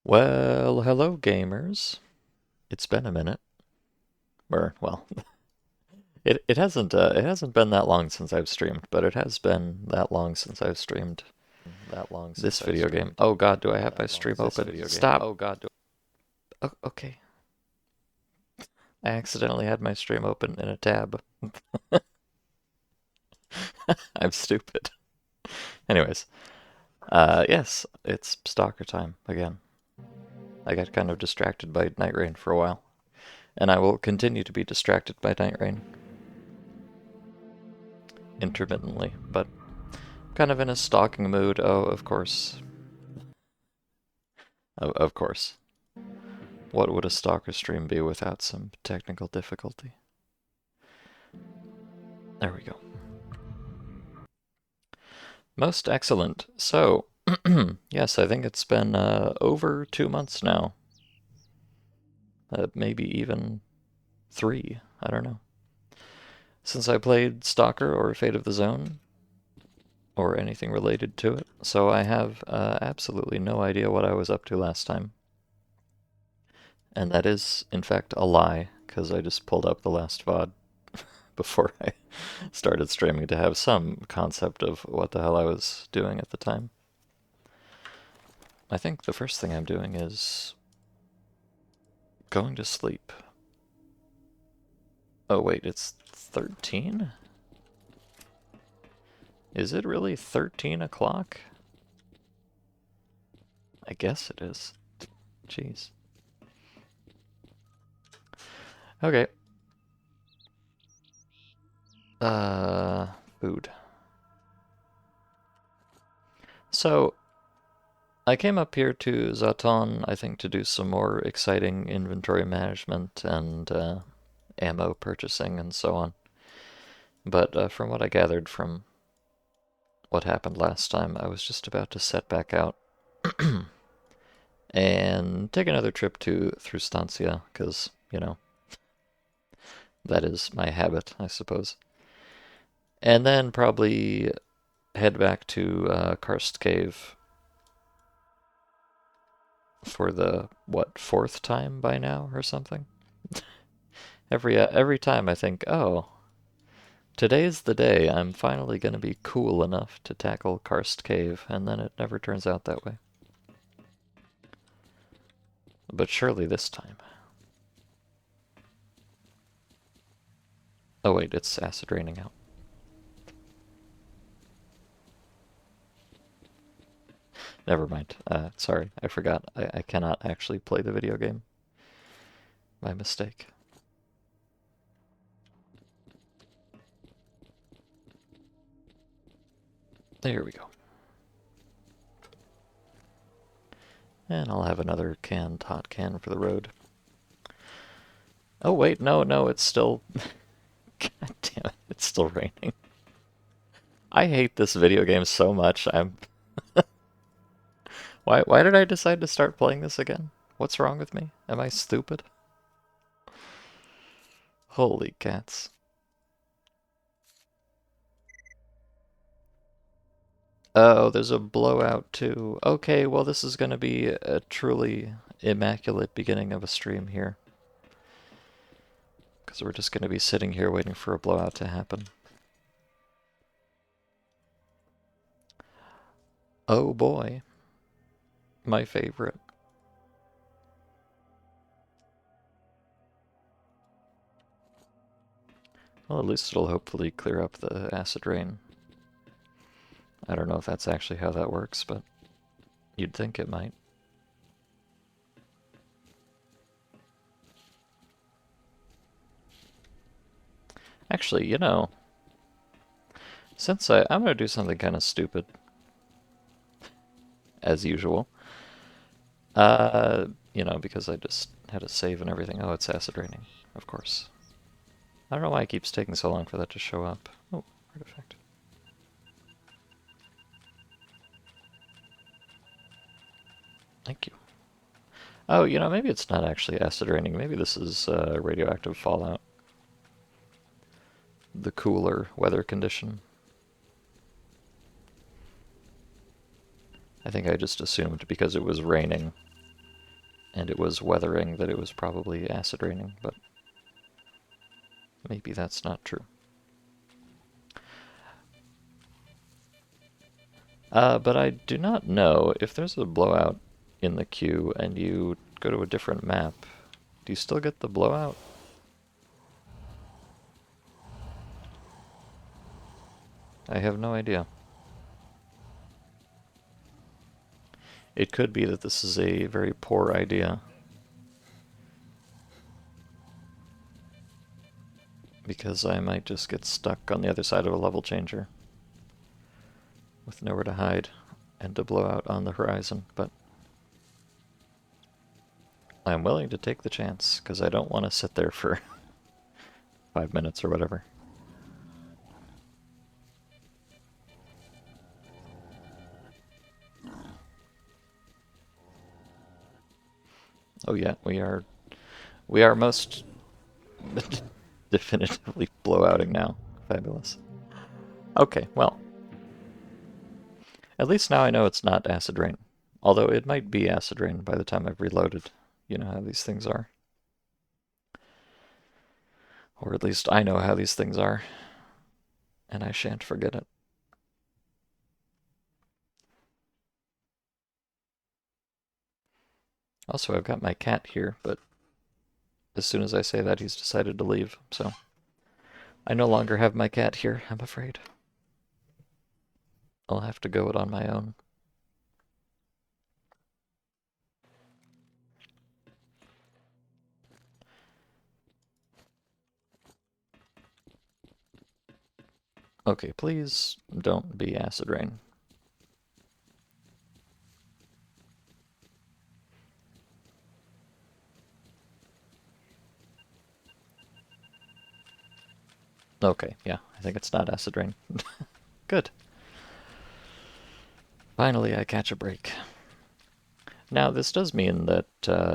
Well, hello gamers. It's been a minute. Or well, it hasn't been that long since I've streamed, but it has been that long since I've streamed this video game. Oh God, do I have my stream open? Stop. Oh God, Okay, I accidentally had my stream open in a tab. I'm stupid. Anyways, yes, it's stalker time again. I got kind of distracted by Night Rain for a while, and I will continue to be distracted by Night Rain intermittently, but kind of in a stalking mood. Oh, of course. Of course. What would a stalker stream be without some technical difficulty? There we go. Most excellent. So, yes, I think it's been over 2 months now. Maybe even 3. I don't know. Since I played Stalker or Fate of the Zone, or anything related to it. So I have absolutely no idea what I was up to last time. And that is, in fact, a lie, because I just pulled up the last VOD before I started streaming to have some concept of what the hell I was doing at the time. I think the first thing I'm doing is going to sleep. Oh wait, it's 13? Is it really 13 o'clock? I guess it is. Jeez. Okay. Food. So, I came up here to Zaton, I think, to do some more exciting inventory management and ammo purchasing and so on. But from what I gathered from what happened last time, I was just about to set back out and take another trip to Trustancia, because, you know, that is my habit, I suppose. And then probably head back to Karst Cave for the, what, 4th time by now or something? Every time I think, oh, today's the day I'm finally going to be cool enough to tackle Karst Cave, and then it never turns out that way. But surely this time. Oh wait, it's acid raining out. Never mind. Sorry, I forgot. I cannot actually play the video game. My mistake. There we go. And I'll have another canned hot can for the road. Oh wait, no, it's still... God damn it, it's still raining. I hate this video game so much. Why did I decide to start playing this again? What's wrong with me? Am I stupid? Holy cats. Oh, there's a blowout too. Okay, well this is gonna be a truly immaculate beginning of a stream here. Because we're just gonna be sitting here waiting for a blowout to happen. Oh boy. My favorite. Well, at least it'll hopefully clear up the acid rain. I don't know if that's actually how that works, but you'd think it might. Actually, you know, since I'm gonna do something kind of stupid, as usual. You know, because I just had to save and everything. Oh, it's acid raining, of course. I don't know why it keeps taking so long for that to show up. Oh, artifact. Thank you. Oh, you know, maybe it's not actually acid raining. Maybe this is radioactive fallout. The cooler weather condition. I think I just assumed because it was raining and it was weathering that it was probably acid raining, but maybe that's not true. But I do not know if there's a blowout in the queue and you go to a different map, do you still get the blowout? I have no idea. It could be that this is a very poor idea, because I might just get stuck on the other side of a level changer with nowhere to hide and a blowout on the horizon, but I'm willing to take the chance, because I don't want to sit there for 5 minutes or whatever. Oh yeah, we are most definitively blowouting now. Fabulous. Okay, well, at least now I know it's not acid rain. Although it might be acid rain by the time I've reloaded. You know how these things are. Or at least I know how these things are. And I shan't forget it. Also, I've got my cat here, but as soon as I say that, he's decided to leave, so I no longer have my cat here, I'm afraid. I'll have to go it on my own. Okay, please don't be acid rain. Okay, yeah, I think it's not acid rain. Good. Finally, I catch a break. Now, this does mean that,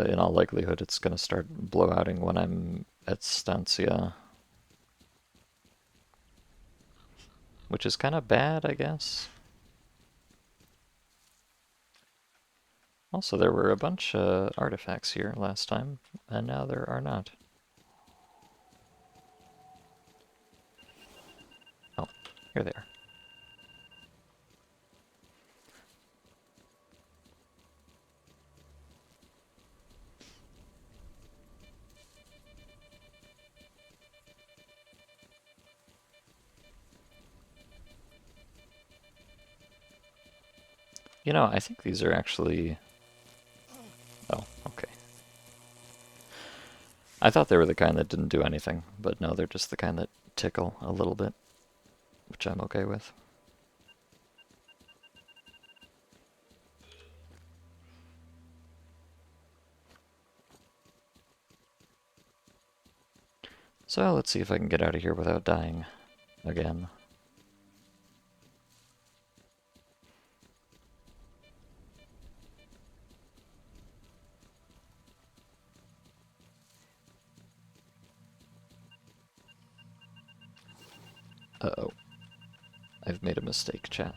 in all likelihood, it's going to start blowouting when I'm at Stancia. Which is kind of bad, I guess. Also, there were a bunch of artifacts here last time, and now there are not. Oh, here they are. You know, I think these are actually... Oh, okay. I thought they were the kind that didn't do anything, but no, they're just the kind that tickle a little bit, which I'm okay with. So let's see if I can get out of here without dying again. Uh-oh. I've made a mistake, chat.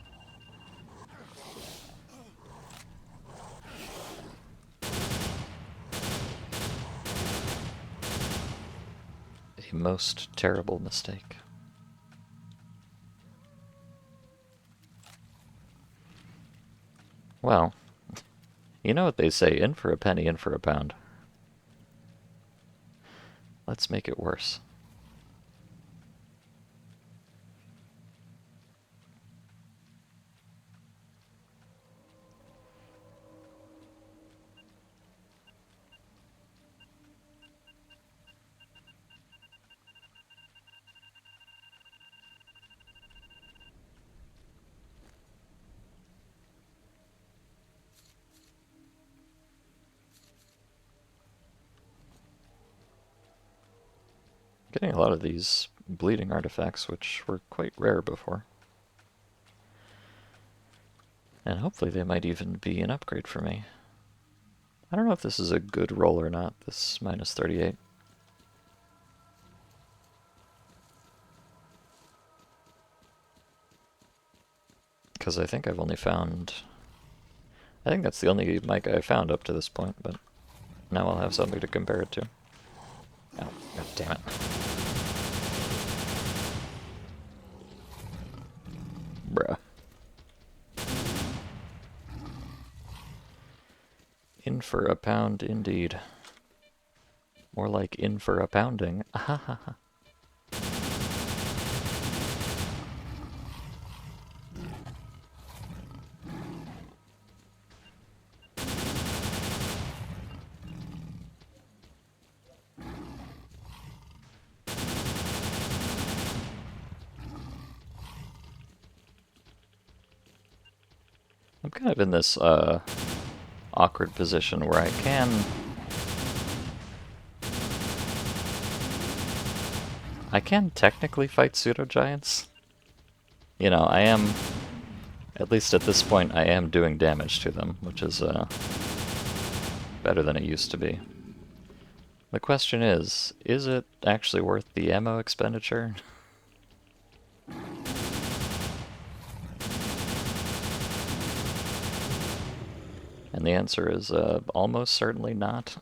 A most terrible mistake. Well, you know what they say, in for a penny, in for a pound. Let's make it worse. Getting a lot of these bleeding artifacts, which were quite rare before. And hopefully they might even be an upgrade for me. I don't know if this is a good roll or not, this minus 38. Because I think I've only found... I think that's the only mic I found up to this point, but Now I'll have something to compare it to. Oh, god damn it. Bruh. In for a pound, indeed. More like in for a pounding. Ahaha. I'm kind of in this awkward position where I can technically fight pseudo-giants. You know, I am, at least at this point, I am doing damage to them, which is better than it used to be. The question is it actually worth the ammo expenditure? And the answer is almost certainly not.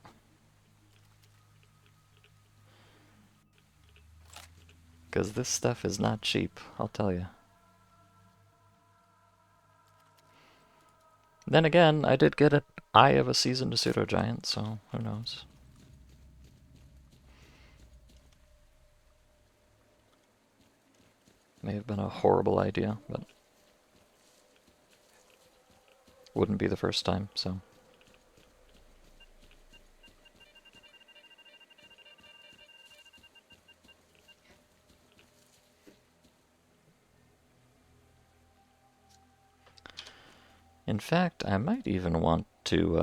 Because this stuff is not cheap, I'll tell you. Then again, I did get an eye of a seasoned pseudo-giant, so who knows. May have been a horrible idea, but wouldn't be the first time, so. In fact, I might even want to,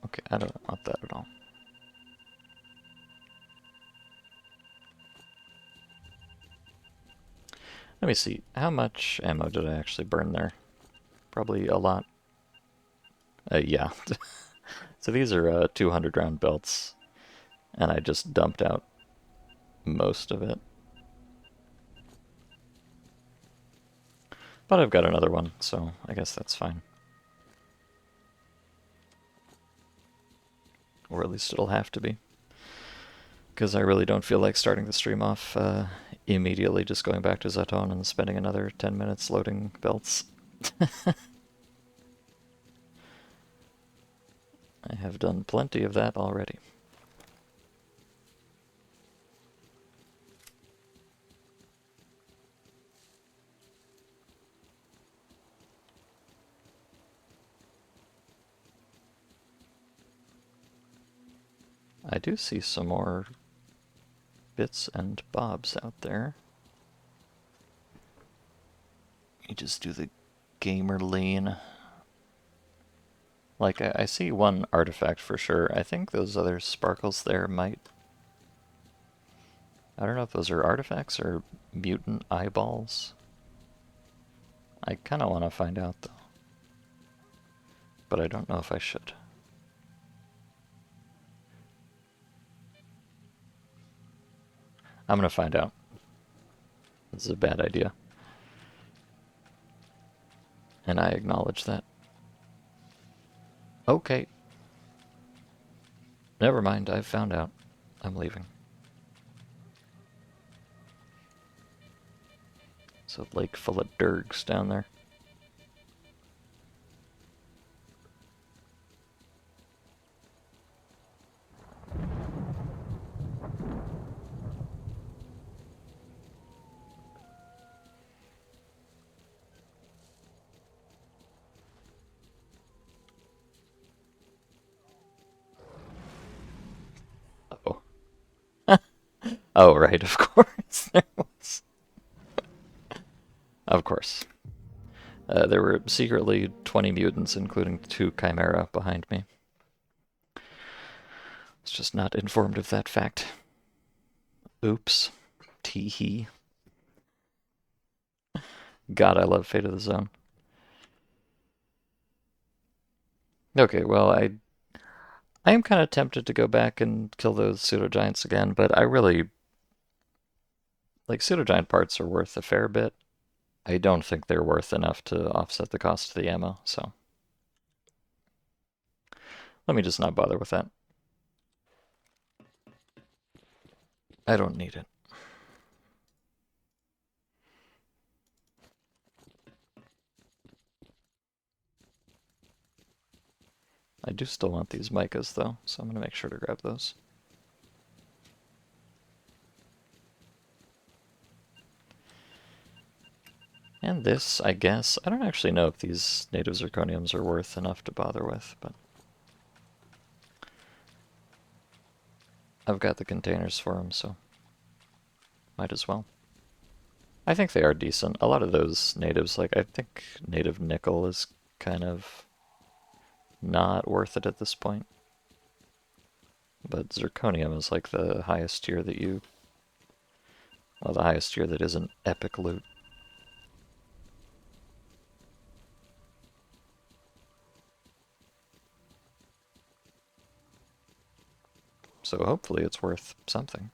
okay, I don't want that at all. Let me see, how much ammo did I actually burn there? Probably a lot. Yeah. So these are 200 round belts, and I just dumped out most of it. But I've got another one, so I guess that's fine. Or at least it'll have to be. Because I really don't feel like starting the stream off immediately just going back to Zaton and spending another 10 minutes loading belts. I have done plenty of that already. I do see some more bits and bobs out there. You just do the gamer lane. Like, I see one artifact for sure. I think those other sparkles there might... I don't know if those are artifacts or mutant eyeballs. I kind of want to find out, though. But I don't know if I should. I'm gonna find out. This is a bad idea. And I acknowledge that. Okay. Never mind, I've found out. I'm leaving. It's a lake full of dergs down there. Uh-oh. Oh, right, of course. There was. Of course. There were secretly 20 mutants, including 2 Chimera, behind me. I was just not informed of that fact. Oops. Tee-hee. God, I love Fate of the Zone. Okay, well, I am kind of tempted to go back and kill those pseudo-giants again, but I really... Like, pseudo-giant parts are worth a fair bit. I don't think they're worth enough to offset the cost of the ammo, so... Let me just not bother with that. I don't need it. I do still want these micas, though, so I'm going to make sure to grab those. And this, I guess. I don't actually know if these native zirconiums are worth enough to bother with, but I've got the containers for them, so might as well. I think they are decent. A lot of those natives, like, I think native nickel is kind of not worth it at this point. But zirconium is like the highest tier that you... Well, the highest tier that isn't epic loot. So hopefully it's worth something.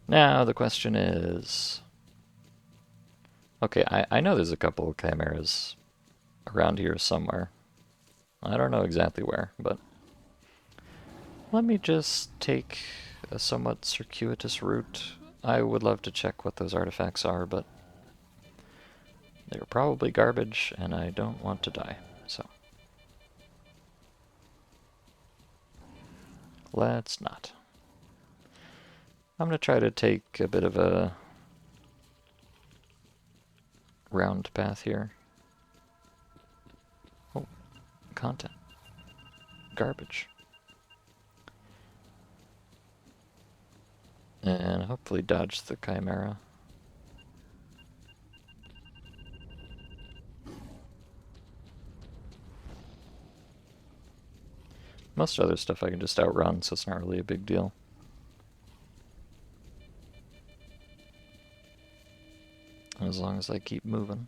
Now the question is... Okay, I know there's a couple of chimeras around here somewhere. I don't know exactly where, but... Let me just take a somewhat circuitous route. I would love to check what those artifacts are, but... They're probably garbage, and I don't want to die, so... Let's not. I'm going to try to take a bit of a round path here. Oh, content. Garbage. And hopefully dodge the chimera. Most other stuff I can just outrun, so it's not really a big deal. As long as I keep moving.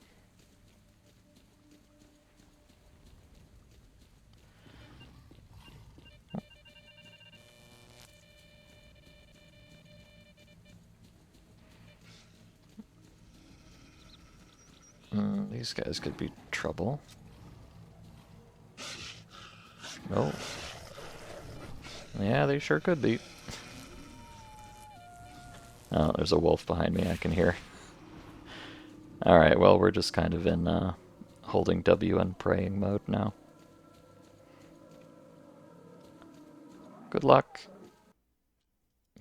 These guys could be trouble. No. Yeah, they sure could be. Oh, there's a wolf behind me I can hear. Alright, well, we're just kind of in holding W and praying mode now. Good luck.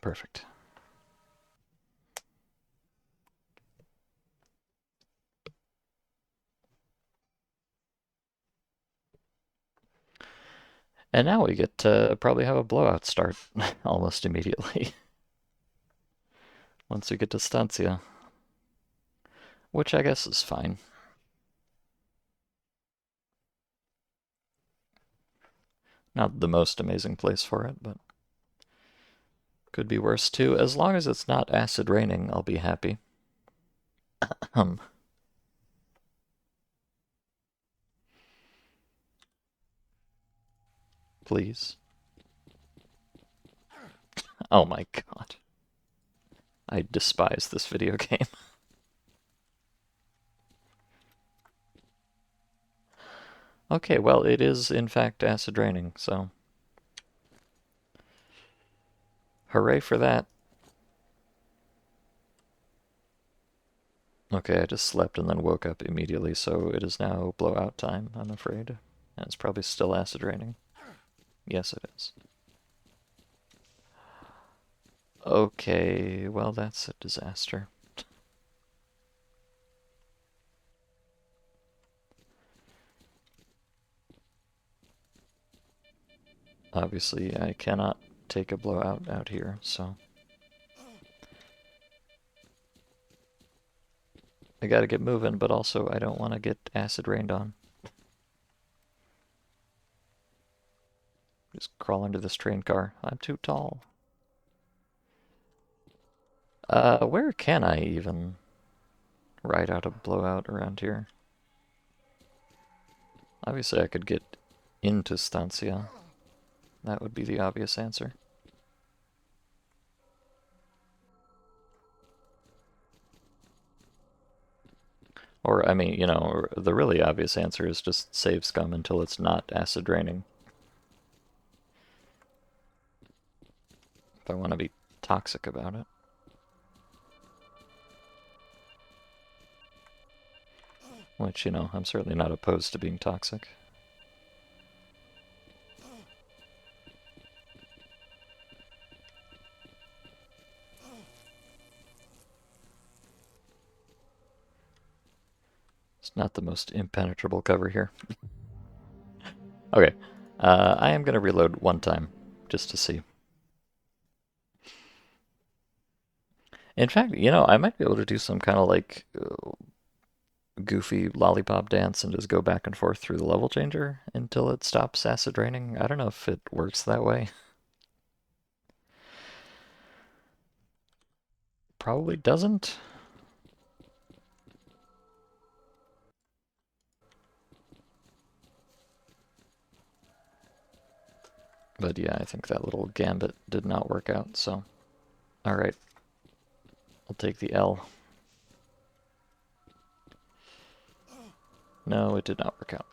Perfect. And now we get to probably have a blowout start almost immediately. Once we get to Stancia. Which I guess is fine. Not the most amazing place for it, but could be worse too. As long as it's not acid raining, I'll be happy. Please. Oh my god. I despise this video game. Okay, well, it is in fact acid raining, so... Hooray for that. Okay, I just slept and then woke up immediately, so it is now blowout time, I'm afraid. And it's probably still acid raining. Yes, it is. Okay, well, that's a disaster. Obviously, I cannot take a blowout out here, so... I gotta get moving, but also I don't want to get acid rained on. Just crawl under this train car. I'm too tall. Where can I even ride out a blowout around here? Obviously I could get into Stancia. That would be the obvious answer. Or, I mean, you know, the really obvious answer is just save scum until it's not acid raining. If I want to be toxic about it. Which, you know, I'm certainly not opposed to being toxic. It's not the most impenetrable cover here. Okay, I am going to reload one time, just to see. In fact, you know, I might be able to do some kind of like goofy lollipop dance and just go back and forth through the level changer until it stops acid raining. I don't know if it works that way. Probably doesn't. But yeah, I think that little gambit did not work out, so. Alright. I'll take the L. No, it did not work out.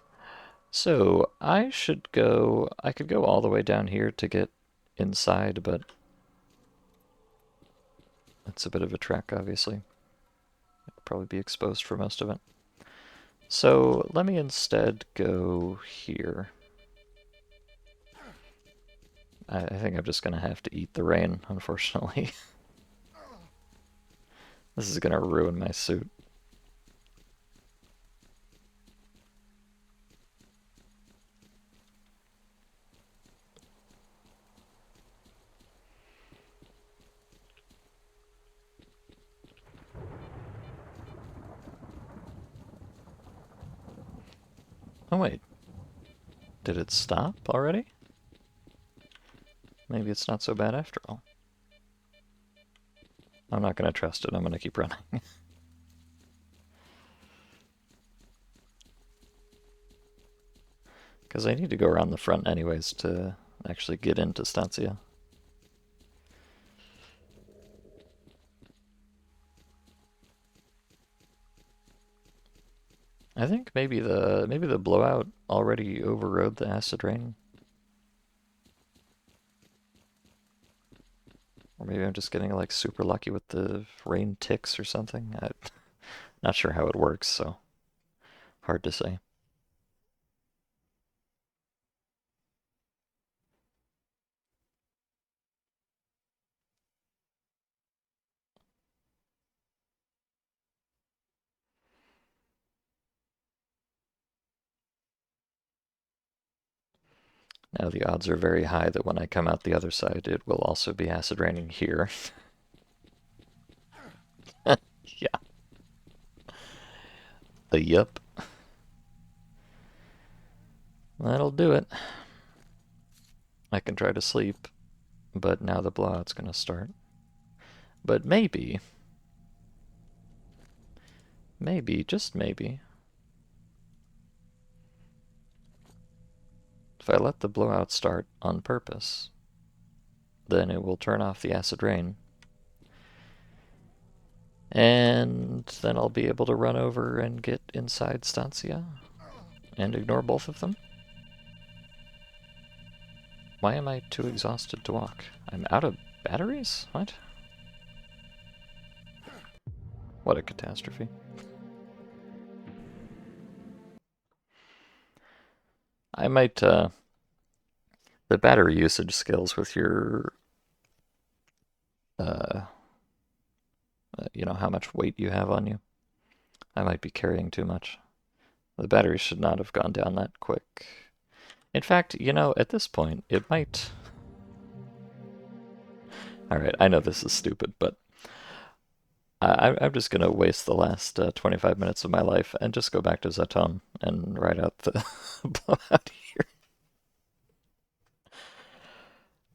So, I could go all the way down here to get inside, but it's a bit of a trek, obviously. I'll probably be exposed for most of it. So, let me instead go here. I think I'm just going to have to eat the rain, unfortunately. This is going to ruin my suit. Oh wait, did it stop already? Maybe it's not so bad after all. I'm not going to trust it, I'm going to keep running. Because I need to go around the front anyways to actually get into Stancia. I think maybe the blowout already overrode the acid rain. Or maybe I'm just getting like super lucky with the rain ticks or something. I'm not sure how it works, so hard to say. Now the odds are very high that when I come out the other side, it will also be acid raining here. Yeah. Yup. That'll do it. I can try to sleep, but now the blowout's gonna start. But maybe, just maybe, if I let the blowout start on purpose, then it will turn off the acid rain. And then I'll be able to run over and get inside Stancia and ignore both of them. Why am I too exhausted to walk? I'm out of batteries? What? What a catastrophe. I might, the battery usage skills with your, uh, you know, how much weight you have on you. I might be carrying too much. The battery should not have gone down that quick. In fact, you know, at this point, it might... Alright, I know this is stupid, but I'm just gonna waste the last 25 minutes of my life and just go back to Zaton and ride out the blowout here.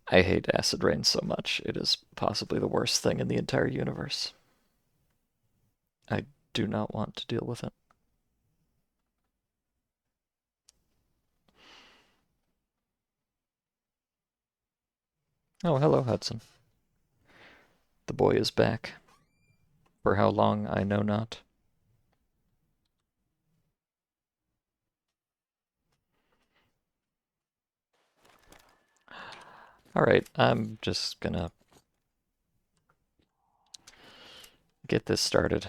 I hate acid rain so much. It is possibly the worst thing in the entire universe. I do not want to deal with it. Oh, hello, Hudson. The boy is back. For how long, I know not. Alright, I'm just gonna get this started.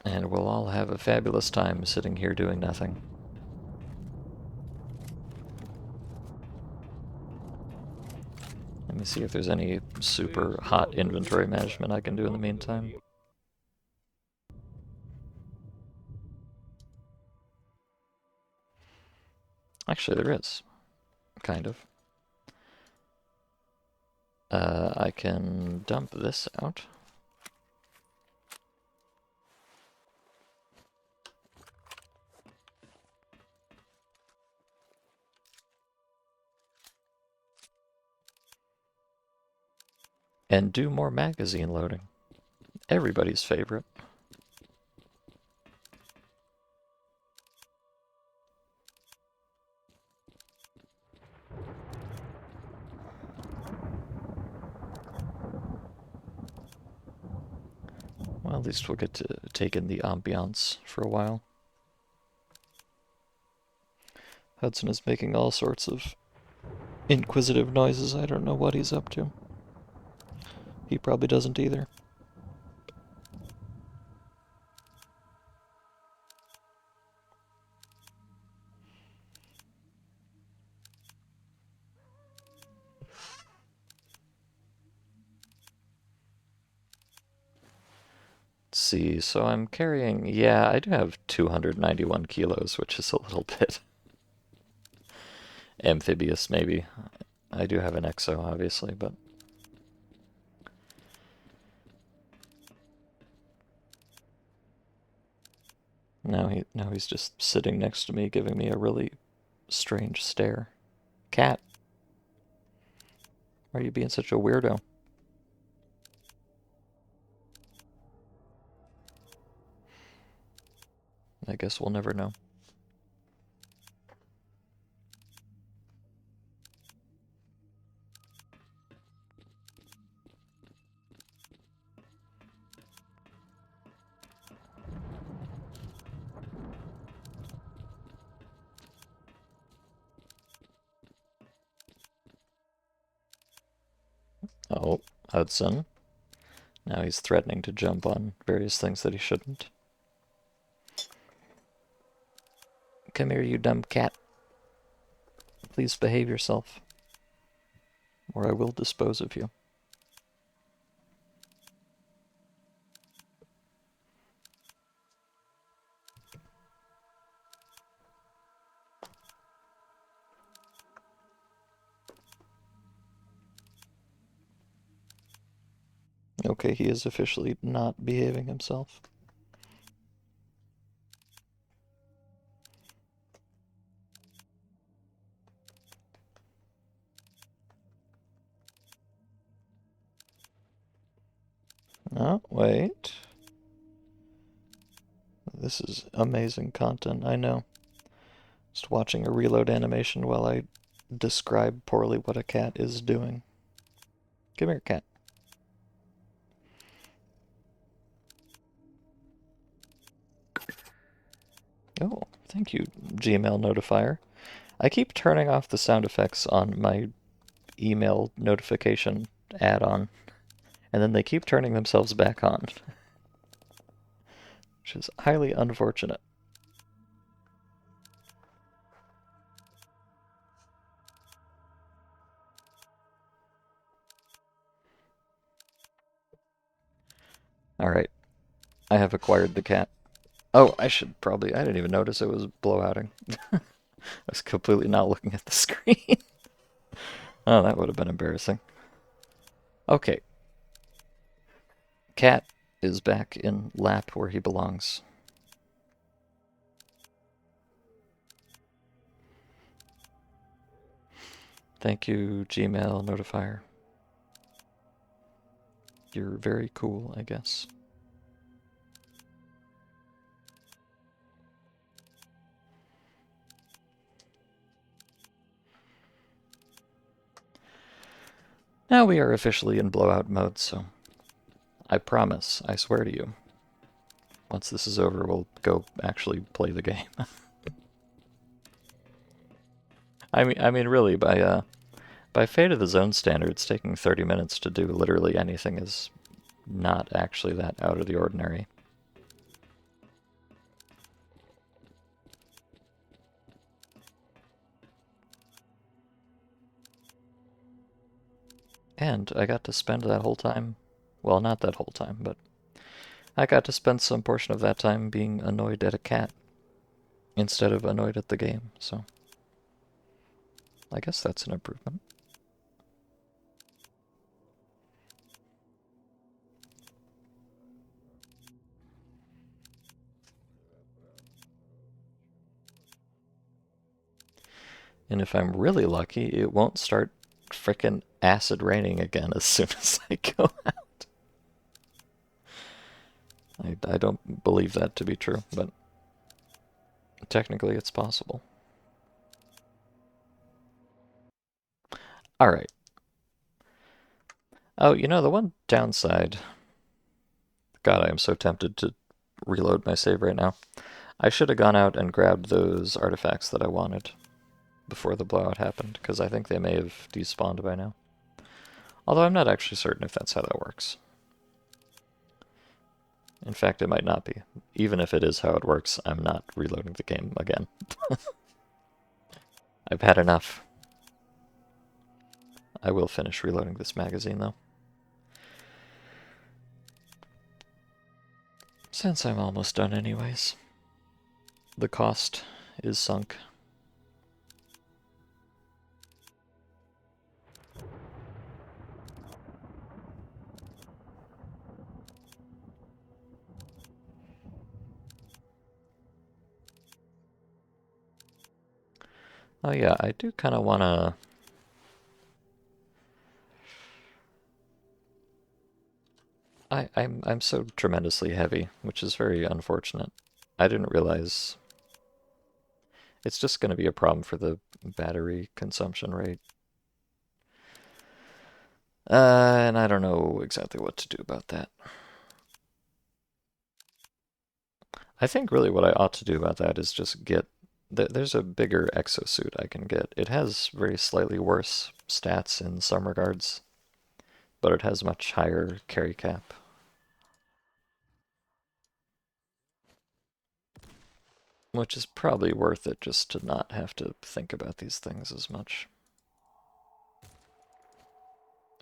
And we'll all have a fabulous time sitting here doing nothing. Let me see if there's any super hot inventory management I can do in the meantime. Actually, there is. Kind of. I can dump this out. And do more magazine loading. Everybody's favorite. Well, at least we'll get to take in the ambiance for a while. Hudson is making all sorts of inquisitive noises. I don't know what he's up to. He probably doesn't either. Let's see, so I'm carrying, yeah, I do have 291 kilos, which is a little bit amphibious, maybe. I do have an exo, obviously, but now he's just sitting next to me, giving me a really strange stare. Cat, why are you being such a weirdo? I guess we'll never know. Oh, Hudson. Now he's threatening to jump on various things that he shouldn't. Come here, you dumb cat. Please behave yourself, or I will dispose of you. Okay, he is officially not behaving himself. Oh, wait. This is amazing content, I know. Just watching a reload animation while I describe poorly what a cat is doing. Come here, cat. Oh, thank you, Gmail notifier. I keep turning off the sound effects on my email notification add-on, and then they keep turning themselves back on, which is highly unfortunate. Alright, I have acquired the cat. Oh, I didn't even notice it was blowouting. I was completely not looking at the screen. Oh, that would have been embarrassing. Okay. Cat is back in lap where he belongs. Thank you, Gmail notifier. You're very cool, I guess. Now we are officially in blowout mode, so I promise, I swear to you, once this is over, we'll go actually play the game. I mean, really, by Fate of the Zone standards, taking 30 minutes to do literally anything is not actually that out of the ordinary. And I got to spend that whole time, well, not that whole time, but I got to spend some portion of that time being annoyed at a cat instead of annoyed at the game, so I guess that's an improvement. And if I'm really lucky, it won't start frickin' acid raining again as soon as I go out. I don't believe that to be true, but technically it's possible. Alright. Oh, you know, the one downside... God, I am so tempted to reload my save right now. I should have gone out and grabbed those artifacts that I wanted before the blowout happened, because I think they may have despawned by now. Although I'm not actually certain if that's how that works. In fact, it might not be. Even if it is how it works, I'm not reloading the game again. I've had enough. I will finish reloading this magazine, though. Since I'm almost done anyways. The cost is sunk. Oh yeah, I do kind of want to... I'm so tremendously heavy, which is very unfortunate. I didn't realize... It's just going to be a problem for the battery consumption rate. And I don't know exactly what to do about that. I think really what I ought to do about that is just get... There's a bigger exosuit I can get. It has very slightly worse stats in some regards, but it has much higher carry cap. Which is probably worth it just to not have to think about these things as much.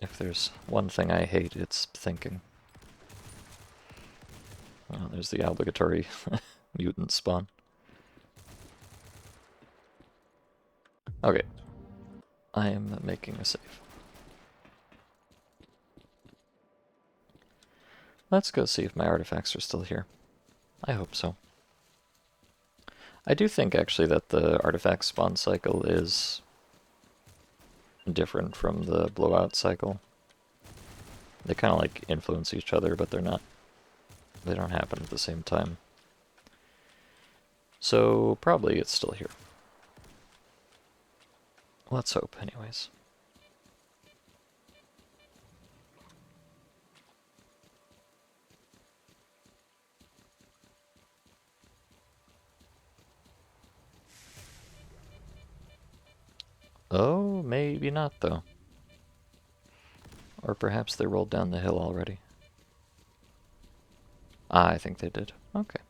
If there's one thing I hate, it's thinking. Oh, there's the obligatory mutant spawn. Okay. I am making a save. Let's go see if my artifacts are still here. I hope so. I do think, actually, that the artifact spawn cycle is different from the blowout cycle. They kind of, like, influence each other, but they're not... They don't happen at the same time. So, probably it's still here. Let's hope, anyways. Oh, maybe not, though. Or perhaps they rolled down the hill already. Ah, I think they did. Okay.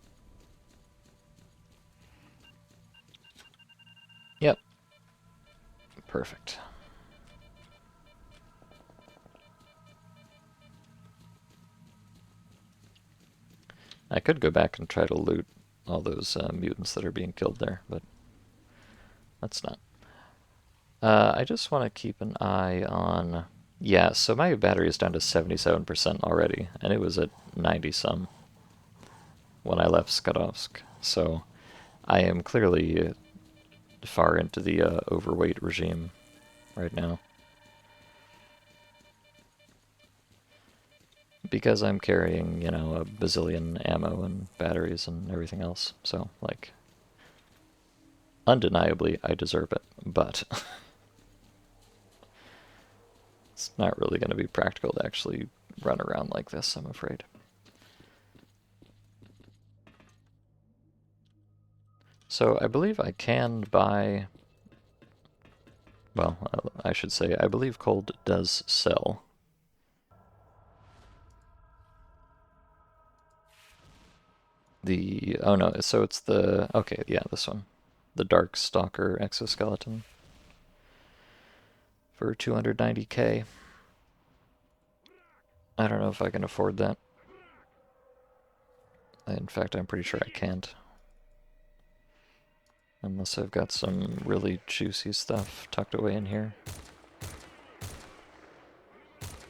Yep. Perfect. I could go back and try to loot all those mutants that are being killed there, but let's not. I just want to keep an eye on... Yeah, so my battery is down to 77% already, and it was at 90-some when I left Skadovsk. So I am clearly far into the overweight regime right now. Because I'm carrying, you know, a bazillion ammo and batteries and everything else. So, like, undeniably, I deserve it, but... It's not really going to be practical to actually run around like this, I'm afraid. So I believe I can buy... Well, I should say, I believe Cold does sell. Oh no, so it's the... Okay, yeah, this one. The Dark Stalker exoskeleton. For 290k. I don't know if I can afford that. In fact, I'm pretty sure I can't. Unless I've got some really juicy stuff tucked away in here.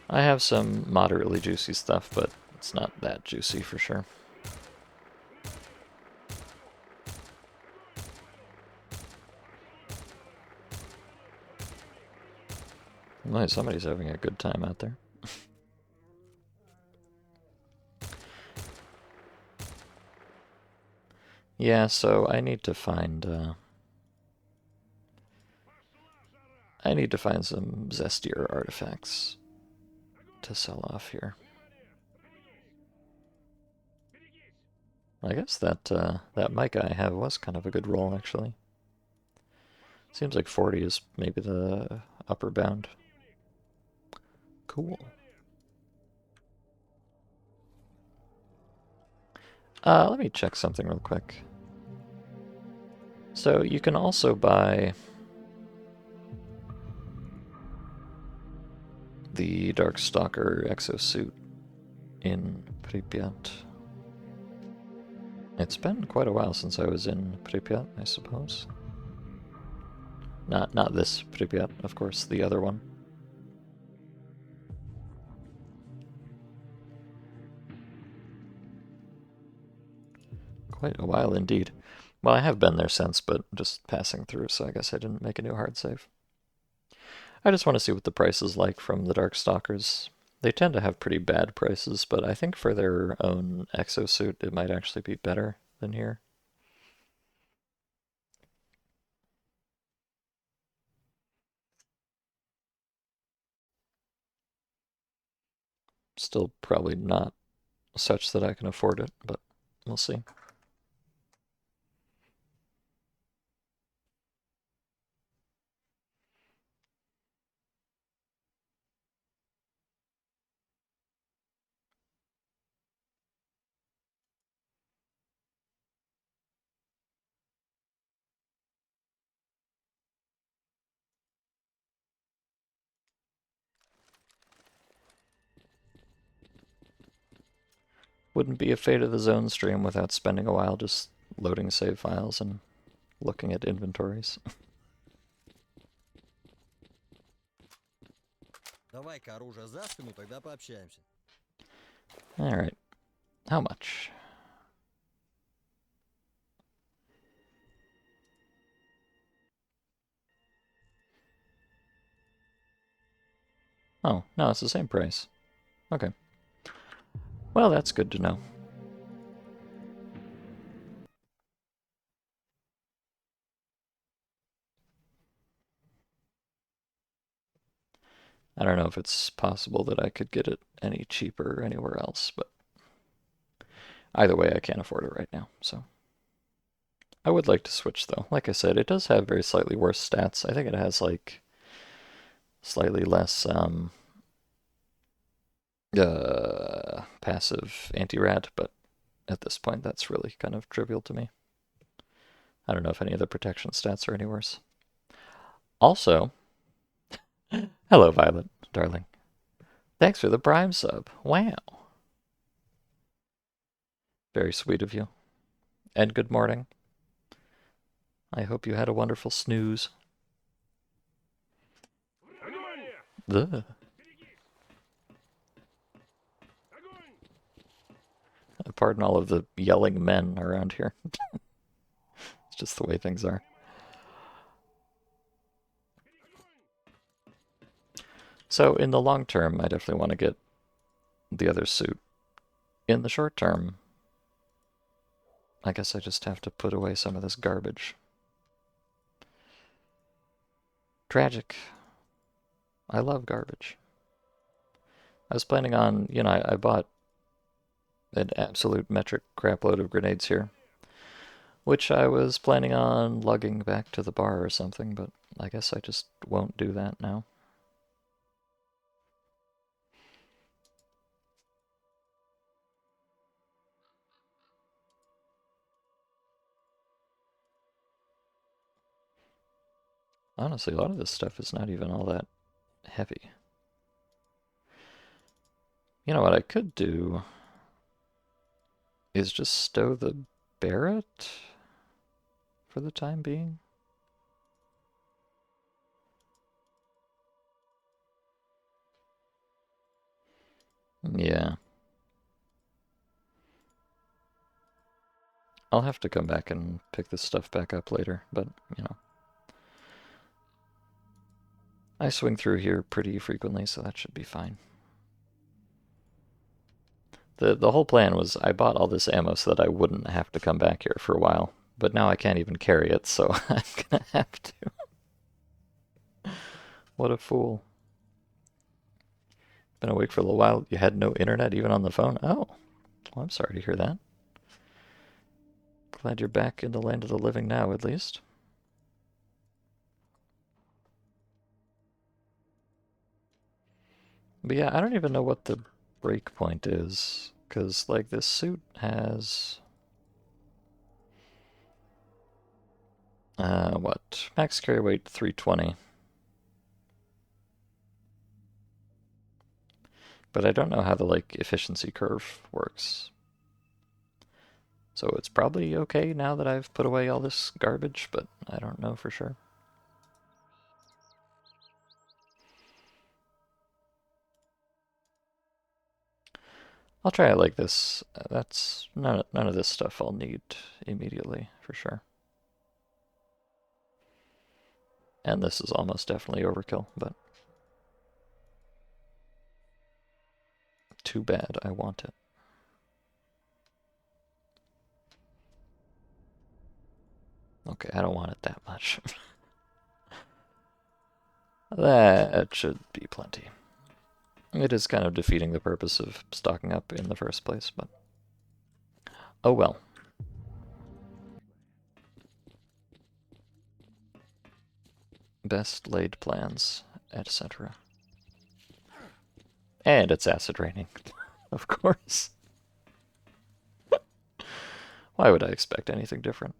I have some moderately juicy stuff, but it's not that juicy for sure. Well, somebody's having a good time out there. Yeah, so I need to find some zestier artifacts to sell off here. I guess that that mic I have was kind of a good roll, actually. Seems like 40 is maybe the upper bound. Cool. Let me check something real quick. So you can also buy the Darkstalker exosuit in Pripyat. It's been quite a while since I was in Pripyat, I suppose. Not this Pripyat, of course, the other one. Quite a while indeed. Well, I have been there since, but just passing through, so I guess I didn't make a new hard save. I just want to see what the price is like from the Darkstalkers. They tend to have pretty bad prices, but I think for their own exosuit, it might actually be better than here. Still probably not such that I can afford it, but we'll see. Wouldn't be a Fate of the Zone stream without spending a while just loading save files and looking at inventories. Давай-ка оружие за спину, тогда пообщаемся. Alright. How much? Oh, no, it's the same price. Okay. Well, that's good to know. I don't know if it's possible that I could get it any cheaper anywhere else, but either way, I can't afford it right now, so. I would like to switch, though. Like I said, it does have very slightly worse stats. I think it has, like, slightly less, passive anti-rad, but at this point, that's really kind of trivial to me. I don't know if any of the protection stats are any worse. Also, hello, Violet, darling. Thanks for the Prime sub. Wow. Very sweet of you. And good morning. I hope you had a wonderful snooze. Ugh. Pardon all of the yelling men around here. It's just the way things are. So in the long term, I definitely want to get the other suit. In the short term, I guess I just have to put away some of this garbage. Tragic. I love garbage. I was planning on, I bought an absolute metric crapload of grenades here, which I was planning on lugging back to the bar or something, but I guess I just won't do that now. Honestly, a lot of this stuff is not even all that heavy. You know what I could do is just stow the Barrett for the time being. Yeah. I'll have to come back and pick this stuff back up later, but, I swing through here pretty frequently, so that should be fine. The whole plan was I bought all this ammo so that I wouldn't have to come back here for a while, but now I can't even carry it, so I'm gonna have to. What a fool. Been awake for a little while. You had no internet even on the phone? Oh, well, I'm sorry to hear that. Glad you're back in the land of the living now, at least. But yeah, I don't even know what the break point is, because, like, this suit has... what? Max carry weight 320. But I don't know how the, like, efficiency curve works. So it's probably okay now that I've put away all this garbage, but I don't know for sure. I'll try it like this. That's none of this stuff I'll need immediately, for sure. And this is almost definitely overkill, but too bad, I want it. Okay, I don't want it that much. That should be plenty. It is kind of defeating the purpose of stocking up in the first place, but oh well. Best laid plans, etc. And it's acid raining, of course. Why would I expect anything different?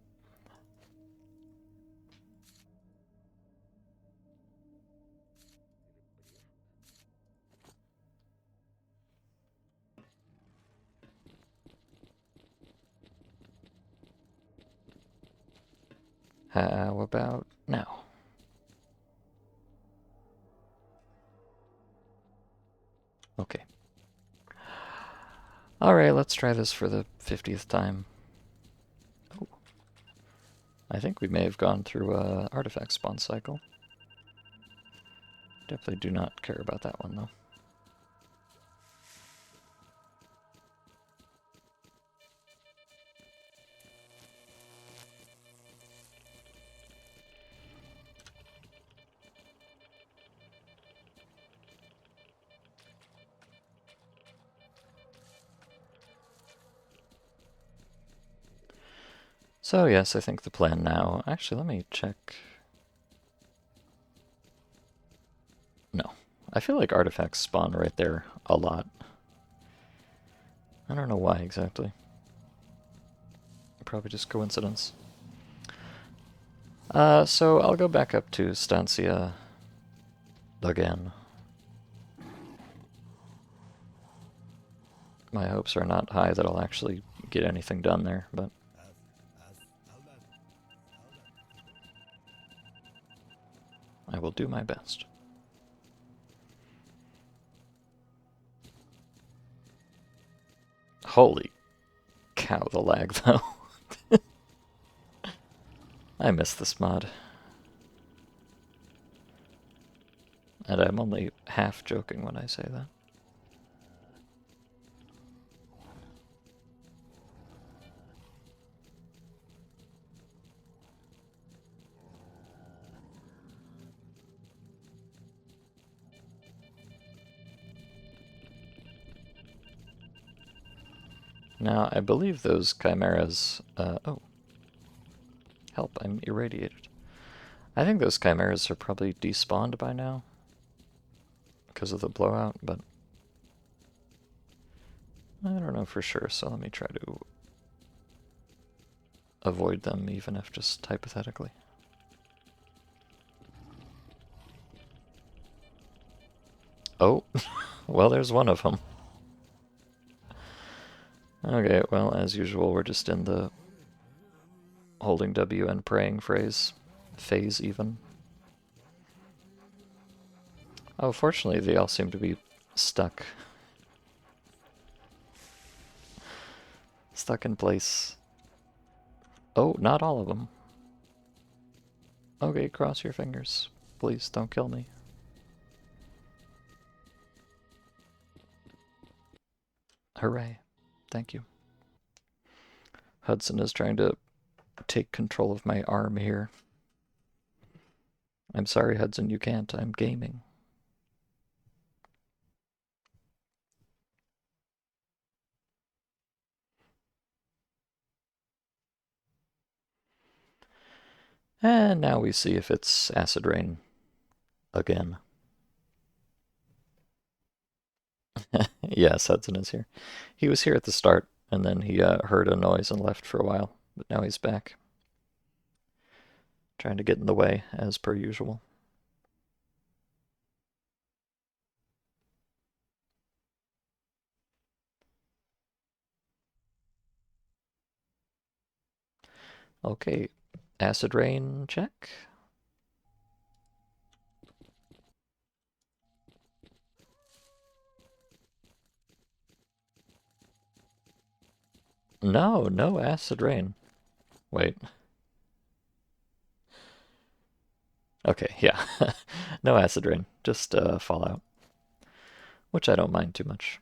How about now? Okay. Alright, let's try this for the 50th time. Oh. I think we may have gone through a artifact spawn cycle. Definitely do not care about that one, though. So yes, I think the plan now... Actually, let me check... No. I feel like artifacts spawn right there a lot. I don't know why exactly. Probably just coincidence. So I'll go back up to Stancia again. My hopes are not high that I'll actually get anything done there, but... I will do my best. Holy cow, the lag, though. I miss this mod. And I'm only half joking when I say that. Now, I believe those chimeras... oh. Help, I'm irradiated. I think those chimeras are probably despawned by now. Because of the blowout, but... I don't know for sure, so let me try to avoid them, even if just hypothetically. Oh, well, there's one of them. Okay, well, as usual, we're just in the holding W and praying phase, even. Oh, fortunately, they all seem to be stuck. Stuck in place. Oh, not all of them. Okay, cross your fingers. Please, don't kill me. Hooray. Thank you. Hudson is trying to take control of my arm here. I'm sorry, Hudson, you can't. I'm gaming. And now we see if it's acid rain again. Yes, Hudson is here. He was here at the start, and then he heard a noise and left for a while, but now he's back. Trying to get in the way, as per usual. Okay, acid rain check. No, no acid rain. Wait. Okay, yeah. No acid rain, just fallout. Which I don't mind too much.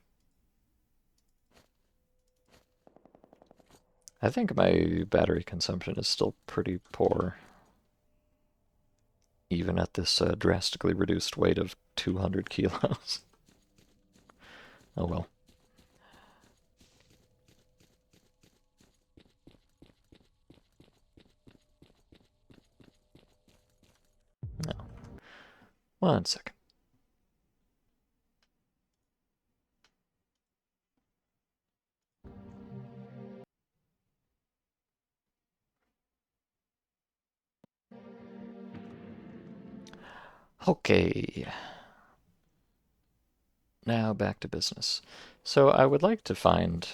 I think my battery consumption is still pretty poor. Even at this drastically reduced weight of 200 kilos. Oh well. No. 1 second. Okay. Now back to business. So I would like to find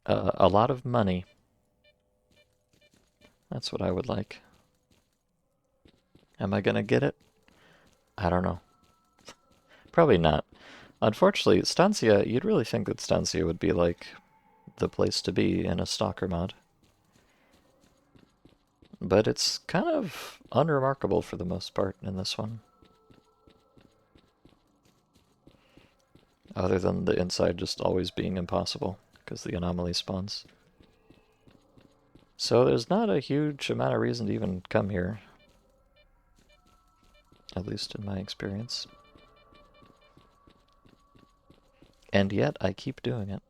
a lot of money. That's what I would like. Am I gonna get it? I don't know. Probably not. Unfortunately, Stancia, you'd really think that Stancia would be like the place to be in a stalker mod. But it's kind of unremarkable for the most part in this one. Other than the inside just always being impossible, because the anomaly spawns. So there's not a huge amount of reason to even come here. At least in my experience. And yet, I keep doing it.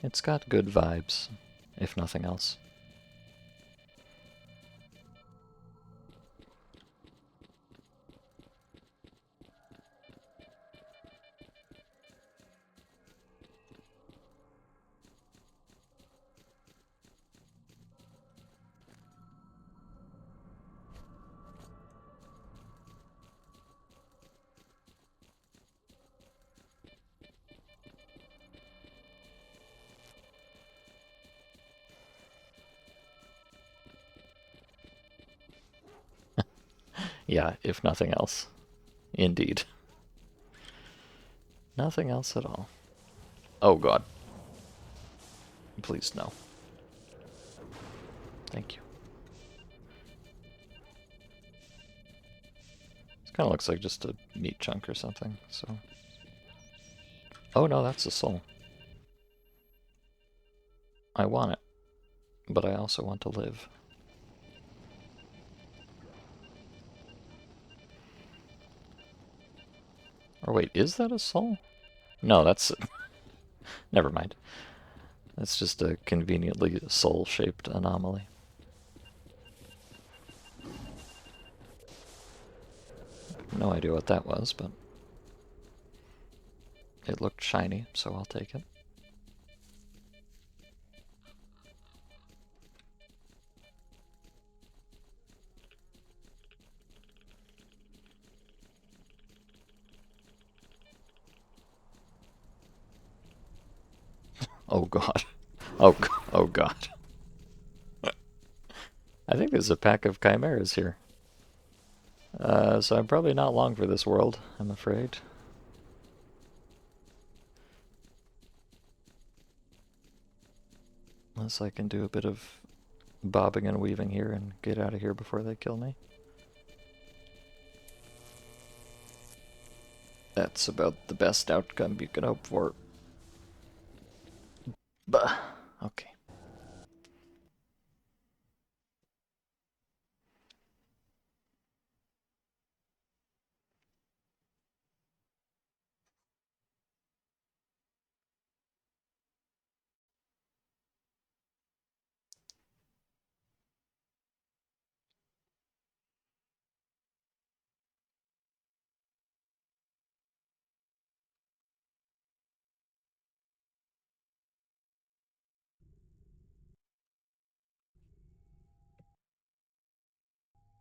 It's got good vibes, if nothing else. Yeah, if nothing else. Indeed. Nothing else at all. Oh god. Please, no. Thank you. This kind of looks like just a meat chunk or something, so... Oh no, that's a soul. I want it, but I also want to live. Or wait, is that a soul? No, that's... Never mind. That's just a conveniently soul-shaped anomaly. No idea what that was, but it looked shiny, so I'll take it. Oh god. Oh, oh god. I think there's a pack of chimeras here. So I'm probably not long for this world, I'm afraid. Unless I can do a bit of bobbing and weaving here and get out of here before they kill me. That's about the best outcome you can hope for. Bah. Okay.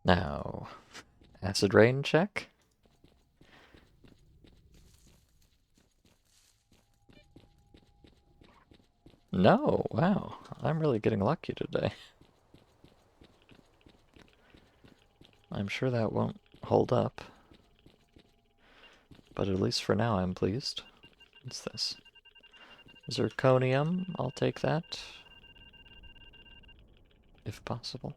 Now, acid rain check. No, wow. I'm really getting lucky today. I'm sure that won't hold up. But at least for now I'm pleased. What's this? Zirconium, I'll take that. If possible.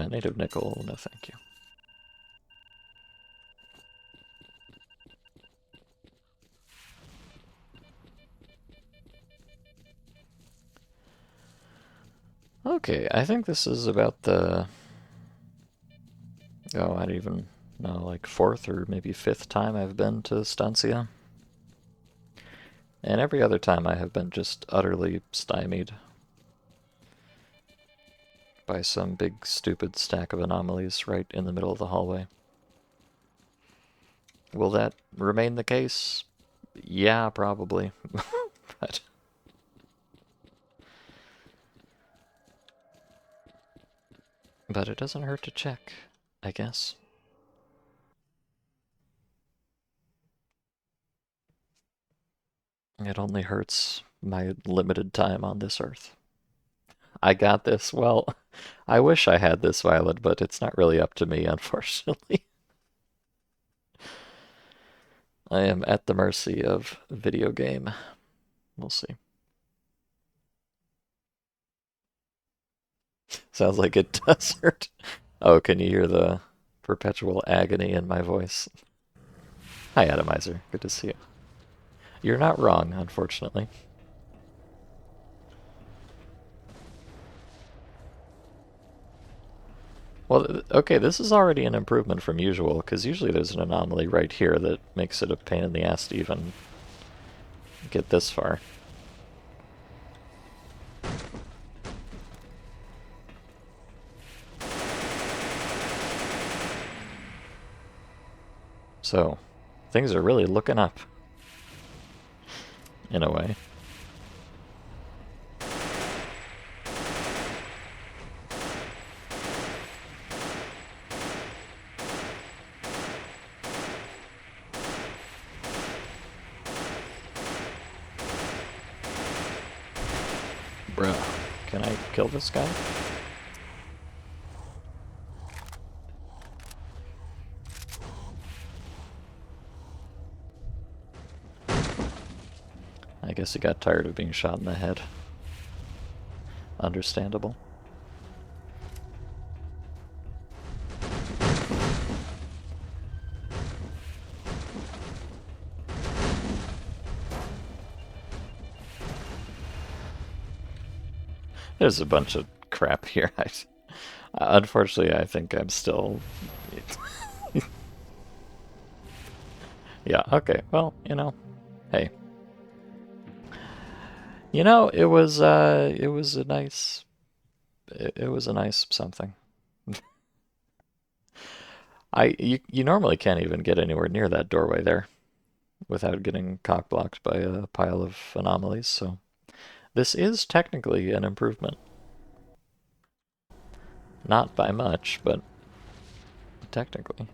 Native nickel, no thank you. Okay, I think this is about the... Oh, I don't even know, like 4th or maybe 5th time I've been to Stancia. And every other time I have been just utterly stymied by some big stupid stack of anomalies right in the middle of the hallway. Will that remain the case? Yeah, probably. But it doesn't hurt to check, I guess. It only hurts my limited time on this earth. I got this. Well, I wish I had this, Violet, but it's not really up to me, unfortunately. I am at the mercy of video game. We'll see. Sounds like it does hurt. Oh, can you hear the perpetual agony in my voice? Hi, Atomizer. Good to see you. You're not wrong, unfortunately. Well, okay, this is already an improvement from usual, because usually there's an anomaly right here that makes it a pain in the ass to even get this far. So, things are really looking up. In a way. Bruh. Can I kill this guy? I guess he got tired of being shot in the head. Understandable. There's a bunch of crap here. Unfortunately, I think I'm still... Yeah, okay, well, you know, hey. You know, it was a nice... It was a nice something. You normally can't even get anywhere near that doorway there without getting cock-blocked by a pile of anomalies, so... This is technically an improvement. Not by much, but technically.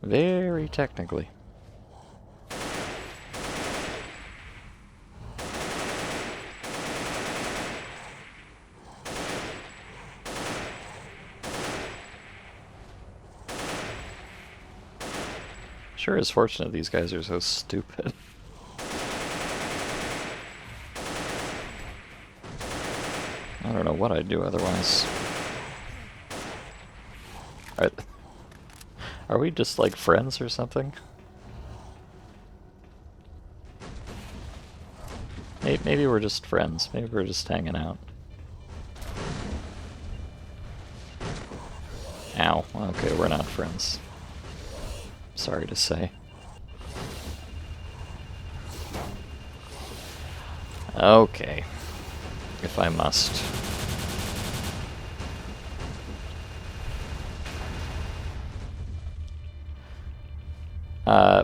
Very technically. Sure is fortunate these guys are so stupid. I don't know what I'd do otherwise. Are, are we just like friends or something? Maybe we're just friends. Maybe we're just hanging out. Ow. Okay, we're not friends. Sorry to say. Okay. If I must.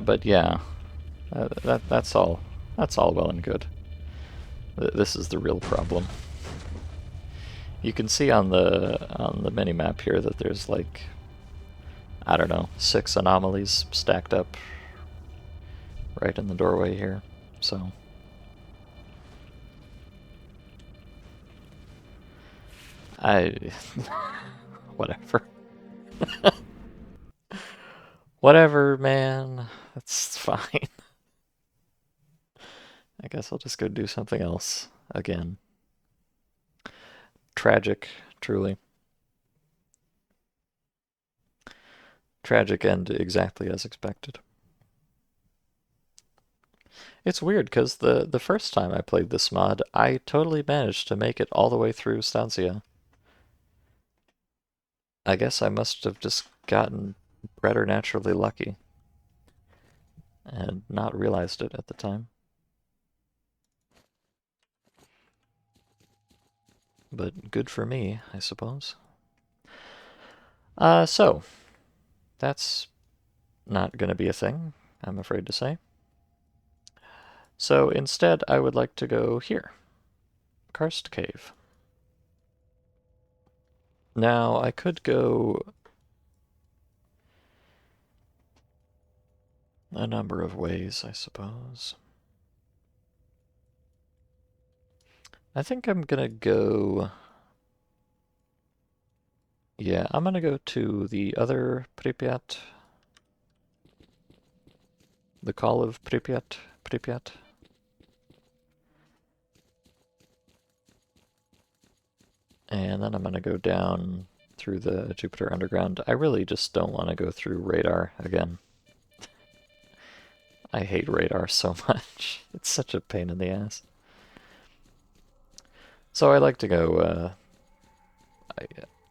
But yeah. That's all. That's all well and good. This is the real problem. You can see on the mini-map here that there's like, I don't know, 6 anomalies stacked up right in the doorway here, so... Whatever. Whatever, man. That's fine. I guess I'll just go do something else again. Tragic, truly. Tragic and exactly as expected. It's weird, because the first time I played this mod, I totally managed to make it all the way through Stanzia. I guess I must have just gotten preternaturally lucky and not realized it at the time. But good for me, I suppose. So, that's not going to be a thing, I'm afraid to say. So instead, I would like to go here. Karst Cave. Now, I could go a number of ways, I suppose. I think I'm gonna go... Yeah, I'm gonna go to the other Pripyat. The Call of Pripyat. And then I'm gonna go down through the Jupiter Underground. I really just don't want to go through radar again. I hate radar so much. It's such a pain in the ass. So I like to go,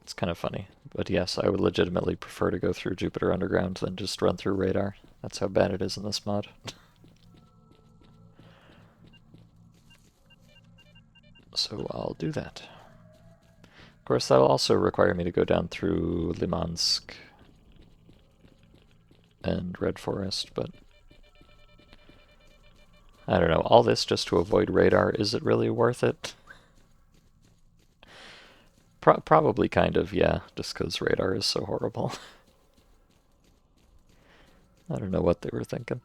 it's kind of funny. But yes, I would legitimately prefer to go through Jupiter Underground than just run through radar. That's how bad it is in this mod. So I'll do that. Of course, that'll also require me to go down through Limansk and Red Forest, but I don't know. All this just to avoid radar, is it really worth it? Probably kind of, yeah, just because radar is so horrible. I don't know what they were thinking.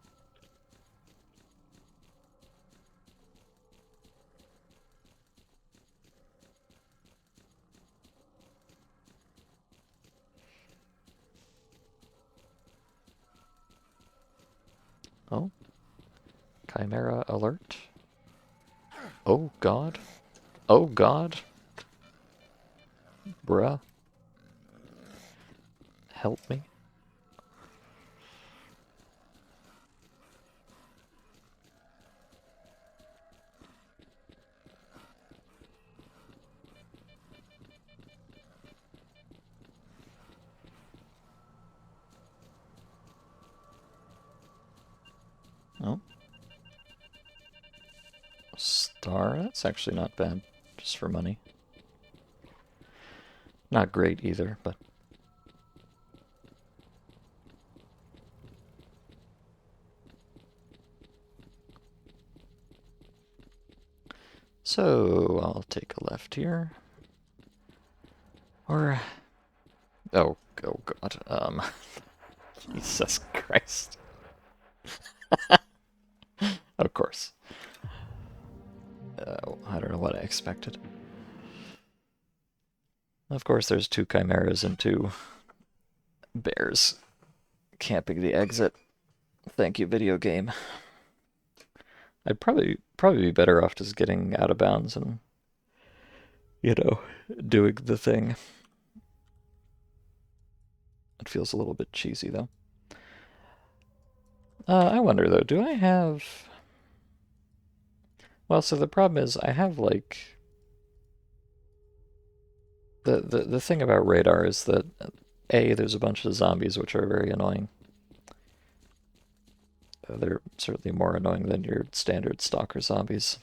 Oh, Chimera alert. Oh god. Oh god. Bruh. Help me. Oh. Star? That's actually not bad. Just for money. Not great either, but... So, I'll take a left here. Or... oh god. Jesus Christ. Of course. I don't know what I expected. Of course, there's two chimeras and two bears camping the exit. Thank you, video game. I'd probably be better off just getting out of bounds and, you know, doing the thing. It feels a little bit cheesy though. I wonder though, do I have... Well, so the problem is I have like... The thing about radar is that A, there's a bunch of zombies which are very annoying. They're certainly more annoying than your standard stalker zombies.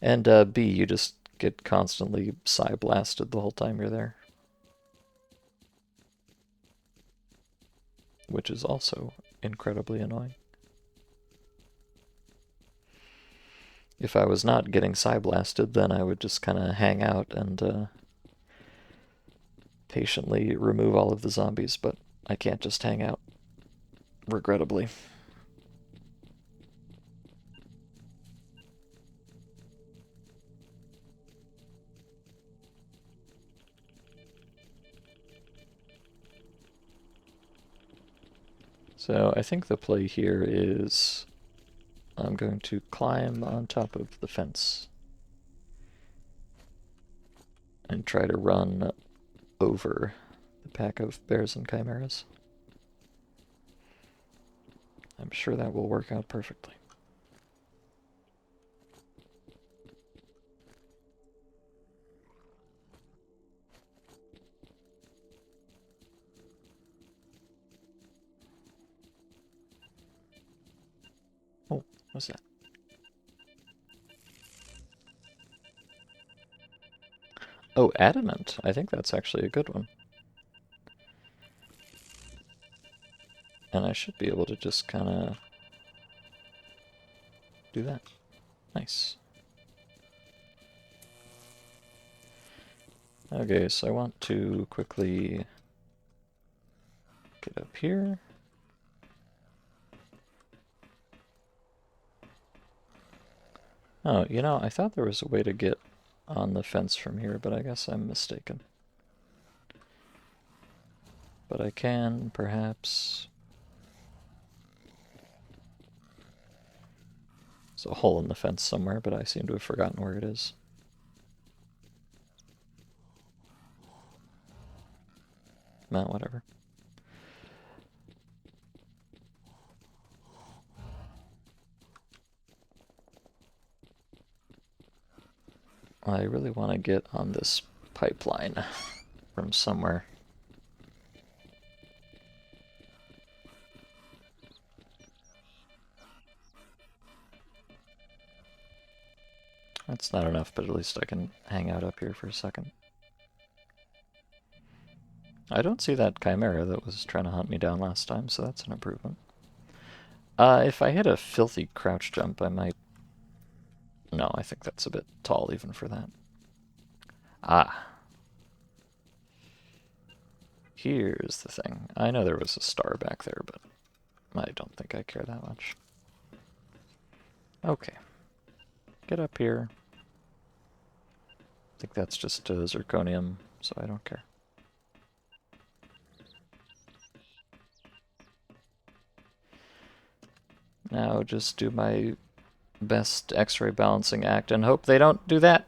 And B, you just get constantly psi blasted the whole time you're there. Which is also incredibly annoying. If I was not getting psi blasted, then I would just kind of hang out and patiently remove all of the zombies, but I can't just hang out, regrettably. So I think the play here is I'm going to climb on top of the fence and try to run over the pack of bears and chimeras. I'm sure that will work out perfectly. Oh, what's that? Oh, adamant. I think that's actually a good one. And I should be able to just kind of do that. Nice. Okay, so I want to quickly get up here. Oh, you know, I thought there was a way to get on the fence from here, but I guess I'm mistaken. But I can, perhaps... There's a hole in the fence somewhere, but I seem to have forgotten where it is. Nah, whatever. I really want to get on this pipeline from somewhere. That's not enough, but at least I can hang out up here for a second. I don't see that chimera that was trying to hunt me down last time, so that's an improvement. If I hit a filthy crouch jump, I might... No, I think that's a bit tall even for that. Ah. Here's the thing. I know there was a star back there, but I don't think I care that much. Okay. Get up here. I think that's just zirconium, so I don't care. Now just do my best X-ray balancing act and hope they don't do that.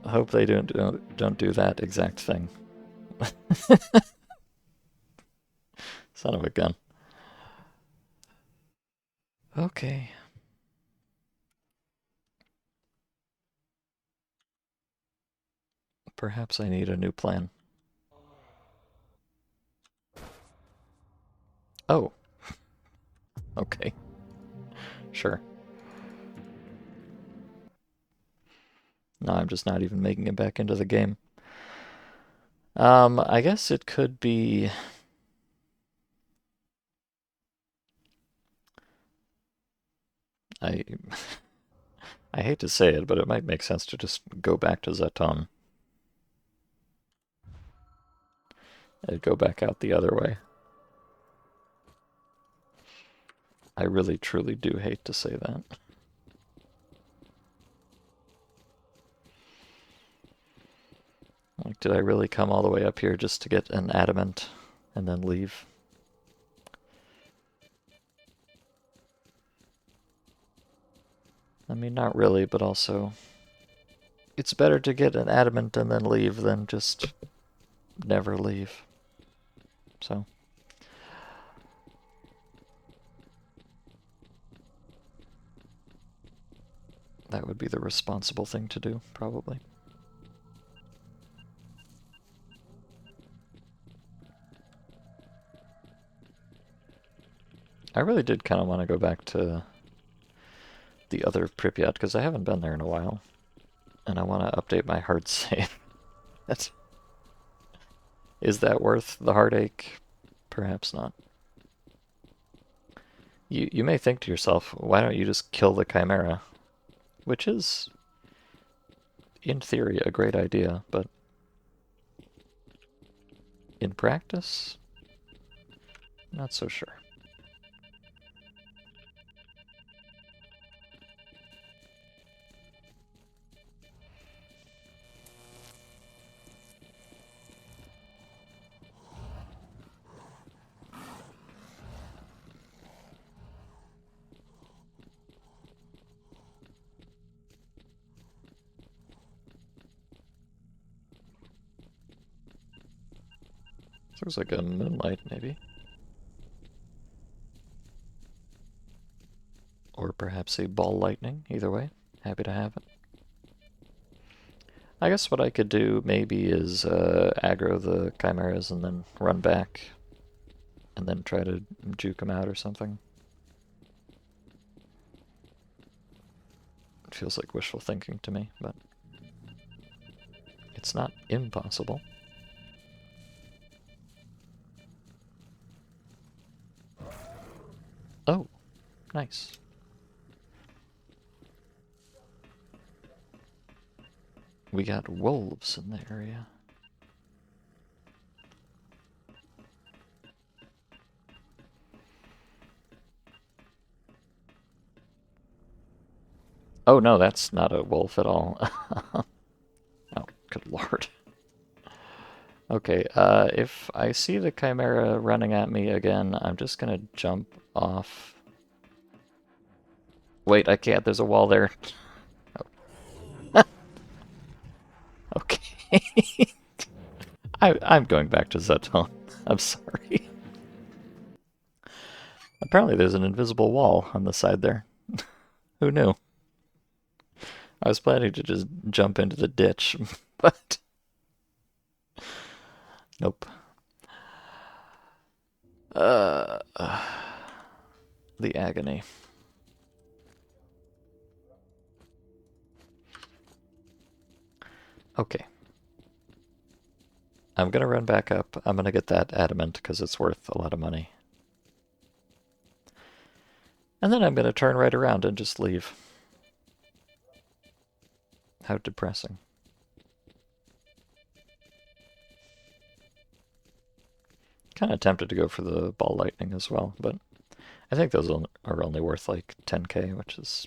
I hope they don't do that exact thing. Son of a gun. Okay. Perhaps I need a new plan. Oh. Okay. Sure. No, I'm just not even making it back into the game. I guess it could be... I I hate to say it, but it might make sense to just go back to Zeton. And go back out the other way. I really, truly do hate to say that. Like, did I really come all the way up here just to get an adamant and then leave? I mean, not really, but also... It's better to get an adamant and then leave than just never leave. So... that would be the responsible thing to do, probably. I really did kind of want to go back to the other Pripyat, because I haven't been there in a while. And I want to update my hard save. Is that worth the heartache? Perhaps not. You may think to yourself, why don't you just kill the Chimera? Which is, in theory, a great idea, but in practice, not so sure. Looks like a moonlight, maybe. Or perhaps a ball lightning, either way. Happy to have it. I guess what I could do maybe is aggro the chimeras and then run back and then try to juke them out or something. It feels like wishful thinking to me, but it's not impossible. Oh, nice. We got wolves in the area. Oh no, that's not a wolf at all. Oh, good lord. Okay, if I see the Chimera running at me again, I'm just gonna jump off. Wait, I can't, there's a wall there. Oh. Okay. I'm going back to Zeton. I'm sorry. Apparently there's an invisible wall on the side there. Who knew? I was planning to just jump into the ditch, but nope. Uh, the agony. Okay. I'm gonna run back up. I'm gonna get that adamant because it's worth a lot of money. And then I'm going to turn right around and just leave. How depressing. Kind of tempted to go for the ball lightning as well, but I think those are only worth like 10k, which is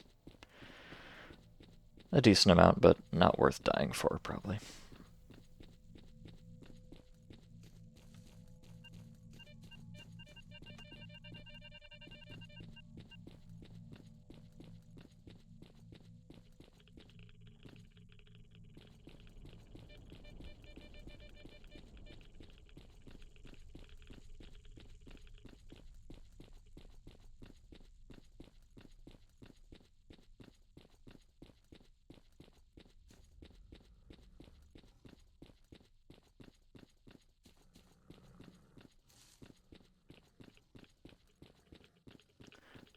a decent amount, but not worth dying for, probably.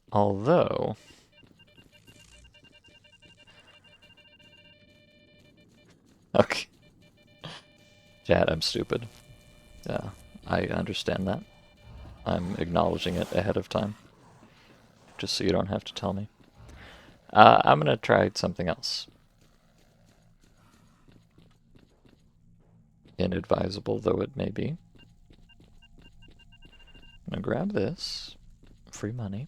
Although, okay, Chad, I'm stupid. Yeah, I understand that. I'm acknowledging it ahead of time, just so you don't have to tell me. I'm gonna try something else. Inadvisable though it may be. I'm gonna grab this. Free money.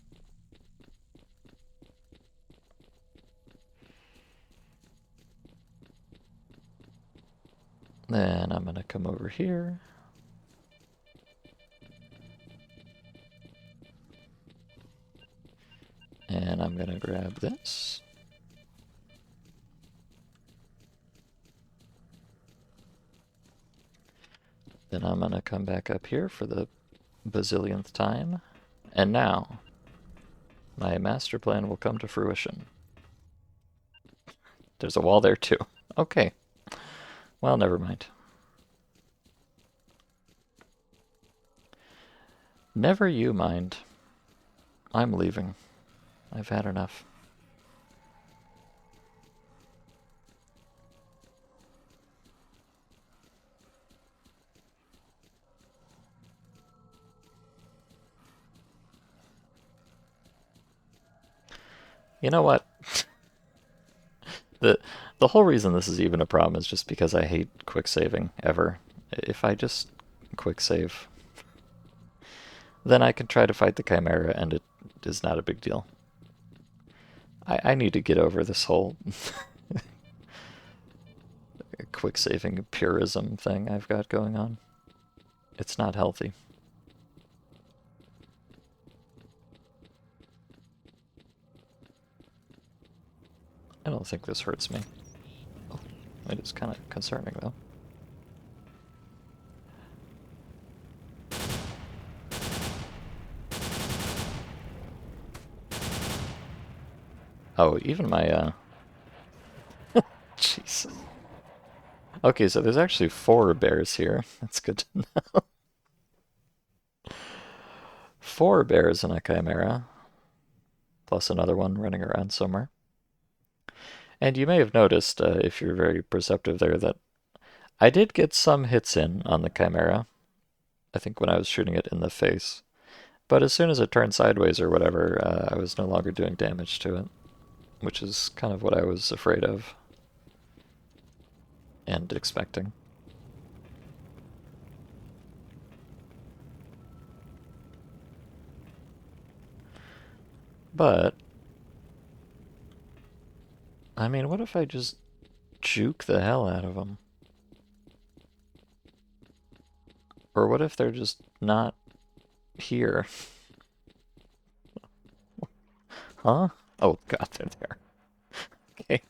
Then I'm gonna come over here. And I'm gonna grab this. Then I'm gonna come back up here for the bazillionth time. And now, my master plan will come to fruition. There's a wall there too. Okay. Well, never mind. Never you mind. I'm leaving. I've had enough. You know what? the the whole reason this is even a problem is just because I hate quick saving ever. If I just quick save, then I can try to fight the Chimera and it is not a big deal. I need to get over this whole quick saving purism thing I've got going on. It's not healthy. I don't think this hurts me. Oh, it is kind of concerning though. Oh, even my, Jesus. Okay, so there's actually 4 bears here. That's good to know. 4 bears in a chimera, plus another one running around somewhere. And you may have noticed, if you're very perceptive there, that I did get some hits in on the chimera. I think when I was shooting it in the face. But as soon as it turned sideways or whatever, I was no longer doing damage to it, which is kind of what I was afraid of and expecting. But, I mean, what if I just juke the hell out of them? Or what if they're just not here? Huh? Oh god, they're there. Okay.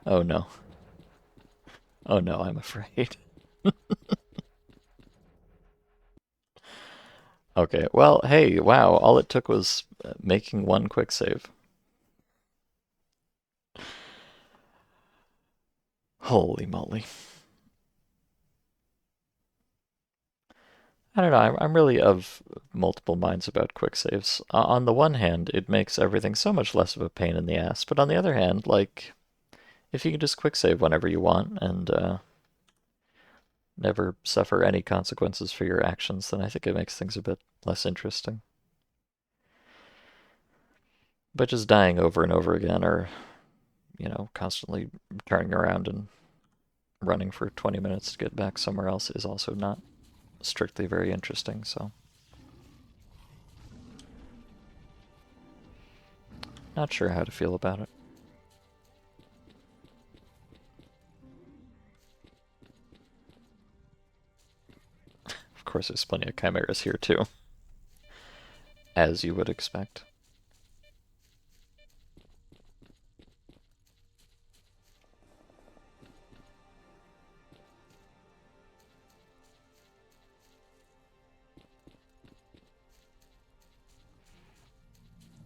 Oh no. Oh no, I'm afraid. Okay, well, hey, wow, all it took was making one quick save. Holy moly. I don't know, I'm really of multiple minds about quick saves. On the one hand, it makes everything so much less of a pain in the ass, but on the other hand, like, if you can just quick save whenever you want and never suffer any consequences for your actions, then I think it makes things a bit less interesting. But just dying over and over again, or, constantly turning around and running for 20 minutes to get back somewhere else is also not strictly very interesting, so. Not sure how to feel about it. Of course, there's plenty of chimeras here, too. As you would expect.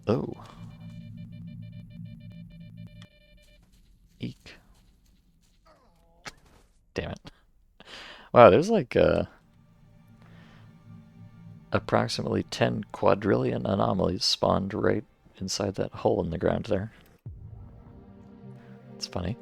Oh. Eek. Damn it. Wow, there's like approximately 10 quadrillion anomalies spawned right inside that hole in the ground there. It's funny.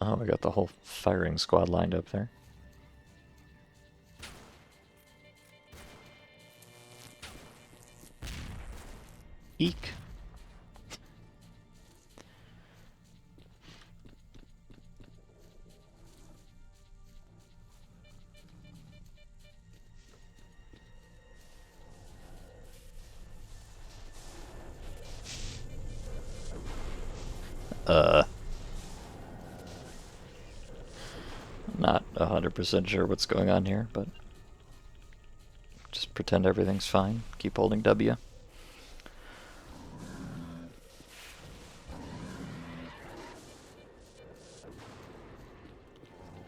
Oh, we got the whole firing squad lined up there. Eek. Uh, Not 100% sure what's going on here, but just pretend everything's fine. Keep holding W.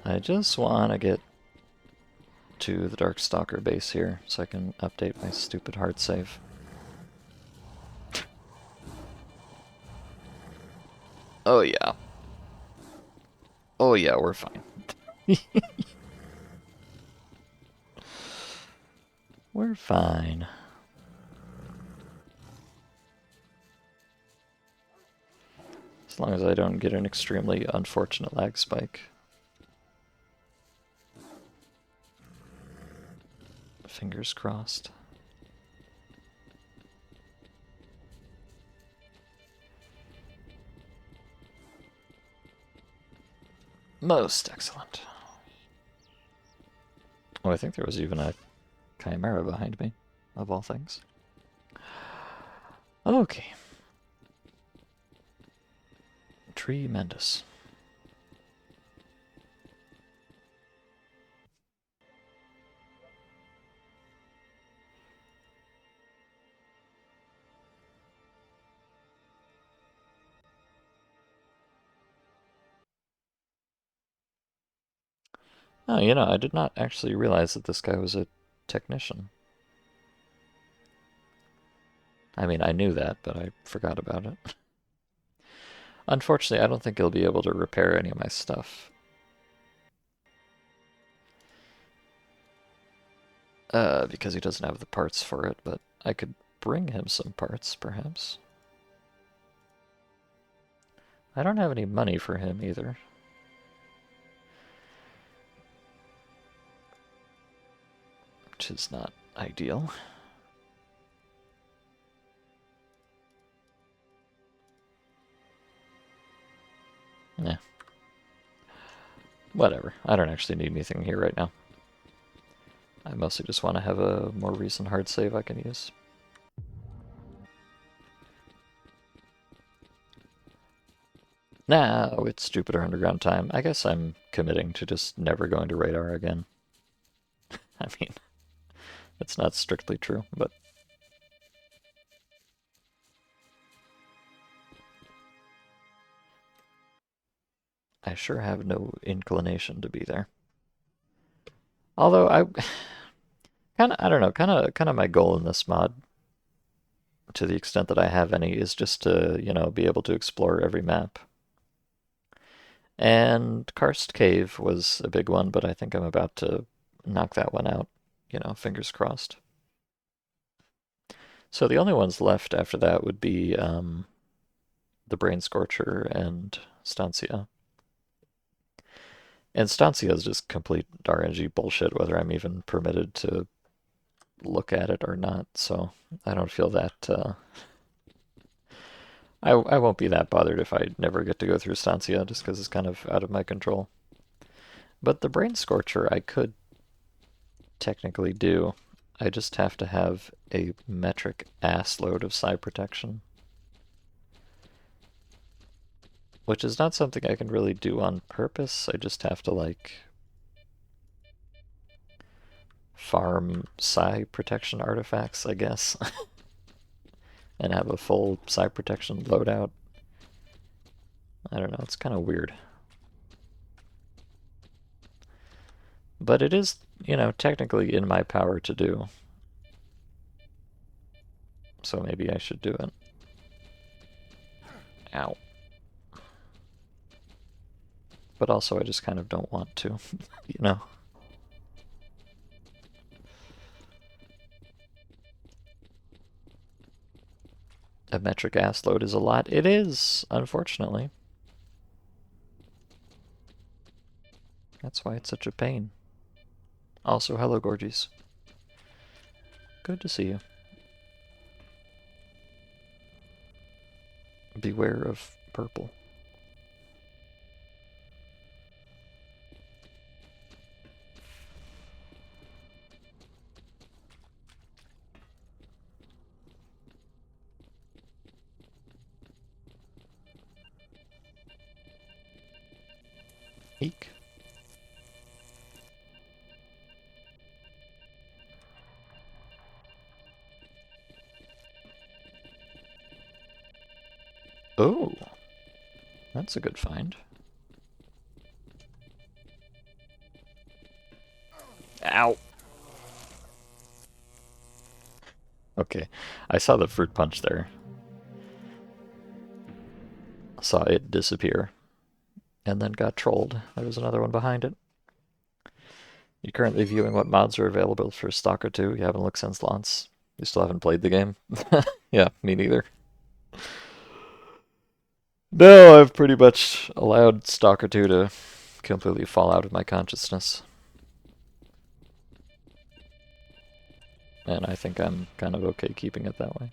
I just want to get to the Darkstalker base here so I can update my stupid hard save. Oh yeah. Oh yeah, we're fine. We're fine. As long as I don't get an extremely unfortunate lag spike. Fingers crossed. Most excellent. Oh, I think there was even a chimera behind me, of all things. Okay. Tremendous. Oh, I did not actually realize that this guy was a technician. I mean, I knew that, but I forgot about it. Unfortunately, I don't think he'll be able to repair any of my stuff. Because he doesn't have the parts for it, but I could bring him some parts, perhaps. I don't have any money for him either. Which is not ideal. Yeah. Whatever. I don't actually need anything here right now. I mostly just want to have a more recent hard save I can use. Now it's Jupiter Underground time. I guess I'm committing to just never going to radar again. I mean, that's not strictly true, but I sure have no inclination to be there. Although I kind of, I don't know, kind of my goal in this mod, to the extent that I have any, is just to, be able to explore every map. And Karst Cave was a big one, but I think I'm about to knock that one out, fingers crossed. So the only ones left after that would be the Brain Scorcher and Stancia. And Stancia is just complete RNG bullshit, whether I'm even permitted to look at it or not. So I don't feel that. I won't be that bothered if I never get to go through Stancia, just because it's kind of out of my control. But the Brain Scorcher I could technically do. I just have to have a metric ass load of psi protection, which is not something I can really do on purpose. I just have to, like, farm psi protection artifacts, I guess, and have a full psi protection loadout. I don't know, it's kind of weird. But it is, technically in my power to do. So maybe I should do it. Ow. But also I just kind of don't want to, you know? A metric ass load is a lot. It is, unfortunately. That's why it's such a pain. Also, hello, Gorgies. Good to see you. Beware of purple. Eek. Oh, that's a good find. Ow. Okay, I saw the fruit punch there. Saw it disappear, and then got trolled. There was another one behind it. You're currently viewing what mods are available for Stalker 2. You haven't looked since launch. You still haven't played the game? Yeah, me neither. No, I've pretty much allowed Stalker 2 to completely fall out of my consciousness. And I think I'm kind of okay keeping it that way.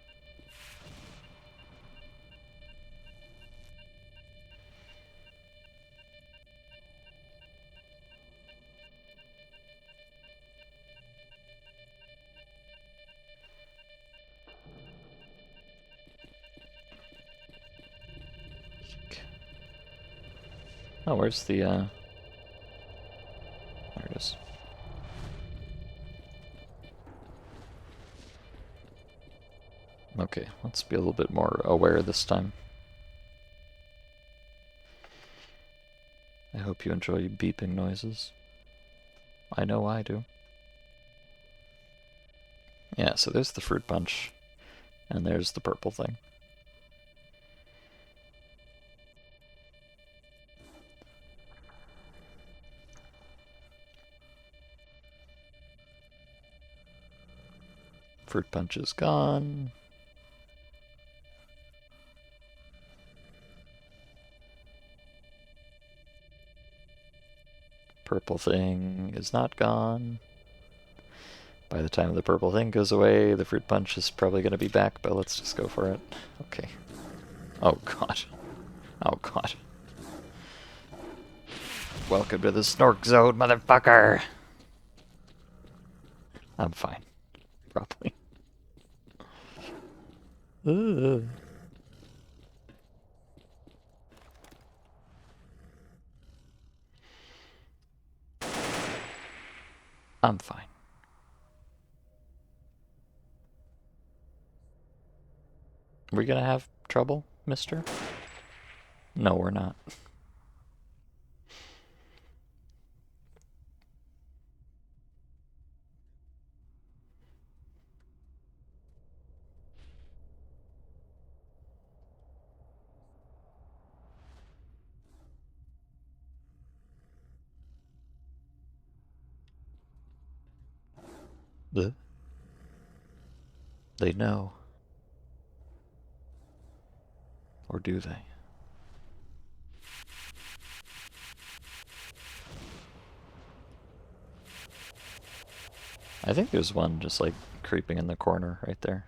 Oh, where's the, there it is. Okay, let's be a little bit more aware this time. I hope you enjoy beeping noises. I know I do. Yeah, so there's the fruit punch, and there's the purple thing. Fruit punch is gone. Purple thing is not gone. By the time the purple thing goes away, the fruit punch is probably going to be back, but let's just go for it. Okay. Oh god. Oh god. Welcome to the Snork Zone, motherfucker! I'm fine. Probably. I'm fine. We gonna have trouble, mister? No, we're not. The They know. Or do they? I think there's one just like creeping in the corner right there.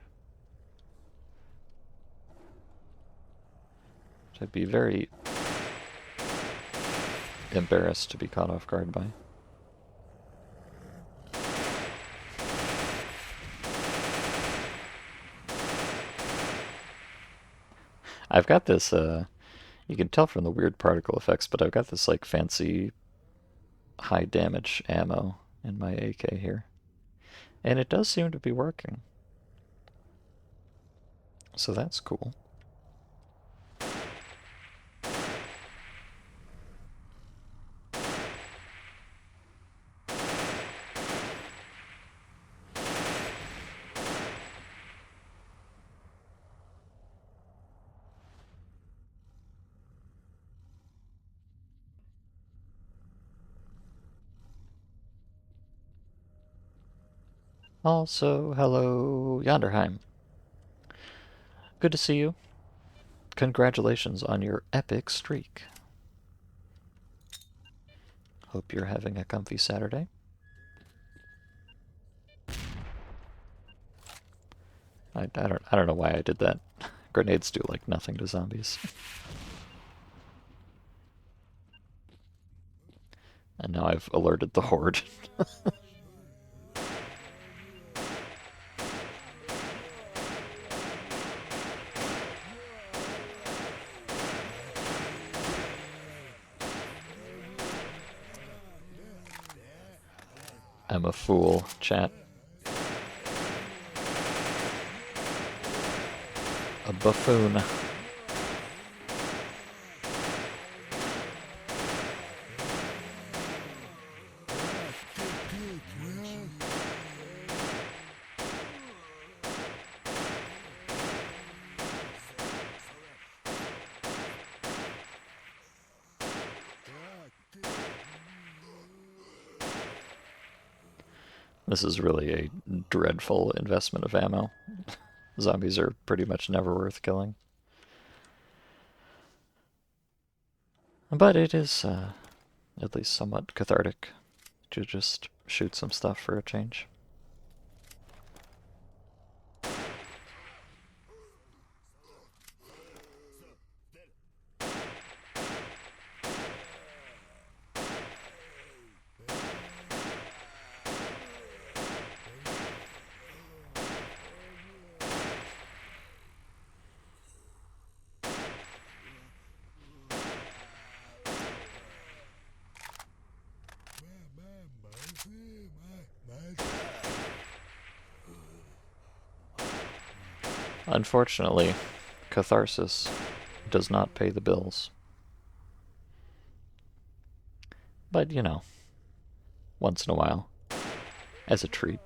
Which I'd be very embarrassed to be caught off guard by. I've got this, you can tell from the weird particle effects, but I've got this like fancy high damage ammo in my AK here. And it does seem to be working. So that's cool. Also, hello, Yonderheim. Good to see you. Congratulations on your epic streak. Hope you're having a comfy Saturday. I don't know why I did that. Grenades do like nothing to zombies. And now I've alerted the horde. I'm a fool, chat. A buffoon. This is really a dreadful investment of ammo. Zombies are pretty much never worth killing. But it is at least somewhat cathartic to just shoot some stuff for a change. Unfortunately, catharsis does not pay the bills. But, you know, once in a while, as a treat.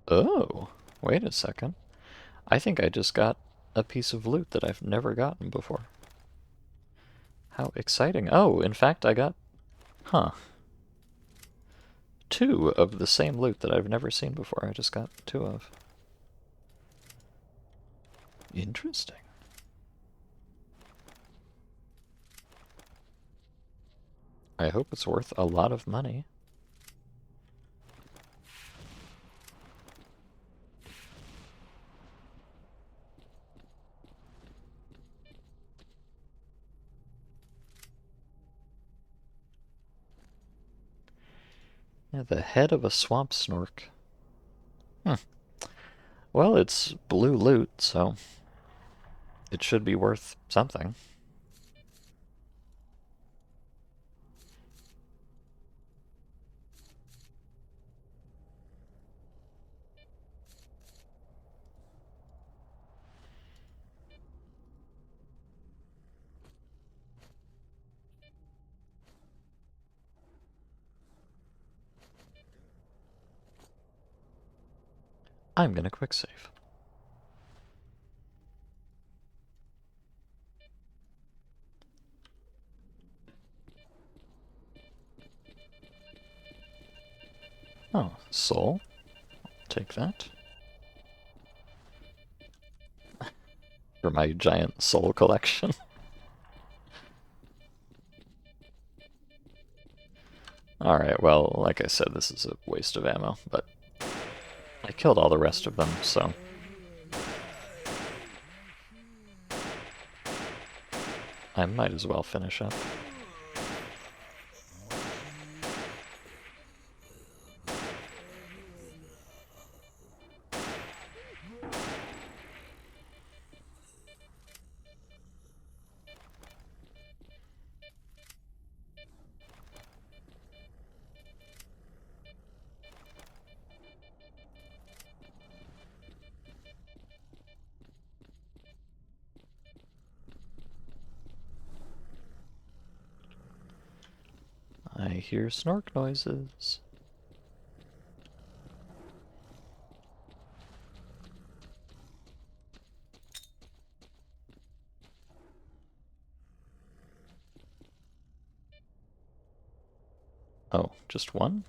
Oh, wait a second. I think I just got a piece of loot that I've never gotten before. How exciting. Oh, in fact, I got... Huh. Two of the same loot that I've never seen before. I just got two of. Interesting. I hope it's worth a lot of money. Yeah, the head of a swamp snork. Hmm. Well, it's blue loot, so it should be worth something. I'm gonna quick save. Oh, soul. Take that. For my giant soul collection. Alright, well, like I said, this is a waste of ammo, but I killed all the rest of them, so... I might as well finish up. I hear snork noises. Oh, just one?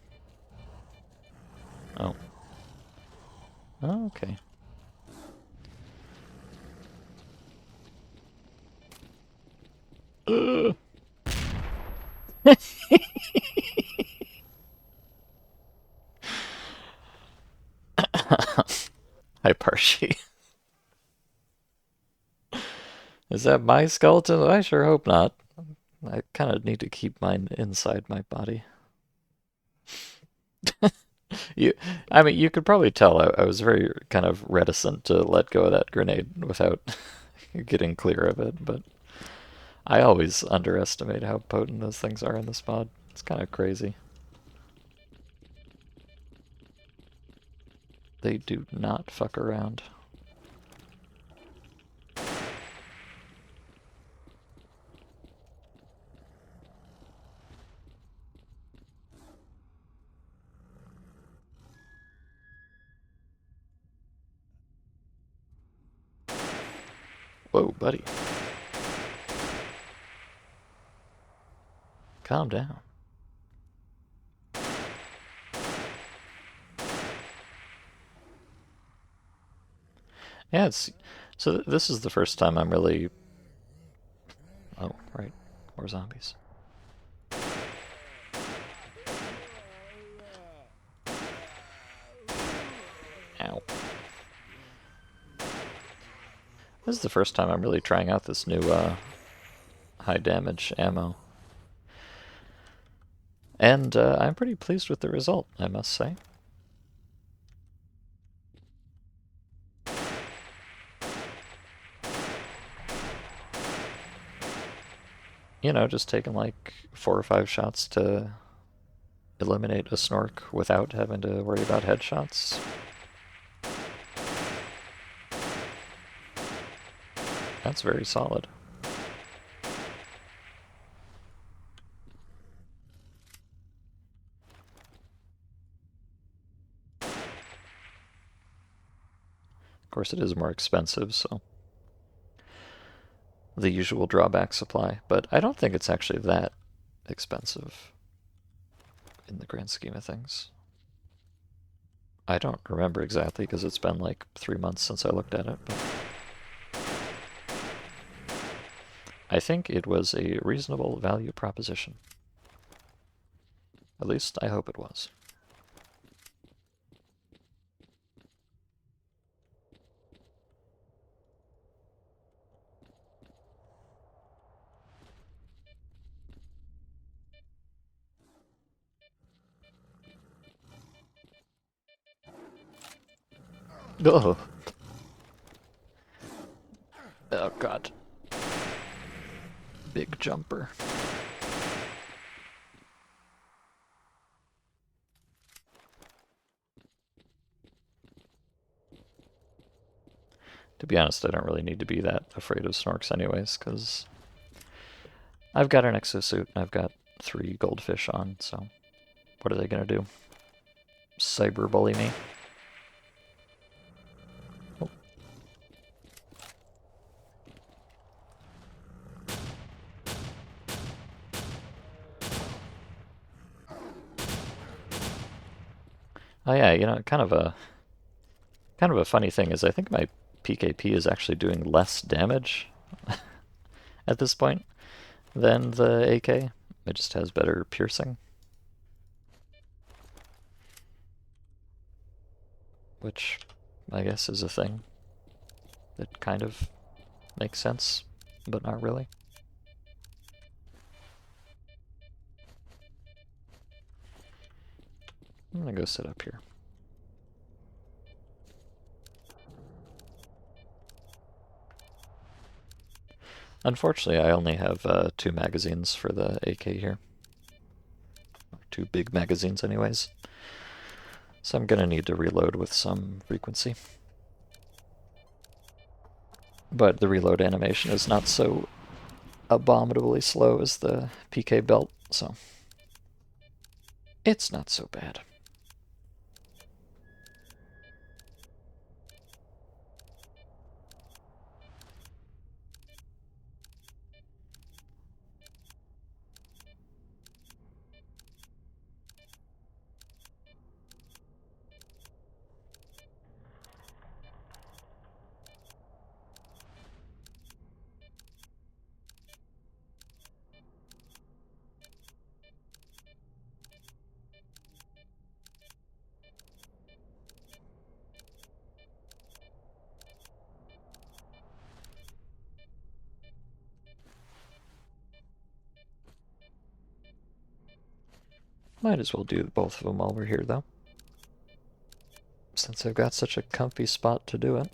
Oh. Oh, okay. Hi, Parshi. Is that my skeleton? I sure hope not. I kind of need to keep mine inside my body. You, I mean, you could probably tell I was very kind of reticent to let go of that grenade without getting clear of it, but I always underestimate how potent those things are in this mod. It's kind of crazy. They do not fuck around. Whoa, buddy. Calm down. Yeah, it's... So this is the first time I'm really... Oh, right. More zombies. Ow. This is the first time I'm really trying out this new high damage ammo. And I'm pretty pleased with the result, I must say. You know, just taking like 4 or 5 shots to eliminate a snork without having to worry about headshots. That's very solid. Of course, it is more expensive, so the usual drawbacks apply, but I don't think it's actually that expensive in the grand scheme of things. I don't remember exactly because it's been like 3 months since I looked at it, but I think it was a reasonable value proposition. At least I hope it was. Oh, oh god. Big jumper. To be honest, I don't really need to be that afraid of snorks anyways, because I've got an exosuit and I've got 3 goldfish on, so what are they gonna do? Cyberbully me? Oh yeah, kind of a funny thing is I think my PKP is actually doing less damage at this point than the AK. It just has better piercing, which I guess is a thing that kind of makes sense, but not really. I'm gonna go sit up here. Unfortunately, I only have 2 magazines for the AK here. 2 big magazines anyways. So I'm gonna need to reload with some frequency. But the reload animation is not so abominably slow as the PK belt, so it's not so bad. Might as well do both of them while we're here, though, since I've got such a comfy spot to do it.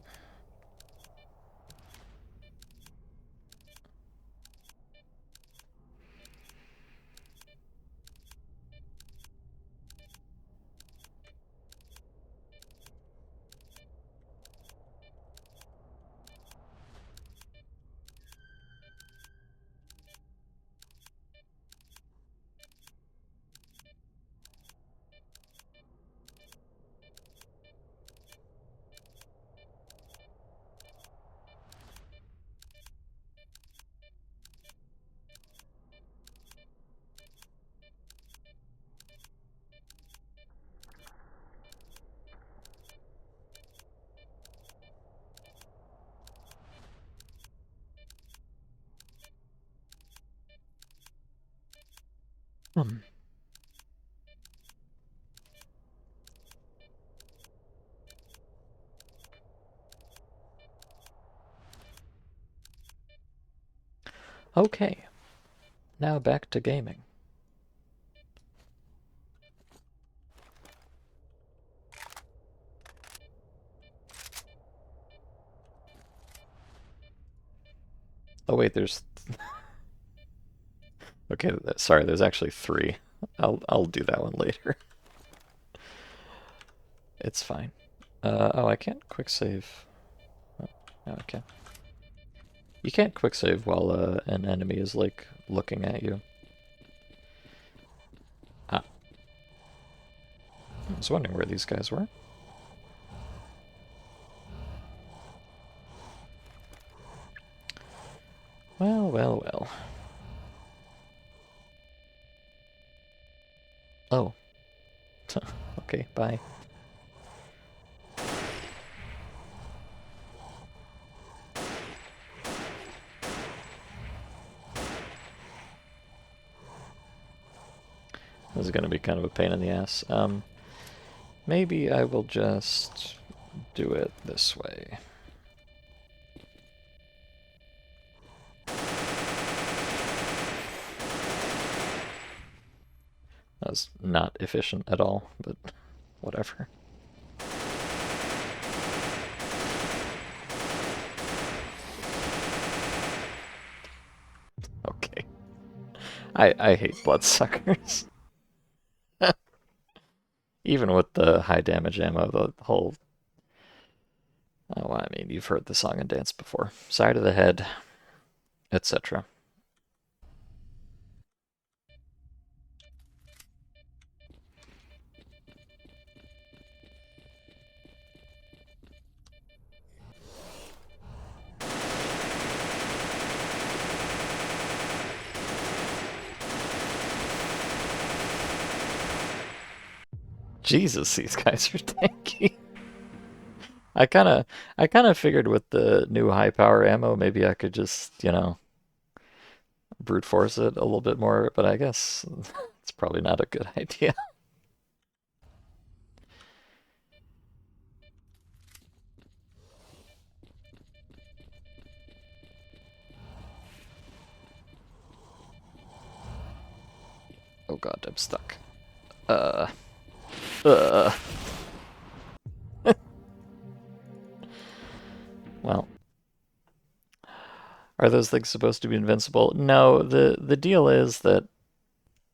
Hmm. Okay, now back to gaming. Oh wait, there's okay. Sorry, there's actually 3. I'll do that one later. It's fine. Oh, I can't quick save. Oh, no, I can. You can't quick save while an enemy is like looking at you. Ah, I was wondering where these guys were. Well, well, well. Oh. Okay, bye. This is going to be kind of a pain in the ass. Maybe I will just do it this way. That was not efficient at all, but whatever. Okay. I hate bloodsuckers. Even with the high damage ammo, the whole... Oh, I mean, you've heard the song and dance before. Side of the head, etc. Jesus, these guys are tanky. I kind of figured with the new high power ammo, maybe I could just, brute force it a little bit more, but I guess it's probably not a good idea. Oh god, I'm stuck. Uh, uh. Well, are those things supposed to be invincible? No, the deal is that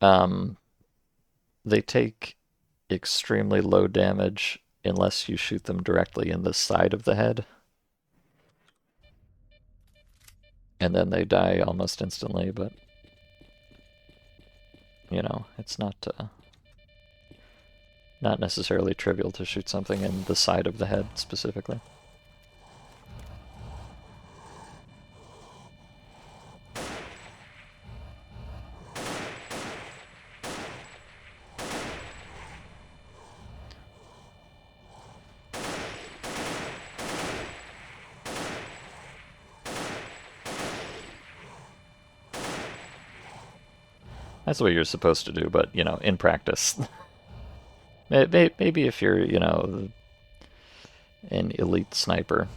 um they take extremely low damage unless you shoot them directly in the side of the head, and then they die almost instantly, but it's not necessarily trivial to shoot something in the side of the head specifically. That's what you're supposed to do, but, in practice. Maybe if you're, an elite sniper,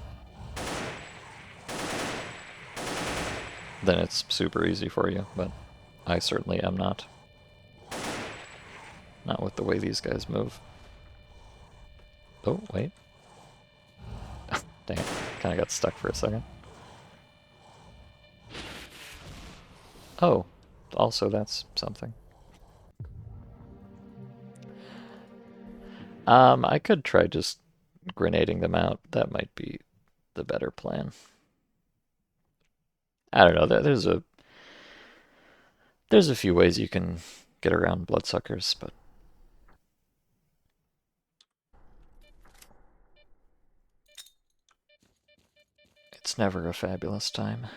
then it's super easy for you, but I certainly am not. Not with the way these guys move. Oh, wait. Dang it. Kind of got stuck for a second. Oh, also that's something. I could try just grenading them out. That might be the better plan. I don't know. There's a few ways you can get around bloodsuckers, but it's never a fabulous time.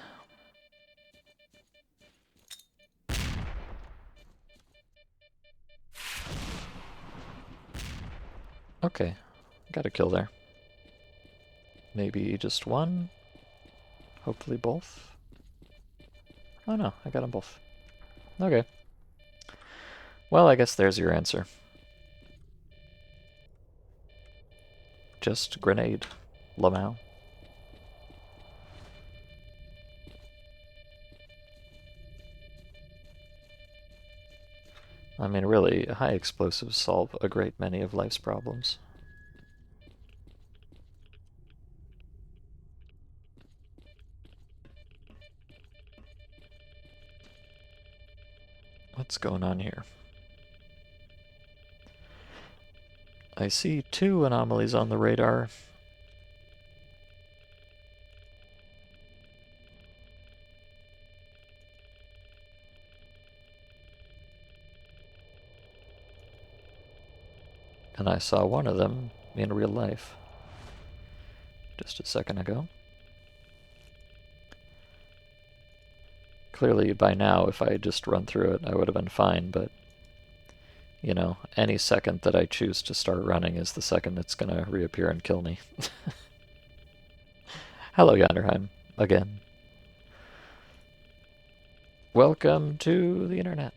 Okay, got a kill there. Maybe just one? Hopefully both? Oh no, I got them both. Okay. Well, I guess there's your answer. Just grenade. Lamau. I mean, really, high explosives solve a great many of life's problems. What's going on here? I see 2 anomalies on the radar. And I saw one of them in real life just a second ago. Clearly, by now, if I had just run through it, I would have been fine, but, any second that I choose to start running is the second it's gonna reappear and kill me. Hello, Yanderheim, again. Welcome to the internet.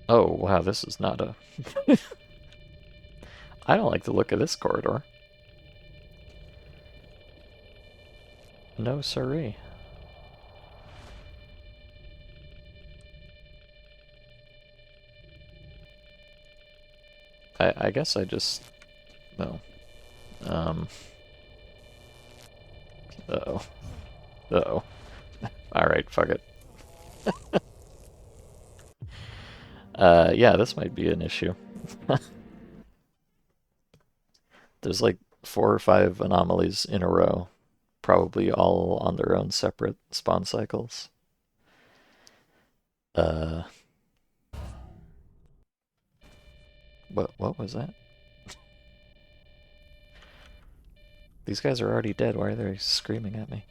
Oh, wow, this is not a... I don't like the look of this corridor. No siree. I guess I just... No. Uh-oh. Uh-oh. Alright, fuck it. Yeah, this might be an issue. There's like 4 or 5 anomalies in a row, probably all on their own separate spawn cycles. Uh, what was that? These guys are already dead. Why are they screaming at me?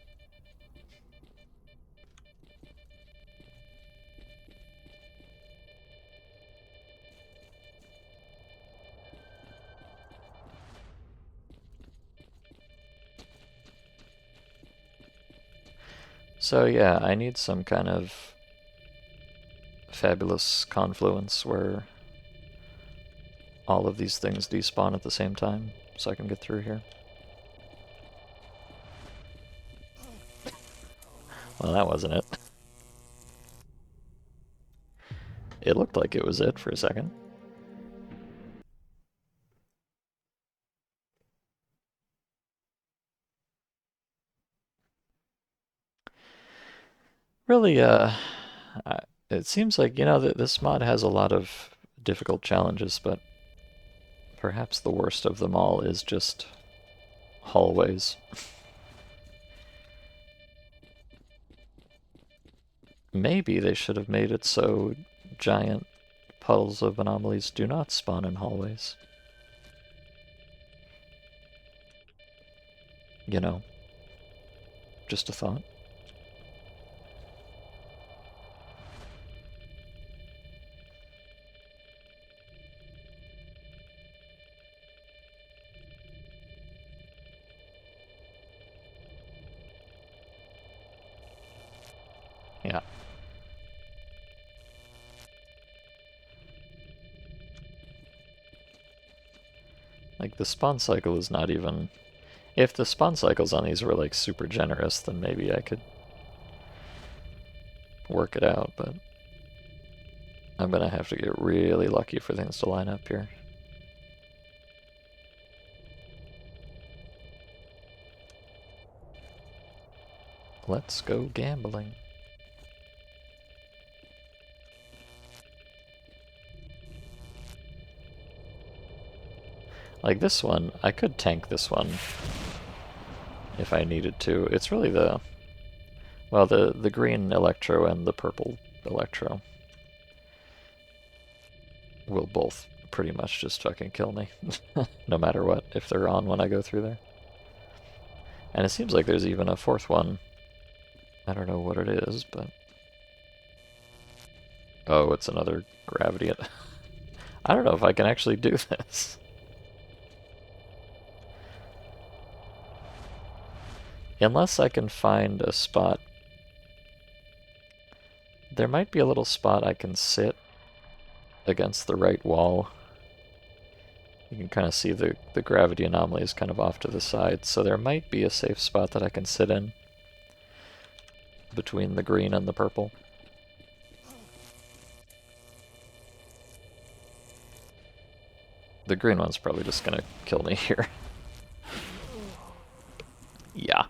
So yeah, I need some kind of fabulous confluence where all of these things despawn at the same time so I can get through here. Well, that wasn't it. It looked like it was it for a second. Really, it seems like, you know, that this mod has a lot of difficult challenges, but perhaps the worst of them all is just hallways. Maybe they should have made it so giant puddles of anomalies do not spawn in hallways. You know, just a thought. Yeah. Like, the spawn cycle is not even... If the spawn cycles on these were, like, super generous, then maybe I could work it out, but I'm gonna have to get really lucky for things to line up here. Let's go gambling. Like this one, I could tank this one if I needed to. It's really the... Well, the green electro and the purple electro will both pretty much just fucking kill me. No matter what, if they're on when I go through there. And it seems like there's even a fourth one. I don't know what it is, but... Oh, it's another gravity. I don't know if I can actually do this. Unless I can find a spot. There might be a little spot I can sit against the right wall. You can kind of see the gravity anomaly is kind of off to the side, so there might be a safe spot that I can sit in between the green and the purple. The green one's probably just gonna kill me here. Yeah.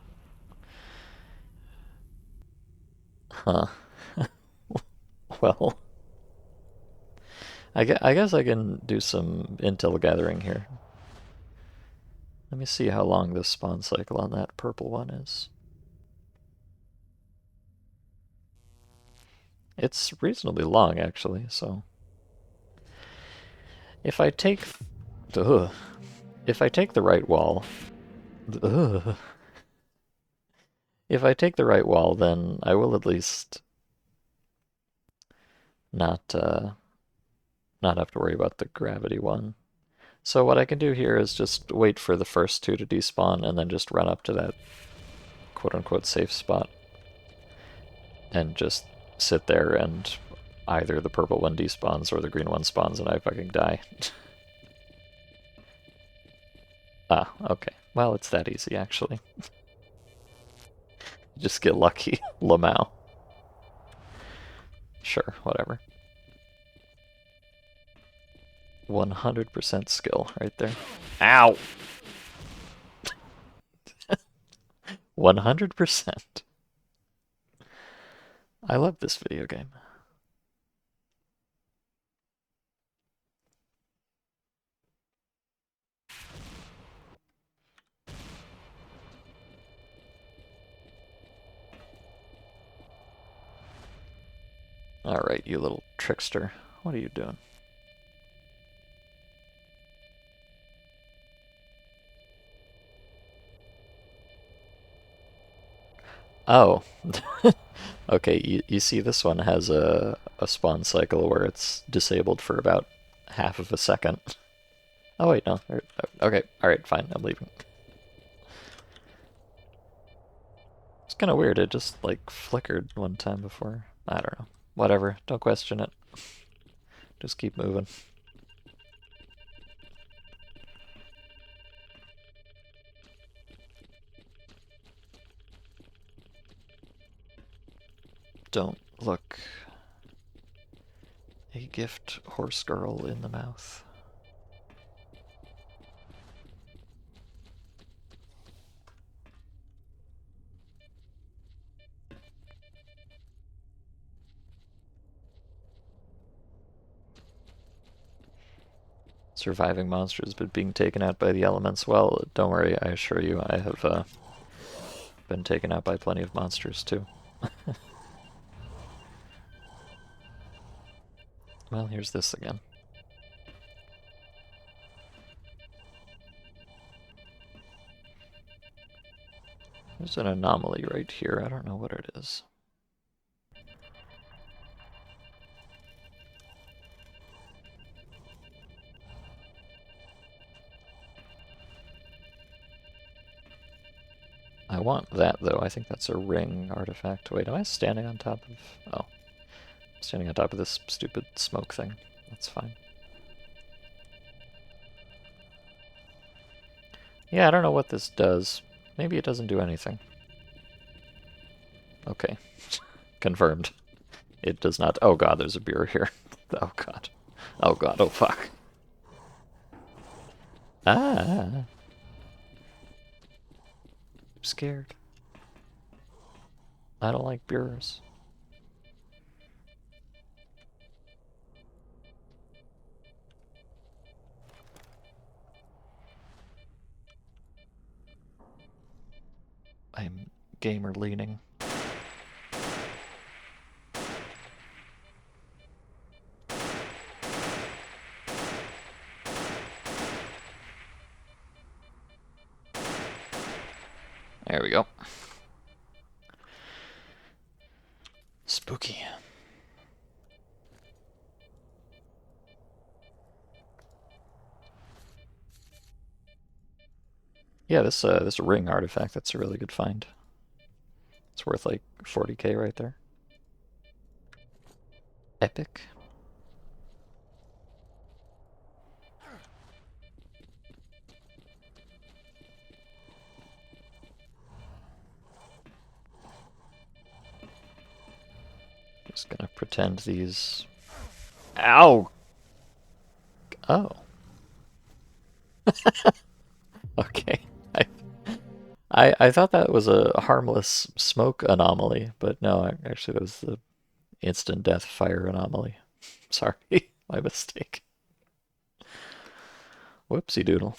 Huh. Well, I guess I can do some intel gathering here. Let me see how long this spawn cycle on that purple one is. It's reasonably long, actually, so... If I take... Ugh. If I take the right wall... Ugh. If I take the right wall, then I will at least not not have to worry about the gravity one. So what I can do here is just wait for the first two to despawn and then just run up to that quote-unquote safe spot and just sit there and either the purple one despawns or the green one spawns and I fucking die. Ah, okay. Well, it's that easy, actually. Just get lucky. Lamau. Sure, whatever. 100% skill right there. Ow! 100%. I love this video game. Alright, you little trickster. What are you doing? Oh. Okay, you see this one has a spawn cycle where it's disabled for about half of a second. Oh wait, no. Okay, alright, fine, I'm leaving. Just kind of weird. It just like flickered one time before. I don't know. Whatever. Don't question it. Just keep moving. Don't look a gift horse girl in the mouth. Surviving monsters but being taken out by the elements. Well, don't worry, I assure you I have been taken out by plenty of monsters too. Well, here's this again. There's an anomaly right here. I don't know what it is. I want that, though. I think that's a ring artifact. Wait, am I standing on top of... Oh. I'm standing on top of this stupid smoke thing. That's fine. Yeah, I don't know what this does. Maybe it doesn't do anything. Okay. Confirmed. It does not... Oh god, there's a beer here. Oh god. Oh god, oh fuck. Ah! I'm scared. I don't like beers. I'm gamer leaning. There we go. Spooky. Yeah, this ring artifact, that's a really good find. It's worth like 40k right there. Epic. Just gonna pretend these... Ow! Oh. Okay. I thought that was a harmless smoke anomaly, but no, actually that was the instant death fire anomaly. Sorry, my mistake. Whoopsie doodle.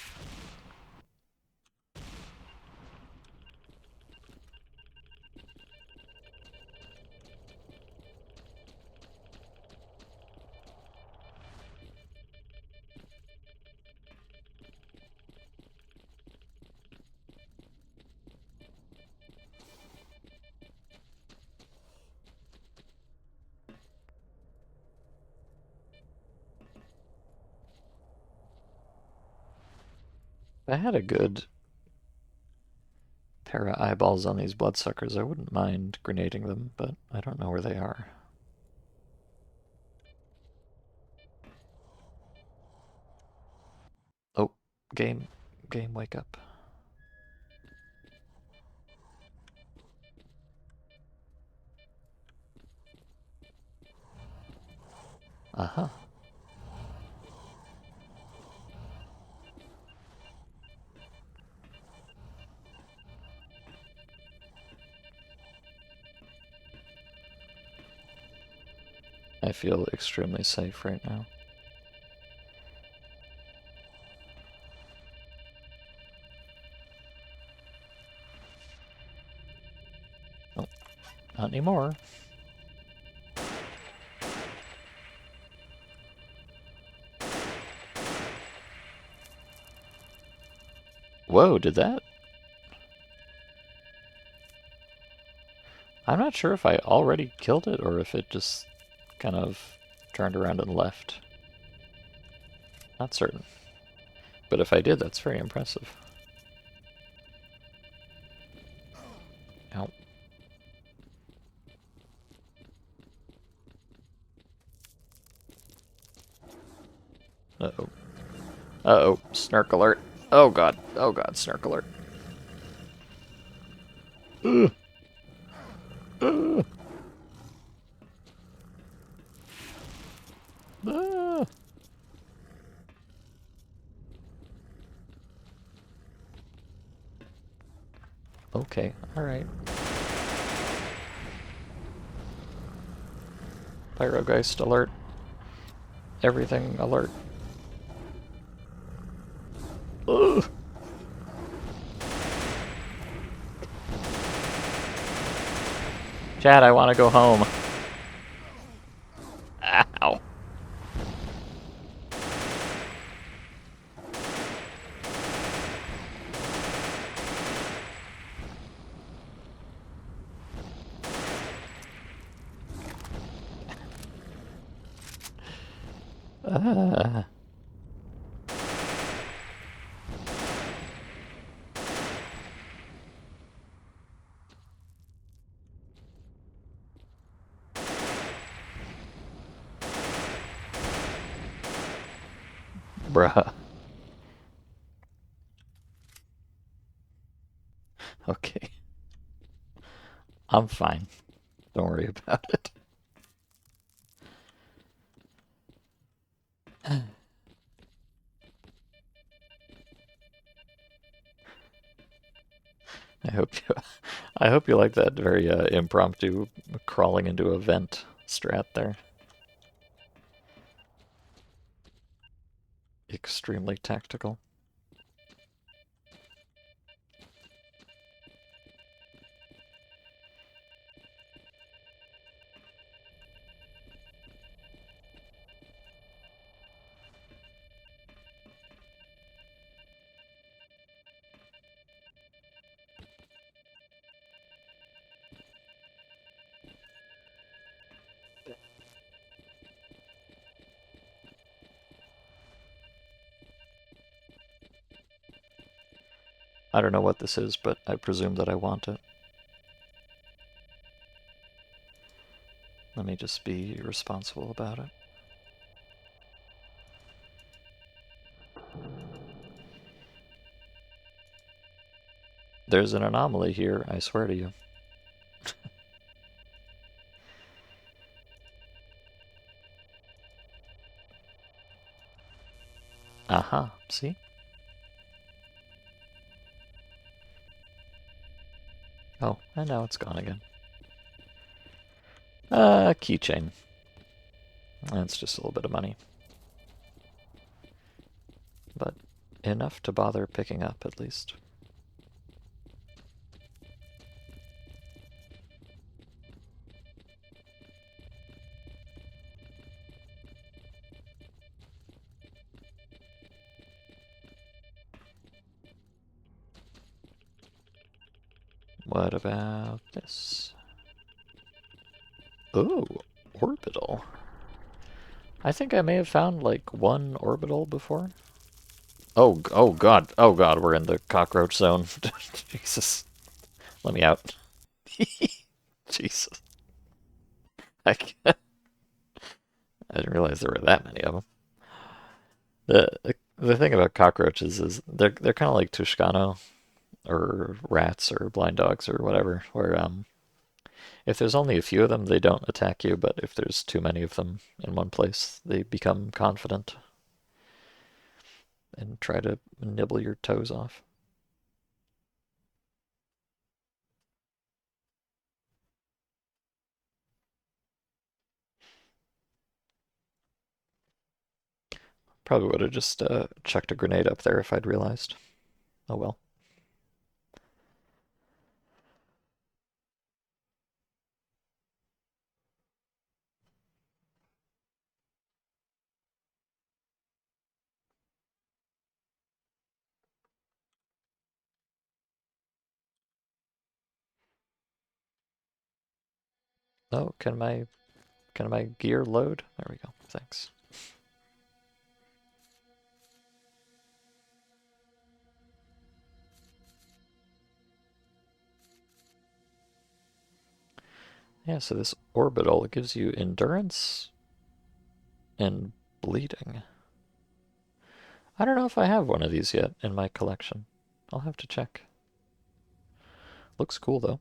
If I had a good pair of eyeballs on these bloodsuckers, I wouldn't mind grenading them, but I don't know where they are. Oh, game, wake up. Uh-huh. I feel extremely safe right now. Oh, not anymore. Whoa, did that? I'm not sure if I already killed it or if it just kind of turned around and left. Not certain. But if I did, that's very impressive. Ow. Uh-oh. Uh-oh. Snark alert. Oh god. Oh god, snark alert. Ah. Okay, alright. Pyrogeist alert. Everything alert. Ugh. Chad, I want to go home. Ow. Ah. Bruh. Okay. I'm fine. Don't worry about it. I hope you I hope you like that very impromptu crawling into a vent strat there. Extremely tactical. I don't know what this is, but I presume that I want it. Let me just be responsible about it. There's an anomaly here, I swear to you. Aha, see? Oh, and now it's gone again. Keychain. That's just a little bit of money. But enough to bother picking up, at least. What about this? Ooh, orbital. I think I may have found like one orbital before. Oh god, we're in the cockroach zone. Jesus. Let me out. Jesus. I, can't- I didn't realize there were that many of them. The thing about cockroaches is they're kind of like Tushkano or rats or blind dogs or whatever, where if there's only a few of them, they don't attack you, but if there's too many of them in one place, they become confident and try to nibble your toes off. Probably would have just chucked a grenade up there if I'd realized. Oh well. Oh, can my gear load? There we go. Thanks. Yeah, so this orbital gives you endurance and bleeding. I don't know if I have one of these yet in my collection. I'll have to check. Looks cool though.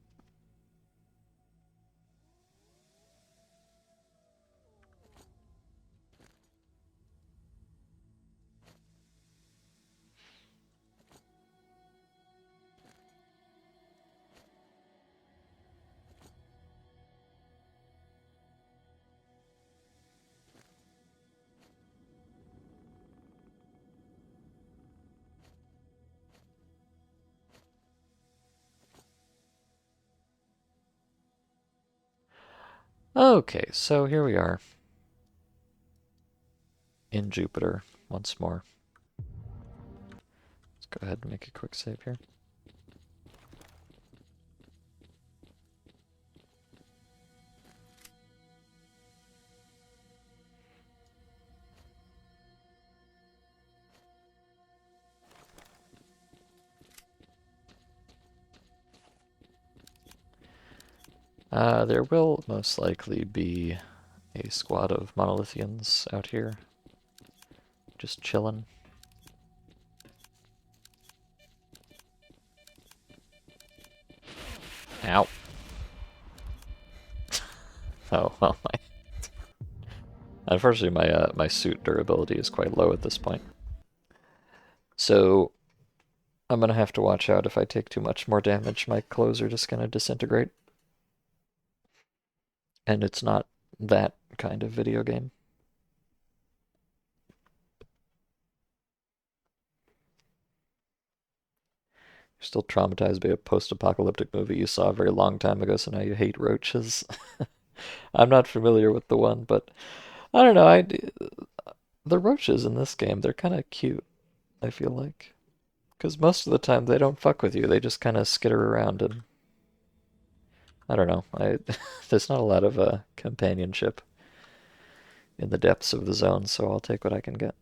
Okay, so here we are in Jupiter once more. Let's go ahead and make a quick save here. There will most likely be a squad of monolithians out here, just chilling. Ow. Oh, well, unfortunately my suit durability is quite low at this point. So I'm gonna have to watch out if I take too much more damage. My clothes are just gonna disintegrate. And it's not that kind of video game. You're still traumatized by a post-apocalyptic movie you saw a very long time ago, so now you hate roaches. I'm not familiar with the one, but I don't know. The roaches in this game, they're kind of cute, I feel like. Because most of the time they don't fuck with you. They just kind of skitter around and I don't know. There's not a lot of companionship in the depths of the zone, so I'll take what I can get.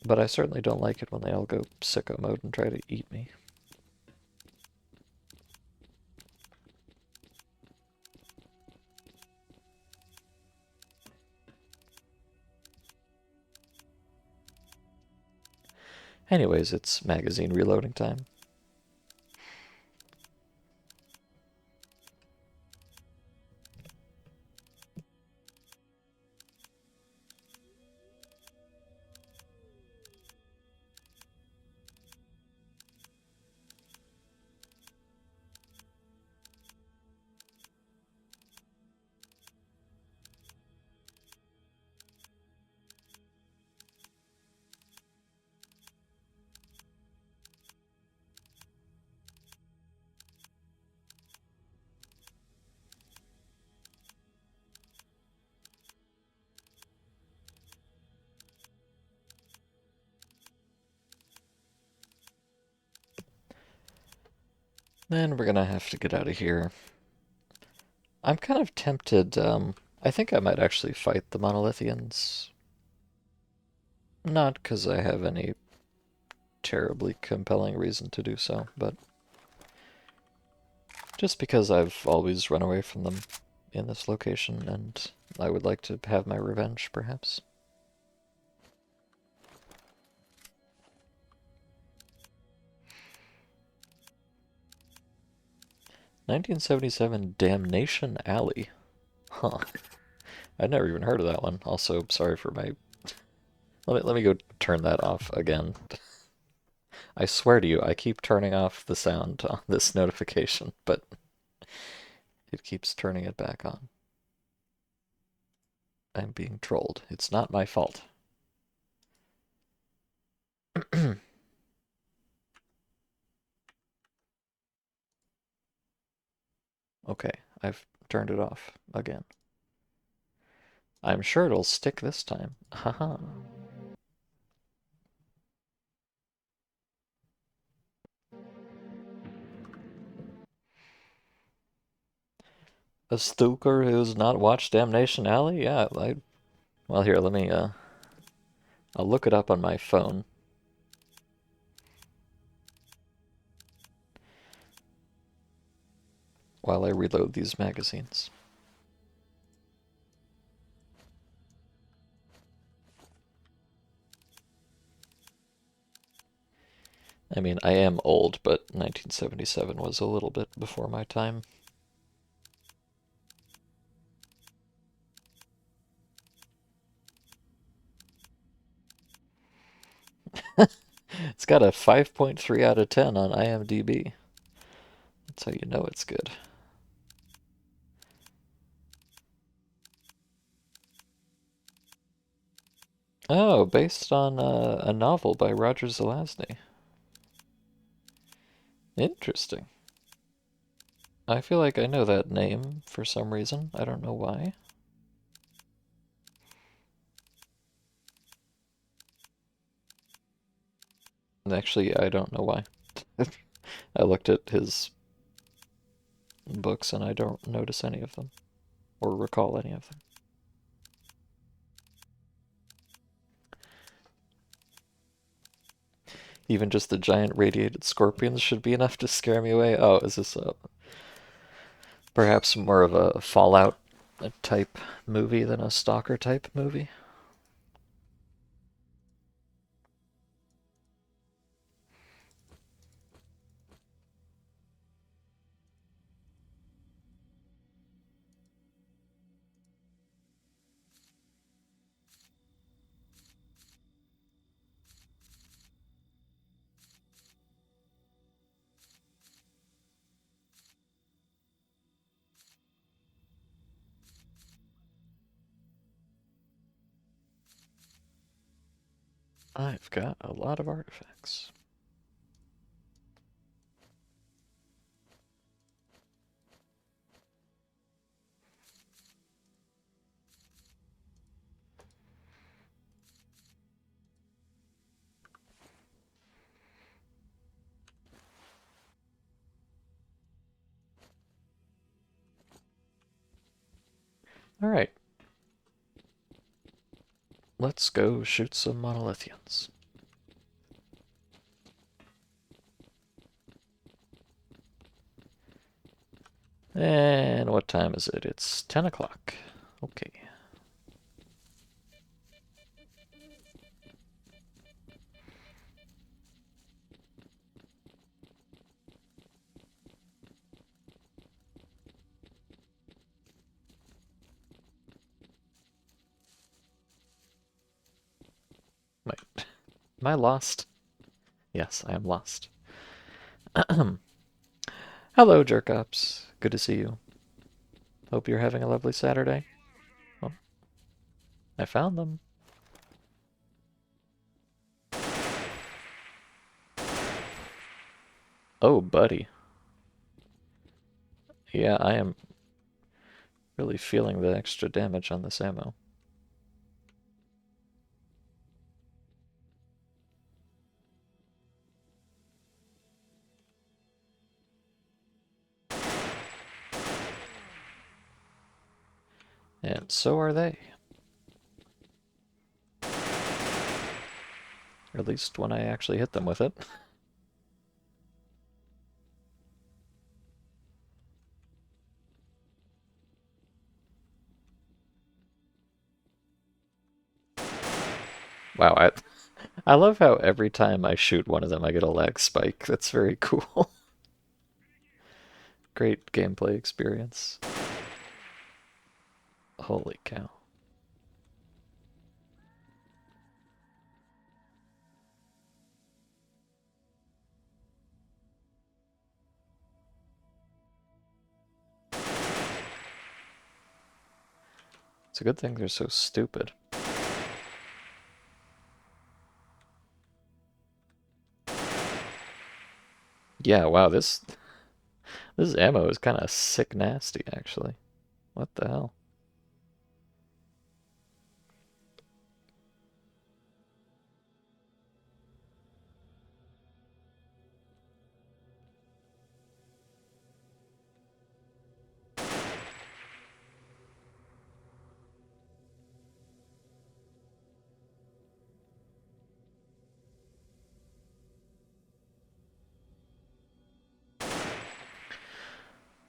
But I certainly don't like it when they all go sicko mode and try to eat me. Anyways, it's magazine reloading time. Then we're gonna have to get out of here. I'm kind of tempted, I think I might actually fight the Monolithians. Not because I have any terribly compelling reason to do so, but just because I've always run away from them in this location, and I would like to have my revenge, perhaps. "1977 Damnation Alley." Huh. I'd never even heard of that one. Also, sorry for my... Let me go turn that off again. I swear to you, I keep turning off the sound on this notification, but it keeps turning it back on. I'm being trolled. It's not my fault. Okay, I've turned it off again. I'm sure it'll stick this time. Haha. A stoker who's not watched Damnation Alley? Yeah, well, here, let me, I'll look it up on my phone. While I reload these magazines. I mean, I am old, but 1977 was a little bit before my time. It's got a 5.3 out of 10 on IMDb. That's how you know it's good. Oh, based on a novel by Roger Zelazny. Interesting. I feel like I know that name for some reason. I don't know why. Actually, I don't know why. I looked at his books and I don't notice any of them or recall any of them. Even just the giant radiated scorpions should be enough to scare me away. Oh, is this perhaps more of a Fallout type movie than a Stalker type movie? I've got a lot of artifacts. Alright, let's go shoot some monolithians. And what time is it? It's 10 o'clock. Okay. Wait, am I lost? Yes, I am lost. Hello, Jerkops. Good to see you. Hope you're having a lovely Saturday. Oh, I found them. Oh, buddy. Yeah, I am really feeling the extra damage on this ammo. And so are they. Or at least when I actually hit them with it. Wow, I love how every time I shoot one of them I get a lag spike. That's very cool. Great gameplay experience. Holy cow. It's a good thing they're so stupid. Yeah, wow, this ammo is kind of sick nasty actually. What the hell?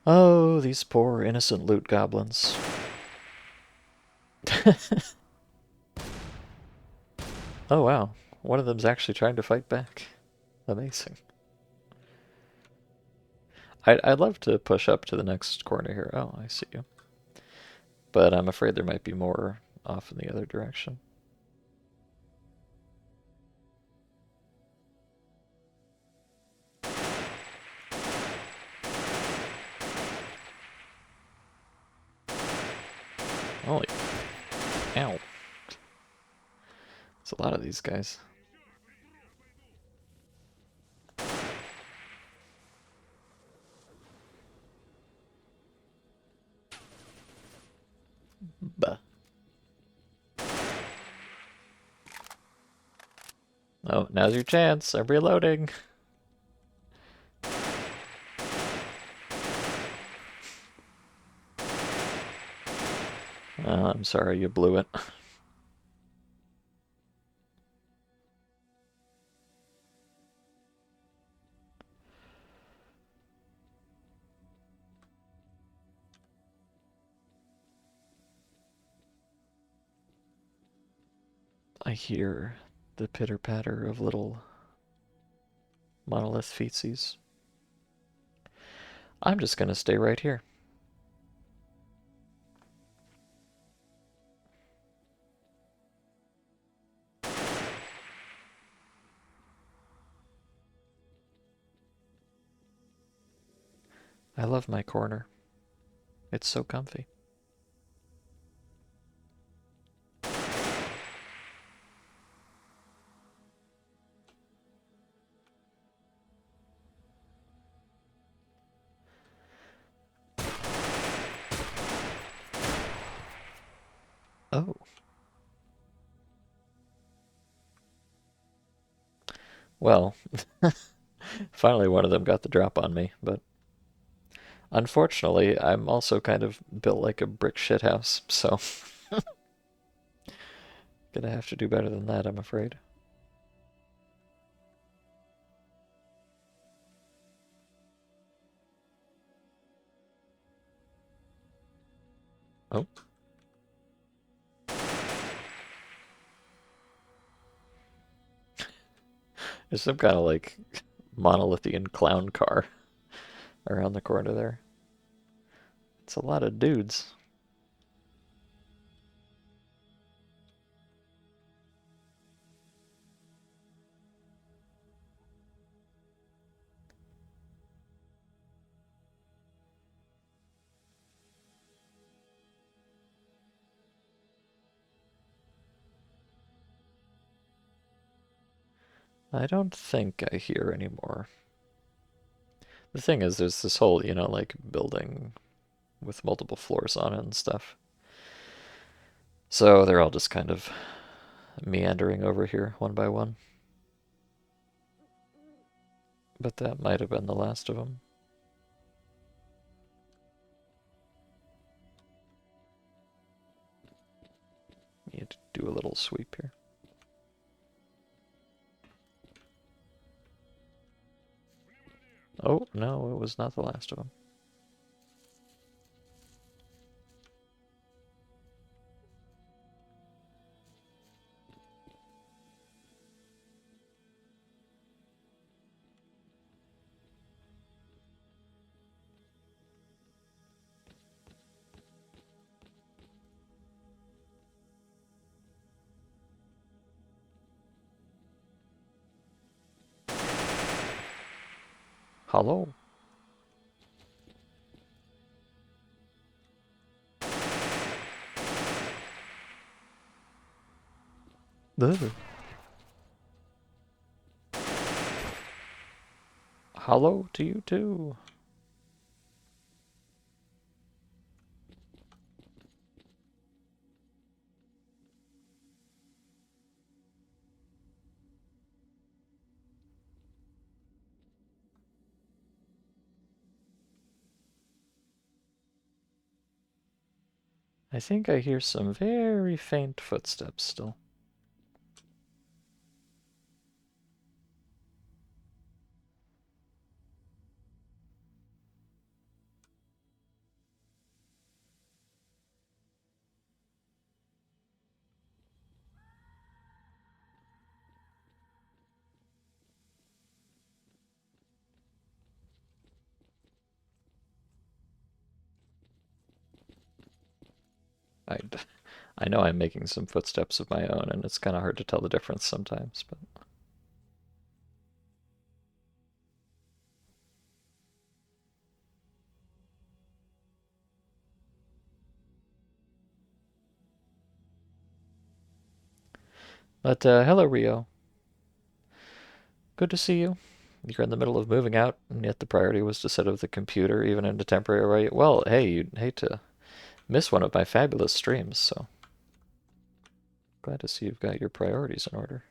Oh, these poor innocent loot goblins. Oh wow, one of them's actually trying to fight back. Amazing. I'd love to push up to the next corner here. Oh, I see you. But I'm afraid there might be more off in the other direction. Holy, ow. It's a lot of these guys. Bah. Oh, now's your chance. I'm reloading. I'm sorry, you blew it. I hear the pitter-patter of little monolith feetsies. I'm just gonna stay right here. I love my corner. It's so comfy. Oh, well, finally one of them got the drop on me, but unfortunately, I'm also kind of built like a brick shithouse, so gonna have to do better than that, I'm afraid. Oh, there's some kind of like monolithian clown car around the corner there. It's a lot of dudes. I don't think I hear anymore. The thing is, there's this whole, like building with multiple floors on it and stuff. So they're all just kind of meandering over here one by one. But that might have been the last of them. Need to do a little sweep here. Oh, no, it was not the last of them. Hello? Ugh. Hello to you too. I think I hear some very faint footsteps still. I know I'm making some footsteps of my own, and it's kind of hard to tell the difference sometimes, but... But, hello, Rio. Good to see you. You're in the middle of moving out, and yet the priority was to set up the computer, even in a temporary way. Well, hey, you'd hate to miss one of my fabulous streams, so glad to see you've got your priorities in order.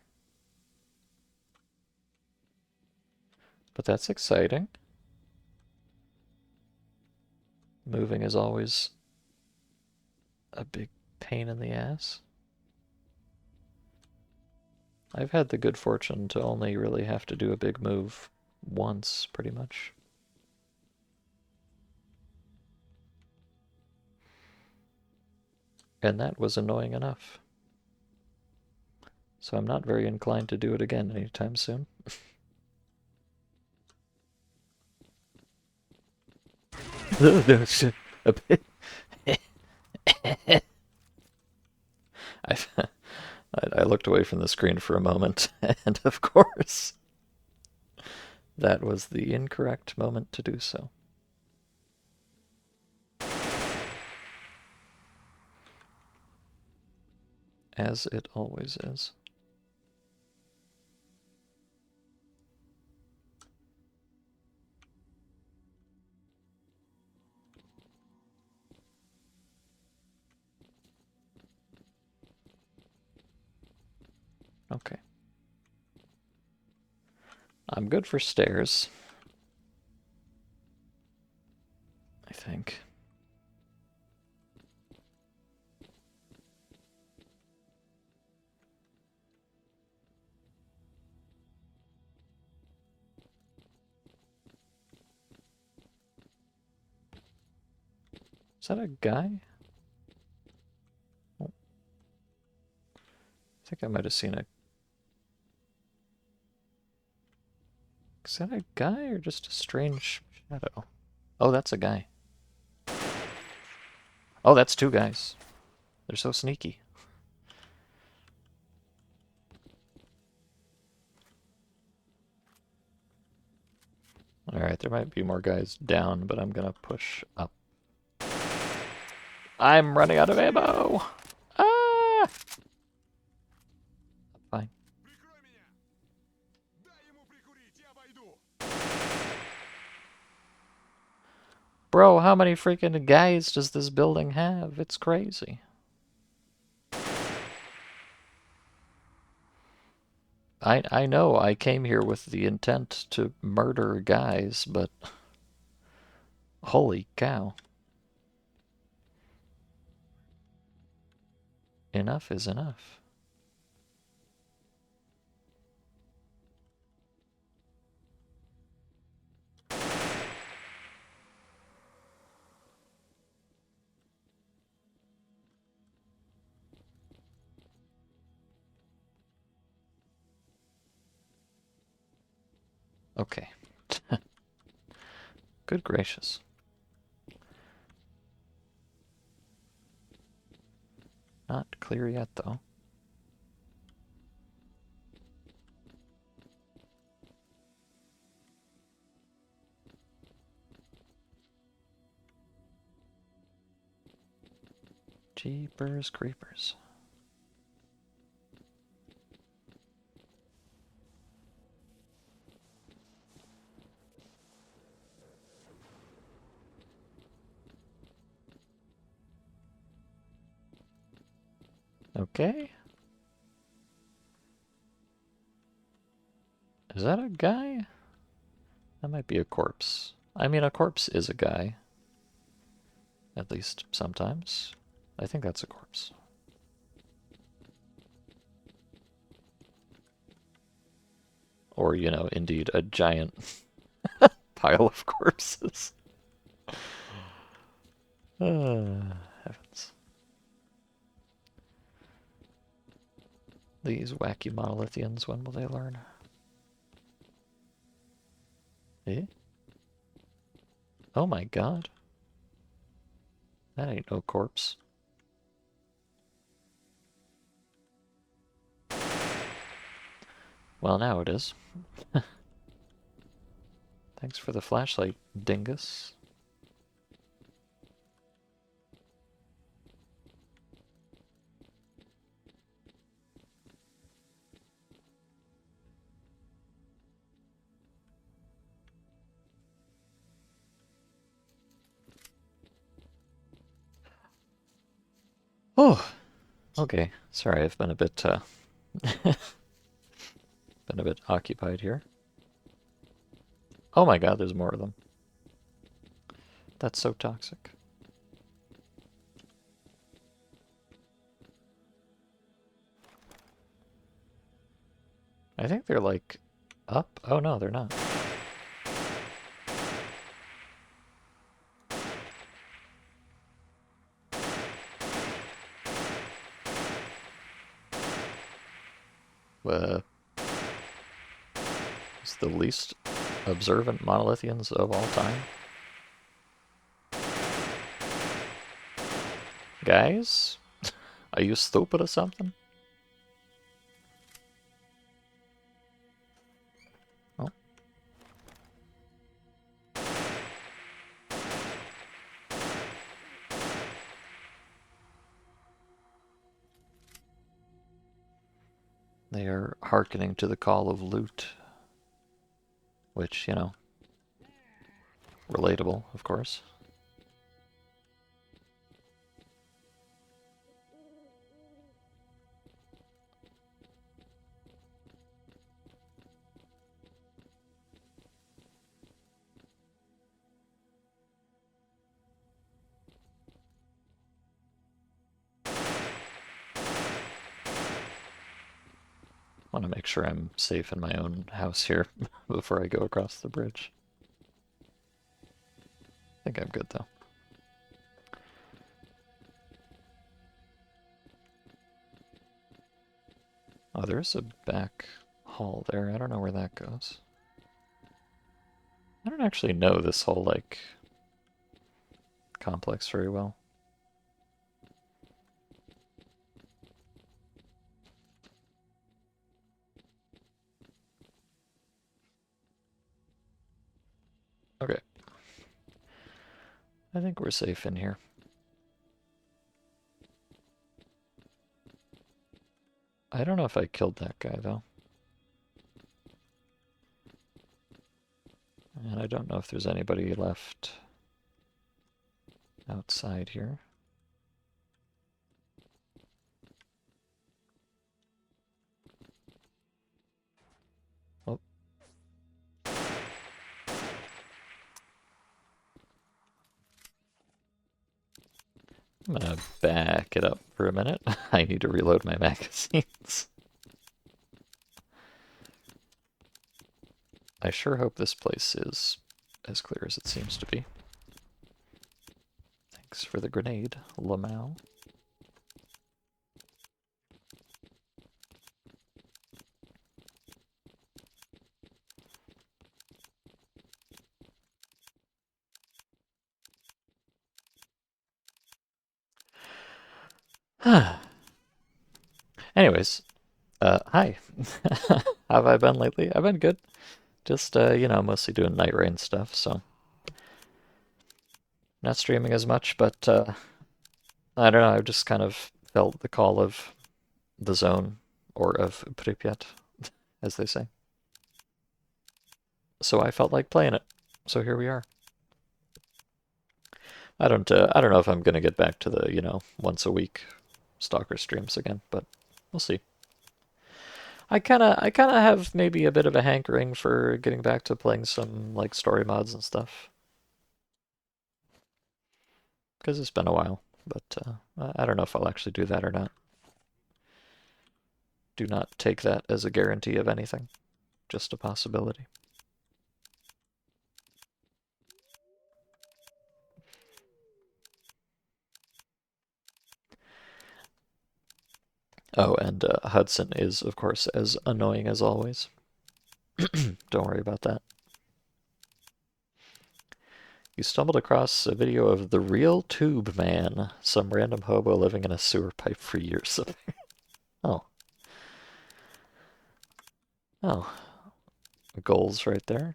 But that's exciting. Moving is always a big pain in the ass. I've had the good fortune to only really have to do a big move once, pretty much. And that was annoying enough. So I'm not very inclined to do it again anytime soon. No, shit. A bit. I looked away from the screen for a moment, and of course, that was the incorrect moment to do so. As it always is. Okay. I'm good for stairs, I think. Is that a guy? Oh, I think I might have seen a... Is that a guy or just a strange shadow? Oh, that's a guy. Oh, that's two guys. They're so sneaky. Alright, there might be more guys down, but I'm gonna push up. I'm running out of ammo! Ah! Fine. Bro, how many freaking guys does this building have? It's crazy. I know I came here with the intent to murder guys, but holy cow. Enough is enough. Okay. Good gracious. Not clear yet, though. Jeepers creepers. Okay. Is that a guy? That might be a corpse. I mean, a corpse is a guy. At least sometimes. I think that's a corpse. Or, you know, indeed, a giant pile of corpses. Heavens. These wacky monolithians, when will they learn? Eh? Oh my god. That ain't no corpse. Well, now it is. Thanks for the flashlight, dingus. Oh, okay. Sorry, I've been a bit been a bit occupied here. Oh my god, there's more of them. That's so toxic. I think they're like up. Oh no, they're not. It's the least observant monolithians of all time. Guys, are you stupid or something? Oh. They are hearkening to the call of loot. Which, you know, relatable, of course. Want to make sure I'm safe in my own house here before I go across the bridge. I think I'm good though. Oh, there's a back hall there. I don't know where that goes. I don't actually know this whole, like, complex very well. Okay. I think we're safe in here. I don't know if I killed that guy, though. And I don't know if there's anybody left outside here. Oh. I'm gonna back it up for a minute. I need to reload my magazines. I sure hope this place is as clear as it seems to be. Thanks for the grenade, Lamau. Anyways, hi. How have I been lately? I've been good. Just, you know, mostly doing night rain stuff, so not streaming as much, but I don't know, I've just kind of felt the call of the zone, or of Pripyat, as they say. So I felt like playing it. So here we are. I don't know if I'm gonna get back to the, you know, once a week Stalker streams again, but we'll see. I kinda have maybe a bit of a hankering for getting back to playing some like story mods and stuff, because it's been a while. But I don't know if I'll actually do that or not. Do not take that as a guarantee of anything, just a possibility. Oh, and Hudson is, of course, as annoying as always. Don't worry about that. You stumbled across a video of the real Tube Man, some random hobo living in a sewer pipe for years. Oh. Oh, goals right there.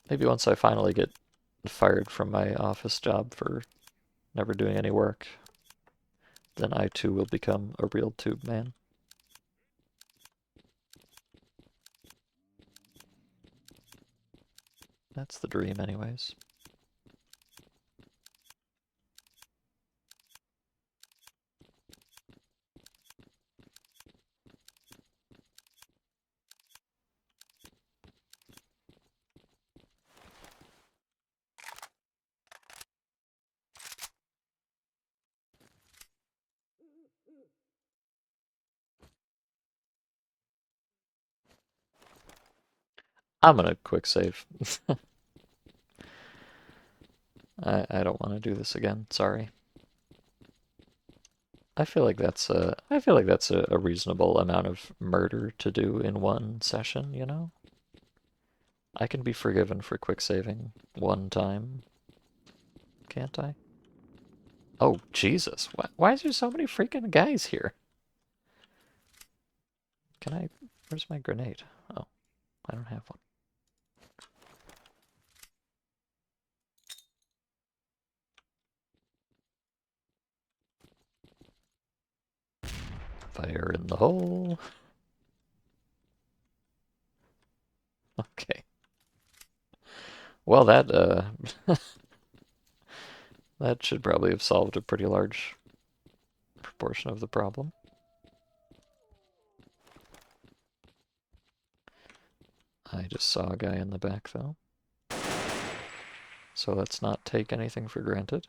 Maybe once I finally get fired from my office job for never doing any work, then I too will become a real tube man. That's the dream, anyways. I'm gonna quick save. I don't want to do this again. Sorry. I feel like that's a reasonable amount of murder to do in one session, you know? I can be forgiven for quick saving one time, can't I? Oh, Jesus. Why is there so many freaking guys here? Can I... Where's my grenade? Oh, I don't have one. Fire in the hole. Okay. Well, that should probably have solved a pretty large proportion of the problem. I just saw a guy in the back, though. So let's not take anything for granted.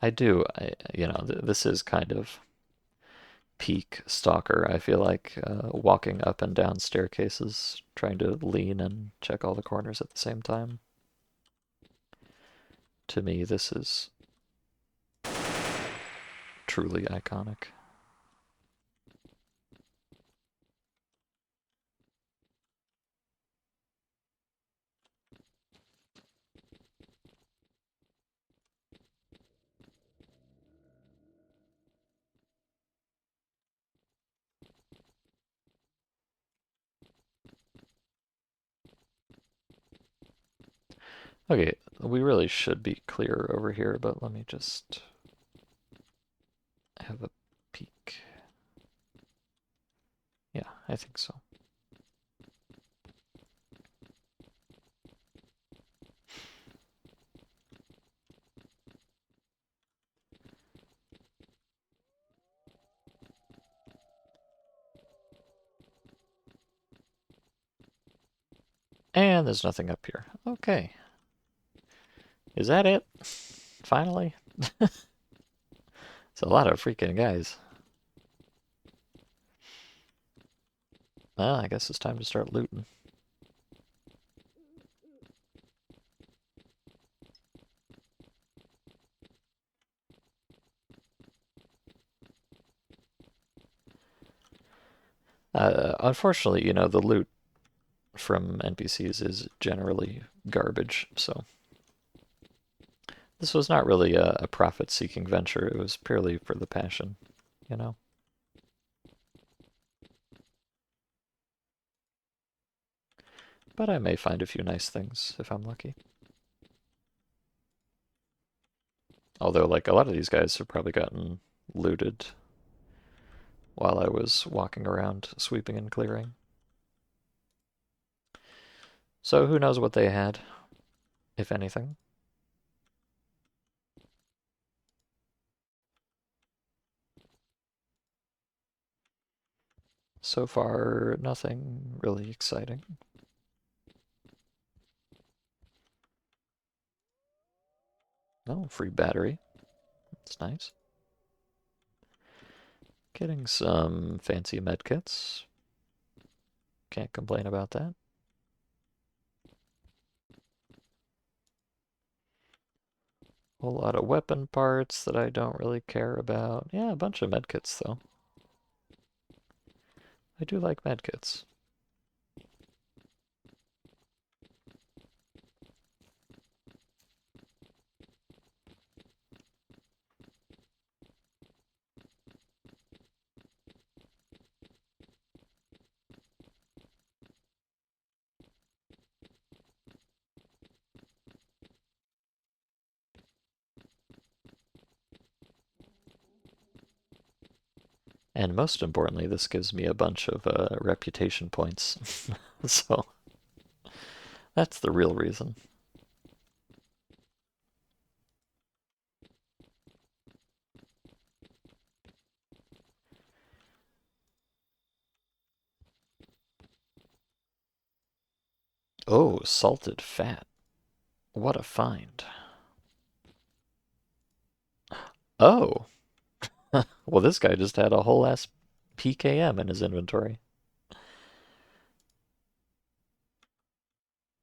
I do. This is kind of peak stalker. I feel like walking up and down staircases, trying to lean and check all the corners at the same time. To me, this is truly iconic. Okay, we really should be clear over here, but let me just have a peek. Yeah, I think so. And there's nothing up here. Okay. Is that it? Finally? It's a lot of freaking guys. Well, I guess it's time to start looting. Unfortunately, the loot from NPCs is generally garbage, so this was not really a profit-seeking venture. It was purely for the passion, you know? But I may find a few nice things if I'm lucky. Although, like, a lot of these guys have probably gotten looted while I was walking around sweeping and clearing. So who knows what they had, if anything. So far, nothing really exciting. Oh, free battery. That's nice. Getting some fancy medkits. Can't complain about that. A whole lot of weapon parts that I don't really care about. Yeah, a bunch of medkits though. I do like medkits. And most importantly, this gives me a bunch of reputation points. So that's the real reason. Oh, salted fat. What a find. Oh, well, this guy just had a whole ass PKM in his inventory.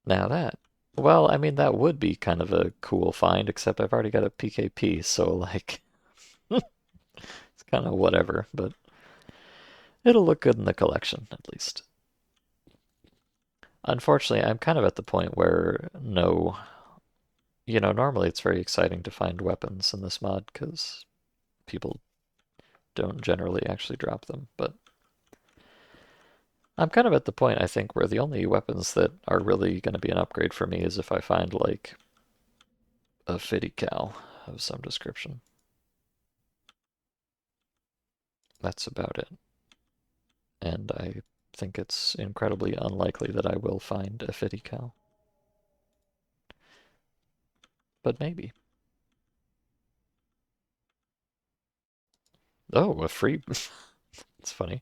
Now that, well, I mean, that would be kind of a cool find, except I've already got a PKP, so like, it's kind of whatever, but it'll look good in the collection, at least. Unfortunately, I'm kind of at the point where no, normally it's very exciting to find weapons in this mod because people don't generally actually drop them, but I'm kind of at the point, I think, where the only weapons that are really going to be an upgrade for me is if I find, like, a fitty cal of some description. That's about it. And I think it's incredibly unlikely that I will find a fitty cal. But maybe. Oh, a free. It's funny.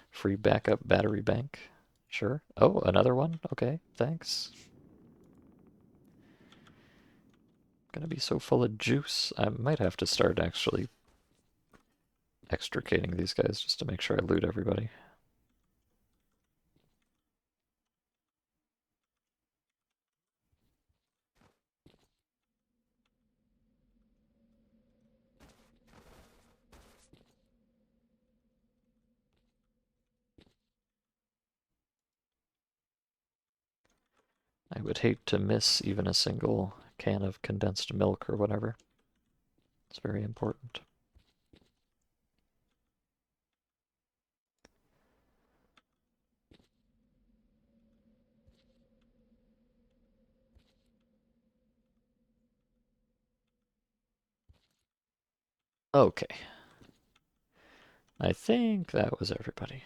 Free backup battery bank. Sure. Oh, another one? Okay, thanks. Gonna be so full of juice. I might have to start actually extricating these guys just to make sure I loot everybody. I would hate to miss even a single can of condensed milk or whatever. It's very important. Okay. I think that was everybody.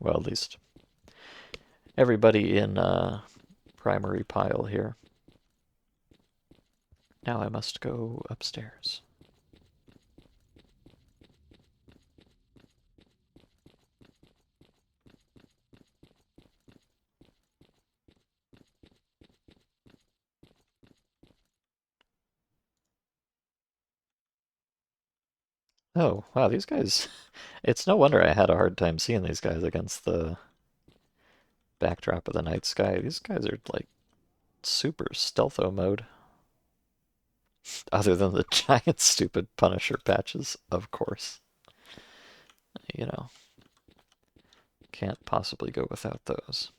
Well, at least everybody in primary pile here. Now I must go upstairs. Oh, wow, these guys. It's no wonder I had a hard time seeing these guys against the backdrop of the night sky. These guys are like super stealtho mode. Other than the giant stupid Punisher patches, of course. You know, can't possibly go without those.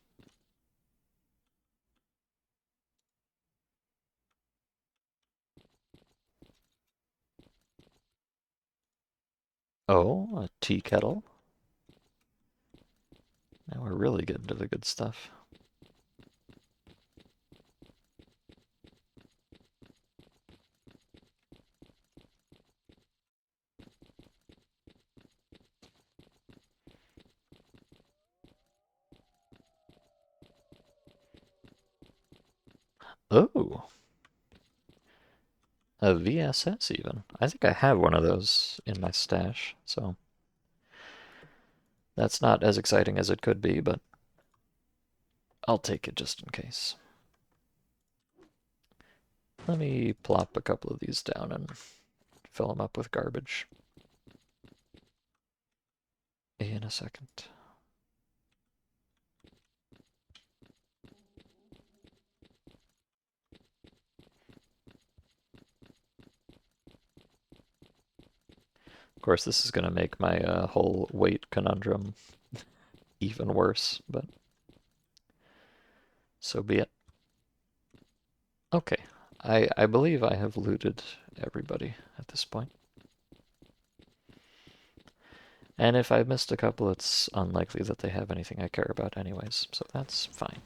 Oh, a tea kettle. Now we're really getting to the good stuff. Oh, a VSS even. I think I have one of those in my stash, so that's not as exciting as it could be, but I'll take it just in case. Let me plop a couple of these down and fill them up with garbage in a second. Of course, this is going to make my whole weight conundrum even worse, but so be it. Okay, I believe I have looted everybody at this point. And if I missed a couple, it's unlikely that they have anything I care about anyways, so that's fine.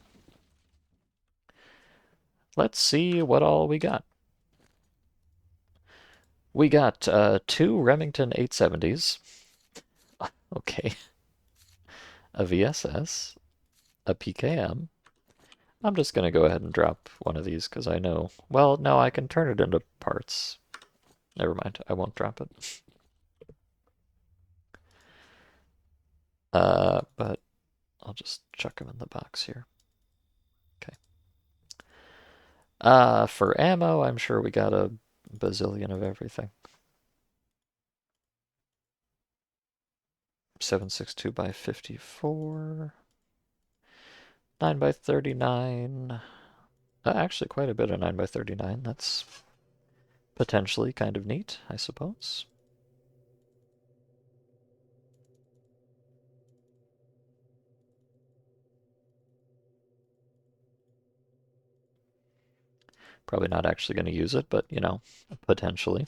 Let's see what all we got. We got two Remington 870s, okay, a VSS, a PKM. I'm just going to go ahead and drop one of these because I know, well, no, I can turn it into parts. Never mind, I won't drop it. But I'll just chuck them in the box here. Okay. For ammo, I'm sure we got a bazillion of everything. 7.62 by 54. 9 by 39. Actually, quite a bit of 9 by 39. That's potentially kind of neat, I suppose. Probably not actually going to use it, but you know, potentially.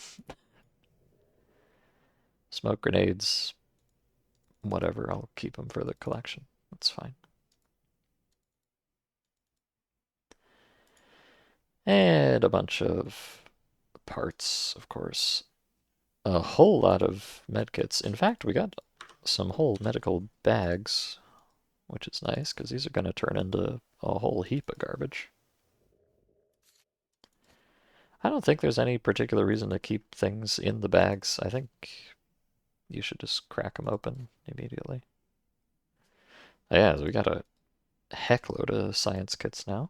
Smoke grenades, whatever, I'll keep them for the collection. That's fine. And a bunch of parts, of course. A whole lot of medkits. In fact, we got some whole medical bags, which is nice because these are going to turn into a whole heap of garbage. I don't think there's any particular reason to keep things in the bags. I think you should just crack them open immediately. Yeah, so we got a heckload of science kits now.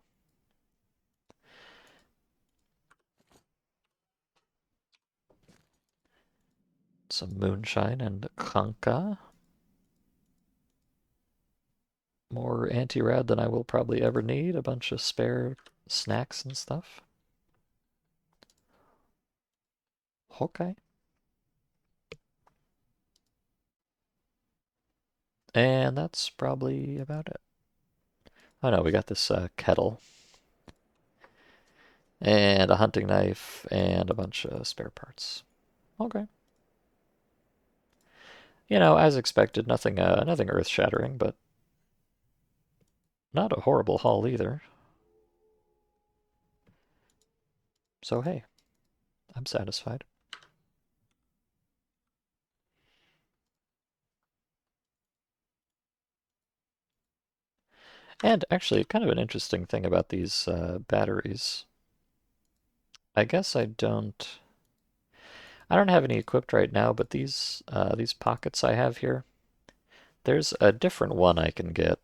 Some moonshine and kanka. More anti-rad than I will probably ever need. A bunch of spare snacks and stuff. Okay. And that's probably about it. Oh no, we got this kettle and a hunting knife and a bunch of spare parts. Okay. You know, as expected, nothing earth-shattering, but not a horrible haul either. So hey, I'm satisfied. And actually, kind of an interesting thing about these batteries. I don't have any equipped right now, but these pockets I have here, there's a different one I can get,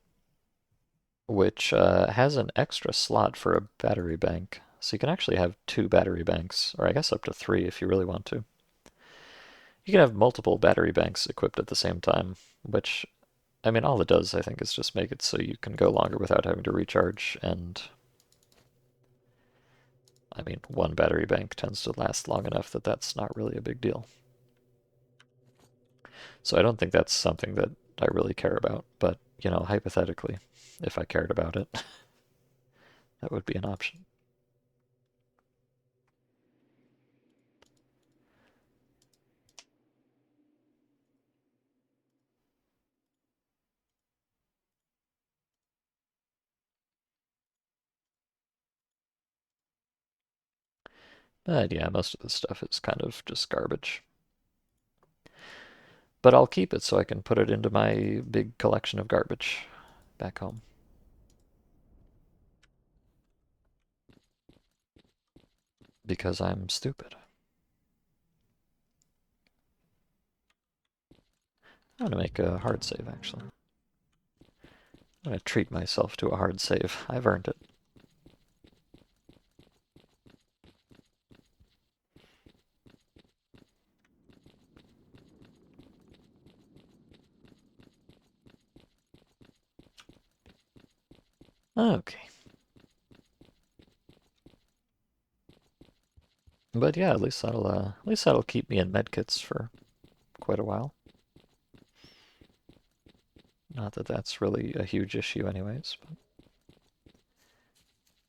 which has an extra slot for a battery bank. So you can actually have two battery banks, or I guess up to three if you really want to. You can have multiple battery banks equipped at the same time, which, I mean, all it does, I think, is just make it so you can go longer without having to recharge, and I mean, one battery bank tends to last long enough that that's not really a big deal. So I don't think that's something that I really care about, but, you know, hypothetically, if I cared about it, that would be an option. But yeah, most of this stuff is kind of just garbage. But I'll keep it so I can put it into my big collection of garbage back home. Because I'm stupid. I'm gonna make a hard save, actually. I'm gonna treat myself to a hard save. I've earned it. Okay. But yeah, at least that'll keep me in medkits for quite a while. Not that that's really a huge issue anyways, but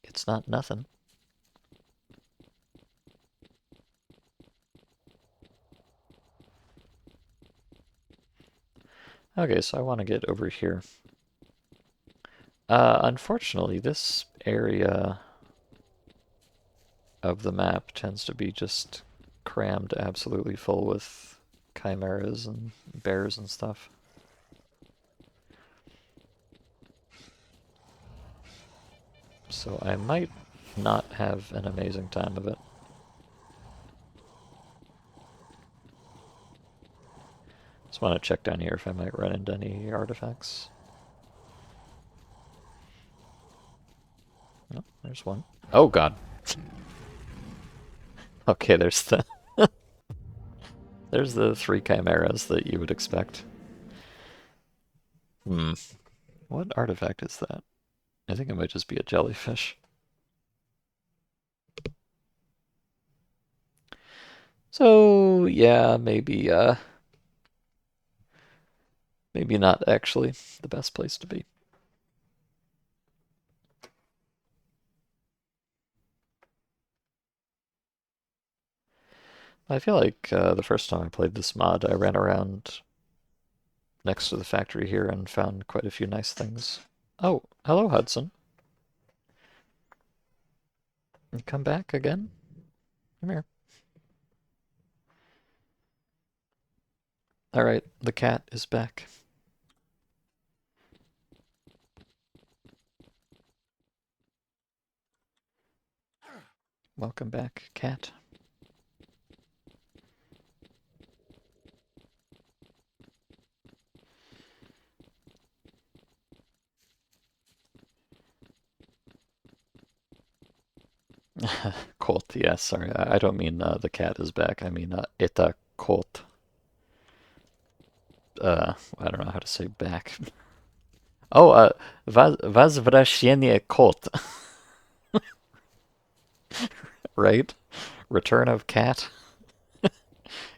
it's not nothing. Okay, so I want to get over here. Unfortunately, this area of the map tends to be just crammed absolutely full with chimeras and bears and stuff. So I might not have an amazing time of it. Just want to check down here if I might run into any artifacts. Oh, there's one. Oh god. Okay, there's the three chimeras that you would expect. Hmm. What artifact is that? I think it might just be a jellyfish. So yeah, maybe not actually the best place to be. I feel like the first time I played this mod, I ran around next to the factory here and found quite a few nice things. Oh, hello, Hudson. You come back again? Come here. Alright, the cat is back. Welcome back, cat. Colt, yes, sorry. I don't mean the cat is back. I mean это Colt. I don't know how to say back. Oh, Возвращение Colt. Right? Return of cat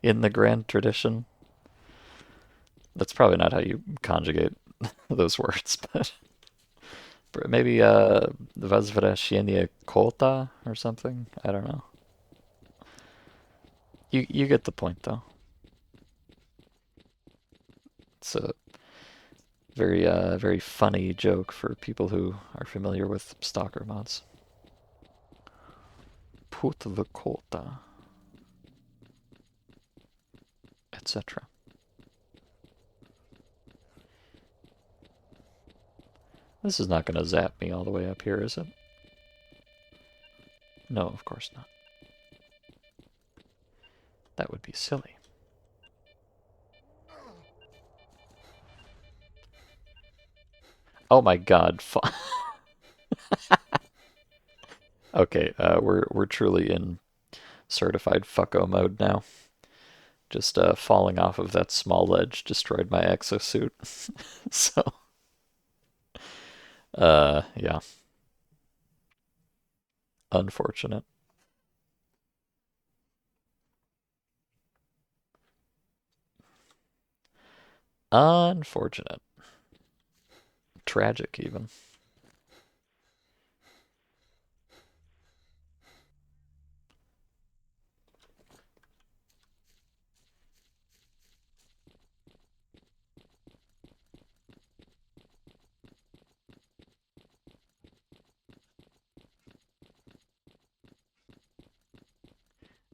in the grand tradition. That's probably not how you conjugate those words, but maybe Возвращение Колта or something. I don't know. You get the point though. It's a very funny joke for people who are familiar with Stalker mods. Put the Kolta, etc. This is not going to zap me all the way up here, is it? No, of course not. That would be silly. Oh my god. Okay, we're truly in certified fucko mode now. Just falling off of that small ledge destroyed my exosuit. So, yeah, unfortunate. Unfortunate. Tragic, even.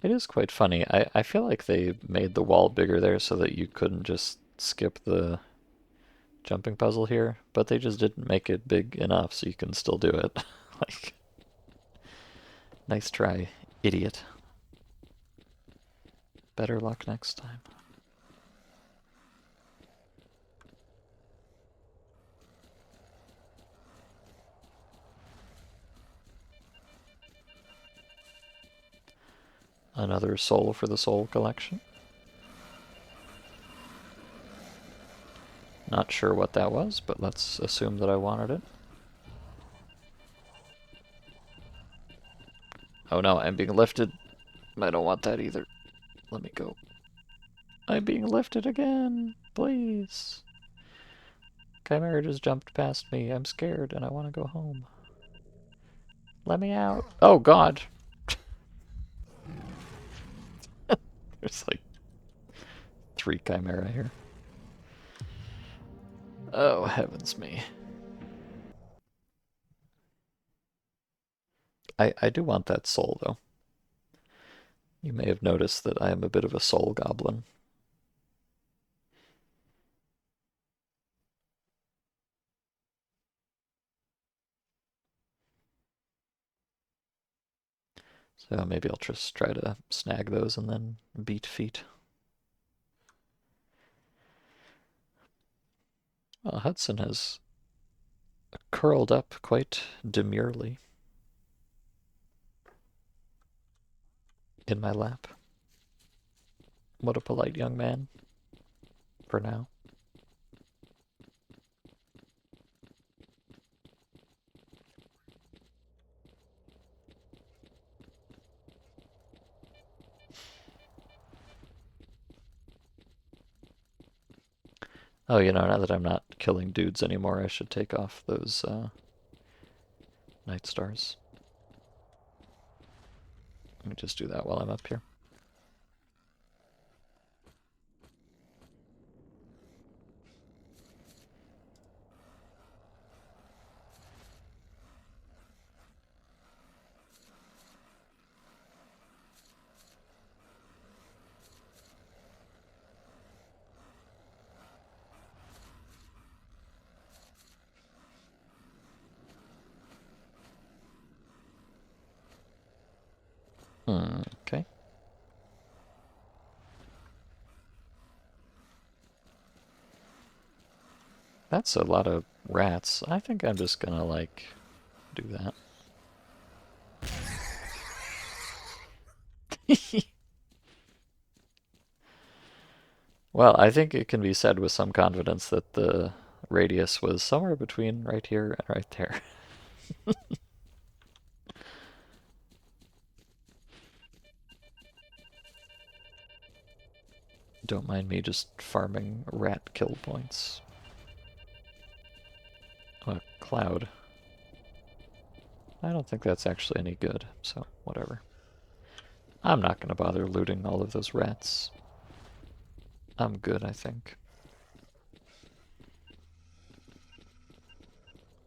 It is quite funny. I feel like they made the wall bigger there so that you couldn't just skip the jumping puzzle here, but they just didn't make it big enough so you can still do it. Like, nice try, idiot. Better luck next time. Another soul for the soul collection. Not sure what that was, but let's assume that I wanted it. Oh no, I'm being lifted. I don't want that either. Let me go. I'm being lifted again. Please. Chimera just jumped past me. I'm scared and I want to go home. Let me out. Oh god. There's like 3 Chimera here. Oh, heavens me. I do want that soul, though. You may have noticed that I am a bit of a soul goblin. So maybe I'll just try to snag those and then beat feet. Well, Hudson has curled up quite demurely in my lap. What a polite young man. For now. Oh, you know, now that I'm not killing dudes anymore, I should take off those night stars. Let me just do that while I'm up here. Okay. That's a lot of rats. I think I'm just gonna, like, do that. Well, I think it can be said with some confidence that the radius was somewhere between right here and right there. Don't mind me just farming rat kill points. A cloud. I don't think that's actually any good, so whatever. I'm not gonna bother looting all of those rats. I'm good, I think.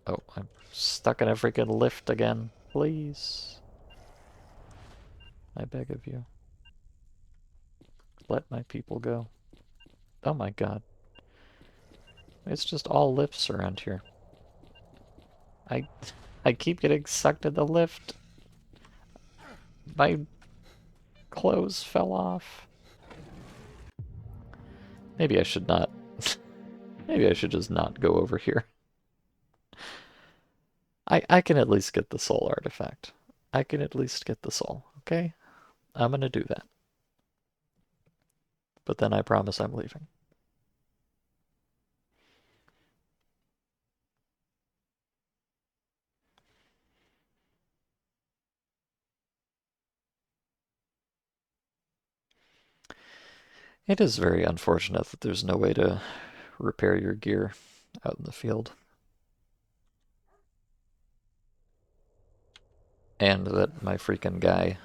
Oh, I'm stuck in a freaking lift again. Please. I beg of you. Let my people go. Oh my god. It's just all lifts around here. I I keep getting sucked in the lift. My clothes fell off. Maybe I should not. Maybe I should just not go over here. I can at least get the soul artifact. I can at least get the soul, okay? I'm gonna do that. But then I promise I'm leaving. It is very unfortunate that there's no way to repair your gear out in the field. And that my freaking guy,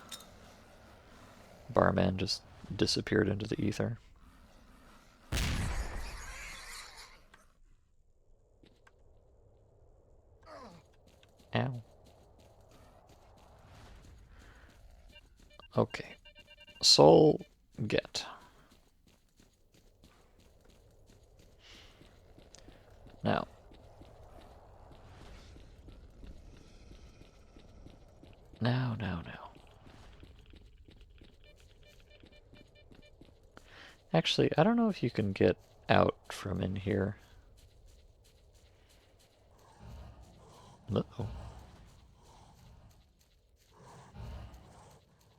barman, just disappeared into the ether. Ow. Okay. Soul get. Now. Now. Actually, I don't know if you can get out from in here. Uh-oh.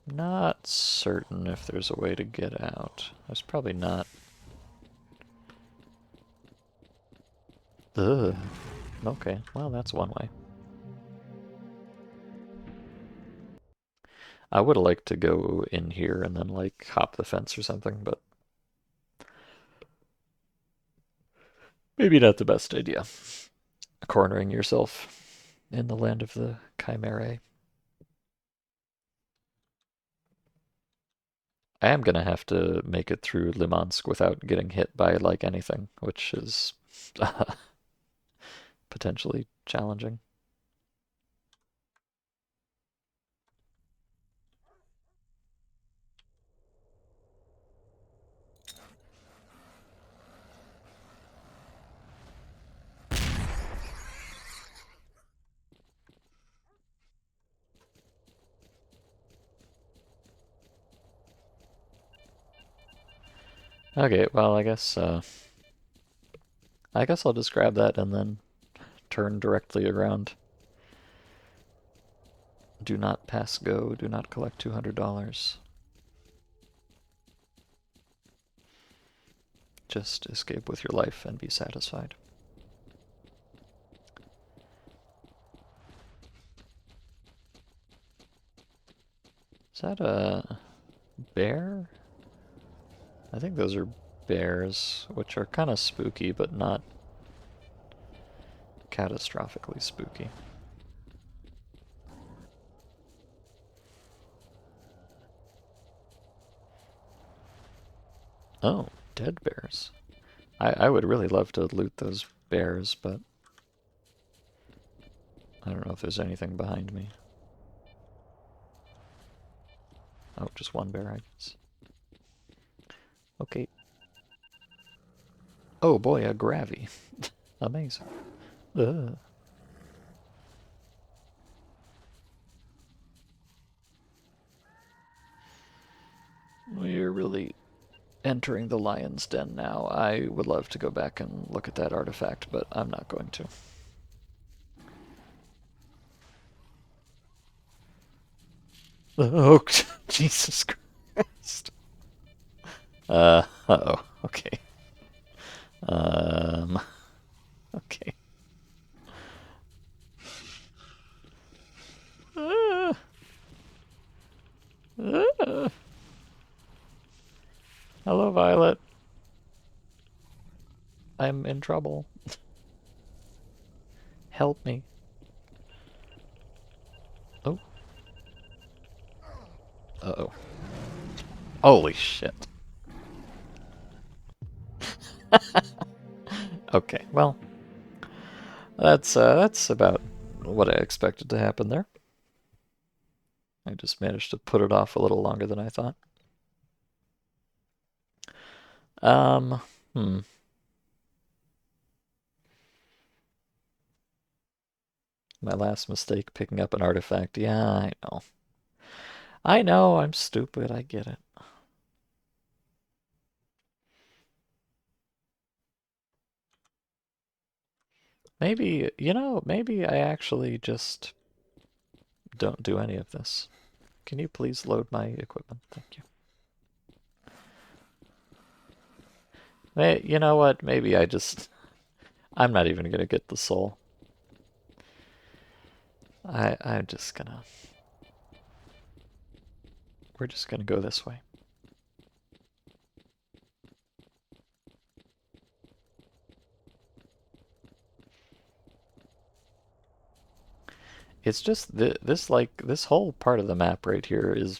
Not uncertain if there's a way to get out. There's probably not. Ugh. Okay, well, that's one way. I would have liked to go in here and then, like, hop the fence or something, but maybe not the best idea. Cornering yourself in the land of the Chimerae. I am gonna have to make it through Limansk without getting hit by, like, anything, which is potentially challenging. Okay, well, I guess I'll just grab that and then turn directly around. Do not pass go, do not collect $200. Just escape with your life and be satisfied. Is that a bear? I think those are bears, which are kind of spooky, but not catastrophically spooky. Oh, dead bears. I would really love to loot those bears, but I don't know if there's anything behind me. Oh, just one bear, I guess. Okay. Oh boy, a gravy. Amazing. Ugh. We're really entering the lion's den now. I would love to go back and look at that artifact, but I'm not going to. Oh, Jesus Christ. Uh-oh. Okay. Um, okay. Uh, uh. Hello, Violet. I'm in trouble. Help me. Oh. Uh-oh. Holy shit. Okay, well, that's about what I expected to happen there. I just managed to put it off a little longer than I thought. Um, hmm. My last mistake picking up an artifact. Yeah, I know. I know, I'm stupid, I get it. Maybe, maybe I actually just don't do any of this. Can you please load my equipment? Thank you. You know what? Maybe I'm not even gonna get the soul. I'm just gonna, we're just gonna go this way. It's just this whole part of the map right here is,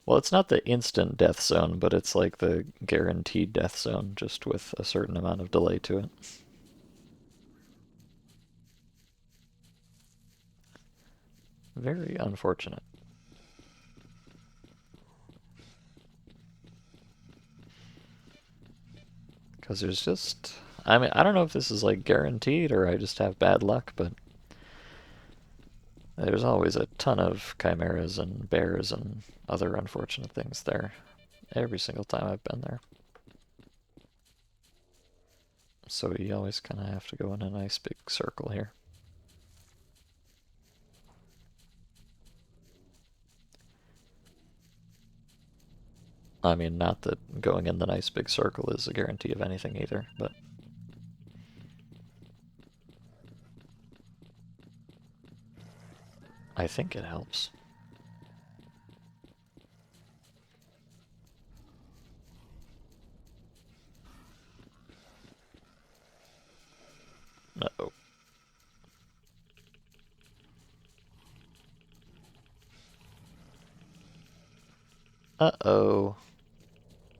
well, it's not the instant death zone, but it's like the guaranteed death zone, just with a certain amount of delay to it. Very unfortunate. Because there's just, I mean, I don't know if this is like guaranteed or I just have bad luck, but there's always a ton of chimeras and bears and other unfortunate things there every single time I've been there. So you always kind of have to go in a nice big circle here. I mean, not that going in the nice big circle is a guarantee of anything either, but... I think it helps. Uh-oh. Uh-oh.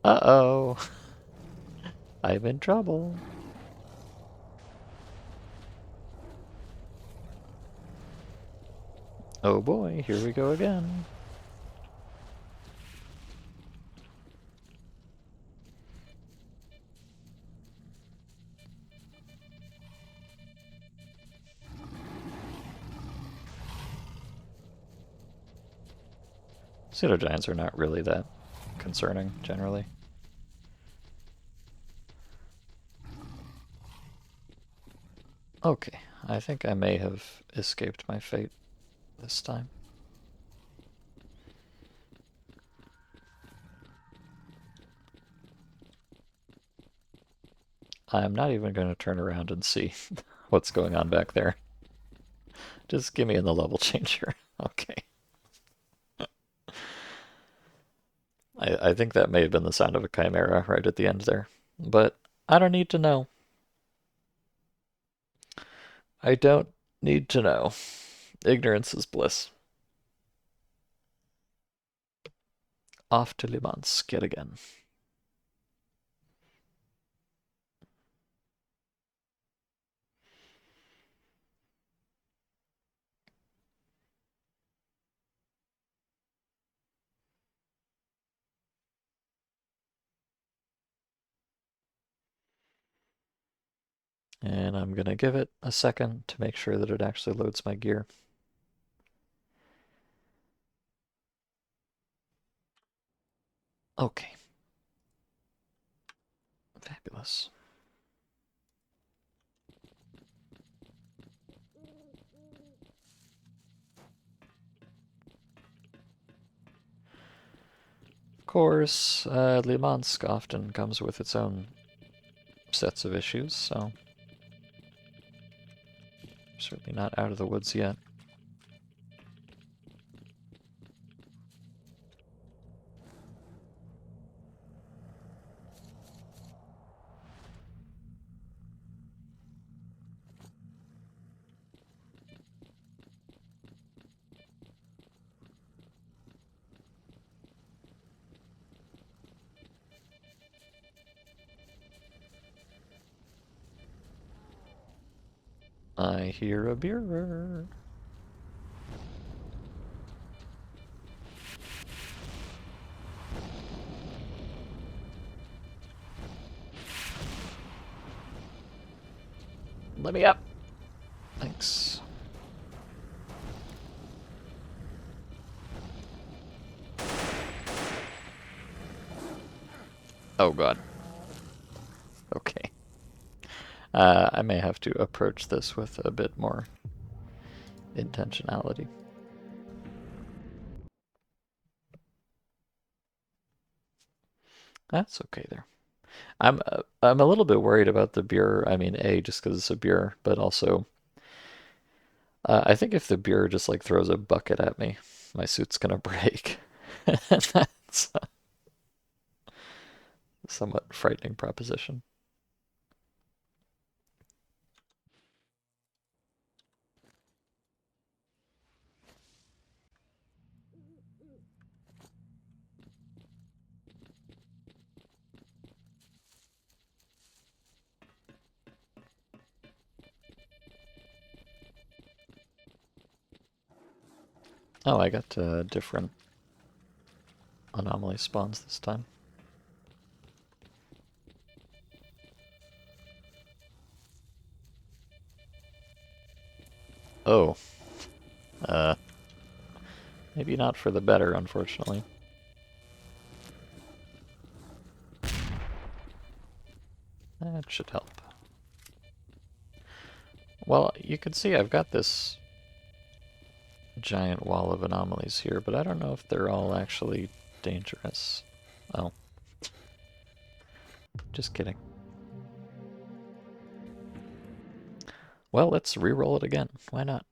Uh-oh. I'm in trouble. Oh boy, here we go again. Pseudo giants are not really that concerning, generally. Okay, I think I may have escaped my fate this time. I'm not even going to turn around and see what's going on back there. Just give me in the level changer. Okay. I think that may have been the sound of a chimera right at the end there. But I don't need to know. I don't need to know. Ignorance is bliss. Off to Limansk yet again. And I'm going to give it a second to make sure that it actually loads my gear. Okay. Fabulous. Of course, Limansk often comes with its own sets of issues, so certainly not out of the woods yet. I hear a beer. Let me up. Thanks. Oh god. Okay. I may have to approach this with a bit more intentionality. That's okay there. I'm a little bit worried about the beer. I mean, A, just because it's a beer, but also I think if the beer just like throws a bucket at me, my suit's gonna break. That's a somewhat frightening proposition. Oh, I got different anomaly spawns this time. Oh. Uh, maybe not for the better, unfortunately. That should help. Well, you can see I've got this giant wall of anomalies here, but I don't know if they're all actually dangerous. Oh. Just kidding. Well, let's re-roll it again. Why not?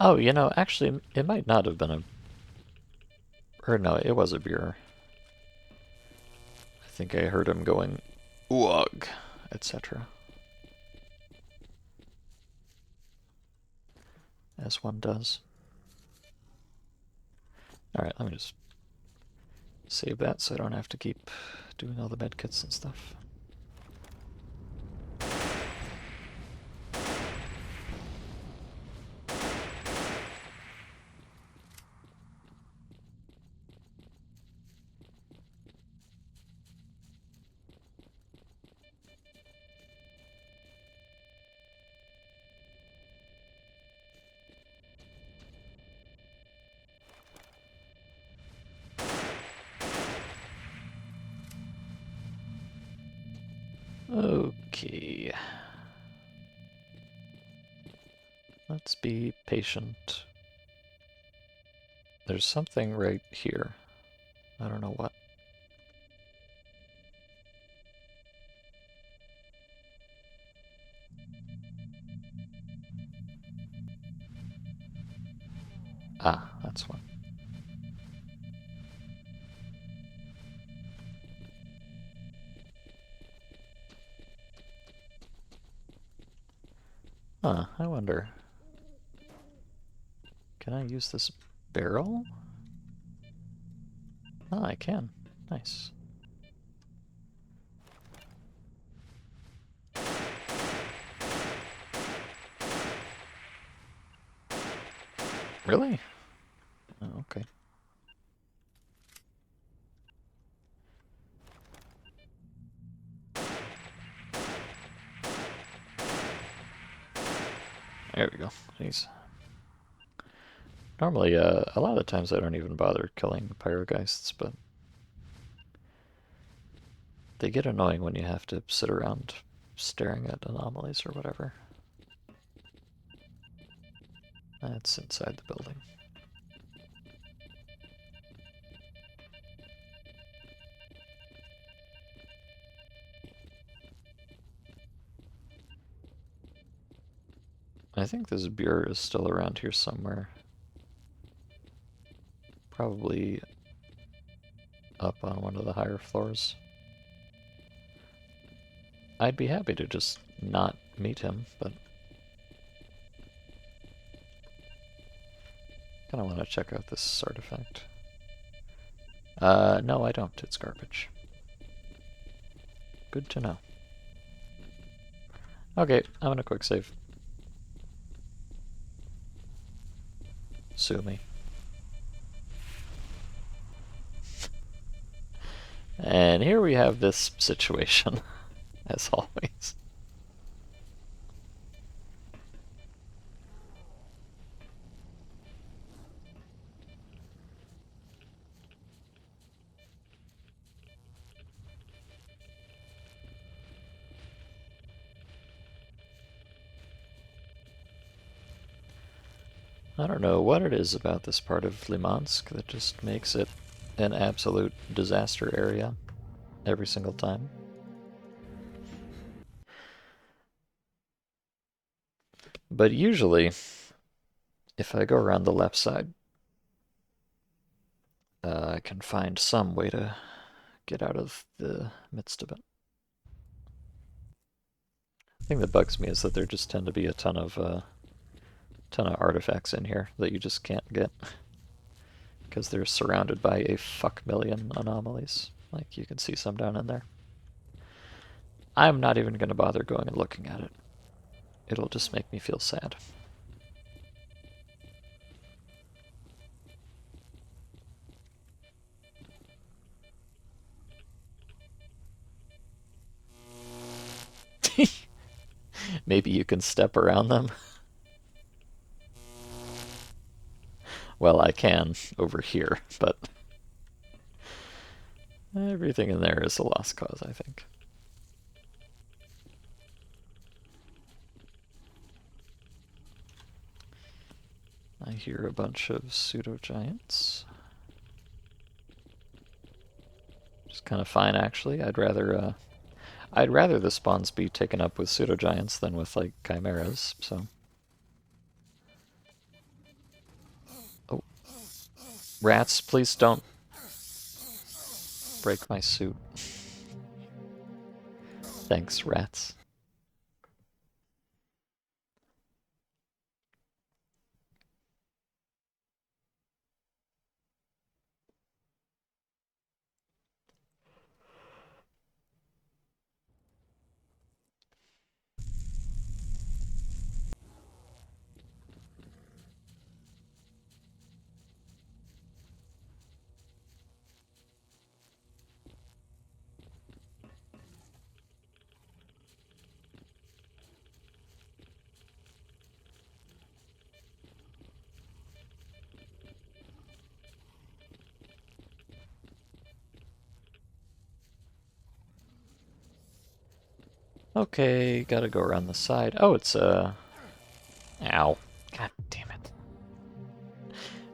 Oh, you know, actually, it might not have been a... Or no, it was a beer. I think I heard him going, "Ugh," etc. As one does. Alright, let me just save that so I don't have to keep doing all the medkits and stuff. Okay. Let's be patient. There's something right here. I don't know what. Ah, that's one. Huh, I wonder. Can I use this barrel? Ah, I can. Nice. Really? Oh, okay. There we go. Jeez. Normally, a lot of the times I don't even bother killing pyrogeists, but they get annoying when you have to sit around staring at anomalies or whatever. That's inside the building. I think this beer is still around here somewhere. Probably up on one of the higher floors. I'd be happy to just not meet him, but kind of want to check out this artifact. No, I don't. It's garbage. Good to know. Okay, I'm gonna quick save. Sue me. And here we have this situation, as always. I don't know what it is about this part of Limansk that just makes it an absolute disaster area every single time. But usually, if I go around the left side, I can find some way to get out of the midst of it. The thing that bugs me is that there just tend to be a ton of artifacts in here that you just can't get because they're surrounded by a fuck million anomalies. Like you can see some down in there. I'm not even going to bother going and looking at it. It'll just make me feel sad. Maybe you can step around them. Well, I can over here, but everything in there is a lost cause, I think. I hear a bunch of pseudo-giants. Which is kind of fine, actually. I'd rather the spawns be taken up with pseudo-giants than with, like, chimeras, so... Oh. Rats, please don't break my suit. Thanks, rats. Okay, gotta go around the side. Oh, it's Ow. God damn it.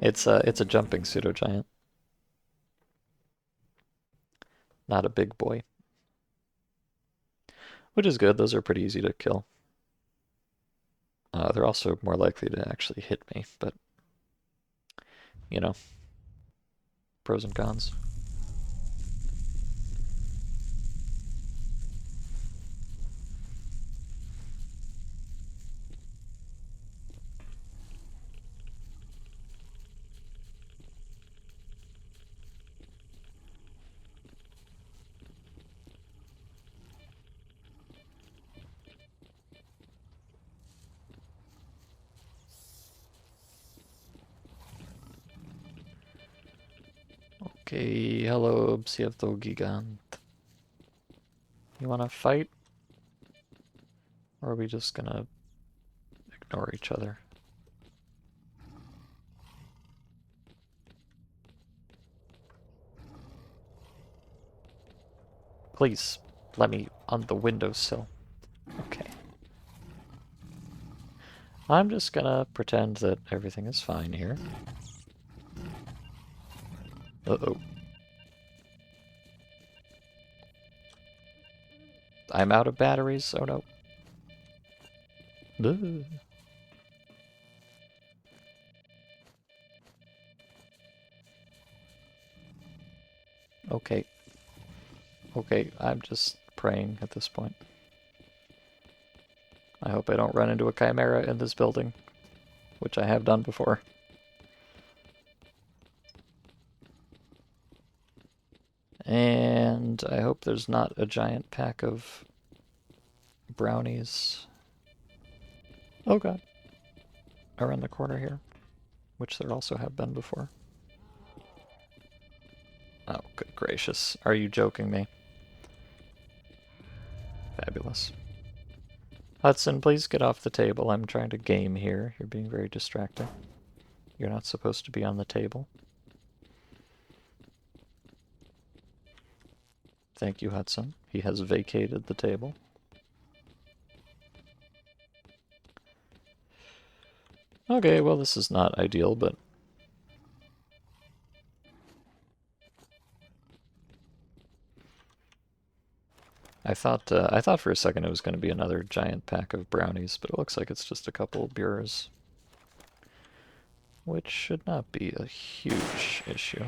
It's a jumping pseudo-giant. Not a big boy. Which is good, those are pretty easy to kill. They're also more likely to actually hit me, but... You know. Pros and cons. Okay, hello, Gigant. You wanna fight? Or are we just gonna ignore each other? Please, let me on the windowsill. Okay. I'm just gonna pretend that everything is fine here. Uh-oh. I'm out of batteries, oh no. Ugh. Okay. Okay, I'm just praying at this point. I hope I don't run into a chimera in this building, which I have done before. And I hope there's not a giant pack of brownies. Oh god. Around the corner here, which there also have been before. Oh, good gracious. Are you joking me? Fabulous. Hudson, please get off the table. I'm trying to game here. You're being very distracting. You're not supposed to be on the table. Thank you, Hudson. He has vacated the table. Okay, well, this is not ideal, but... I thought for a second it was going to be another giant pack of brownies, but it looks like it's just a couple beers. Which should not be a huge issue.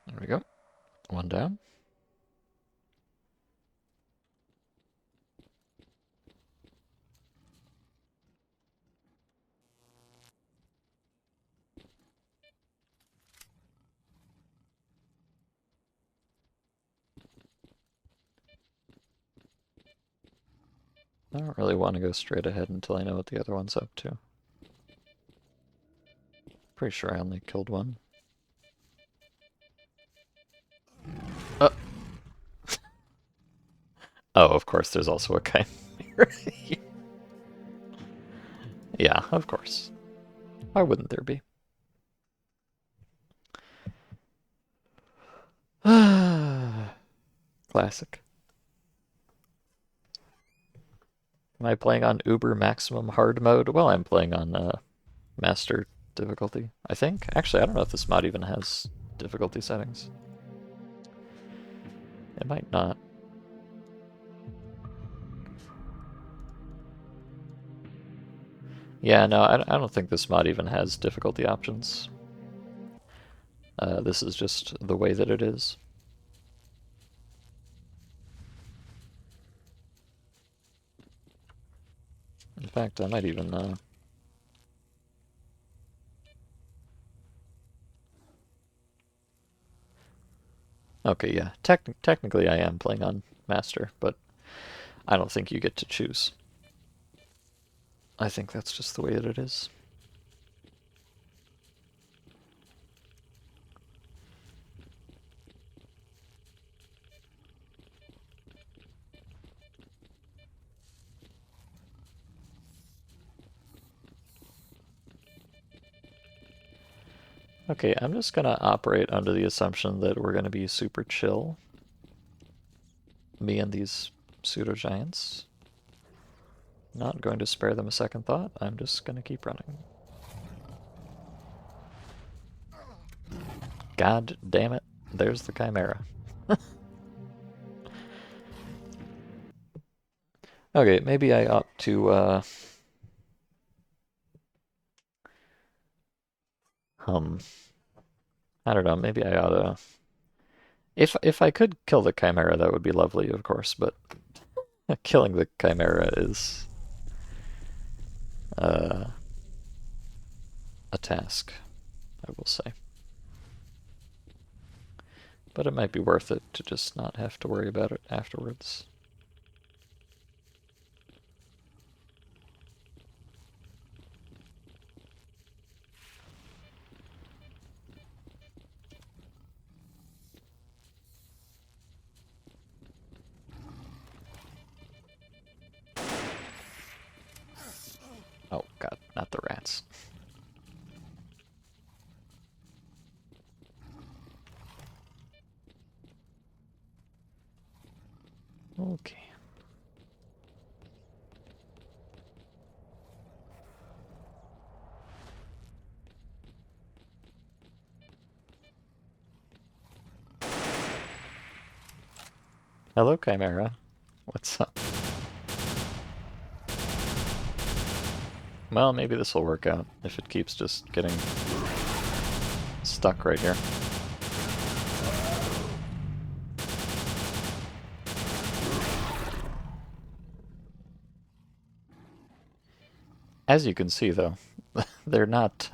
There we go. One down. I don't really want to go straight ahead until I know what the other one's up to. Pretty sure I only killed one. Oh, oh, of course, there's also a chimera here. Yeah, of course. Why wouldn't there be? Classic. Am I playing on Uber maximum hard mode? Well, I'm playing on master difficulty, I think. Actually, I don't know if this mod even has difficulty settings. It might not. Yeah, no, I don't think this mod even has difficulty options. This is just the way that it is. In fact, I might even... Okay, yeah. Technically I am playing on Master, but I don't think you get to choose. I think that's just the way that it is. Okay, I'm just gonna operate under the assumption that we're gonna be super chill. Me and these pseudo-giants. Not going to spare them a second thought. I'm just gonna keep running. God damn it. There's the Chimera. Okay, maybe I ought to, I don't know, maybe I ought to... If I could kill the Chimera, that would be lovely, of course, but killing the Chimera is a task, I will say. But it might be worth it to just not have to worry about it afterwards. Oh god, not the rats. Okay. Hello, Chimera. What's up? Well, maybe this will work out if it keeps just getting stuck right here. As you can see, though, they're not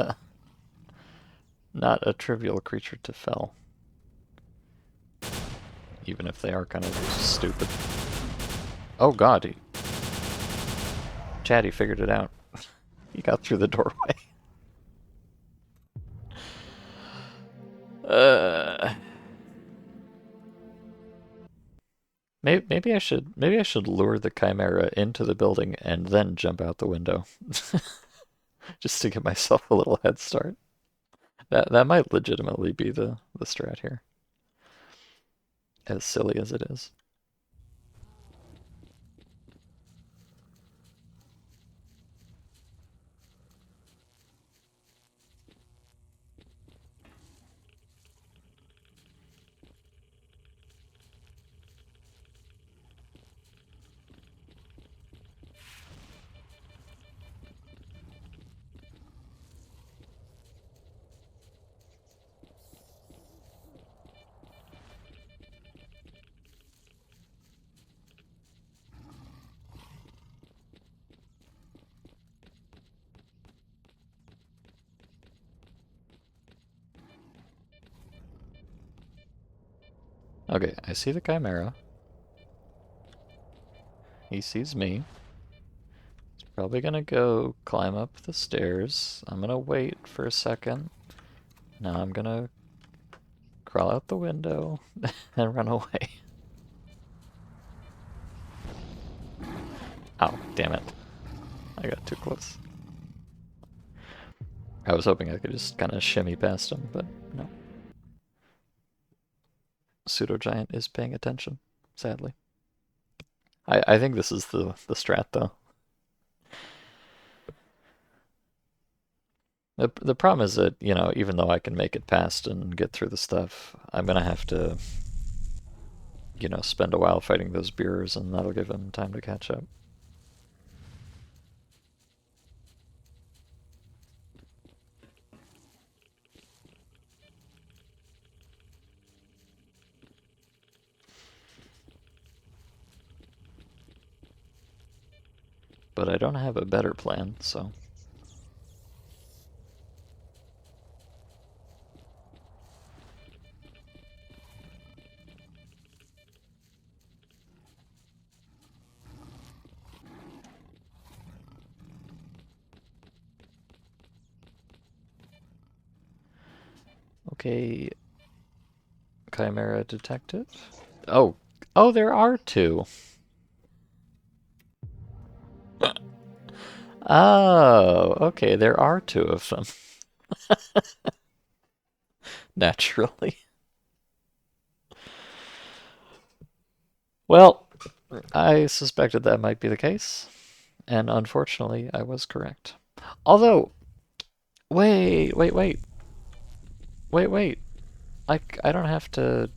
a trivial creature to fell. Even if they are kind of stupid. Oh god, Chad, he figured it out. He got through the doorway. Uh, maybe I should lure the Chimera into the building and then jump out the window, just to give myself a little head start. That might legitimately be the strat here, as silly as it is. Okay, I see the Chimera. He sees me. Probably gonna go climb up the stairs. I'm gonna wait for a second. Now I'm gonna crawl out the window and run away. Oh, damn it. I got too close. I was hoping I could just kind of shimmy past him, but no. Pseudo Giant is paying attention, sadly. I think this is the strat, though. The problem is that, you know, even though I can make it past and get through the stuff, I'm gonna have to, you know, spend a while fighting those beers, and that'll give him time to catch up. But I don't have a better plan, so... Okay, Chimera detected. Oh, oh, there are two. Oh, okay, there are two of them. Naturally. Well, I suspected that might be the case, and unfortunately, I was correct. Although, wait, wait, wait, wait, wait. I don't have to.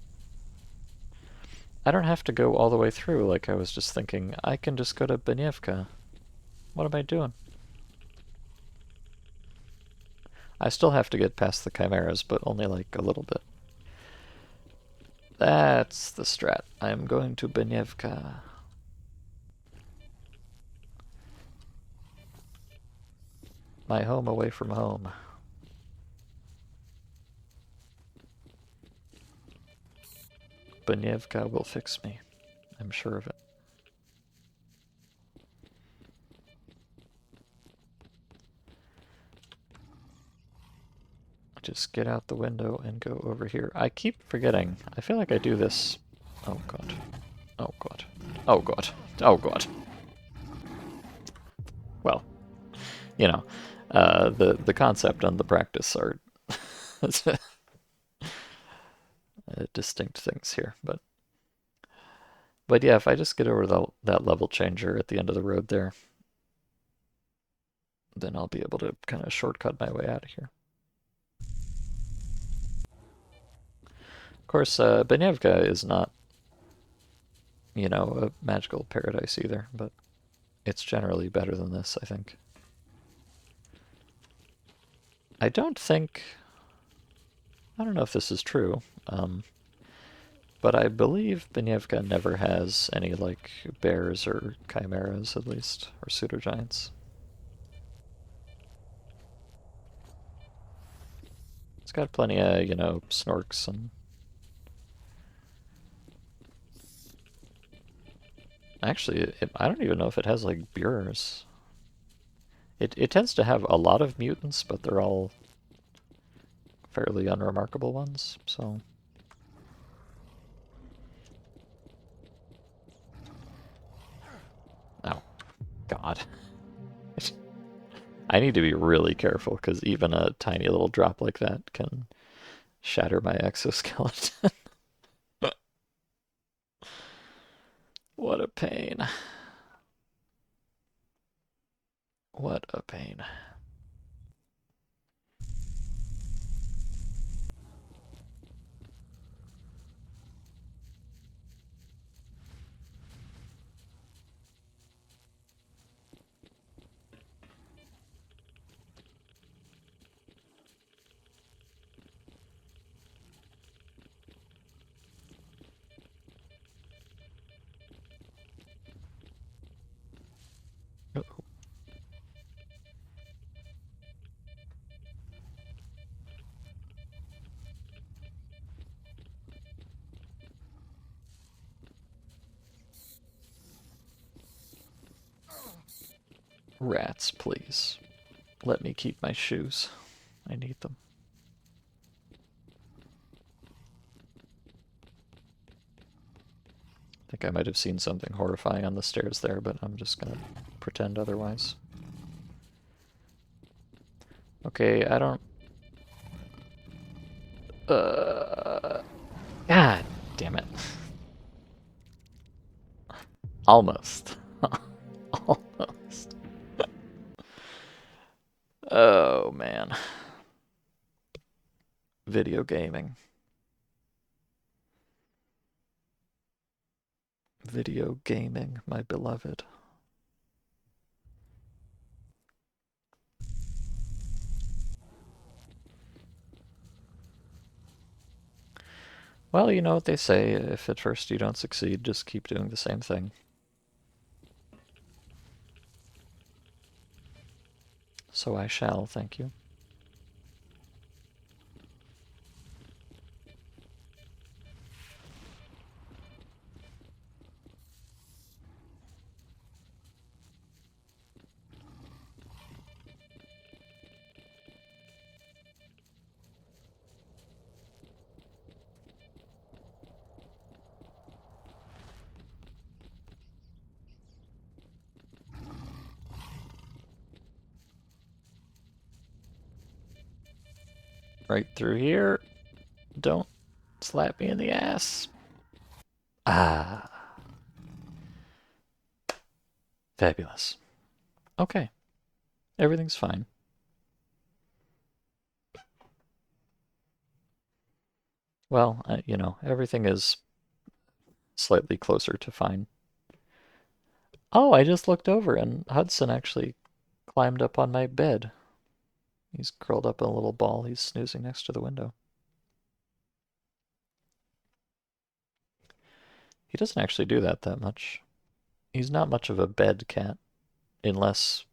I don't have to go all the way through like I was just thinking. I can just go to Benevka. What am I doing? I still have to get past the chimeras, but only like a little bit. That's the strat. I'm going to Benevka. My home away from home. Benevka will fix me. I'm sure of it. Just get out the window and go over here. I keep forgetting. I feel like I do this. Oh god. Oh god. Oh god. Oh god. Well, you know, the concept and the practice are distinct things here, but yeah, if I just get over that level changer at the end of the road there, then I'll be able to kind of shortcut my way out of here. Of course, Benevka is not, you know, a magical paradise either, but it's generally better than this, I think. I don't think... I don't know if this is true, but I believe Benevka never has any, like, bears or chimeras, at least, or pseudo-giants. It's got plenty of, you know, snorks and... Actually, I don't even know if it has, like, beers. It tends to have a lot of mutants, but they're all fairly unremarkable ones, so... Oh, God. I need to be really careful, because even a tiny little drop like that can shatter my exoskeleton. What a pain. What a pain. Oh. Rats, please. Let me keep my shoes. I need them. I think I might have seen something horrifying on the stairs there, but I'm just gonna pretend otherwise. Okay, I don't... God damn it. Almost. Almost. Oh, man. Video gaming. Video gaming, my beloved. Well, you know what they say, if at first you don't succeed, just keep doing the same thing. So I shall, thank you. Right through here. Don't slap me in the ass. Ah. Fabulous. Okay. Everything's fine. Well, you know, everything is slightly closer to fine. Oh, I just looked over and Hudson actually climbed up on my bed. He's curled up in a little ball. He's snoozing next to the window. He doesn't actually do that much. He's not much of a bed cat, unless...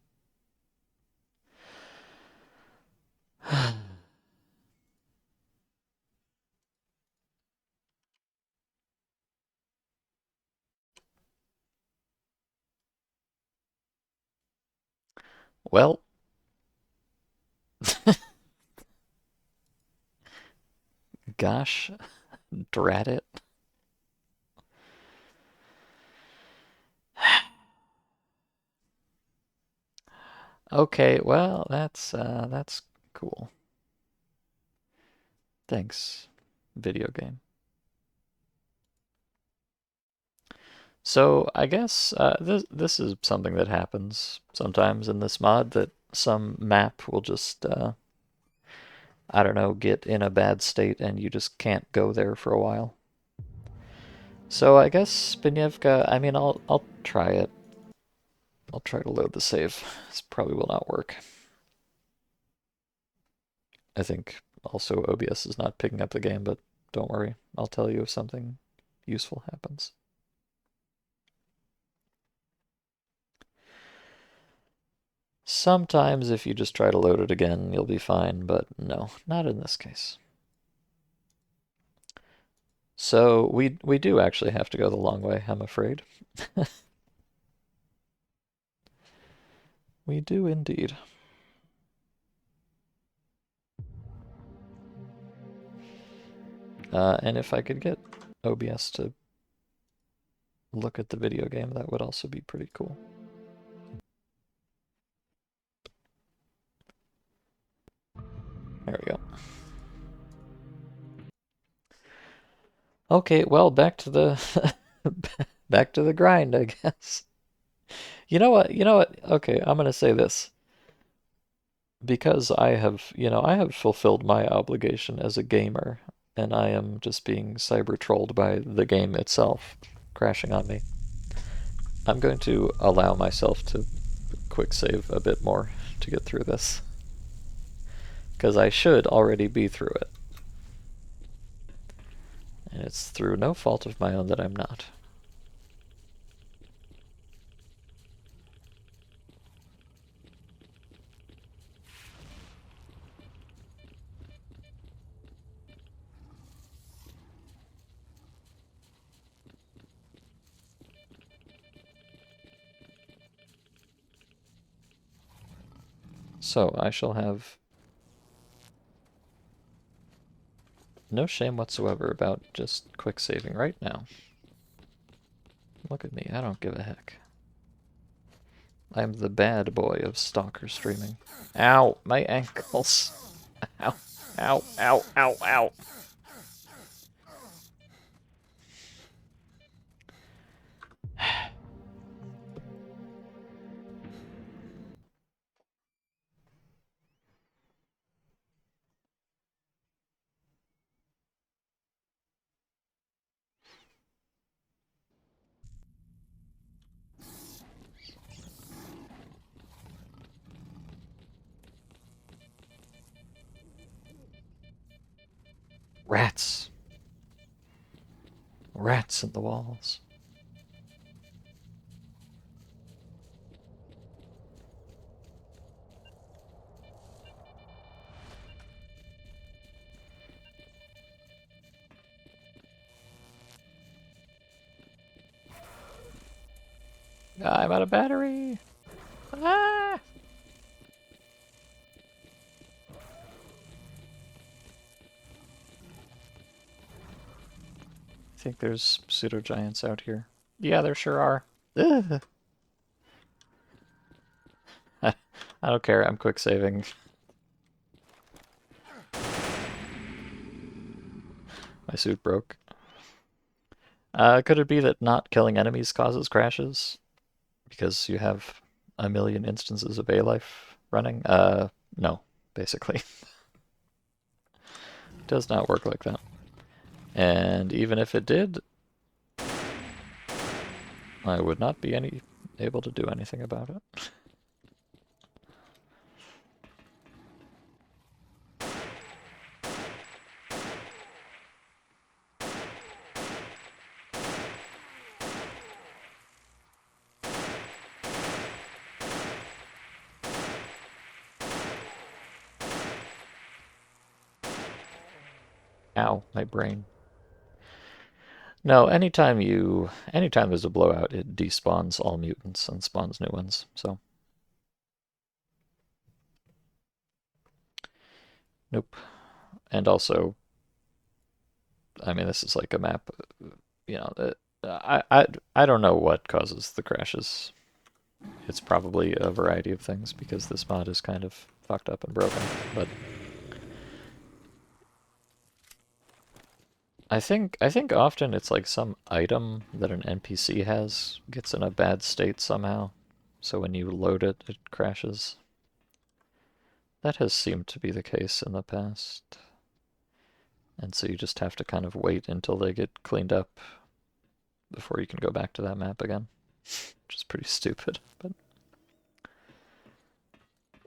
Well, gosh, drat it. Okay, well, that's cool. Thanks, video game. So I guess this is something that happens sometimes in this mod, that some map will just I don't know, get in a bad state and you just can't go there for a while. So I guess Spinevka, I mean, I'll try it. I'll try to load the save. This probably will not work. I think also OBS is not picking up the game, but don't worry. I'll tell you if something useful happens. Sometimes if you just try to load it again, you'll be fine, but no, not in this case. So we do actually have to go the long way, I'm afraid. We do indeed. And if I could get OBS to look at the video game, that would also be pretty cool. There we go. Okay, well, back to the back to the grind, I guess. You know what? You know what? Okay, I'm gonna say this. Because I have, you know, I have fulfilled my obligation as a gamer, and I am just being cyber trolled by the game itself crashing on me. I'm going to allow myself to quick save a bit more to get through this, because I should already be through it. And it's through no fault of my own that I'm not. So I shall have no shame whatsoever about just quick saving right now. Look at me, I don't give a heck. I'm the bad boy of stalker streaming. Ow, my ankles. Ow, ow, ow, ow, ow. Rats. Rats in the walls. I'm out of battery. Ah! I think there's pseudo giants out here. Yeah, there sure are. Ugh. I don't care. I'm quick saving. My suit broke. Could it be that not killing enemies causes crashes? Because you have a million instances of A life running? No, basically. It does not work like that. And even if it did, I would not be able to do anything about it. Ow, my brain. No, anytime there's a blowout, it despawns all mutants and spawns new ones, so. Nope. And also, I mean, this is like a map, you know, I don't know what causes the crashes. It's probably a variety of things because this mod is kind of fucked up and broken, but I think often it's like some item that an NPC has gets in a bad state somehow. So when you load it, it crashes. That has seemed to be the case in the past. And so you just have to kind of wait until they get cleaned up before you can go back to that map again. Which is pretty stupid, but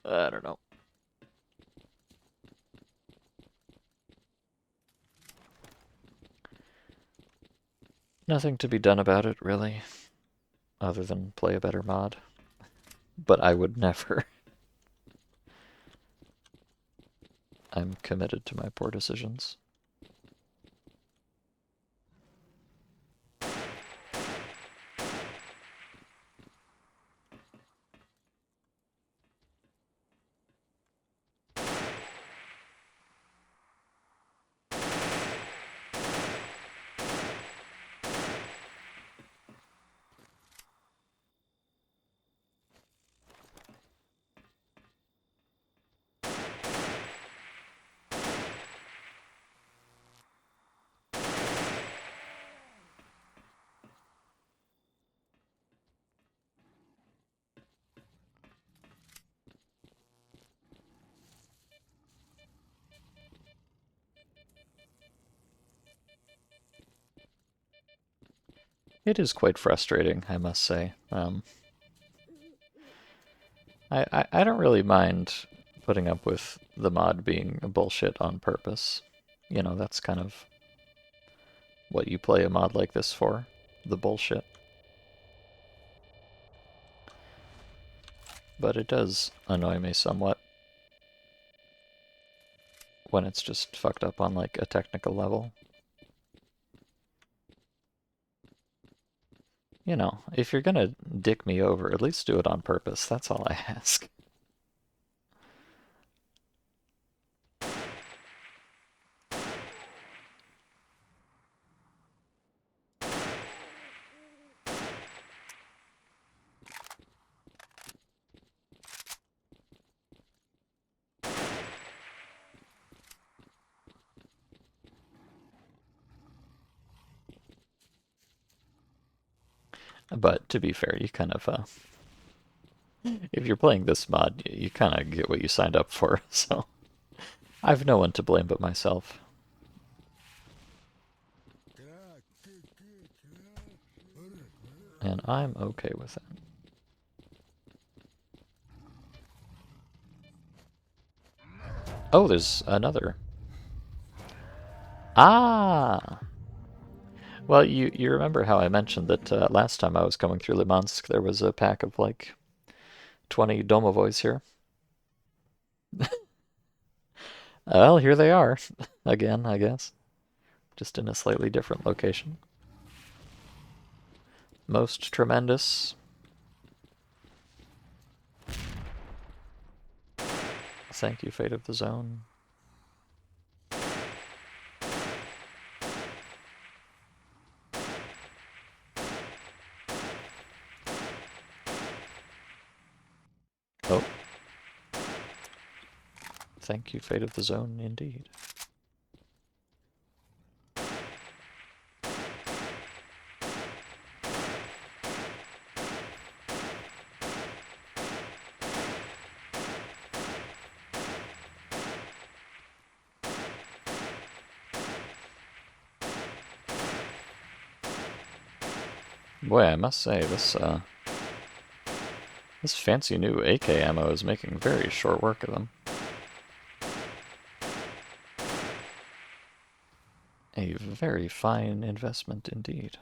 I don't know. Nothing to be done about it, really, other than play a better mod. But I would never. I'm committed to my poor decisions. It is quite frustrating, I must say. I don't really mind putting up with the mod being bullshit on purpose. You know, that's kind of what you play a mod like this for, the bullshit. But it does annoy me somewhat when it's just fucked up on like a technical level. You know, if you're gonna dick me over, at least do it on purpose. That's all I ask. But to be fair, you kind of, if you're playing this mod, you kind of get what you signed up for, so I've no one to blame but myself. And I'm okay with that. Oh, there's another. Ah! Well, you remember how I mentioned that last time I was coming through Limansk, there was a pack of like 20 Domovoys here? Well, here they are. Again, I guess. Just in a slightly different location. Most tremendous. Thank you, Fate of the Zone. Oh. Thank you, Fate of the Zone, indeed. Boy, I must say, this fancy new AK ammo is making very short work of them. A very fine investment indeed.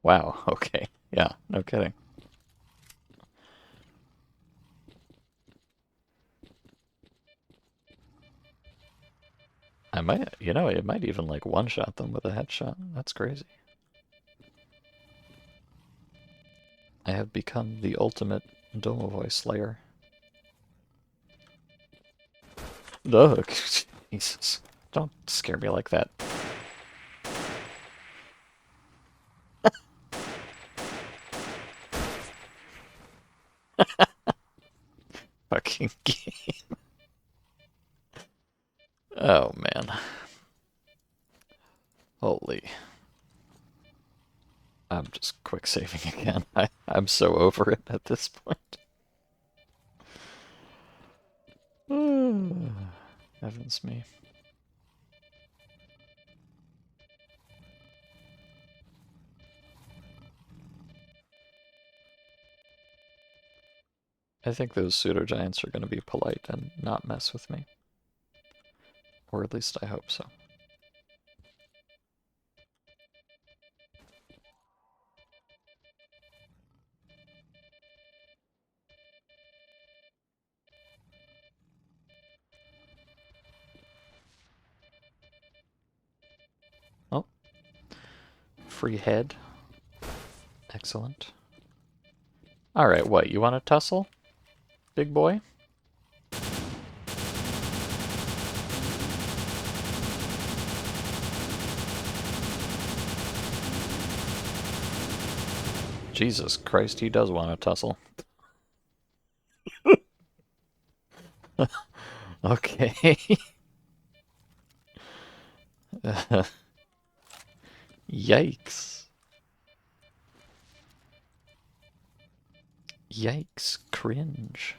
Wow, okay. Yeah, no kidding. I might, it might even like one-shot them with a headshot. That's crazy. I have become the ultimate Domovoy Slayer. Ugh, Jesus. Don't scare me like that. Fucking game. Oh, man. Holy. I'm just quick saving again. I'm so over it at this point. Heavens me. I think those pseudo-giants are going to be polite and not mess with me. Or at least I hope so. Oh. Free head. Excellent. Alright, what, you want to tussle? Big boy? Jesus Christ, he does want to tussle. Okay. Yikes. Yikes. Cringe.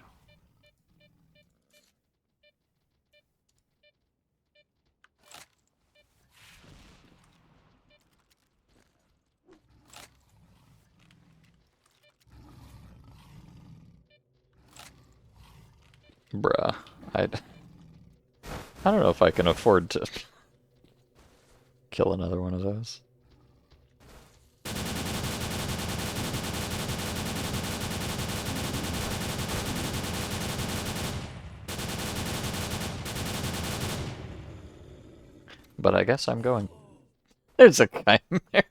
Bruh. I don't know if I can afford to kill another one of those. But I guess I'm going. There's a chimera.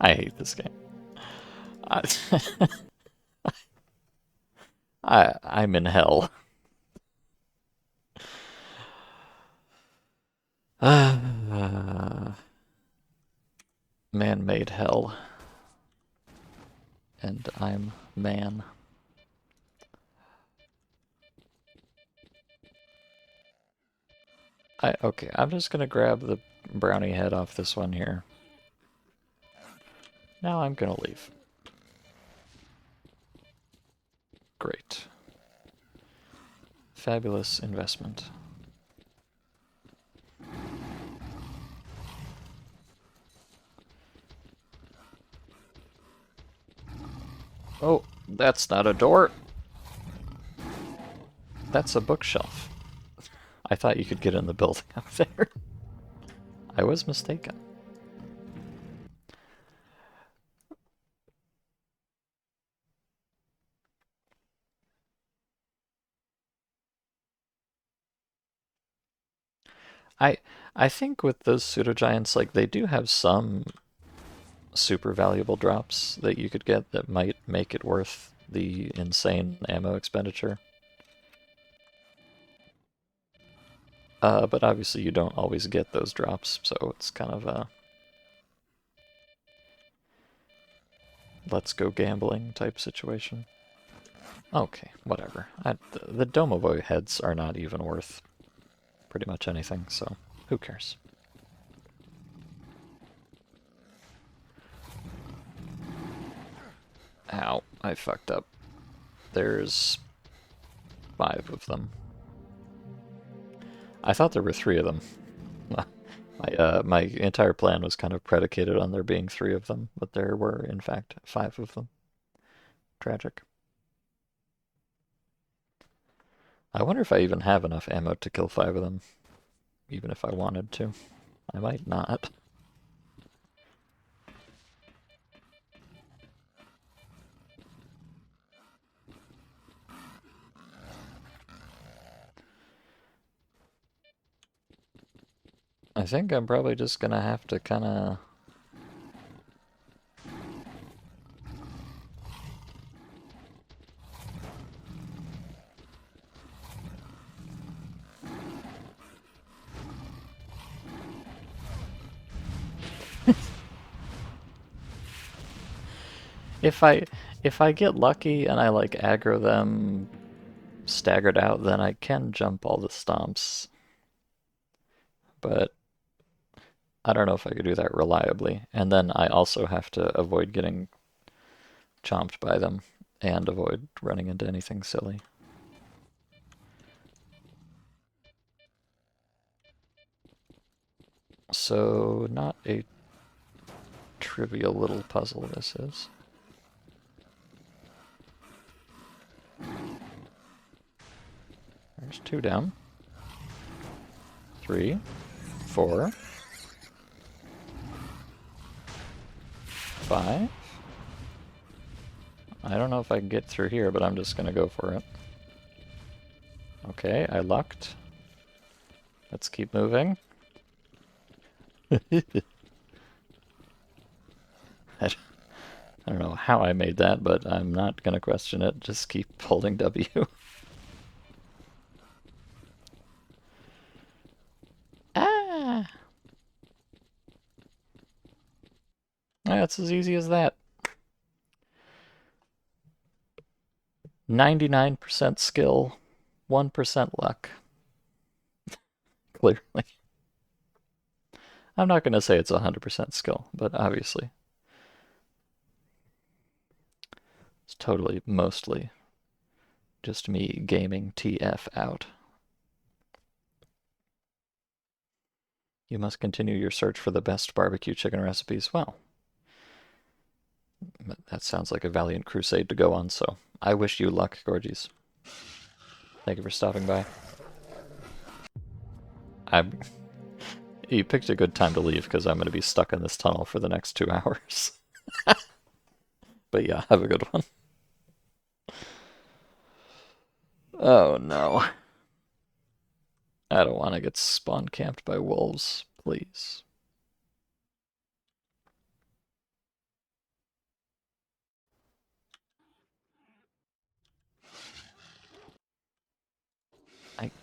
I hate this game. I'm in hell. Man-made hell. And I'm man. Okay, I'm just gonna grab the brownie head off this one here. Now I'm gonna leave. Great. Fabulous investment. Oh, that's not a door. That's a bookshelf. I thought you could get in the building up there. I was mistaken. I I think with those pseudogiants, like they do have some super valuable drops that you could get that might make it worth the insane ammo expenditure. But obviously you don't always get those drops, so it's kind of a let's go gambling type situation. Okay, whatever. The Domovoy heads are not even worth pretty much anything, so who cares? Ow, I fucked up. There's 5 of them. I thought there were 3 of them. My entire plan was kind of predicated on there being 3 of them, but there were, in fact, 5 of them. Tragic. I wonder if I even have enough ammo to kill 5 of them, even if I wanted to. I might not. I think I'm probably just gonna have to kinda... if I get lucky and I like aggro them staggered out, then I can jump all the stomps. But I don't know if I could do that reliably. And then I also have to avoid getting chomped by them and avoid running into anything silly. So, not a trivial little puzzle this is. There's 2 down. 3, 4, 5. I don't know if I can get through here, but I'm just gonna go for it. Okay, I lucked. Let's keep moving. I don't know how I made that, but I'm not gonna question it. Just keep holding W. Ah! That's as easy as that. 99% skill, 1% luck. Clearly. I'm not going to say it's 100% skill, but obviously. It's totally, mostly, just me gaming TF out. You must continue your search for the best barbecue chicken recipes. Well, that sounds like a valiant crusade to go on, so I wish you luck, Gorgies. Thank you for stopping by. You picked a good time to leave because I'm going to be stuck in this tunnel for the next 2 hours. But yeah, have a good one. Oh no. I don't want to get spawn camped by wolves, please.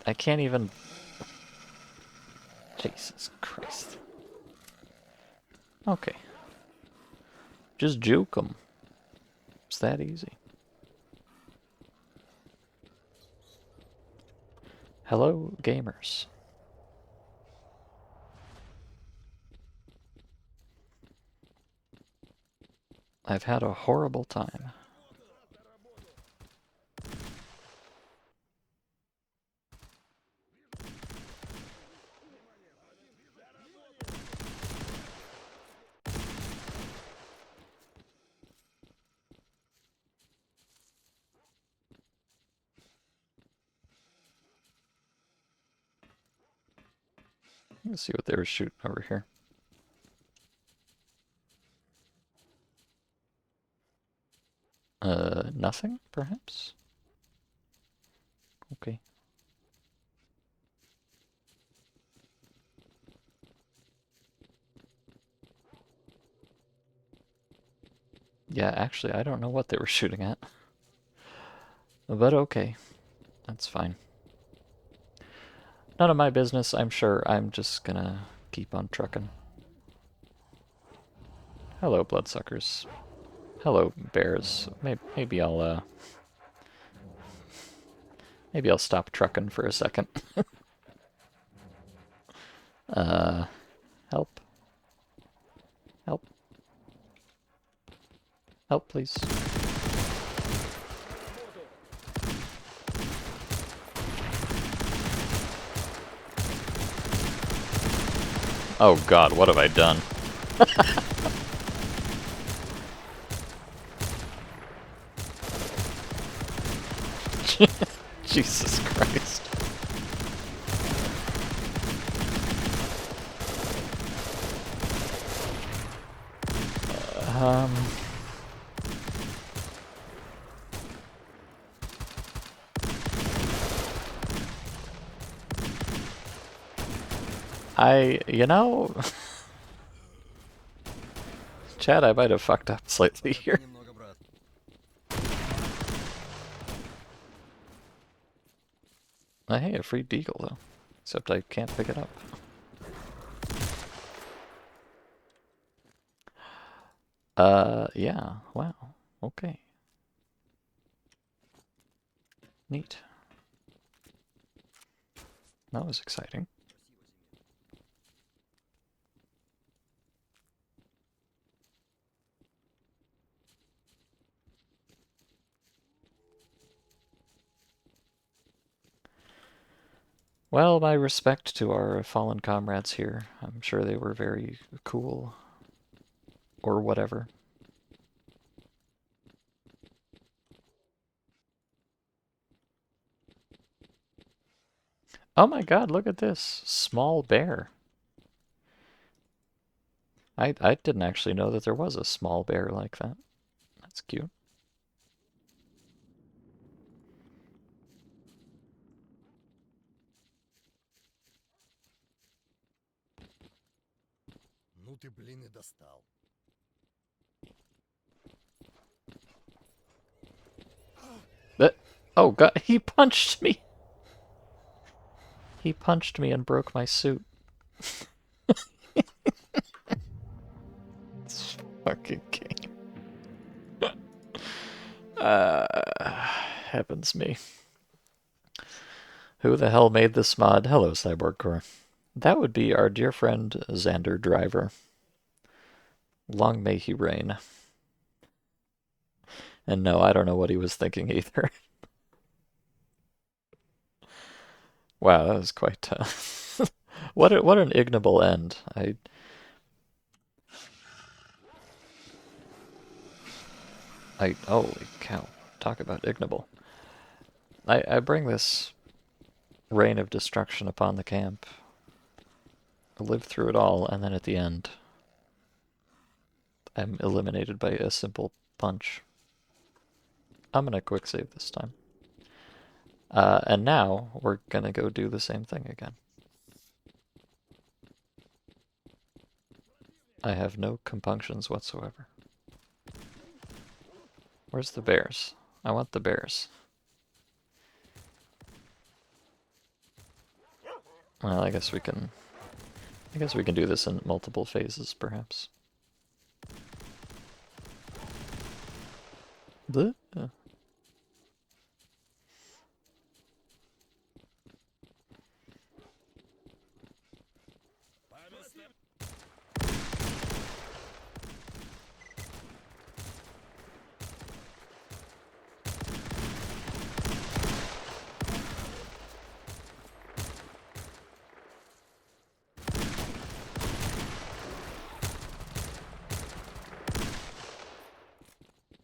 I can't even... Jesus Christ. Okay. Just juke them. It's that easy. Hello, gamers. I've had a horrible time. Let's see what they were shooting over here. Nothing, perhaps? Okay. Yeah, actually, I don't know what they were shooting at. But okay, that's fine. None of my business, I'm sure. I'm just gonna keep on trucking. Hello, bloodsuckers. Hello, bears. Maybe I'll stop trucking for a second. uh, help. Help. Help, please. Oh god, what have I done? Jesus Christ. Um... you know... Chad, I might have fucked up slightly here. Немного, брат. Hey, a free deagle, though. Except I can't pick it up. Yeah, wow. Okay. Neat. That was exciting. Well, my respect to our fallen comrades here. I'm sure they were very cool. Or whatever. Oh my god, look at this. Small bear. I didn't actually know that there was a small bear like that. That's cute. Ну ты, блин, и достал. Oh god, he punched me! He punched me and broke my suit. This fucking game. Heavens me. Who the hell made this mod? Hello, Cyborg Core. That would be our dear friend Xander Driver. Long may he reign. And no, I don't know what he was thinking either. Wow, that was quite what an ignoble end. Holy cow. Talk about ignoble. I bring this reign of destruction upon the camp. I live through it all, and then at the end, I'm eliminated by a simple punch. I'm gonna quick save this time. And now, we're gonna go do the same thing again. I have no compunctions whatsoever. Where's the bears? I want the bears. Well, I guess we can do this in multiple phases, perhaps. The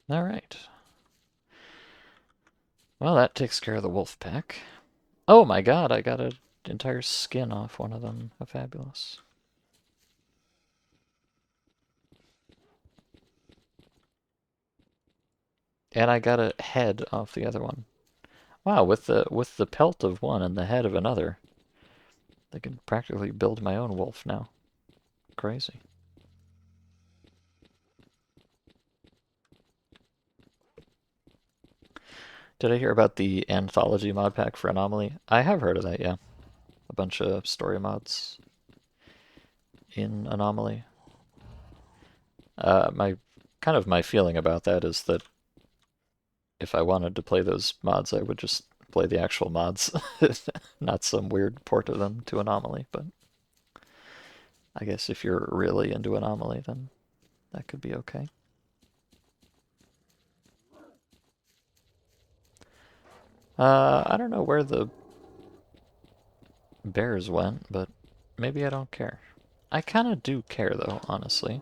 Alright. Well, that takes care of the wolf pack. Oh my god, I got an entire skin off one of them. How fabulous. And I got a head off the other one. Wow, with the pelt of one and the head of another, I can practically build my own wolf now. Crazy. Did I hear about the anthology mod pack for Anomaly? I have heard of that, yeah. A bunch of story mods in Anomaly. My feeling about that is that if I wanted to play those mods, I would just play the actual mods, not some weird port of them to Anomaly. But I guess if you're really into Anomaly, then that could be okay. I don't know where the bears went, but maybe I don't care. I kind of do care, though, honestly.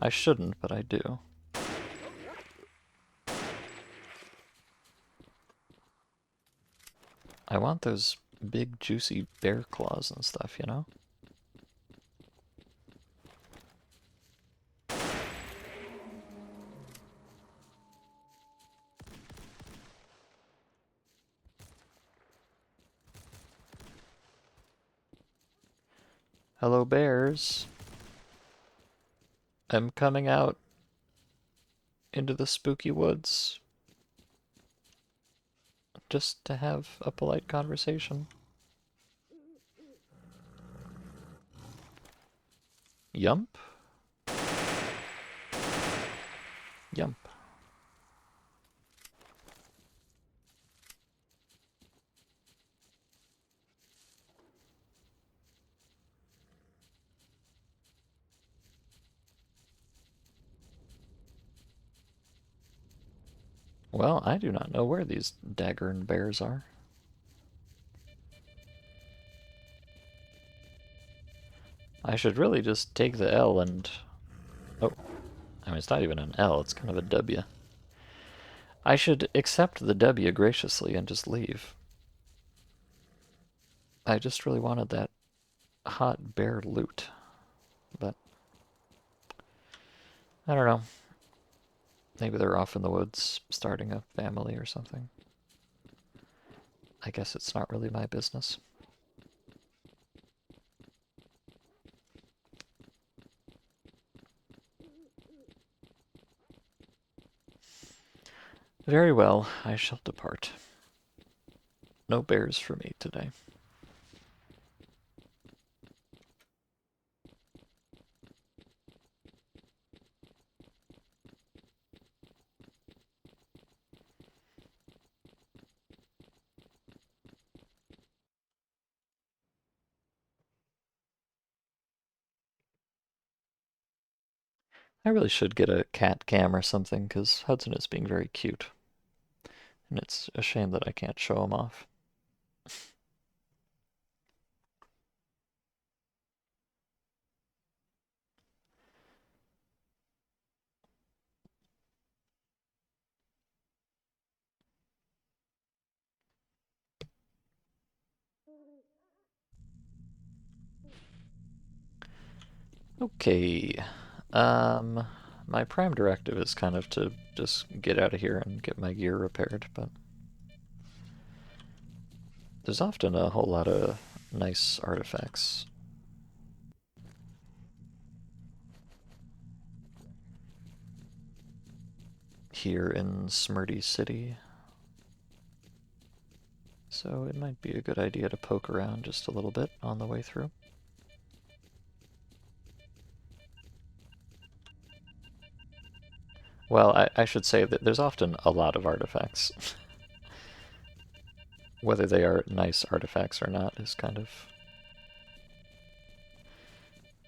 I shouldn't, but I do. I want those big, juicy bear claws and stuff, you know? Hello, bears. I'm coming out into the spooky woods just to have a polite conversation. Yump? Yump. Well, I do not know where these daggern bears are. I should really just take the L and... Oh, I mean, it's not even an L, it's kind of a W. I should accept the W graciously and just leave. I just really wanted that hot bear loot, but I don't know. Maybe they're off in the woods starting a family or something. I guess it's not really my business. Very well, I shall depart. No bears for me today. I really should get a cat cam or something, because Hudson is being very cute. And it's a shame that I can't show him off. Okay. Um, my prime directive is kind of to just get out of here and get my gear repaired, but there's often a whole lot of nice artifacts here in Smurdy City. So it might be a good idea to poke around just a little bit on the way through. Well, I should say that there's often a lot of artifacts. Whether they are nice artifacts or not is kind of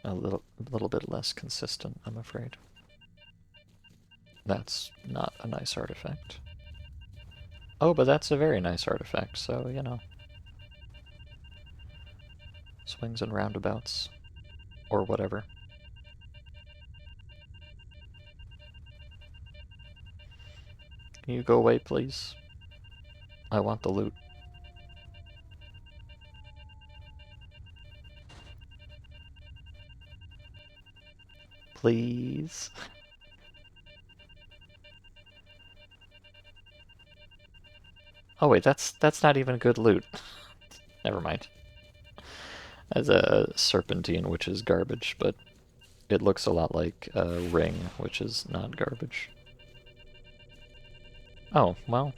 a little bit less consistent, I'm afraid. That's not a nice artifact. Oh, but that's a very nice artifact, so, you know. Swings and roundabouts. Or whatever. Can you go away, please? I want the loot. Please. Oh wait, that's not even good loot. Never mind. As a serpentine, which is garbage, but it looks a lot like a ring, which is not garbage. Oh, well.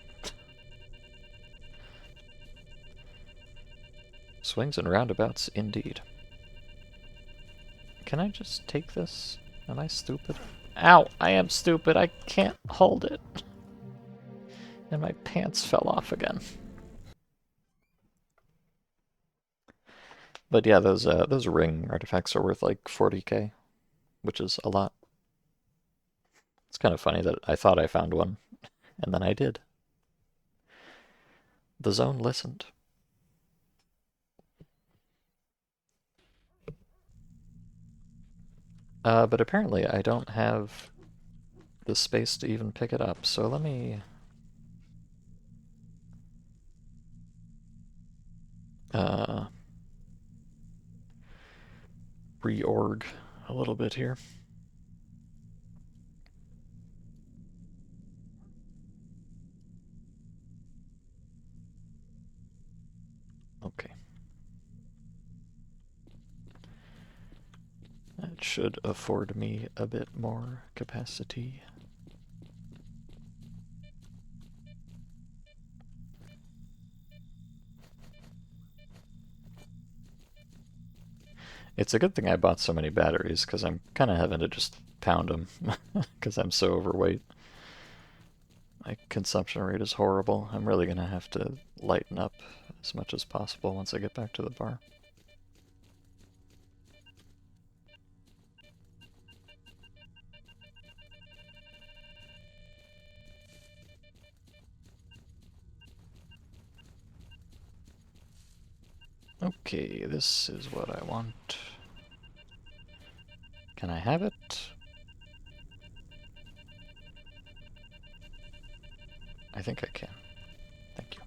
Swings and roundabouts, indeed. Can I just take this? Am I stupid? Ow! I am stupid. I can't hold it. And my pants fell off again. But yeah, those ring artifacts are worth like 40k, which is a lot. It's kind of funny that I thought I found one, and then I did. The zone listened. But apparently I don't have the space to even pick it up, so let me reorg a little bit here. Okay. That should afford me a bit more capacity. It's a good thing I bought so many batteries, because I'm kind of having to just pound them, because I'm so overweight. My consumption rate is horrible. I'm really going to have to lighten up as much as possible once I get back to the bar. Okay, this is what I want. Can I have it? I think I can. Thank you.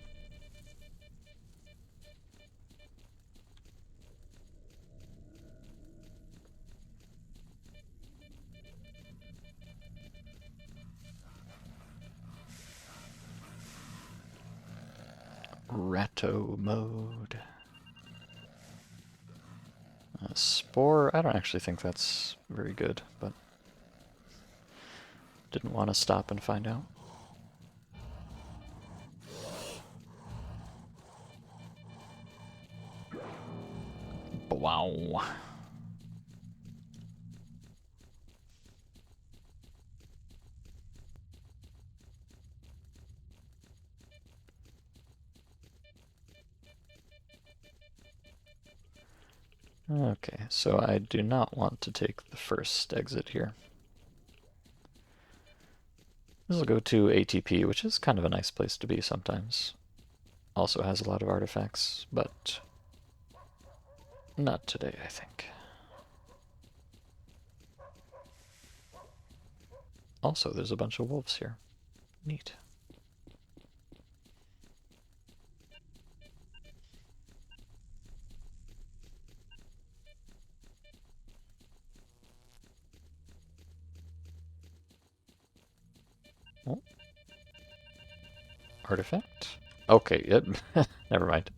Ratto mode. Spore, I don't actually think that's very good, but didn't want to stop and find out. Wow. Okay, so I do not want to take the first exit here. This will go to ATP, which is kind of a nice place to be sometimes. Also has a lot of artifacts, but not today, I think. Also, there's a bunch of wolves here. Neat. Oh. Artifact? Okay, yep. Never mind.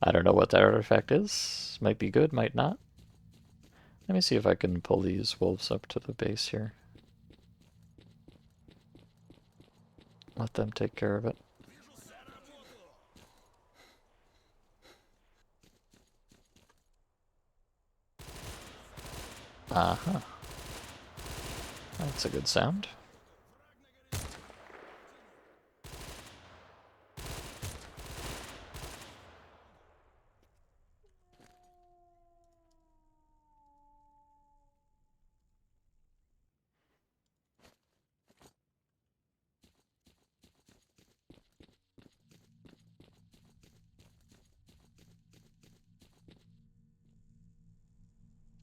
I don't know what that artifact is. Might be good, might not. Let me see if I can pull these wolves up to the base here. Let them take care of it. Uh-huh. That's a good sound.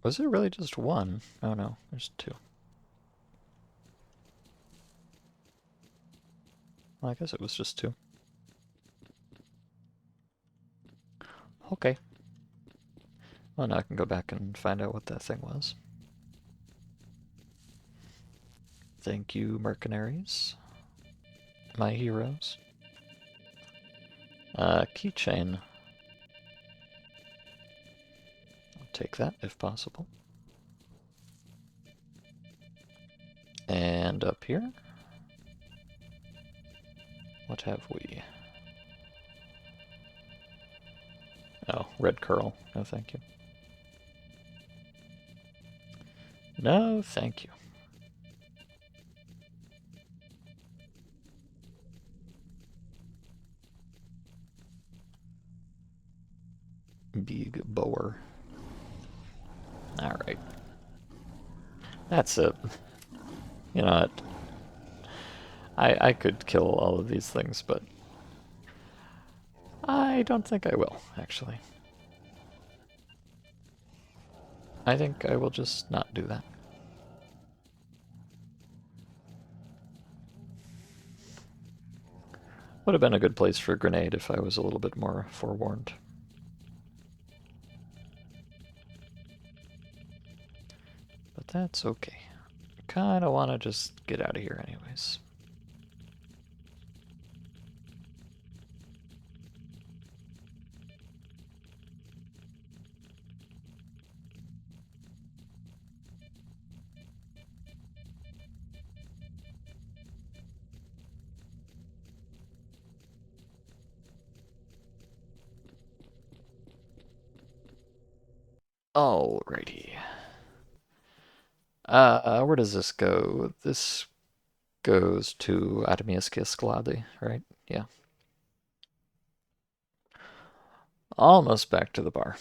Was it really just one? Oh no, there's two. Well, I guess it was just 2. Okay. Well, now I can go back and find out what that thing was. Thank you, mercenaries. My heroes. Keychain. I'll take that if possible. And up here, what have we? Oh, red curl. No, thank you. No, thank you. Big bower. Alright. That's it. You know what? I could kill all of these things, but I don't think I will, actually. I think I will just not do that. Would have been a good place for a grenade if I was a little bit more forewarned. But that's okay. Kinda wanna just get out of here anyways. Alrighty. Where does this go? This goes to Adamiaski Sklady, right? Yeah. Almost back to the bar.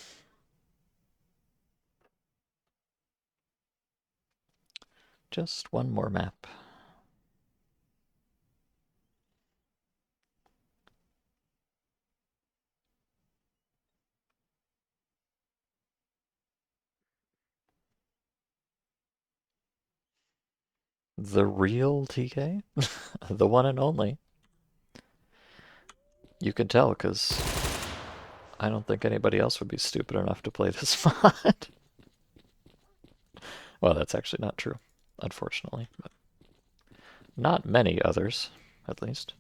Just one more map. The real TK? The one and only. You can tell, because I don't think anybody else would be stupid enough to play this mod. Well, that's actually not true, unfortunately. But not many others, at least.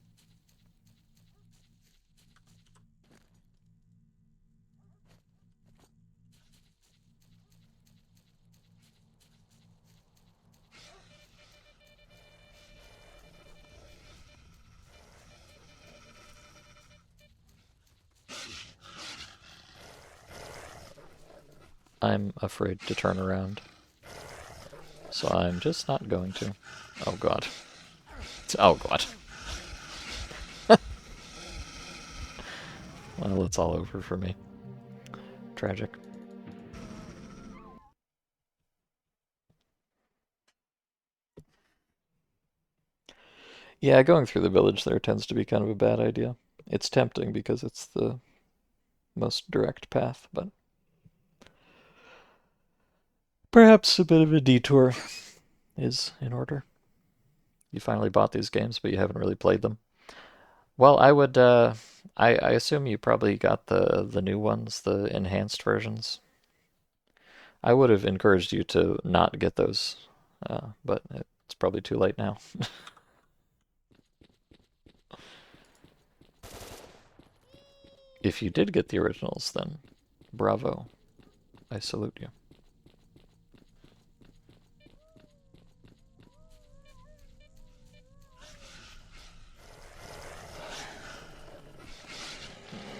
I'm afraid to turn around. So I'm just not going to. Oh god. Oh god. Well, it's all over for me. Tragic. Yeah, going through the village there tends to be kind of a bad idea. It's tempting because it's the most direct path, but perhaps a bit of a detour is in order. You finally bought these games, but you haven't really played them. Well, I would, I assume you probably got the new ones, the enhanced versions. I would have encouraged you to not get those, but it's probably too late now. If you did get the originals, then bravo. I salute you.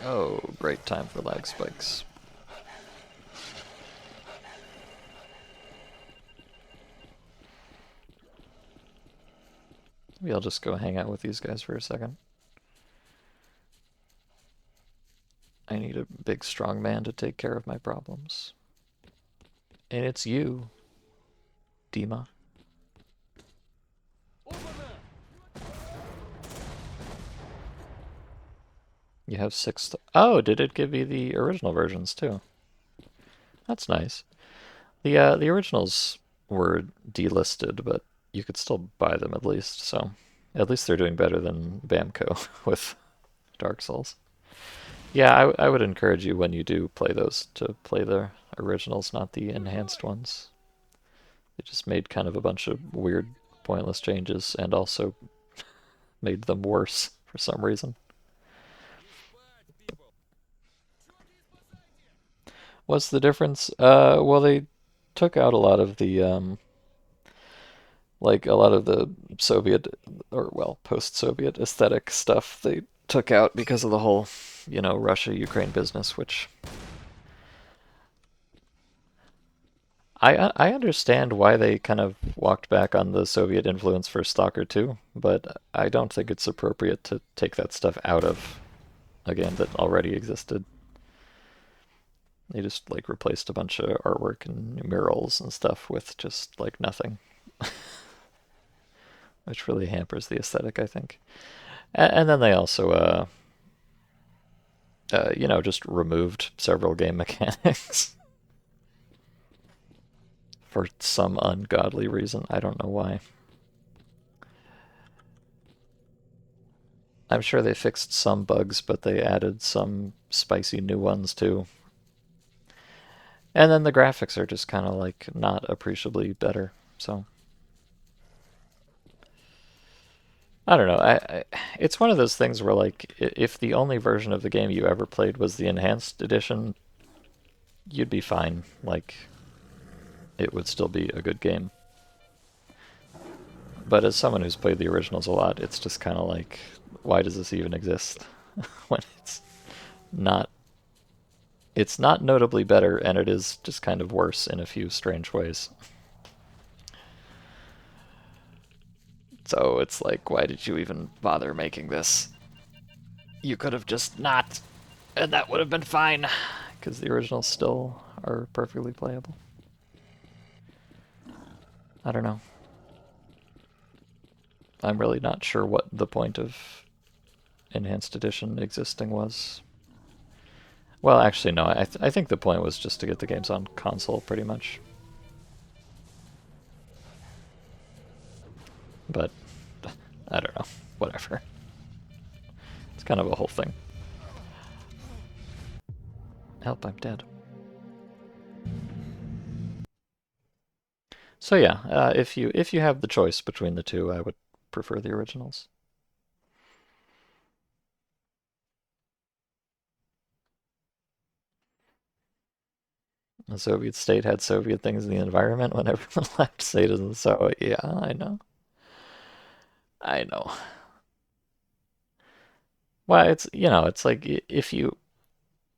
Oh, great time for lag spikes. Maybe I'll just go hang out with these guys for a second. I need a big strong man to take care of my problems. And it's you, Dima. You have 6. Oh, did it give you the original versions too? That's nice. The originals were delisted, but you could still buy them at least, so At least they're doing better than Bamco with Dark Souls. Yeah, I would encourage you when you do play those to play the originals, not the enhanced ones. They just made kind of a bunch of weird, pointless changes and also made them worse for some reason. What's the difference? Well, they took out a lot of the like a lot of the Soviet or well, post-Soviet aesthetic stuff. They took out because of the whole, Russia-Ukraine business, which I understand why they kind of walked back on the Soviet influence for Stalker 2, but I don't think it's appropriate to take that stuff out of a game that already existed. They just like replaced a bunch of artwork and murals and stuff with just like nothing, which really hampers the aesthetic, I think. And then they also, just removed several game mechanics for some ungodly reason. I don't know why. I'm sure they fixed some bugs, but they added some spicy new ones too. And then the graphics are just kind of like not appreciably better. So I don't know. It's one of those things where like if the only version of the game you ever played was the enhanced edition, you'd be fine. Like it would still be a good game. But as someone who's played the originals a lot, it's just kind of like, why does this even exist when not it's not notably better, and it is just kind of worse in a few strange ways. So it's like, why did you even bother making this? You could have just not, and that would have been fine, because the originals still are perfectly playable. I don't know. I'm really not sure what the point of Enhanced Edition existing was. Well, actually, no. I think the point was just to get the games on console, pretty much. But I don't know. Whatever. It's kind of a whole thing. Help! I'm dead. So yeah, if you have the choice between the two, I would prefer the originals. The Soviet state had Soviet things in the environment when everyone left sadism. So yeah, I know. I know. Well, it's like if you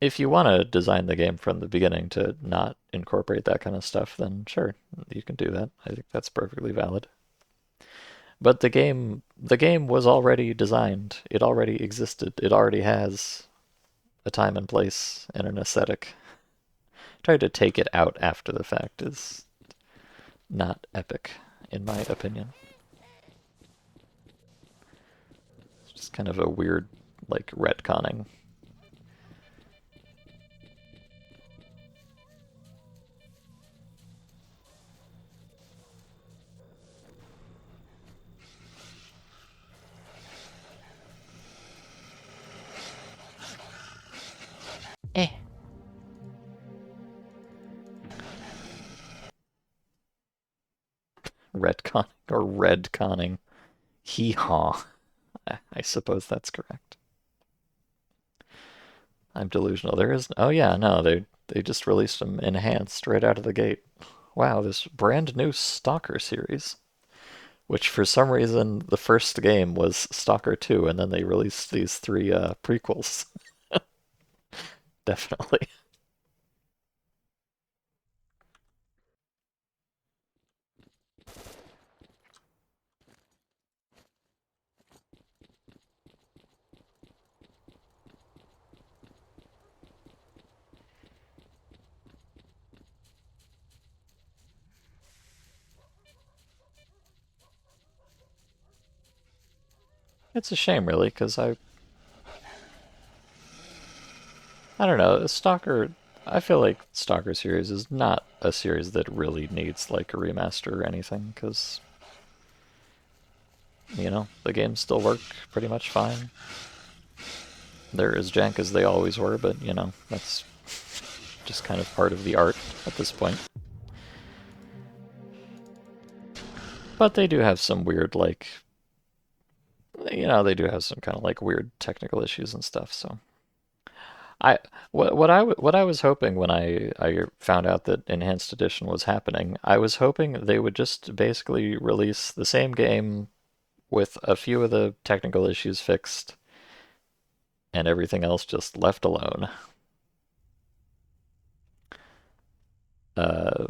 want to design the game from the beginning to not incorporate that kind of stuff, then sure, you can do that. I think that's perfectly valid. But the game was already designed. It already existed. It already has a time and place and an aesthetic. Try to take it out after the fact is not epic, in my opinion. It's just kind of a weird, like, retconning. Eh. Retconning or redconning. Hee haw. I suppose that's correct. I'm delusional. There is. Oh yeah, no, they just released them enhanced right out of the gate. Wow, this brand new Stalker series, which for some reason the first game was Stalker 2, and then they released these three prequels. Definitely. It's a shame, really, because I don't know, Stalker. I feel like Stalker series is not a series that really needs like a remaster or anything, because You know, the games still work pretty much fine. They're as jank as they always were, but you know, that's just kind of part of the art at this point. But they do have some weird, like, you know, they do have some kind of like weird technical issues and stuff. So I what I was hoping when I found out that Enhanced Edition was happening, I was hoping they would just basically release the same game with a few of the technical issues fixed and everything else just left alone. Uh,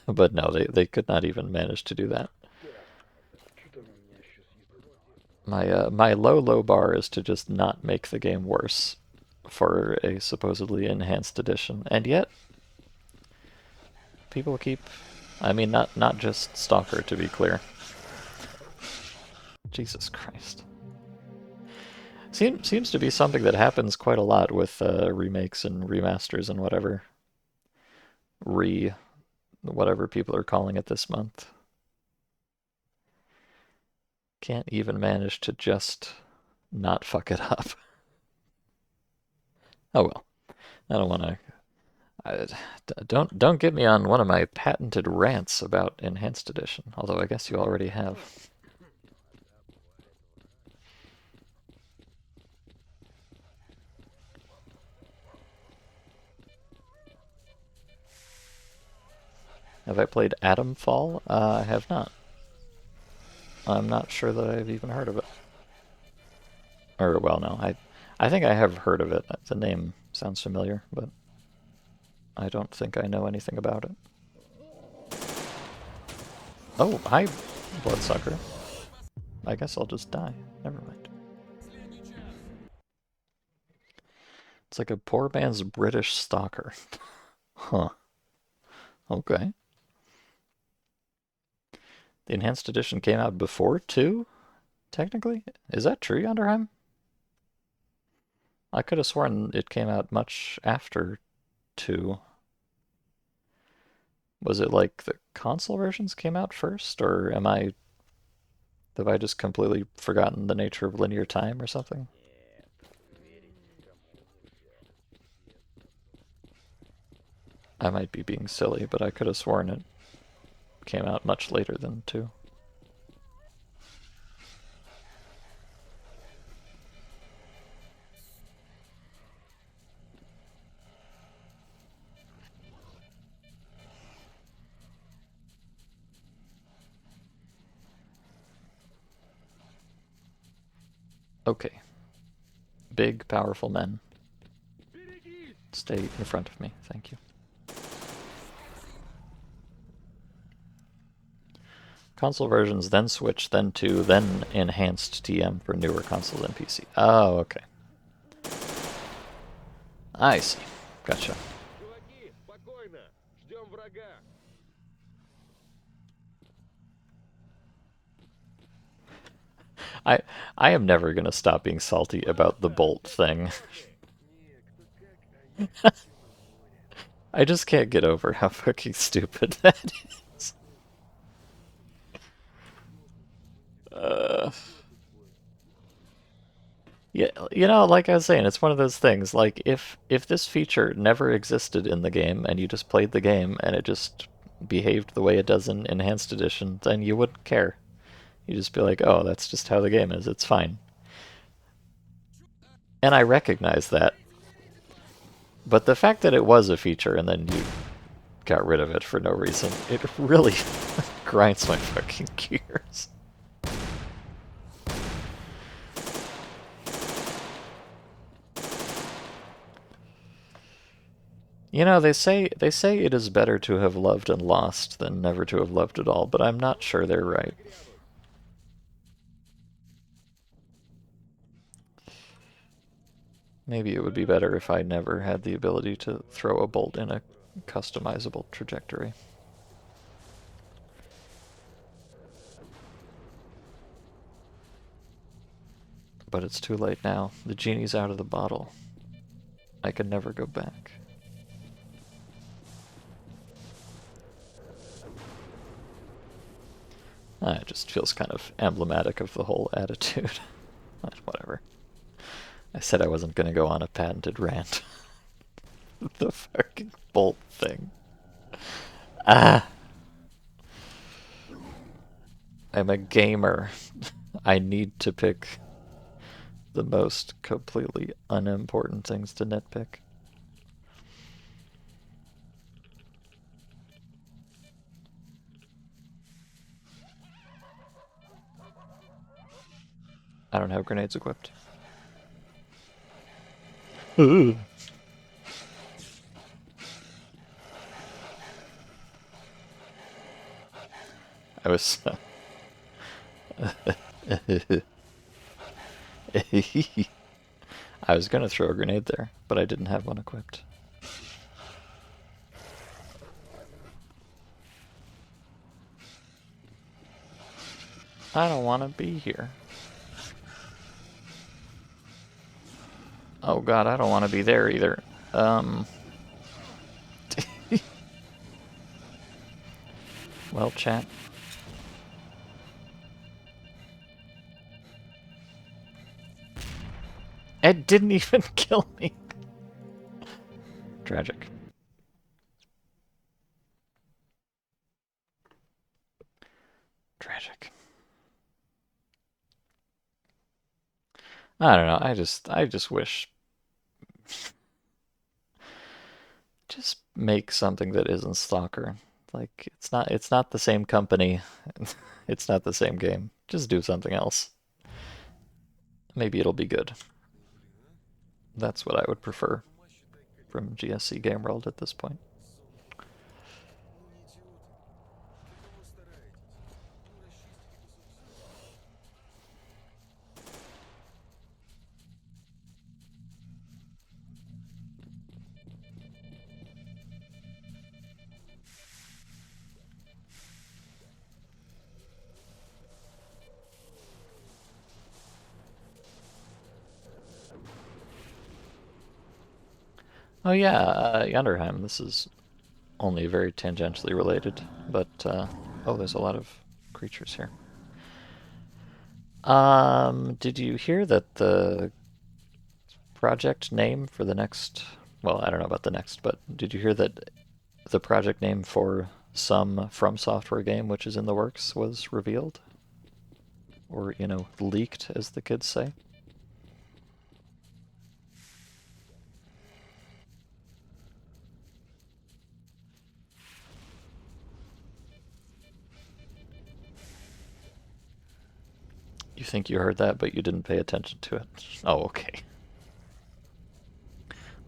but no, they could not even manage to do that. My low bar is to just not make the game worse for a supposedly enhanced edition, and yet people keep. I mean, not just Stalker, to be clear. Jesus Christ. Seems to be something that happens quite a lot with remakes and remasters and whatever. Whatever people are calling it this month. Can't even manage to just not fuck it up. Oh well. I don't want to. Don't get me on one of my patented rants about Enhanced Edition, although I guess you already have. Have I played Atom Fall? I have not. I'm not sure that I've even heard of it. Or, well, no, I think I have heard of it. The name sounds familiar, but I don't think I know anything about it. Oh, hi, Bloodsucker. I guess I'll just die. Never mind. It's like a poor man's British stalker. Huh. Okay. The Enhanced Edition came out before 2, technically? Is that true, Yonderheim? I could have sworn it came out much after 2. Was it like the console versions came out first, or have I just completely forgotten the nature of linear time or something? I might be being silly, but I could have sworn it came out much later than 2. Okay. Big, powerful men. Stay in front of me, thank you. Console versions, then Switch, then 2, then enhanced TM for newer consoles and PC. Oh, okay. I see. Gotcha. I I am never gonna stop being salty about the bolt thing. I just can't get over how fucking stupid that is. Uh, yeah, you know, like I was saying, it's one of those things. Like if this feature never existed in the game and you just played the game and it just behaved the way it does in Enhanced Edition, then you wouldn't care. You just be like, oh, that's just how the game is. It's fine. And I recognize that. But the fact that it was a feature and then you got rid of it for no reason, it really grinds my fucking gears. You know, they say it is better to have loved and lost than never to have loved at all, but I'm not sure they're right. Maybe it would be better if I never had the ability to throw a bolt in a customizable trajectory. But it's too late now. The genie's out of the bottle. I can never go back. It just feels kind of emblematic of the whole attitude. Whatever. I said I wasn't going to go on a patented rant. The fucking bolt thing. Ah! I'm a gamer. I need to pick the most completely unimportant things to nitpick. I don't have grenades equipped. Ugh. I was. I was gonna throw a grenade there, but I didn't have one equipped. I don't want to be here. Oh god, I don't want to be there either. Um. Well, chat. It didn't even kill me. Tragic. Tragic. I don't know. I just wish. Just make something that isn't Stalker. Like it's not the same company. It's not the same game. Just do something else. Maybe it'll be good. That's what I would prefer from GSC Game World at this point. Oh yeah, Yunderheim. This is only very tangentially related, but oh, there's a lot of creatures here. Did you hear that the project name for the next? Well, I don't know about the next, but did you hear that the project name for some From Software game which is in the works was revealed? Or, leaked, as the kids say? You think you heard that, but you didn't pay attention to it. Oh, okay.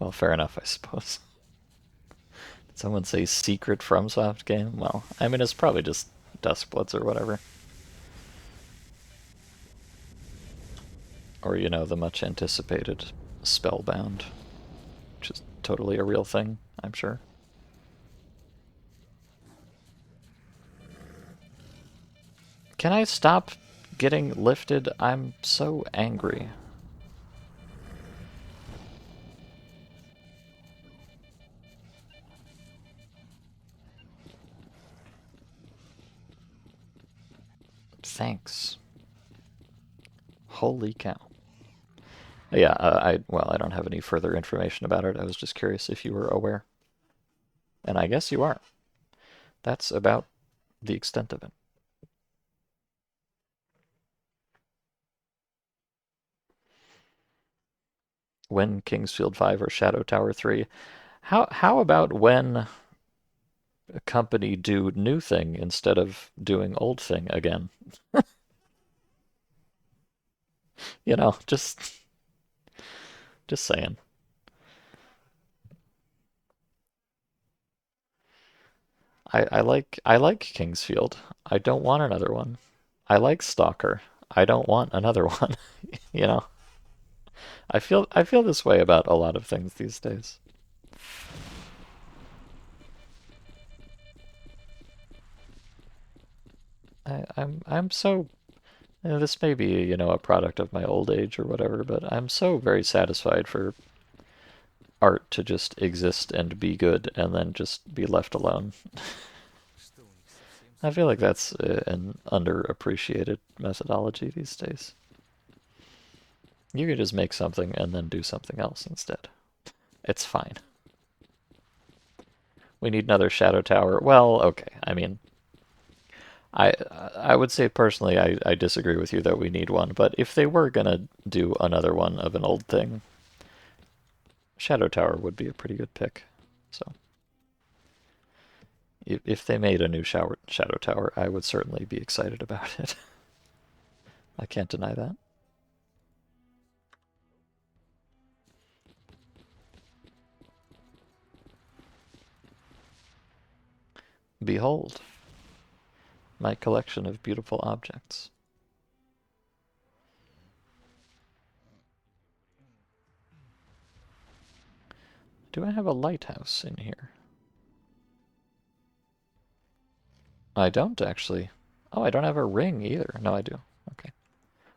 Well, fair enough, I suppose. Did someone say secret FromSoft game? Well, I mean, it's probably just Duskbloods or whatever. Or, the much anticipated Spellbound, which is totally a real thing, I'm sure. Can I stop getting lifted? I'm so angry. Thanks. Holy cow. Yeah, I don't have any further information about it. I was just curious if you were aware. And I guess you are. That's about the extent of it. When Kingsfield 5 or Shadow Tower 3. How about when a company do new thing instead of doing old thing again? Just saying. I like Kingsfield. I don't want another one. I like Stalker. I don't want another one. you know. I feel this way about a lot of things these days. I'm so this may be, a product of my old age or whatever, but I'm so very satisfied for art to just exist and be good and then just be left alone. I feel like that's an underappreciated methodology these days. You could just make something and then do something else instead. It's fine. We need another shadow tower. Well, okay. I mean, I would say personally I disagree with you that we need one, but if they were gonna do another one of an old thing, shadow tower would be a pretty good pick. So if they made a new shadow tower, I would certainly be excited about it. I can't deny that. Behold, my collection of beautiful objects. Do I have a lighthouse in here? I don't actually. Oh, I don't have a ring either. No, I do. Okay.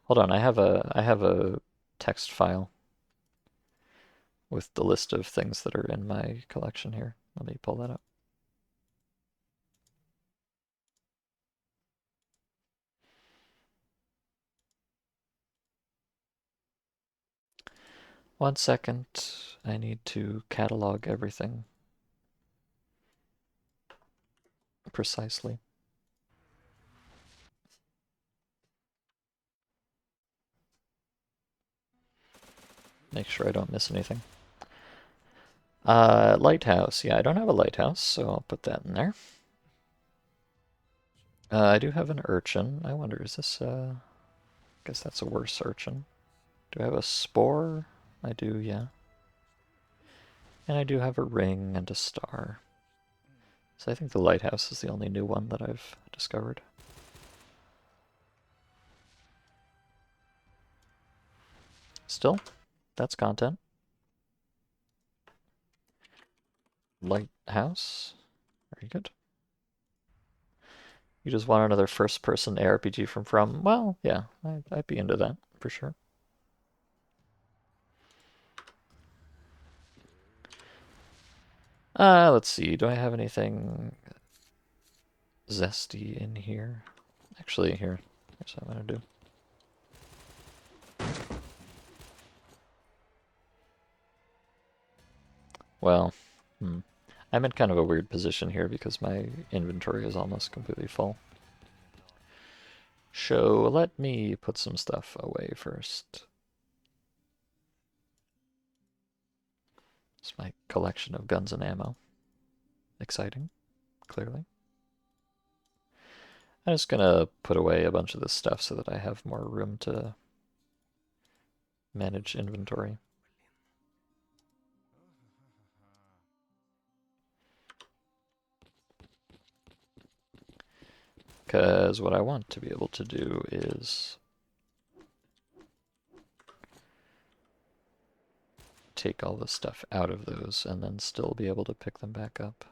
Hold on, I have a text file with the list of things that are in my collection here. Let me pull that up. One second. I need to catalog everything precisely. Make sure I don't miss anything. Lighthouse. Yeah, I don't have a lighthouse, so I'll put that in there. I do have an urchin. I wonder, is this, I guess that's a worse urchin. Do I have a spore? I do, yeah. And I do have a ring and a star. So I think the lighthouse is the only new one that I've discovered. Still, that's content. Lighthouse. Very good. You just want another first-person ARPG from? Well, yeah, I'd be into that, for sure. Let's see. Do I have anything zesty in here? Actually, here. Here's what I'm gonna do. Well, I'm in kind of a weird position here because my inventory is almost completely full. So let me put some stuff away first. It's my collection of guns and ammo. Exciting, clearly. I'm just gonna put away a bunch of this stuff so that I have more room to manage inventory. Because what I want to be able to do is take all the stuff out of those and then still be able to pick them back up.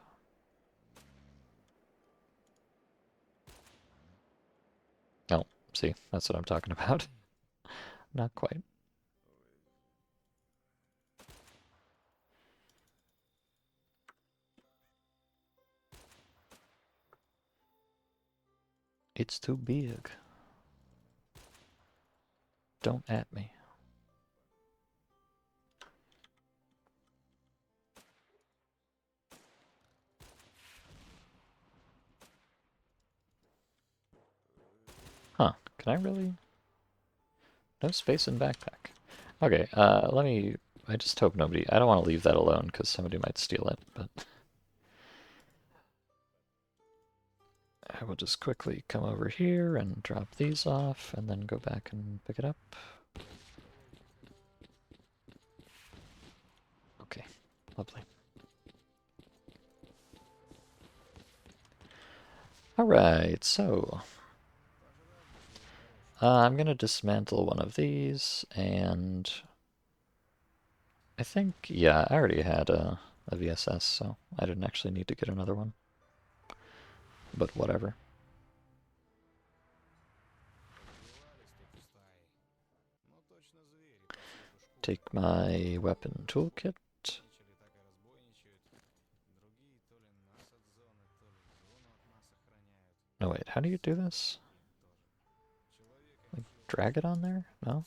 Oh, see, that's what I'm talking about. Not quite. It's too big. Don't at me. Huh, can I really? No space in backpack. Okay, I just hope nobody, I don't want to leave that alone because somebody might steal it, but I will just quickly come over here and drop these off and then go back and pick it up. Okay, lovely. Alright, so I'm gonna dismantle one of these, and I think, yeah, I already had a VSS, so I didn't actually need to get another one. But whatever. Take my weapon toolkit. No, wait, how do you do this? Like, drag it on there? No?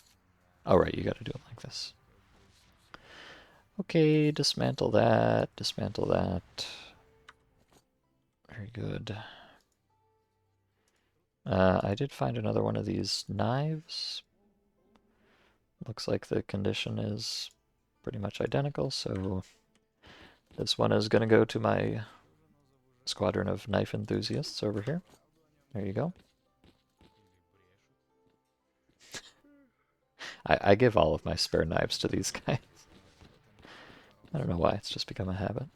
Oh, right, you gotta do it like this. Okay, dismantle that, dismantle that. Very good. I did find another one of these knives. Looks like the condition is pretty much identical, so this one is going to go to my squadron of knife enthusiasts over here. There you go. I give all of my spare knives to these guys. I don't know why, it's just become a habit.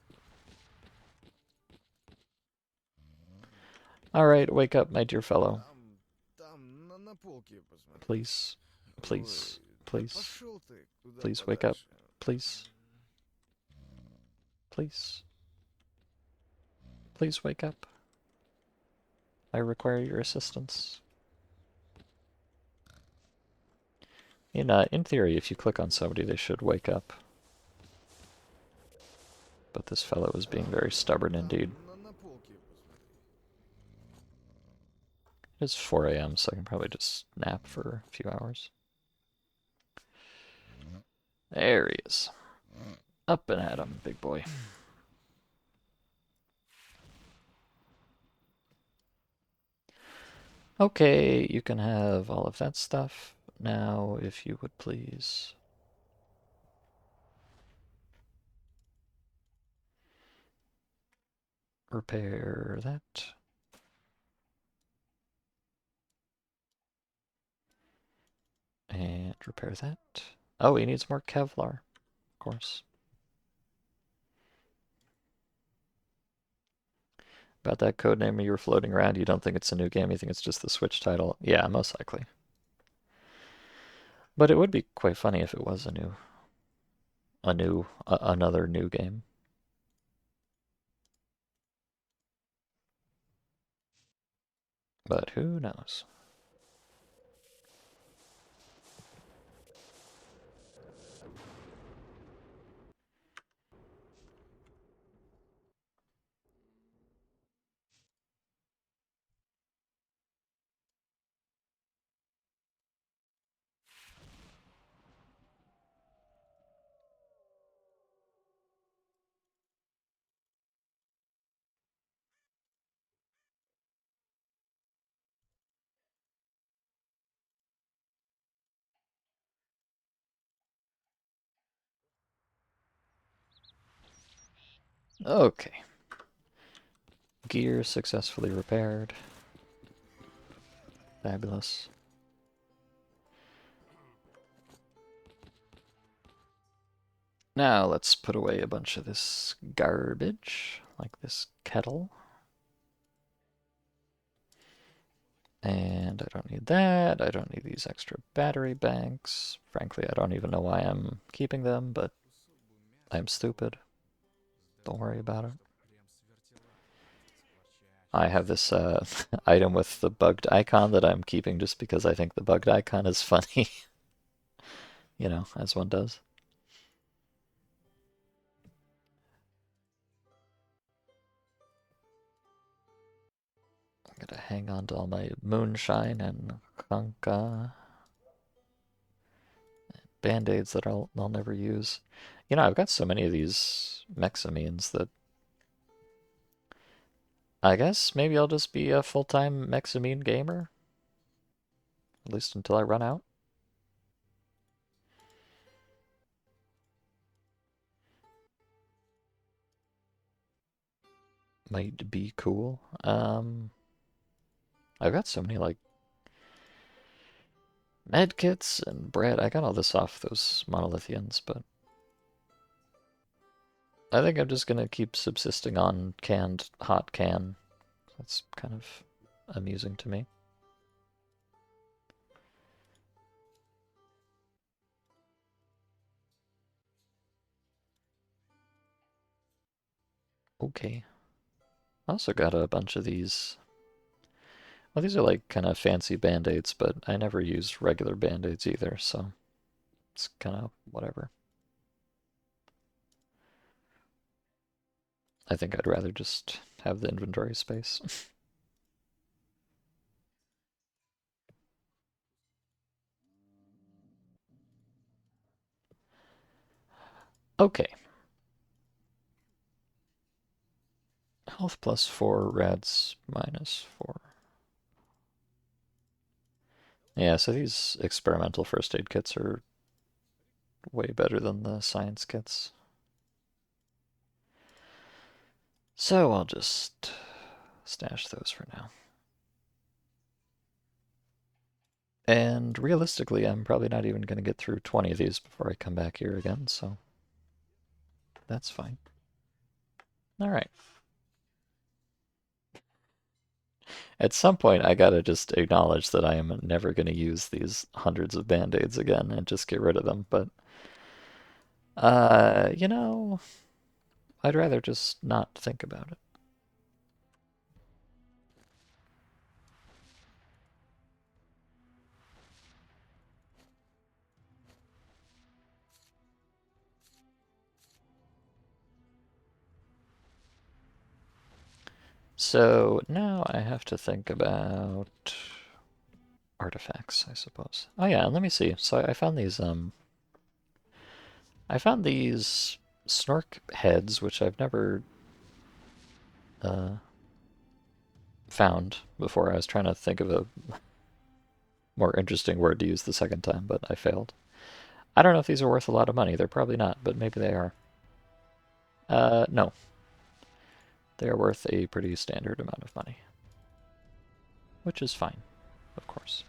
Alright, wake up, my dear fellow. На полке посмотри. Please, please, Ой, да please, пошел ты куда please wake up. подальше. Please, please, please wake up. I require your assistance. In theory, if you click on somebody, they should wake up. But this fellow is being very stubborn indeed. На полке посмотри. It's 4 a.m., so I can probably just nap for a few hours. There he is. Up and at him, big boy. Okay, you can have all of that stuff now, if you would please. Repair that. And repair that. Oh, he needs more Kevlar, of course. About that code name you were floating around, you don't think it's a new game, you think it's just the Switch title. Yeah, most likely. But it would be quite funny if it was another new game. But who knows? Okay. Gear successfully repaired. Fabulous. Now let's put away a bunch of this garbage, like this kettle. And I don't need that. I don't need these extra battery banks. Frankly, I don't even know why I'm keeping them, but I'm stupid. Don't worry about it. I have this item with the bugged icon that I'm keeping just because I think the bugged icon is funny. You know, as one does. I'm gonna hang on to all my moonshine and kanka band-aids that I'll never use. You know, I've got so many of these mexamines that I guess maybe I'll just be a full-time mexamine gamer. At least until I run out. Might be cool. I've got so many like med kits and bread. I got all this off those monolithians, but I think I'm just gonna keep subsisting on canned hot can. That's kind of amusing to me. Okay. I also got a bunch of these. Well, these are like kind of fancy band-aids, but I never use regular band-aids either, so it's kind of whatever. I think I'd rather just have the inventory space. Okay. Health plus 4, rads minus 4. Yeah, so these experimental first aid kits are way better than the science kits. So I'll just stash those for now. And realistically, I'm probably not even going to get through 20 of these before I come back here again, so that's fine. All right. At some point, I gotta just acknowledge that I am never going to use these hundreds of band-aids again and just get rid of them, but, you know, I'd rather just not think about it. So now I have to think about artifacts, I suppose. Oh yeah, and let me see. So I found these snork heads, which I've never uh, found before. I was trying to think of a more interesting word to use the second time, but I failed. I don't know if these are worth a lot of money. They're probably not, but maybe they are. No. They are worth a pretty standard amount of money. Which is fine, of course.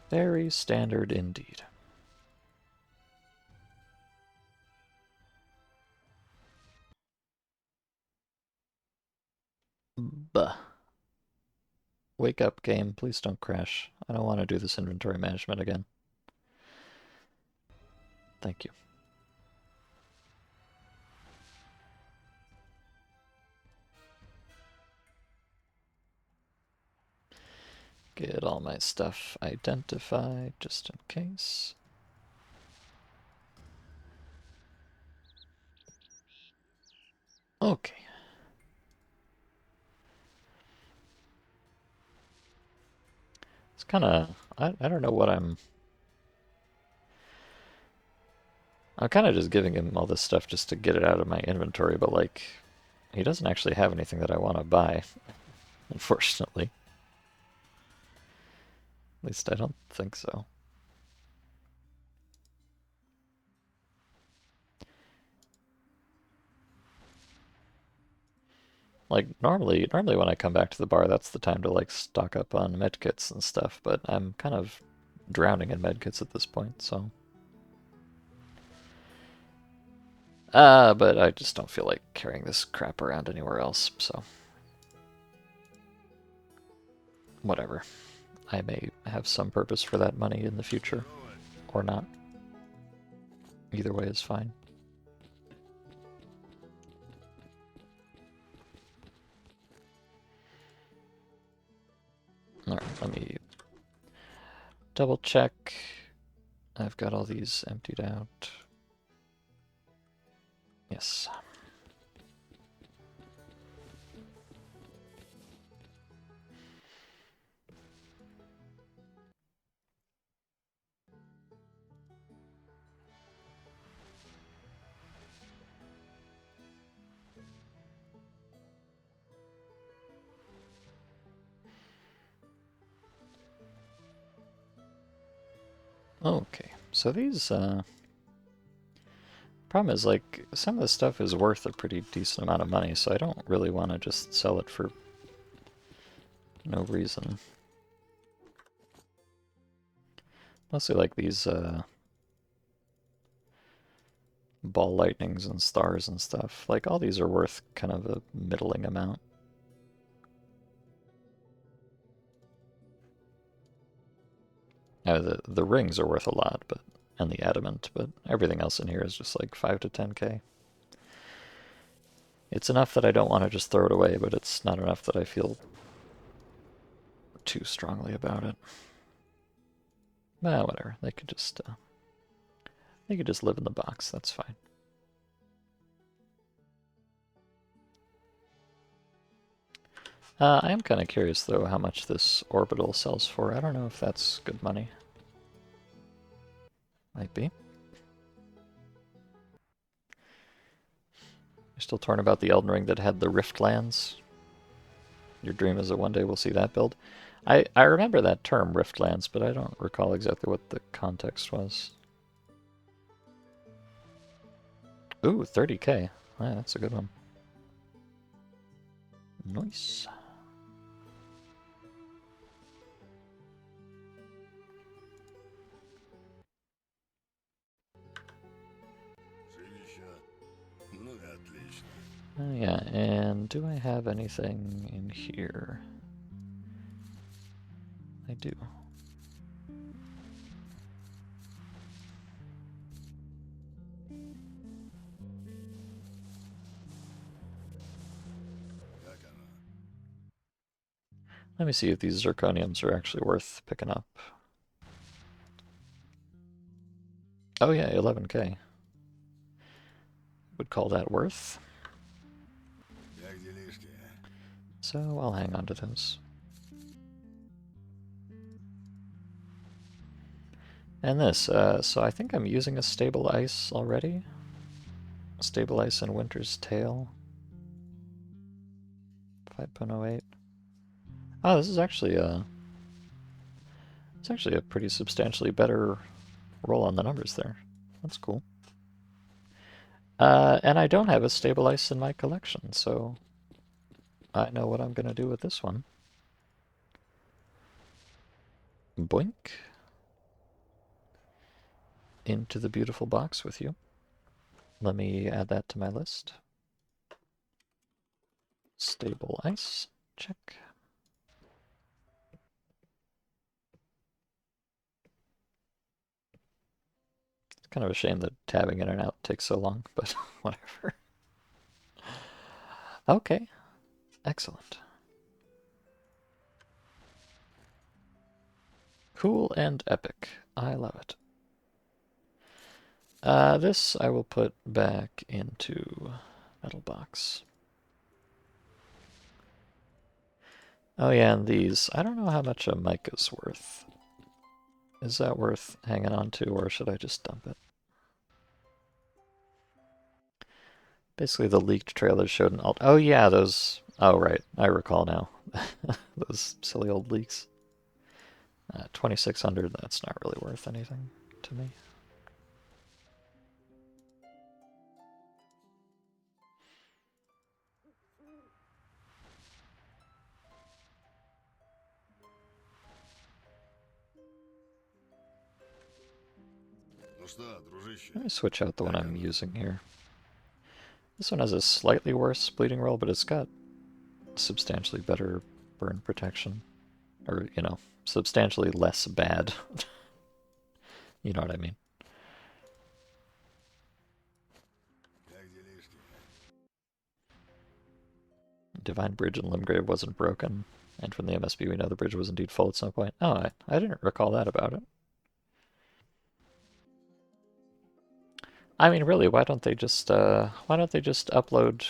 Very standard indeed. Buh. Wake up, game. Please don't crash. I don't want to do this inventory management again. Thank you. Get all my stuff identified just in case. Okay. It's kind of, I don't know what I'm kind of just giving him all this stuff just to get it out of my inventory, but like, he doesn't actually have anything that I want to buy, unfortunately. At least I don't think so. Like normally when I come back to the bar, that's the time to like stock up on medkits and stuff, but I'm kind of drowning in medkits at this point, so. But I just don't feel like carrying this crap around anywhere else, so. Whatever. I may have some purpose for that money in the future, or not. Either way is fine. Alright, let me double check. I've got all these emptied out. Yes. Okay, so these, problem is, like, some of the stuff is worth a pretty decent amount of money, so I don't really want to just sell it for no reason. Mostly like these, ball lightnings and stars and stuff. Like, all these are worth kind of a middling amount. The rings are worth a lot, but and the adamant, but everything else in here is just like 5 to 10k. It's enough that I don't want to just throw it away, but it's not enough that I feel too strongly about it. Nah, whatever. They could just live in the box. That's fine. I am kind of curious though how much this orbital sells for. I don't know if that's good money. Might be. You're still torn about the Elden Ring that had the Rift lands? Your dream is that one day we'll see that build? I remember that term, Riftlands, but I don't recall exactly what the context was. Ooh, 30k. Yeah, that's a good one. Nice. Yeah, and do I have anything in here? I do. Let me see if these zirconiums are actually worth picking up. Oh yeah, 11k. Would call that worth. So I'll hang on to those. And this, so I think I'm using a stable ice already. Stable ice in Winter's Tale. 5.08. Oh, this is actually it's actually a pretty substantially better roll on the numbers there. That's cool. And I don't have a stable ice in my collection, so I know what I'm gonna do with this one. Boink. Into the beautiful box with you. Let me add that to my list. Stable ice. Check. It's kind of a shame that tabbing in and out takes so long, but whatever. Okay. Excellent. Cool and epic. I love it. This I will put back into metal box. Oh yeah, and these. I don't know how much a mic is worth. Is that worth hanging on to, or should I just dump it? Basically, the leaked trailer showed an alt. Oh yeah, those. Oh right, I recall now. Those silly old leaks. 2600. That's not really worth anything to me. Let me switch out the one I'm using here. This one has a slightly worse bleeding roll, but it's got substantially better burn protection. Or, you know, substantially less bad. You know what I mean. Divine Bridge in Limgrave wasn't broken. And from the MSB we know the bridge was indeed full at some point. Oh, I didn't recall that about it. I mean, really, why don't they just upload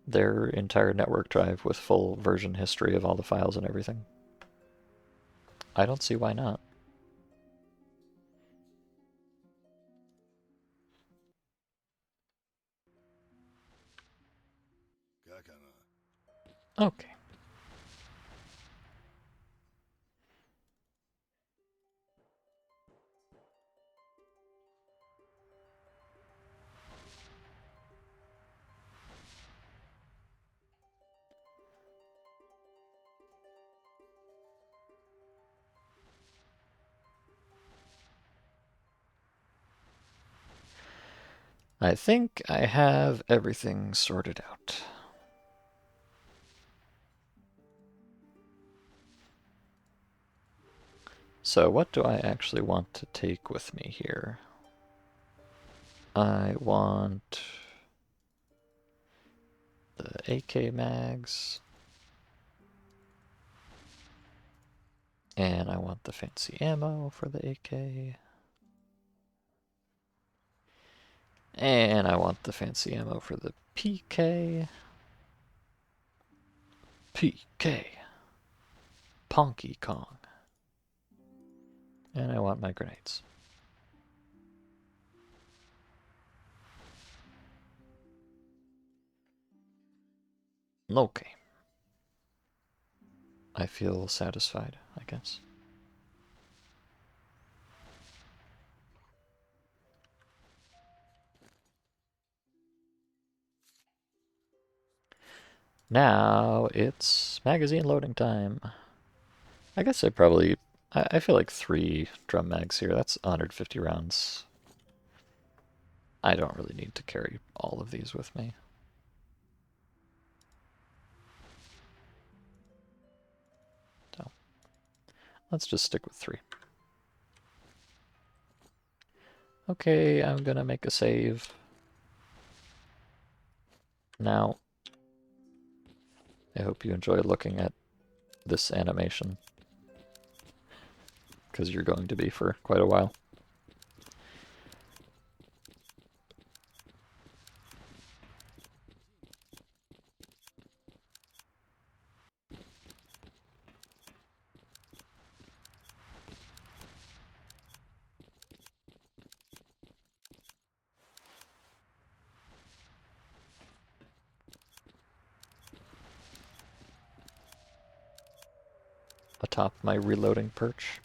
their entire network drive with full version history of all the files and everything? I don't see why not. Okay. I think I have everything sorted out. So what do I actually want to take with me here? I want the AK mags, and I want the fancy ammo for the AK, and I want the fancy ammo for the PK. PK. Ponky Kong. And I want my grenades. Okay. I feel satisfied, I guess. Now it's magazine loading time. I guess I feel like 3 drum mags here. That's 150 rounds. I don't really need to carry all of these with me. So let's just stick with 3. Okay, I'm gonna make a save. Now, I hope you enjoy looking at this animation, because you're going to be for quite a while. Atop my reloading perch.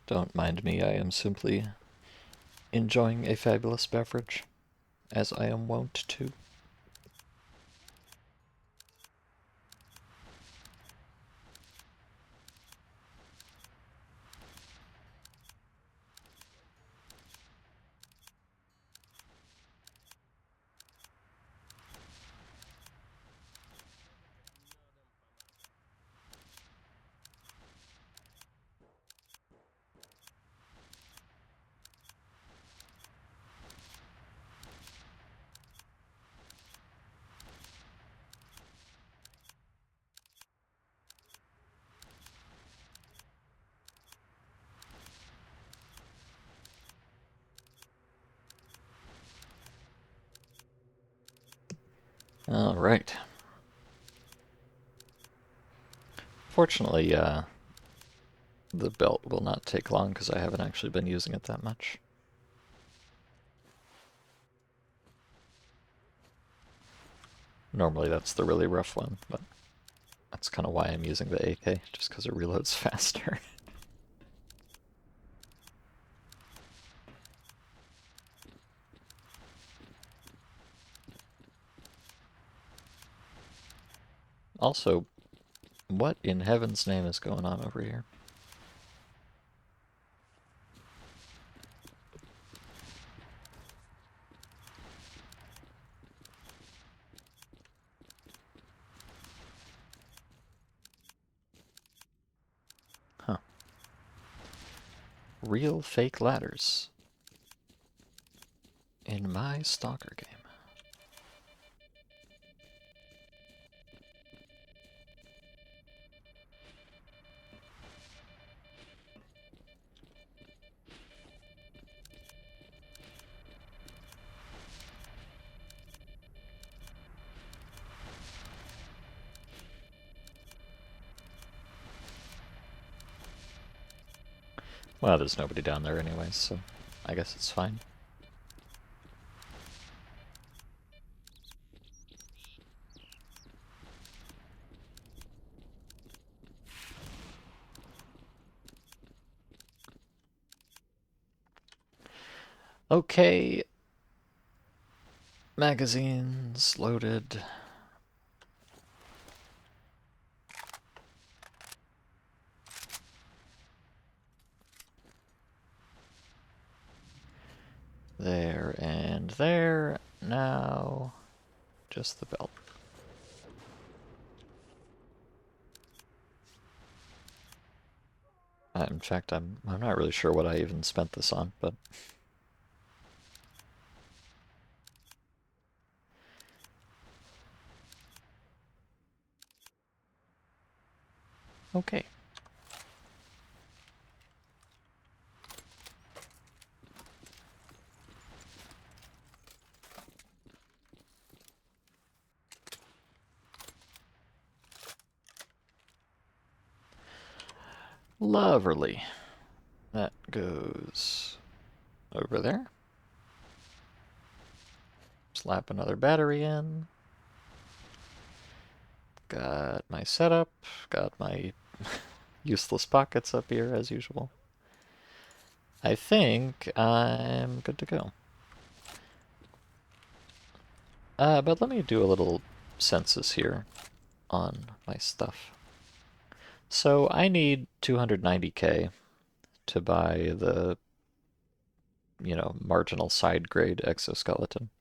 Don't mind me, I am simply enjoying a fabulous beverage, as I am wont to. Alright. Fortunately, the belt will not take long because I haven't actually been using it that much. Normally that's the really rough one, but that's kind of why I'm using the AK, just because it reloads faster. Also, what in heaven's name is going on over here? Huh. Real fake ladders. In my stalker game. Well, there's nobody down there anyways, so I guess it's fine. Okay. Magazines loaded. There and there. Now, just the belt. In fact, I'm not really sure what I even spent this on, but okay. Lovely. That goes over there. Slap another battery in. Got my setup. Got my useless pockets up here as usual. I think I'm good to go. But let me do a little census here on my stuff. So I need 290k to buy the, marginal side grade exoskeleton.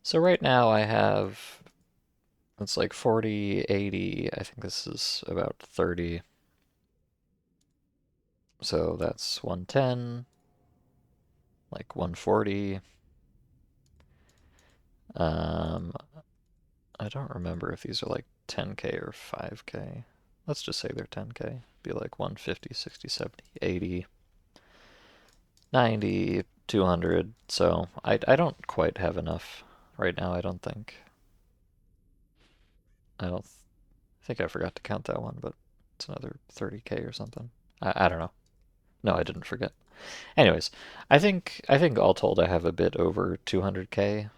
So right now I have, it's like 40, 80, I think this is about 30. So that's 110, like 140. Um, I don't remember if these are like 10k or 5k. Let's just say they're 10k. Be like 150, 60, 70, 80, 90, 200. So I don't quite have enough right now, I don't think. I don't think I forgot to count that one, but it's another 30k or something. I don't know. No, I didn't forget. Anyways, I think all told I have a bit over 200k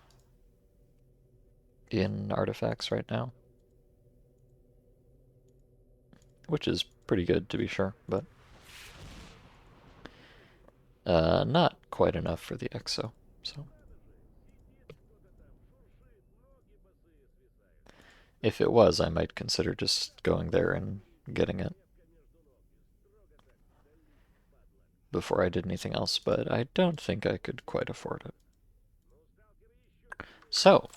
in artifacts right now, which is pretty good to be sure, but not quite enough for the EXO. So if it was, I might consider just going there and getting it before I did anything else, but I don't think I could quite afford it. So,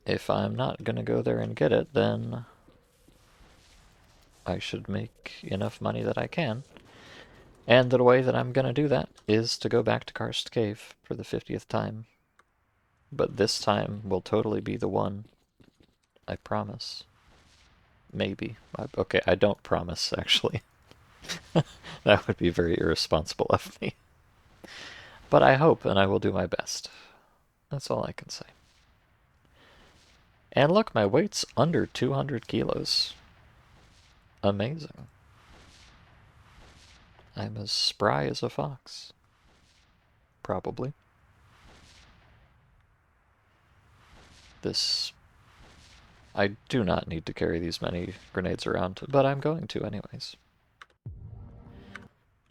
if I'm not gonna go there and get it, then I should make enough money that I can. And the way that I'm gonna do that is to go back to Karst Cave for the 50th time. But this time will totally be the one, I promise. Maybe. Okay, I don't promise, actually. That would be very irresponsible of me. But I hope, and I will do my best. That's all I can say. And look, my weight's under 200 kilos. Amazing. I'm as spry as a fox. Probably. This... I do not need to carry these many grenades around, but I'm going to anyways.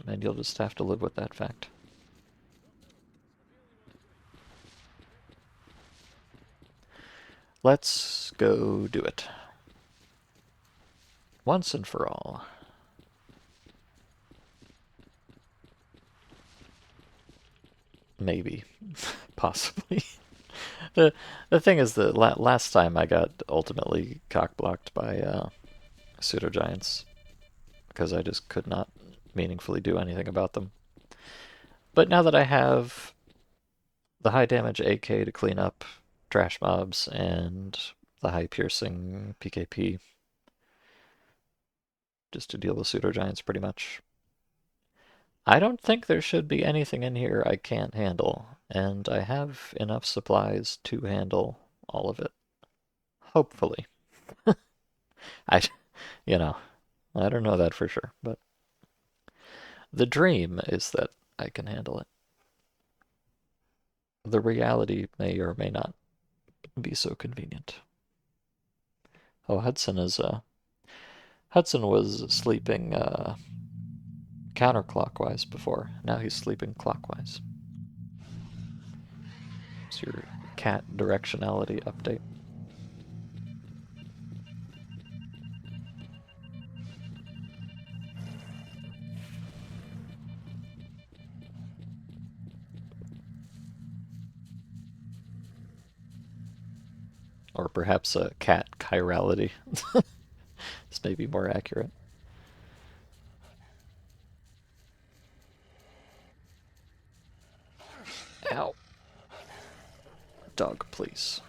And you'll just have to live with that fact. Let's go do it. Once and for all. Maybe. Possibly. The thing is that last time I got ultimately cock-blocked by pseudo-giants because I just could not meaningfully do anything about them. But now that I have the high damage AK to clean up trash mobs and the high piercing PKP just to deal with pseudo-giants pretty much, I don't think there should be anything in here I can't handle, and I have enough supplies to handle all of it. Hopefully. I, you know, I don't know that for sure, but the dream is that I can handle it. The reality may or may not be so convenient. Oh, Hudson was sleeping counterclockwise before. Now he's sleeping clockwise. It's your cat directionality update. Or perhaps a cat chirality. This may be more accurate. Ow. Dog, please.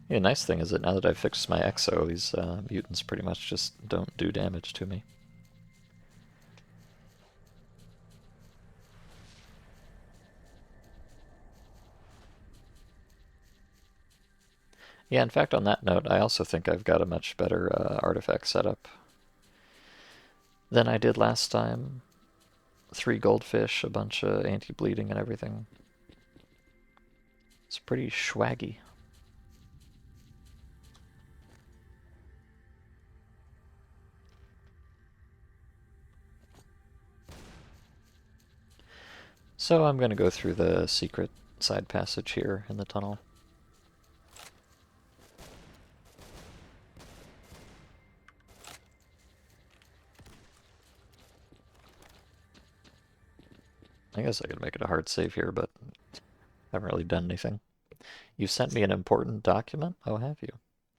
Yeah, nice thing is that now that I've fixed my exo, these mutants pretty much just don't do damage to me. Yeah, in fact, on that note, I also think I've got a much better artifact setup than I did last time. 3 goldfish, a bunch of anti-bleeding and everything. It's pretty swaggy. So I'm going to go through the secret side passage here in the tunnel. I guess I could make it a hard save here, but I haven't really done anything. You sent me an important document? Oh, have you?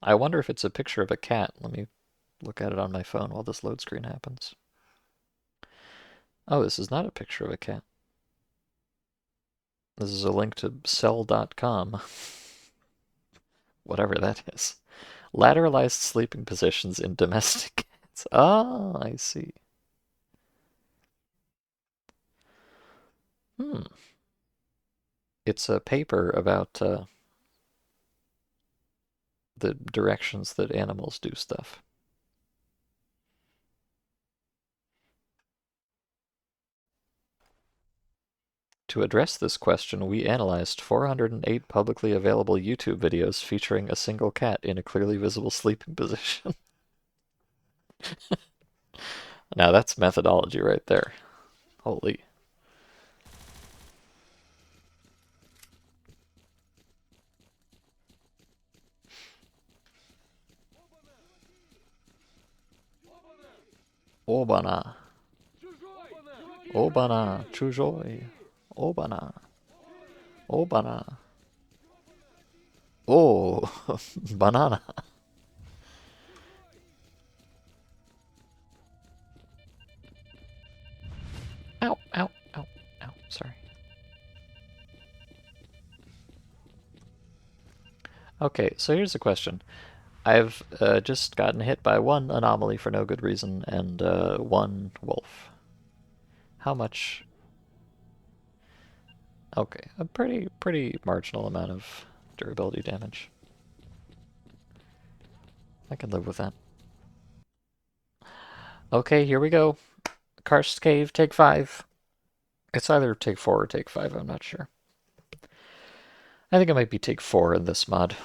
I wonder if it's a picture of a cat. Let me look at it on my phone while this load screen happens. Oh, this is not a picture of a cat. This is a link to cell.com. Whatever that is. Lateralized sleeping positions in domestic cats. Oh, I see. Hmm. It's a paper about the directions that animals do stuff. To address this question, we analyzed 408 publicly available YouTube videos featuring a single cat in a clearly visible sleeping position. Now that's methodology right there. Holy. Обана. Обана. Чужой. Обана. Обана. Oh, banana. Ow, ow, ow, ow. Sorry. Okay, so here's the question. I've just gotten hit by 1 anomaly for no good reason and 1 wolf. How much? Okay, a pretty marginal amount of durability damage. I can live with that. Okay, here we go. Karst Cave, take 5. It's either take 4 or take 5, I'm not sure. I think it might be take 4 in this mod.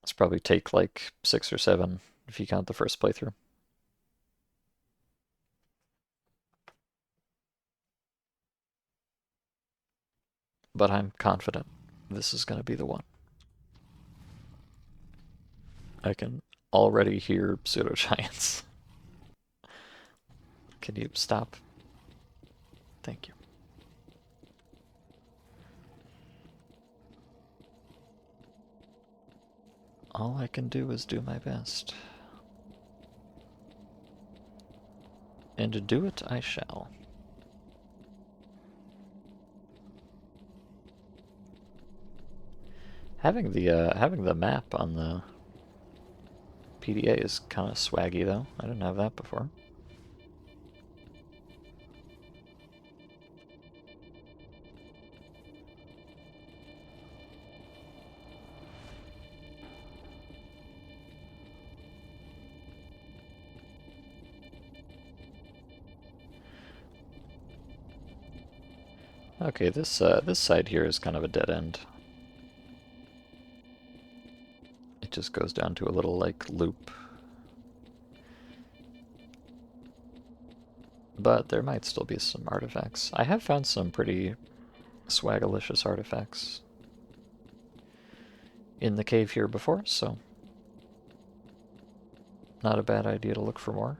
It's probably take like 6 or 7 if you count the first playthrough. But I'm confident this is going to be the one. I can already hear pseudo-giants. Can you stop? Thank you. All I can do is do my best. And to do it I shall. Having the map on the PDA is kind of swaggy though. I didn't have that before. Okay, this side here is kind of a dead end. It just goes down to a little like loop. But there might still be some artifacts. I have found some pretty swagalicious artifacts in the cave here before, so not a bad idea to look for more.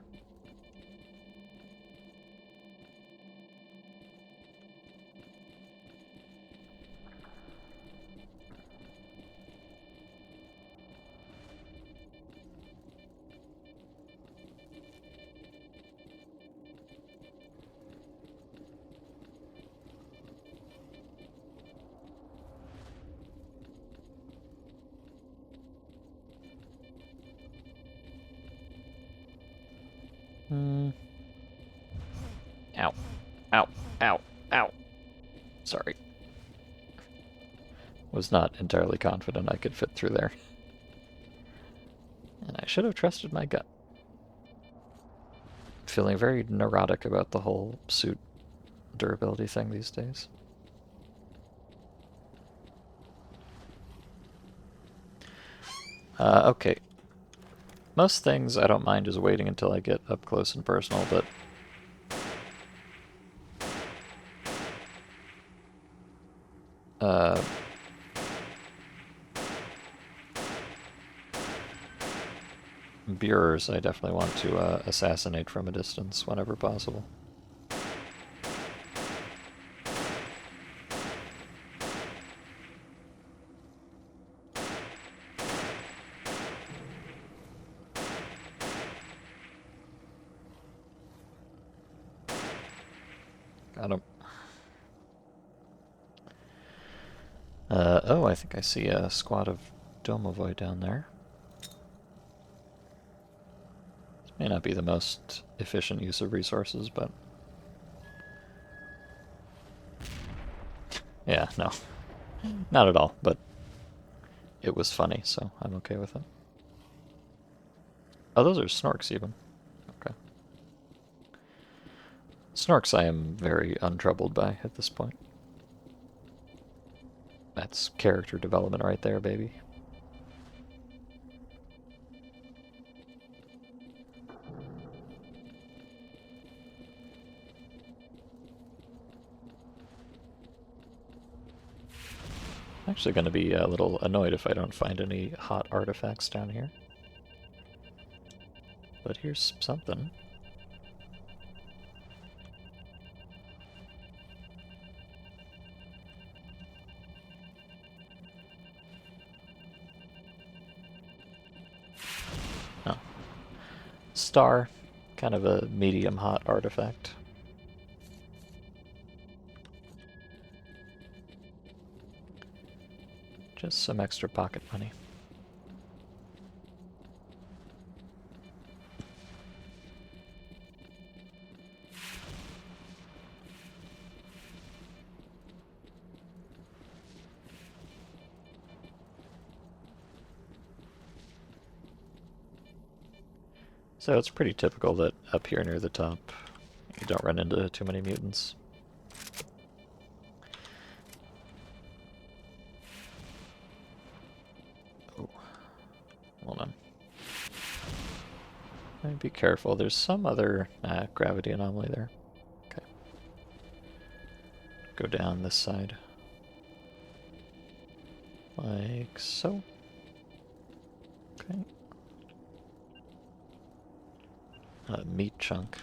Hmm. Ow. Ow. Ow. Ow. Sorry. Was not entirely confident I could fit through there. And I should have trusted my gut. Feeling very neurotic about the whole suit durability thing these days. Okay. Most things I don't mind just waiting until I get up close and personal, but uh, Beerers I definitely want to assassinate from a distance whenever possible. Got him. Oh, I think I see a squad of Domovoy down there. This may not be the most efficient use of resources, but... Yeah, no. Not at all, but it was funny, so I'm okay with it. Oh, those are Snorks even. Okay. Snorks I am very untroubled by at this point. That's character development right there, baby. I'm actually going to be a little annoyed if I don't find any hot artifacts down here. But here's something. Oh. Star. Kind of a medium hot artifact. Just some extra pocket money. So it's pretty typical that up here near the top, you don't run into too many mutants. Oh, hold on. Be careful, there's some other gravity anomaly there. Okay. Go down this side. Like so. Okay. Meat chunk.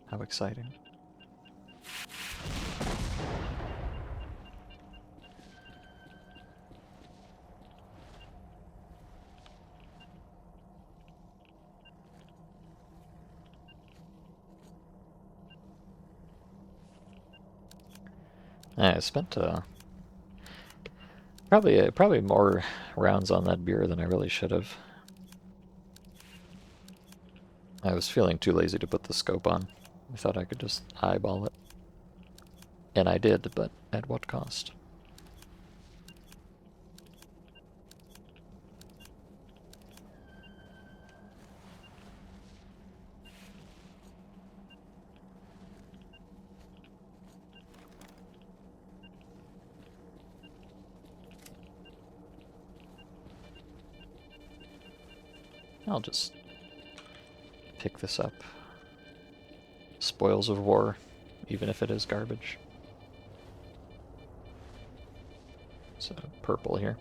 How exciting. I spent probably more rounds on that beer than I really should have. I was feeling too lazy to put the scope on. I thought I could just eyeball it. And I did, but at what cost? I'll just pick this up. Spoils of war, even if it is garbage. So, purple here.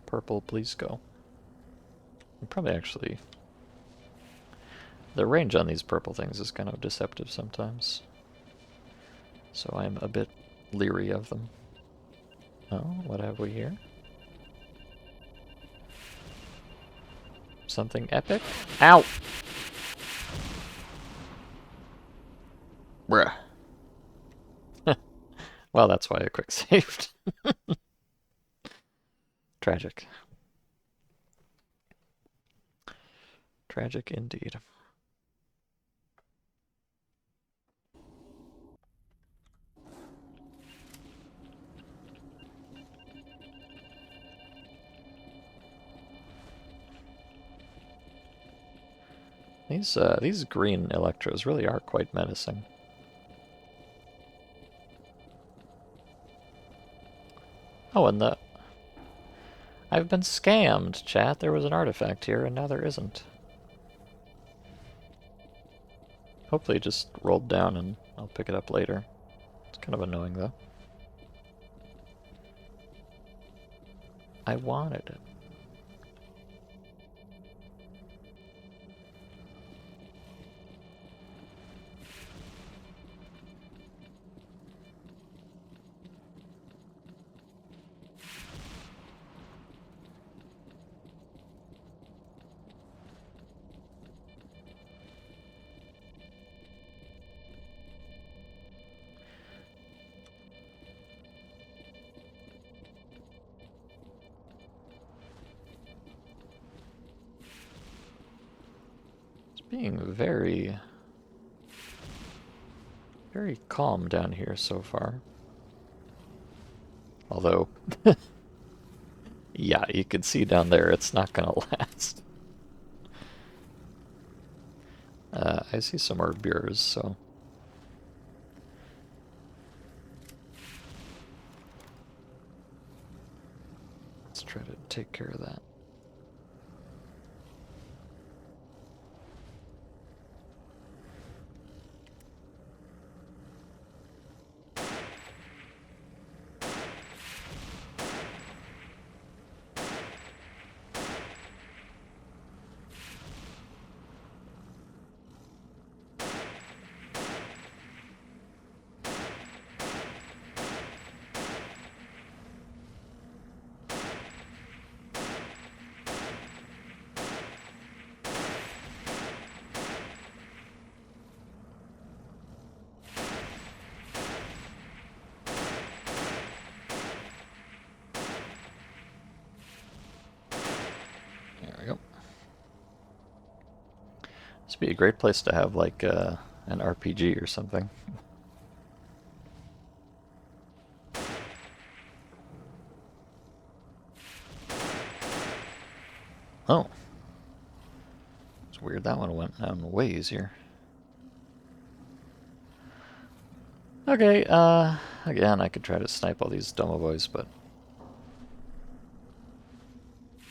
Purple, please go. Probably actually... The range on these purple things is kind of deceptive sometimes. So I'm a bit leery of them. Oh, what have we here? Something epic? Ow! Bruh. Well, that's why I quick saved. Tragic. Tragic indeed. These green electros really are quite menacing. Oh, and I've been scammed, chat. There was an artifact here, and now there isn't. Hopefully it just rolled down and I'll pick it up later. It's kind of annoying, though. I wanted it. Being very, very calm down here so far. Although, yeah, you can see down there it's not gonna last. I see some more beers, so... let's try to take care of that. There we go. This would be a great place to have, like, an RPG or something. Oh. It's weird that one went down way easier. Okay, again, I could try to snipe all these Domo boys, but...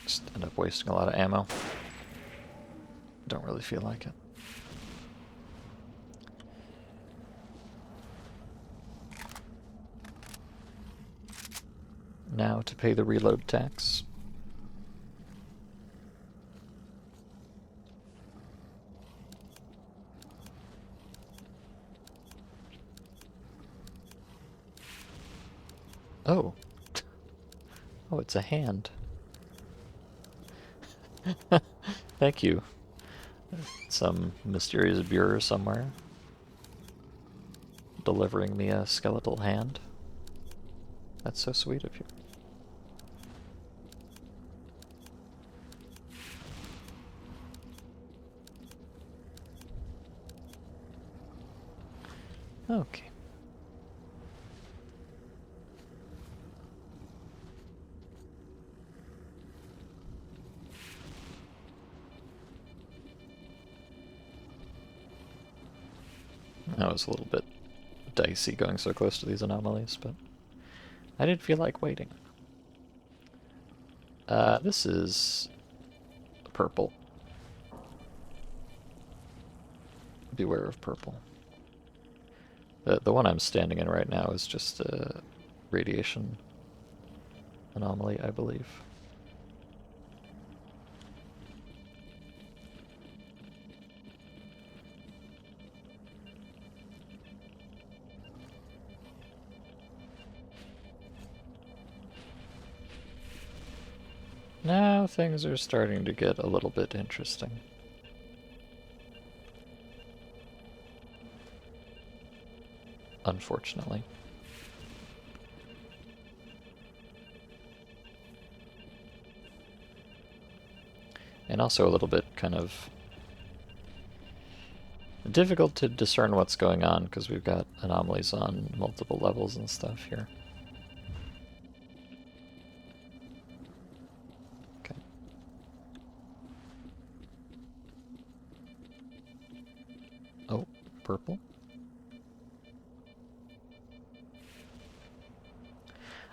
just end up wasting a lot of ammo. Don't really feel like it. Now to pay the reload tax. Oh. Oh, it's a hand. Thank you. Some mysterious bureau somewhere delivering me a skeletal hand. That's so sweet of you. Okay. That was a little bit dicey going so close to these anomalies, but I didn't feel like waiting. This is purple. Beware of purple. The one I'm standing in right now is just a radiation anomaly, I believe. Now things are starting to get a little bit interesting. Unfortunately. And also a little bit kind of difficult to discern what's going on because we've got anomalies on multiple levels and stuff here. Okay. Oh, purple.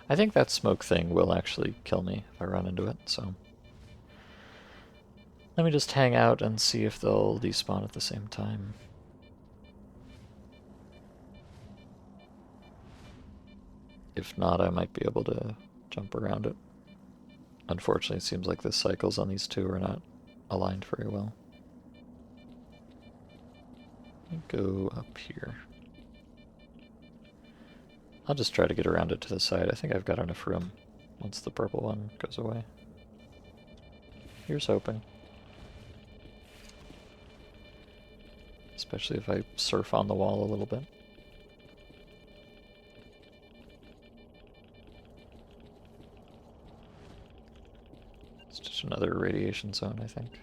I think that smoke thing will actually kill me if I run into it, so... Let me just hang out and see if they'll despawn at the same time. If not, I might be able to jump around it. Unfortunately, it seems like the cycles on these two are not aligned very well. Go up here. I'll just try to get around it to the side. I think I've got enough room once the purple one goes away. Here's hoping. Especially if I surf on the wall a little bit. It's just another radiation zone, I think.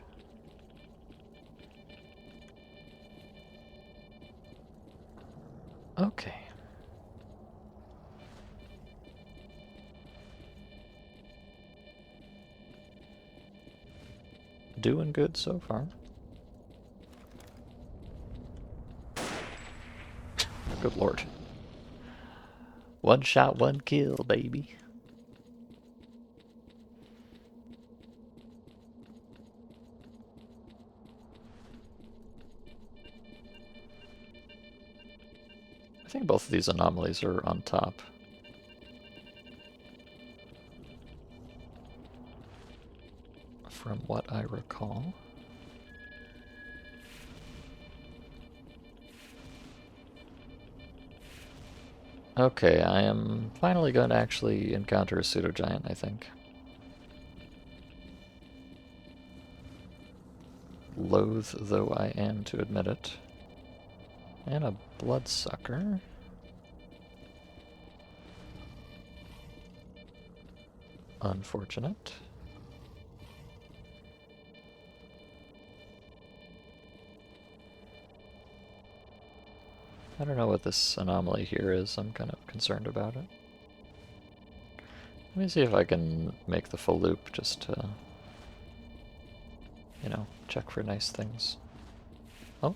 Okay. Doing good so far. Good lord. One shot, one kill, baby. I think both of these anomalies are on top. From what I recall. Okay, I am finally going to actually encounter a pseudo-giant, I think. Loath though I am to admit it. And a bloodsucker. Unfortunate. I don't know what this anomaly here is. I'm kind of concerned about it. Let me see if I can make the full loop just to, you know, check for nice things. Oh.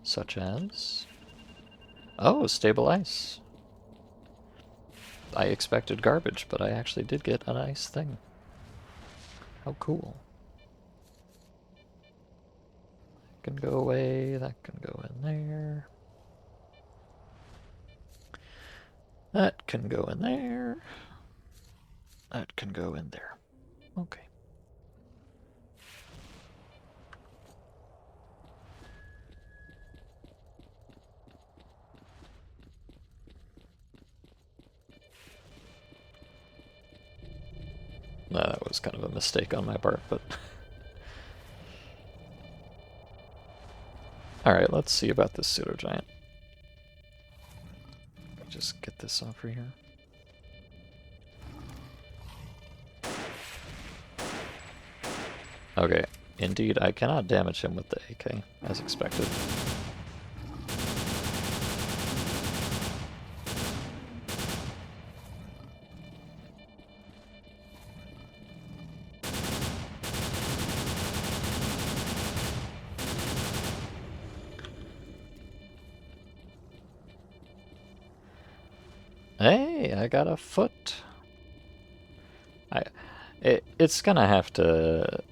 Such as... Oh, stable ice. I expected garbage, but I actually did get a nice thing. How cool. That can go away, that can go in there. That can go in there. That can go in there. Okay. That was kind of a mistake on my part, but... Alright, let's see about this pseudo-giant. Just get this off for here. Okay, indeed, I cannot damage him with the AK, as expected. Hey, I got a foot. It's gonna have to...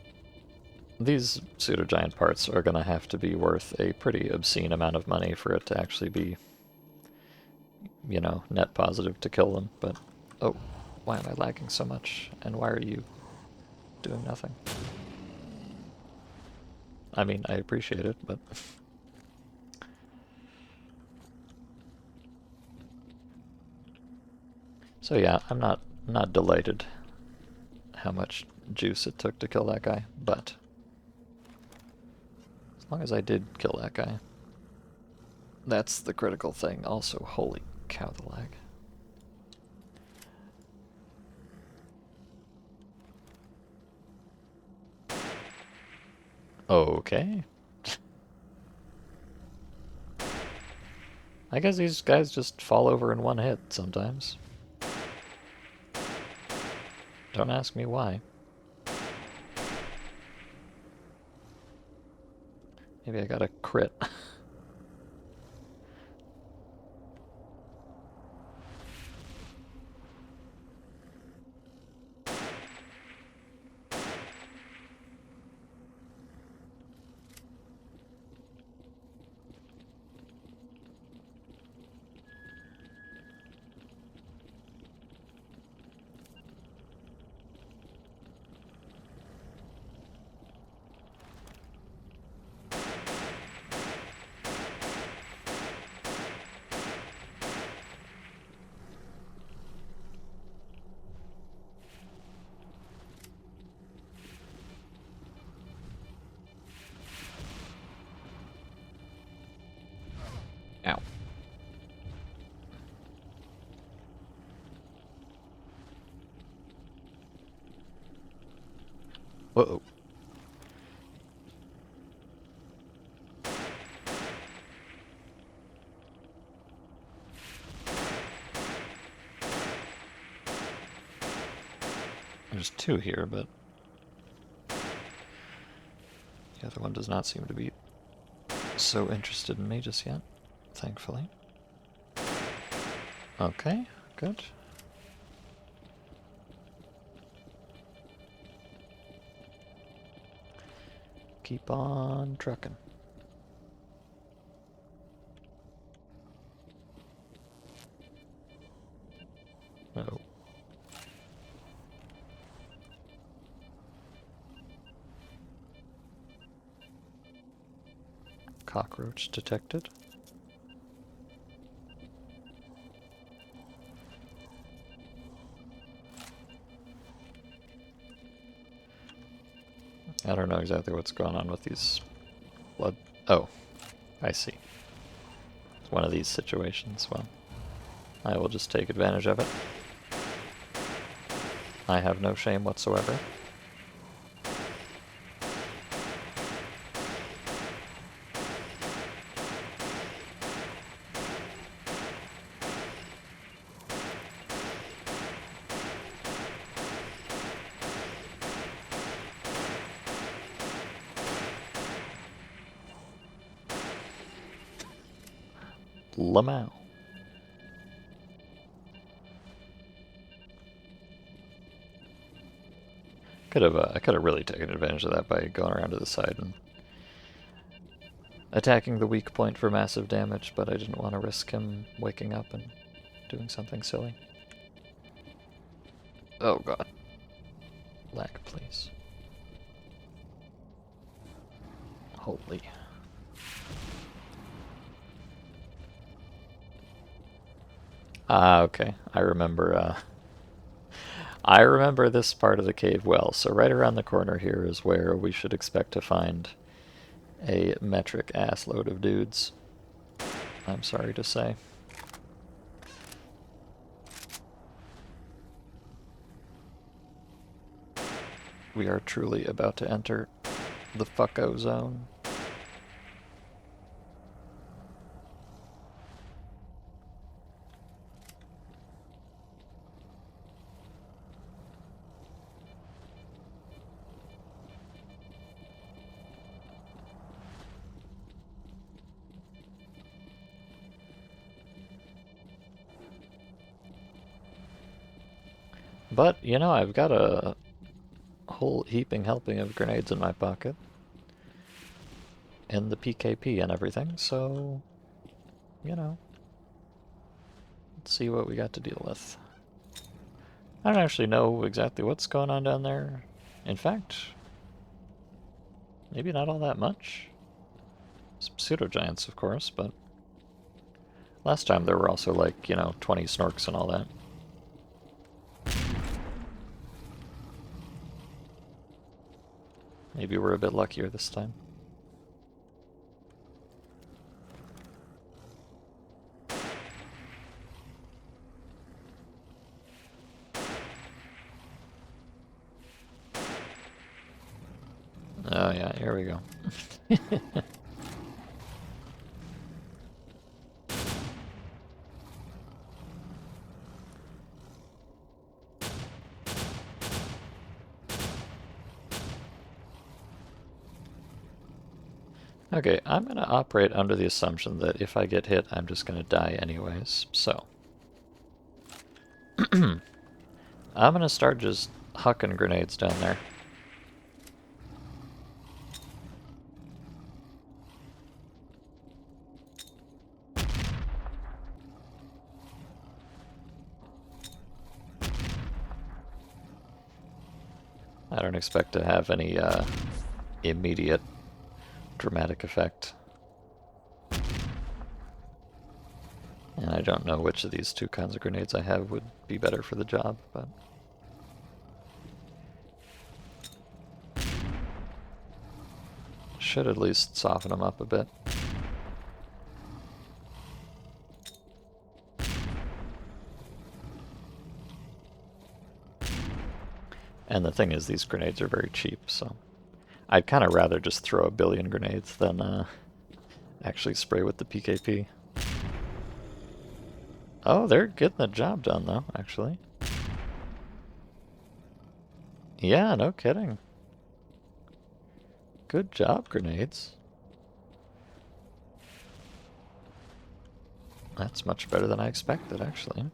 These pseudo-giant parts are gonna have to be worth a pretty obscene amount of money for it to actually be, you know, net positive to kill them, but... Oh, why am I lagging so much? And why are you doing nothing? I mean, I appreciate it, but... So yeah, I'm not delighted how much juice it took to kill that guy, but as long as I did kill that guy, that's the critical thing. Also, holy cow, the lag. Okay. I guess these guys just fall over in one hit sometimes. Don't ask me why. Maybe I got a crit. Ow. Whoa. There's two here, but the other one does not seem to be so interested in me just yet, thankfully. Okay, good. Keep on trucking. Oh. Cockroach detected. I don't know exactly what's going on with these blood. Oh, I see. It's one of these situations. Well, I will just take advantage of it. I have no shame whatsoever. Lamau. I could have really taken advantage of that by going around to the side and attacking the weak point for massive damage, but I didn't want to risk him waking up and doing something silly. Oh god. Lag, please. Holy. Ah, okay. I remember this part of the cave well, so right around the corner here is where we should expect to find a metric ass load of dudes. I'm sorry to say. We are truly about to enter the fucko zone. But, you know, I've got a whole heaping helping of grenades in my pocket. And the PKP and everything, so, you know. Let's see what we got to deal with. I don't actually know exactly what's going on down there. In fact, maybe not all that much. Some pseudo-giants, of course, but last time there were also, like, you know, 20 snorks and all that. Maybe we're a bit luckier this time. Oh yeah, here we go. Okay, I'm going to operate under the assumption that if I get hit, I'm just going to die anyways. So, I'm going to start just hucking grenades down there. I don't expect to have any immediate dramatic effect. And I don't know which of these two kinds of grenades I have would be better for the job, but... should at least soften them up a bit. And the thing is, these grenades are very cheap, so... I'd kind of rather just throw a billion grenades than actually spray with the PKP. Oh, they're getting the job done, though, actually. Yeah, no kidding. Good job, grenades. That's much better than I expected, actually.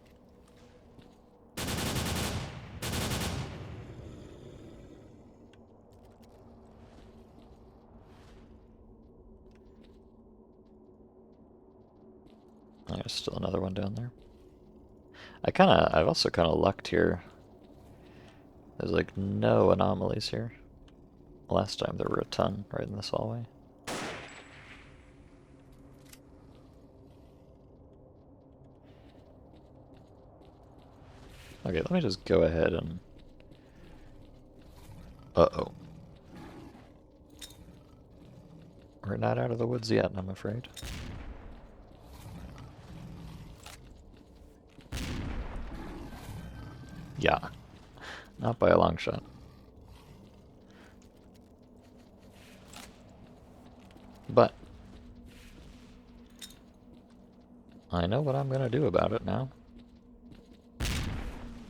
There's still another one down there. I've also kind of lucked here. There's like no anomalies here. Last time there were a ton right in this hallway. Okay, let me just go ahead and... Uh-oh. We're not out of the woods yet, I'm afraid. Yeah. Not by a long shot. But I know what I'm gonna do about it now.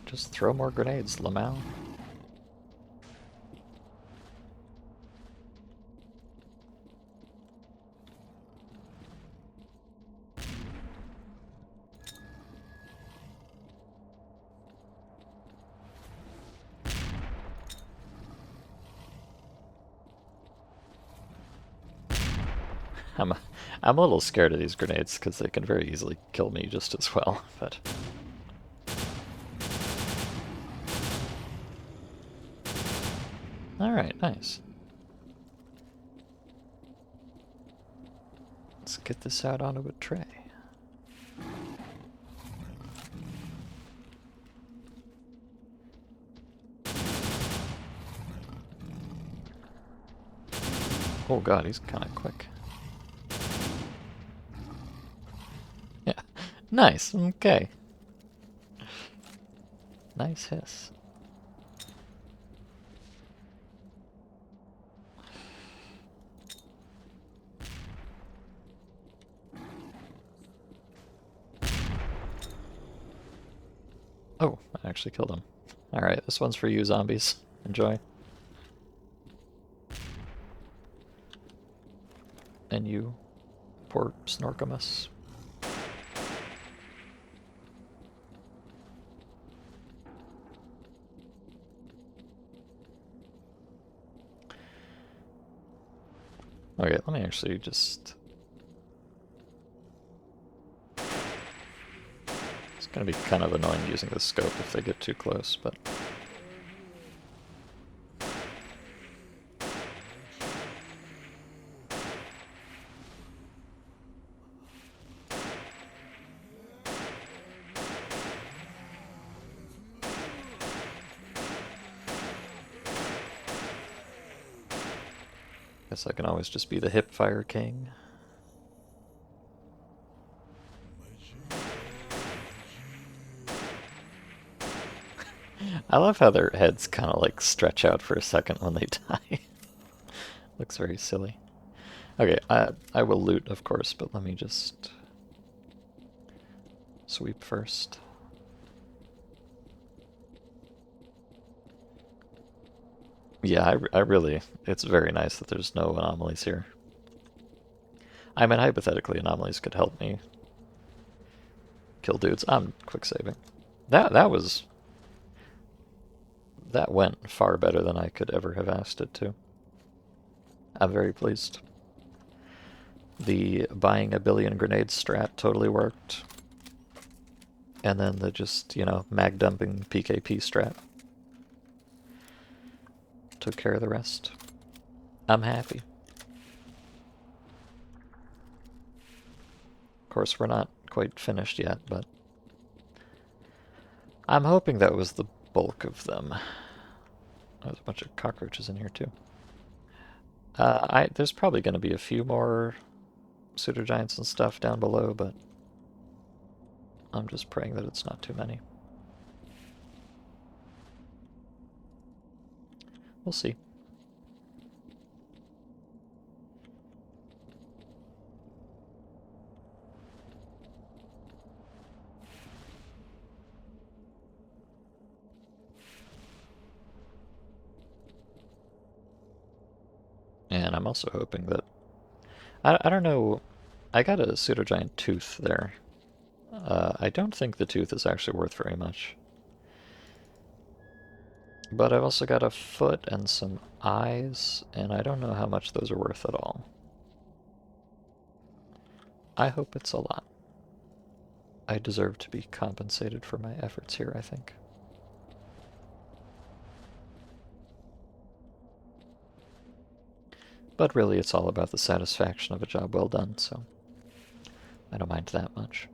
Just throw more grenades, Lamau. I'm I'm a little scared of these grenades because they can very easily kill me just as well, but... Alright, nice. Let's get this out onto a tray. Oh god, he's kind of quick. Yeah, nice, okay. Nice hiss. Oh, I actually killed him. Alright, this one's for you, zombies. Enjoy. And you, poor Snorkamus. Okay, let me actually just... It's gonna be kind of annoying using the scope if they get too close, but... Guess I can always just be the hipfire king. I love how their heads kind of like stretch out for a second when they die. Looks very silly. Okay, I will loot, of course, but let me just sweep first. Yeah, I really, it's very nice that there's no anomalies here. I mean, hypothetically, anomalies could help me kill dudes. I'm quick saving. That went far better than I could ever have asked it to. I'm very pleased. The buying a billion grenades strat totally worked. And then the just, mag dumping PKP strat took care of the rest. I'm happy. Of course, we're not quite finished yet, but I'm hoping that was the bulk of them. There's a bunch of cockroaches in here, too. There's probably going to be a few more pseudogiants and stuff down below, but I'm just praying that it's not too many. We'll see. And I'm also hoping that... I don't know... I got a pseudogiant tooth there. I don't think the tooth is actually worth very much. But I've also got a foot and some eyes, and I don't know how much those are worth at all. I hope it's a lot. I deserve to be compensated for my efforts here, I think. But really, it's all about the satisfaction of a job well done, so I don't mind that much.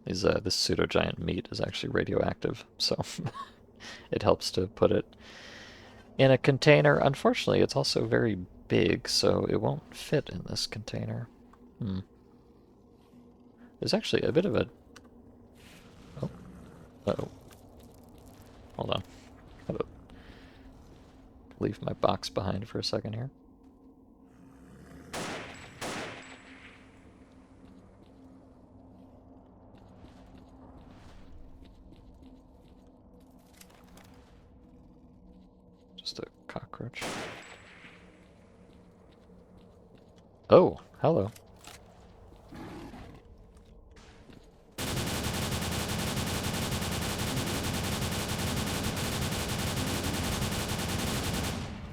This pseudogiant meat is actually radioactive, so it helps to put it in a container. Unfortunately, it's also very big, so it won't fit in this container. There's actually a bit of a... Oh. Uh-oh. Hold on. Gotta leave my box behind for a second here. Just a cockroach. Oh, hello.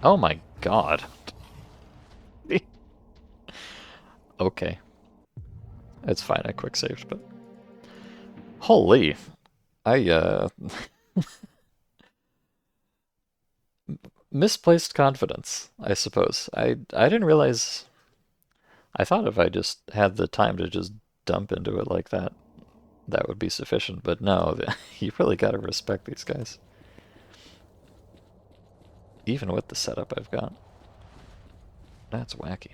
Oh my god. Okay. It's fine, I quick saved, but... Holy! I, misplaced confidence, I suppose. I didn't realize... I thought if I just had the time to just dump into it like that, that would be sufficient, but no, you really gotta respect these guys. Even with the setup I've got. That's wacky.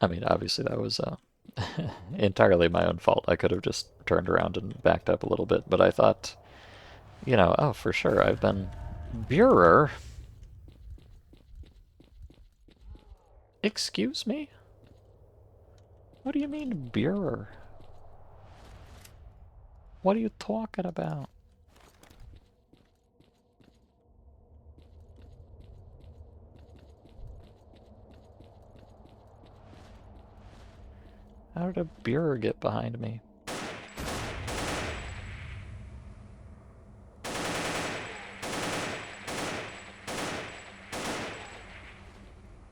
I mean, obviously that was entirely my own fault. I could have just turned around and backed up a little bit, but I thought, oh, for sure, I've been... Burer? Excuse me? What do you mean, Burer? What are you talking about? How did a Burer get behind me?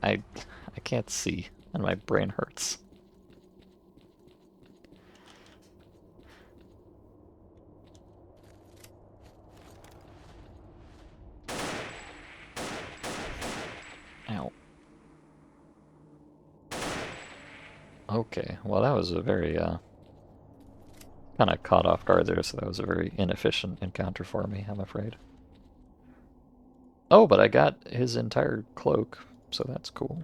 I can't see, and my brain hurts. Ow. Okay, well that was a very, kind of caught off guard there, so that was a very inefficient encounter for me, I'm afraid. Oh, but I got his entire cloak, so that's cool.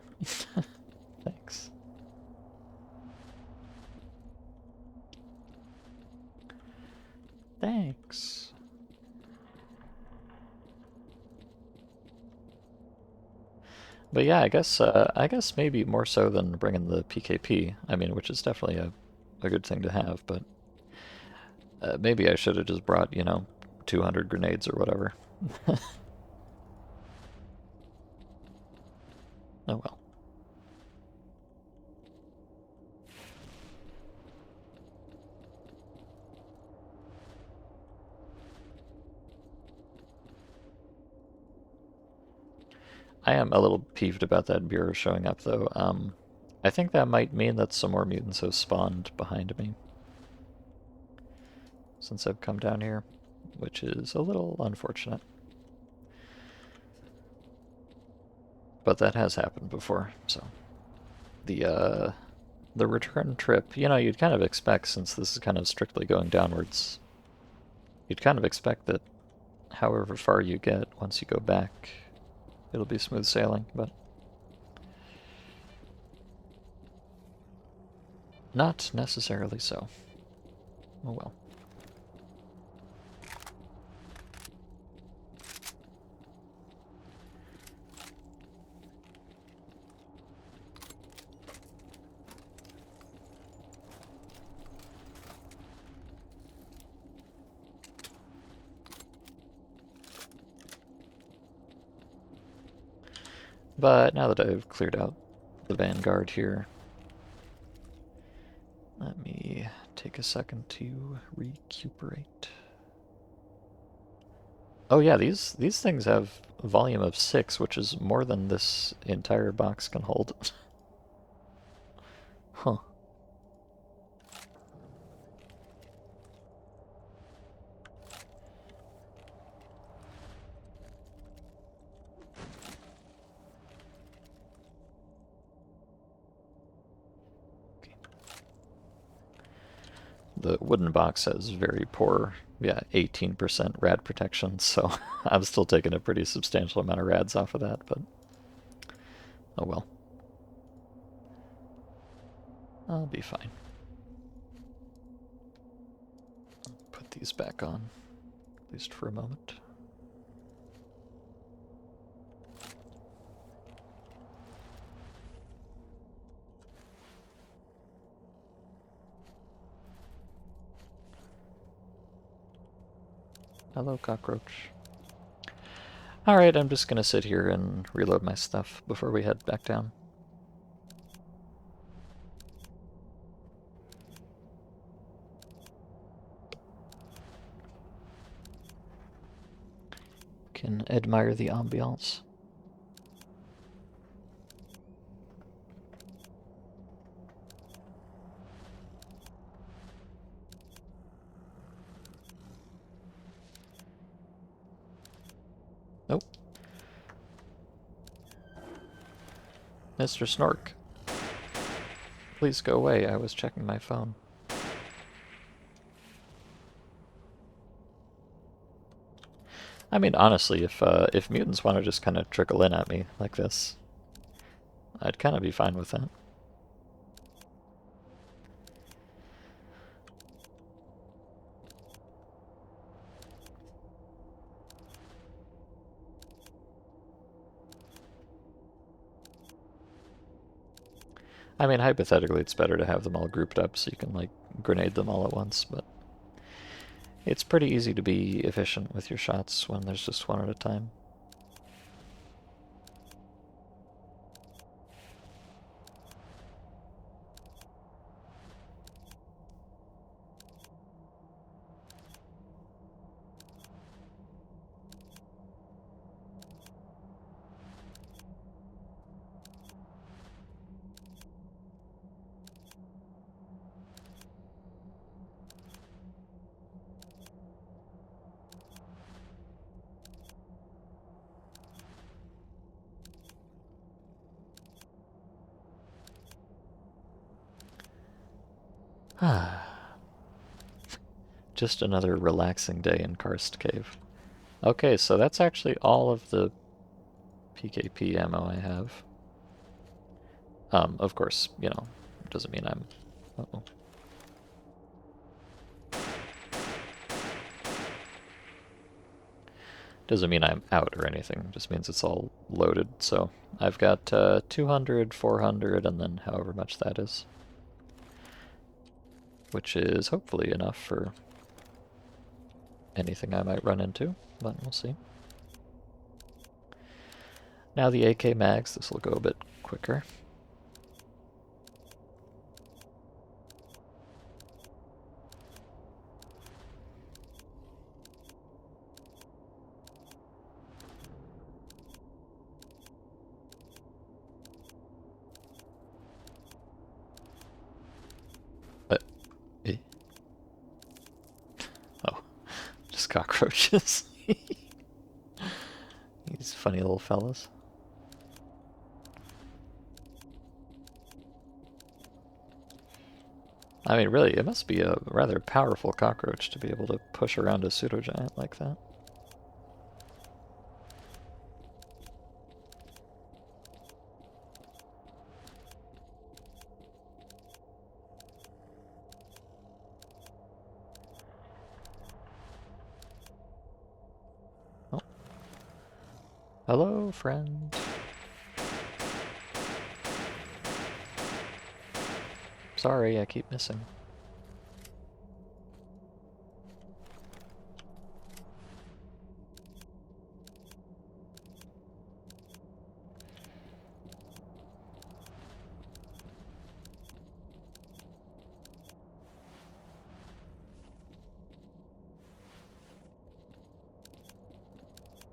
Thanks. Thanks. But yeah, I guess maybe more so than bringing the PKP. I mean, which is definitely a good thing to have, but maybe I should have just brought, 200 grenades or whatever. Oh well. I am a little peeved about that bureau showing up, though. I think that might mean that some more mutants have spawned behind me since I've come down here, which is a little unfortunate. But that has happened before, so the return trip, you'd kind of expect, since this is kind of strictly going downwards, you'd kind of expect that however far you get, once you go back, it'll be smooth sailing, but not necessarily so. Oh well. But now that I've cleared out the vanguard here, let me take a second to recuperate. Oh yeah, these things have a volume of 6, which is more than this entire box can hold. Huh. Okay. The wooden box has very poor, yeah, 18% rad protection, so I'm still taking a pretty substantial amount of rads off of that, but oh well. I'll be fine. Put these back on, at least for a moment. Hello, cockroach. Alright, I'm just gonna sit here and reload my stuff before we head back down. Can admire the ambiance. Nope. Mr. Snork. Please go away, I was checking my phone. I mean, honestly, if mutants want to just kind of trickle in at me like this, I'd kind of be fine with that. I mean, hypothetically, it's better to have them all grouped up so you can, like, grenade them all at once, but it's pretty easy to be efficient with your shots when there's just one at a time. Just another relaxing day in Karst Cave. Okay, so that's actually all of the PKP ammo I have. Of course, doesn't mean I'm... Uh-oh. Doesn't mean I'm out or anything, just means it's all loaded. So I've got 200, 400, and then however much that is. Which is hopefully enough for anything I might run into, but we'll see. Now the AK mags, this will go a bit quicker. Eh? Oh, just cockroaches. These funny little fellas. I mean, really, it must be a rather powerful cockroach to be able to push around a pseudogiant like that. Oh. Hello, friend. Sorry, I keep missing.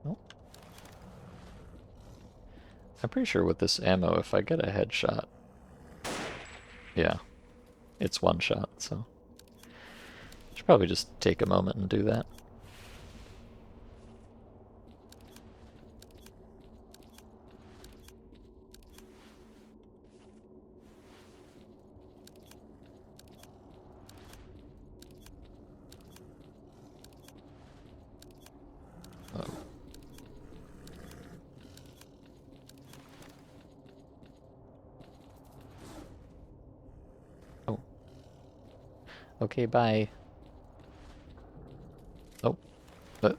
Oh. I'm pretty sure with this ammo, if I get a headshot, yeah, it's one shot, so should probably just take a moment and do that. Oh. Oh. Okay, bye. Oh. But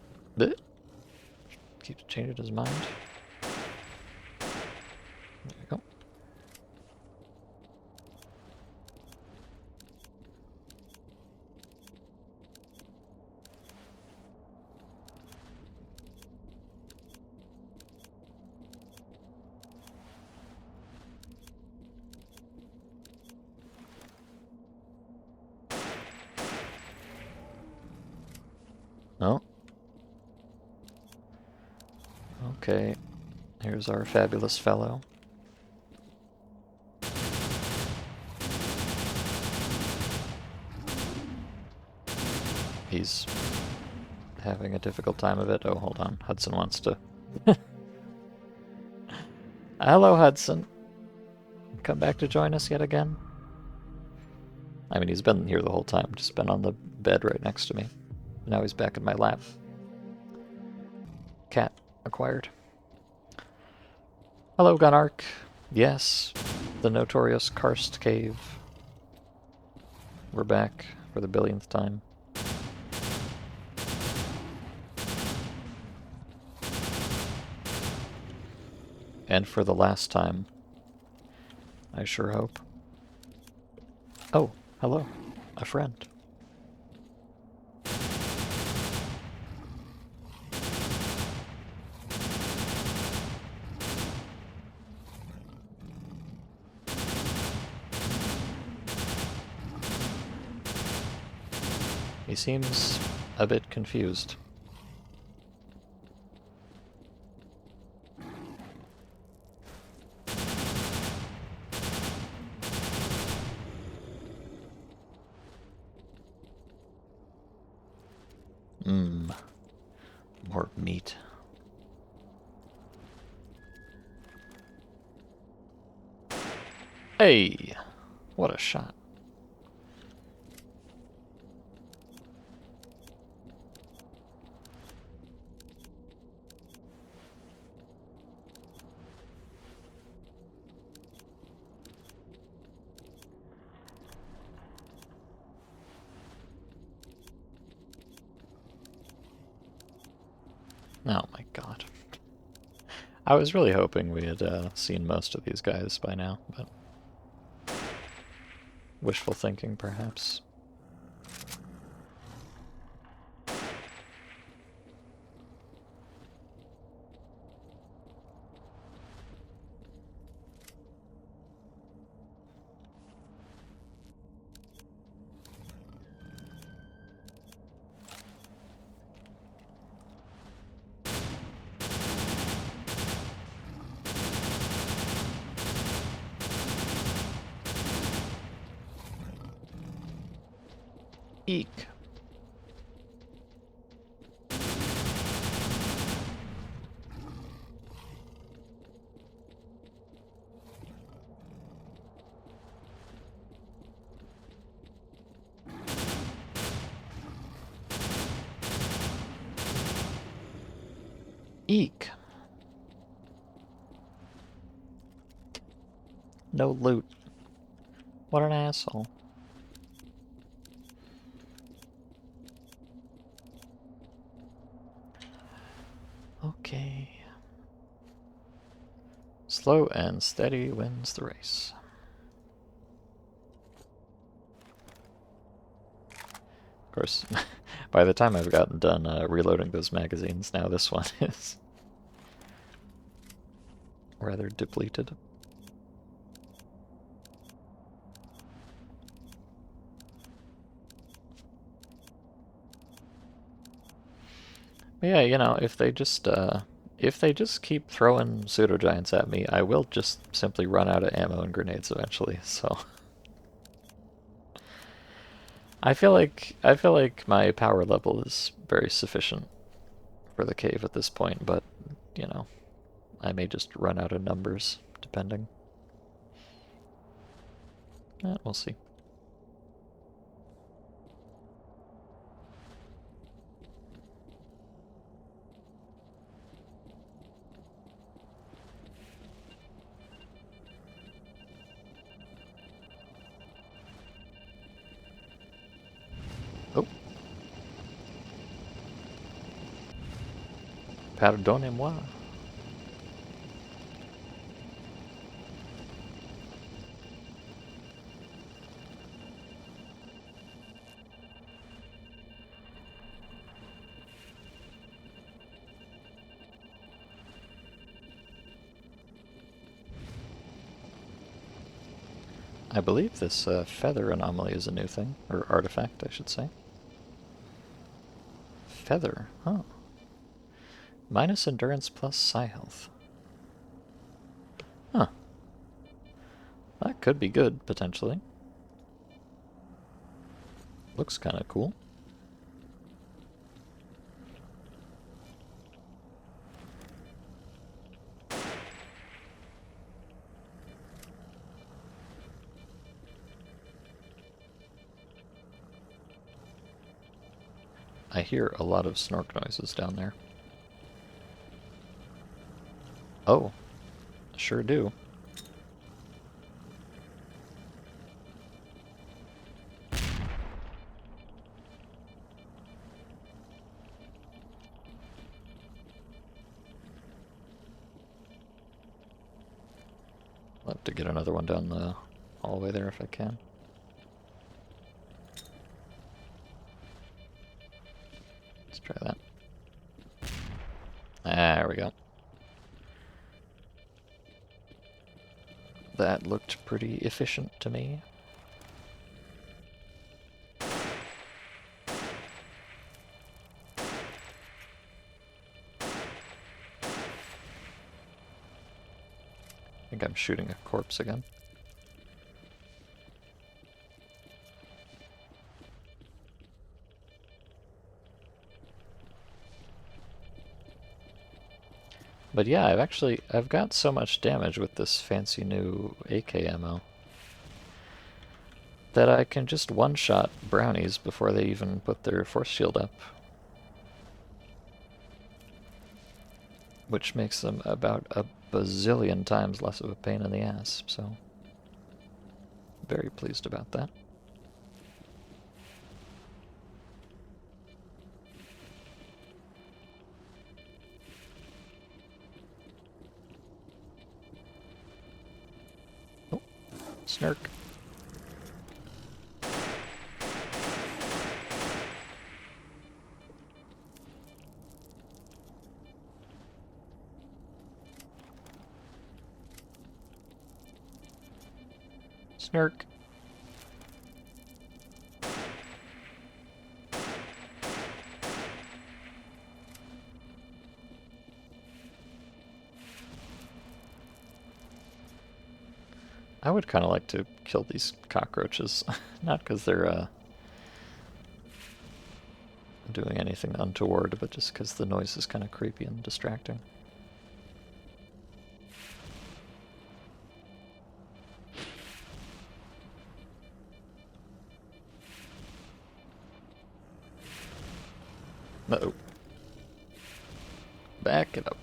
keeps changing his mind. There you go. Oh. Okay. Here's our fabulous fellow. He's having a difficult time of it. Oh, hold on. Hudson wants to... Hello, Hudson. Come back to join us yet again? I mean, he's been here the whole time, just been on the bed right next to me. Now he's back in my lap. Cat acquired. Hello, Gunark. Yes, the notorious Karst Cave. We're back for the billionth time. And for the last time. I sure hope. Oh, hello. A friend. He seems a bit confused. Mmm. More meat. Hey! What a shot. Oh my god. I was really hoping we had seen most of these guys by now, but wishful thinking, perhaps. Eek. Eek. No loot. What an asshole. Okay. Slow and steady wins the race. Of course, by the time I've gotten done reloading those magazines, now this one is rather depleted. But yeah, you know, if they just keep throwing pseudo-giants at me, I will just simply run out of ammo and grenades eventually, so I feel like my power level is very sufficient for the cave at this point, but you know, I may just run out of numbers, depending. We'll see. Oh. Pardonnez-moi. I believe this feather anomaly is a new thing, or artifact, I should say. Feather, huh. Minus endurance plus psi health. Huh. That could be good, potentially. Looks kind of cool. I hear a lot of snork noises down there. Oh, sure do. I'll have to get another one down the hallway there if I can. Let's try that. There we go. That looked pretty efficient to me. I think I'm shooting a corpse again. But yeah, I've got so much damage with this fancy new AK ammo that I can just one-shot brownies before they even put their force shield up. Which makes them about a bazillion times less of a pain in the ass, so very pleased about that. Snurk. Snurk. I would kind of like to kill these cockroaches, not because they're doing anything untoward, but just because the noise is kind of creepy and distracting. Uh-oh. Back it up.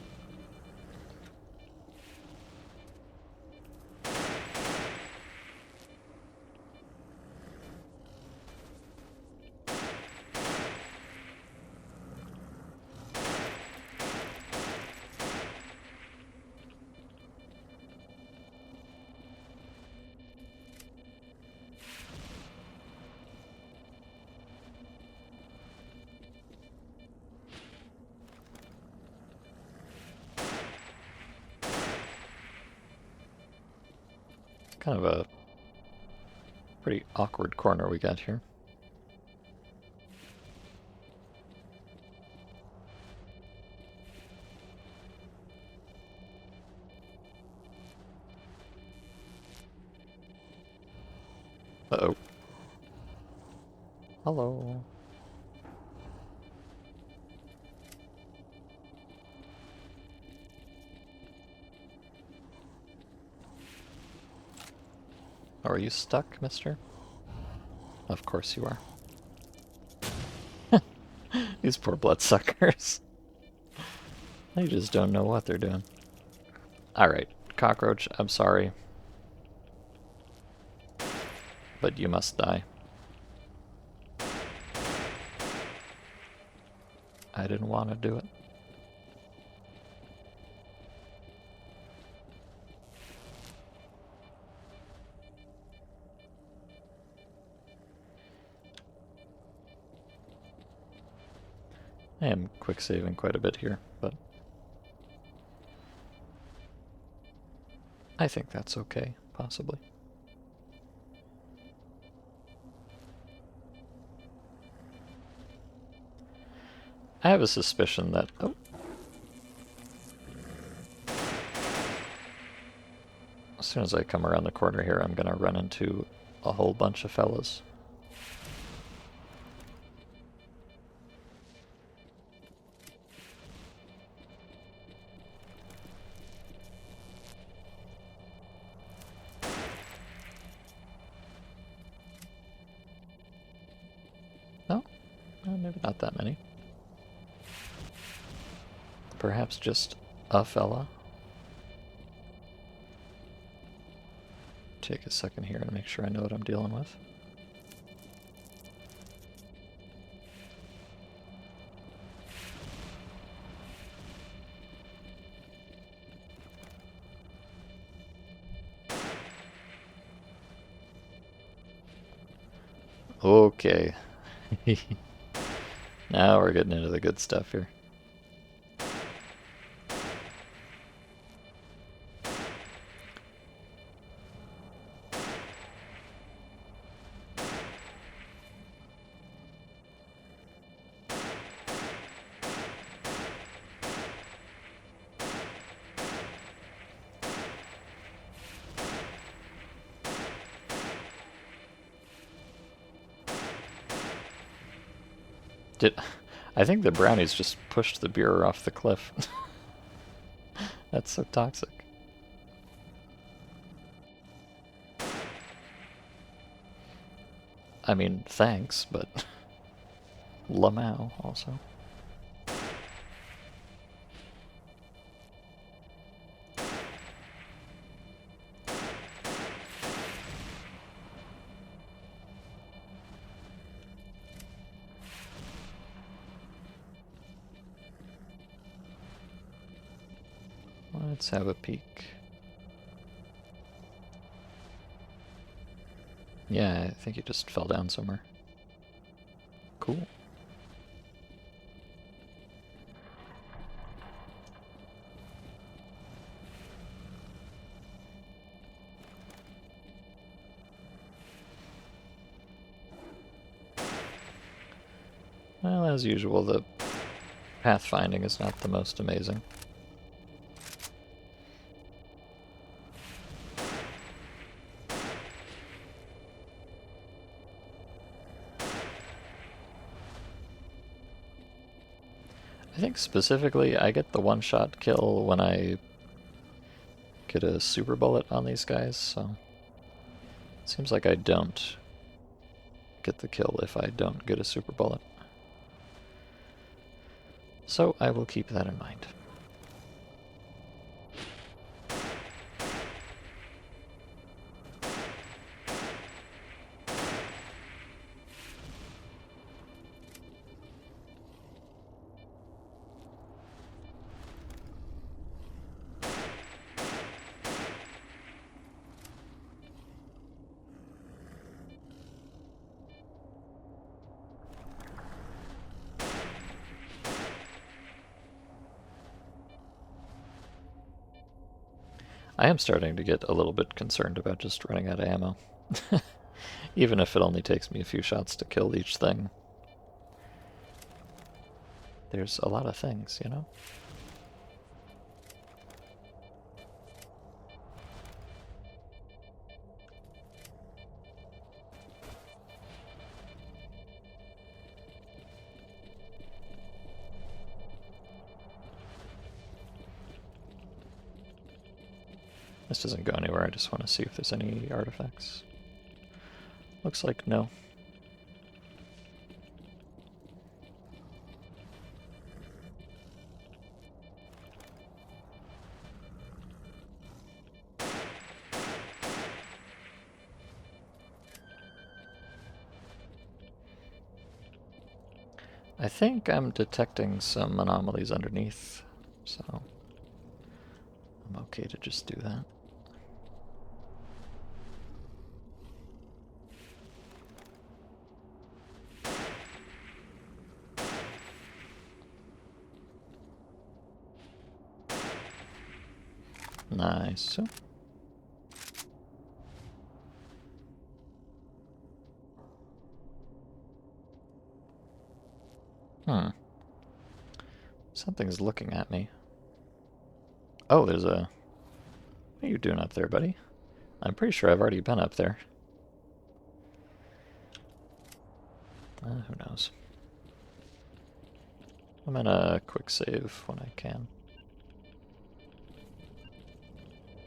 Kind of a pretty awkward corner we got here. Uh-oh. Hello. Are you stuck, mister? Of course you are. These poor bloodsuckers. They just don't know what they're doing. Alright, cockroach, I'm sorry. But you must die. I didn't want to do it. I am quick saving quite a bit here, but I think that's okay, possibly. I have a suspicion that... Oh. As soon as I come around the corner here, I'm gonna run into a whole bunch of fellas. No? No, maybe not that many. Perhaps just a fella. Take a second here and make sure I know what I'm dealing with. Okay. Now we're getting into the good stuff here. I think the brownies just pushed the beer off the cliff. That's so toxic. I mean, thanks, but Lamau also. Let's have a peek. Yeah, I think he just fell down somewhere. Cool. Well, as usual, the pathfinding is not the most amazing. I think specifically I get the one-shot kill when I get a super bullet on these guys, so it seems like I don't get the kill if I don't get a super bullet. So I will keep that in mind. I am starting to get a little bit concerned about just running out of ammo. Even if it only takes me a few shots to kill each thing. There's a lot of things, you know? This doesn't go anywhere, I just want to see if there's any artifacts. Looks like no. I think I'm detecting some anomalies underneath, so I'm okay to just do that. Nice. Hmm. Something's looking at me. Oh, there's a... What are you doing up there, buddy? I'm pretty sure I've already been up there. Who knows? I'm gonna quick save when I can.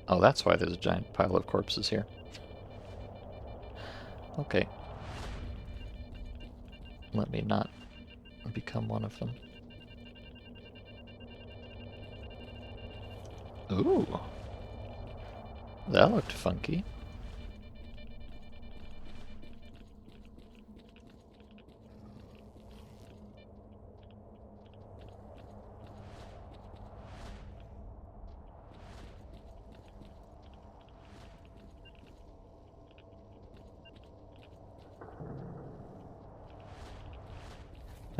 Oh, that's why there's a giant pile of corpses here. Okay. Let me not become one of them. Ooh. That looked funky.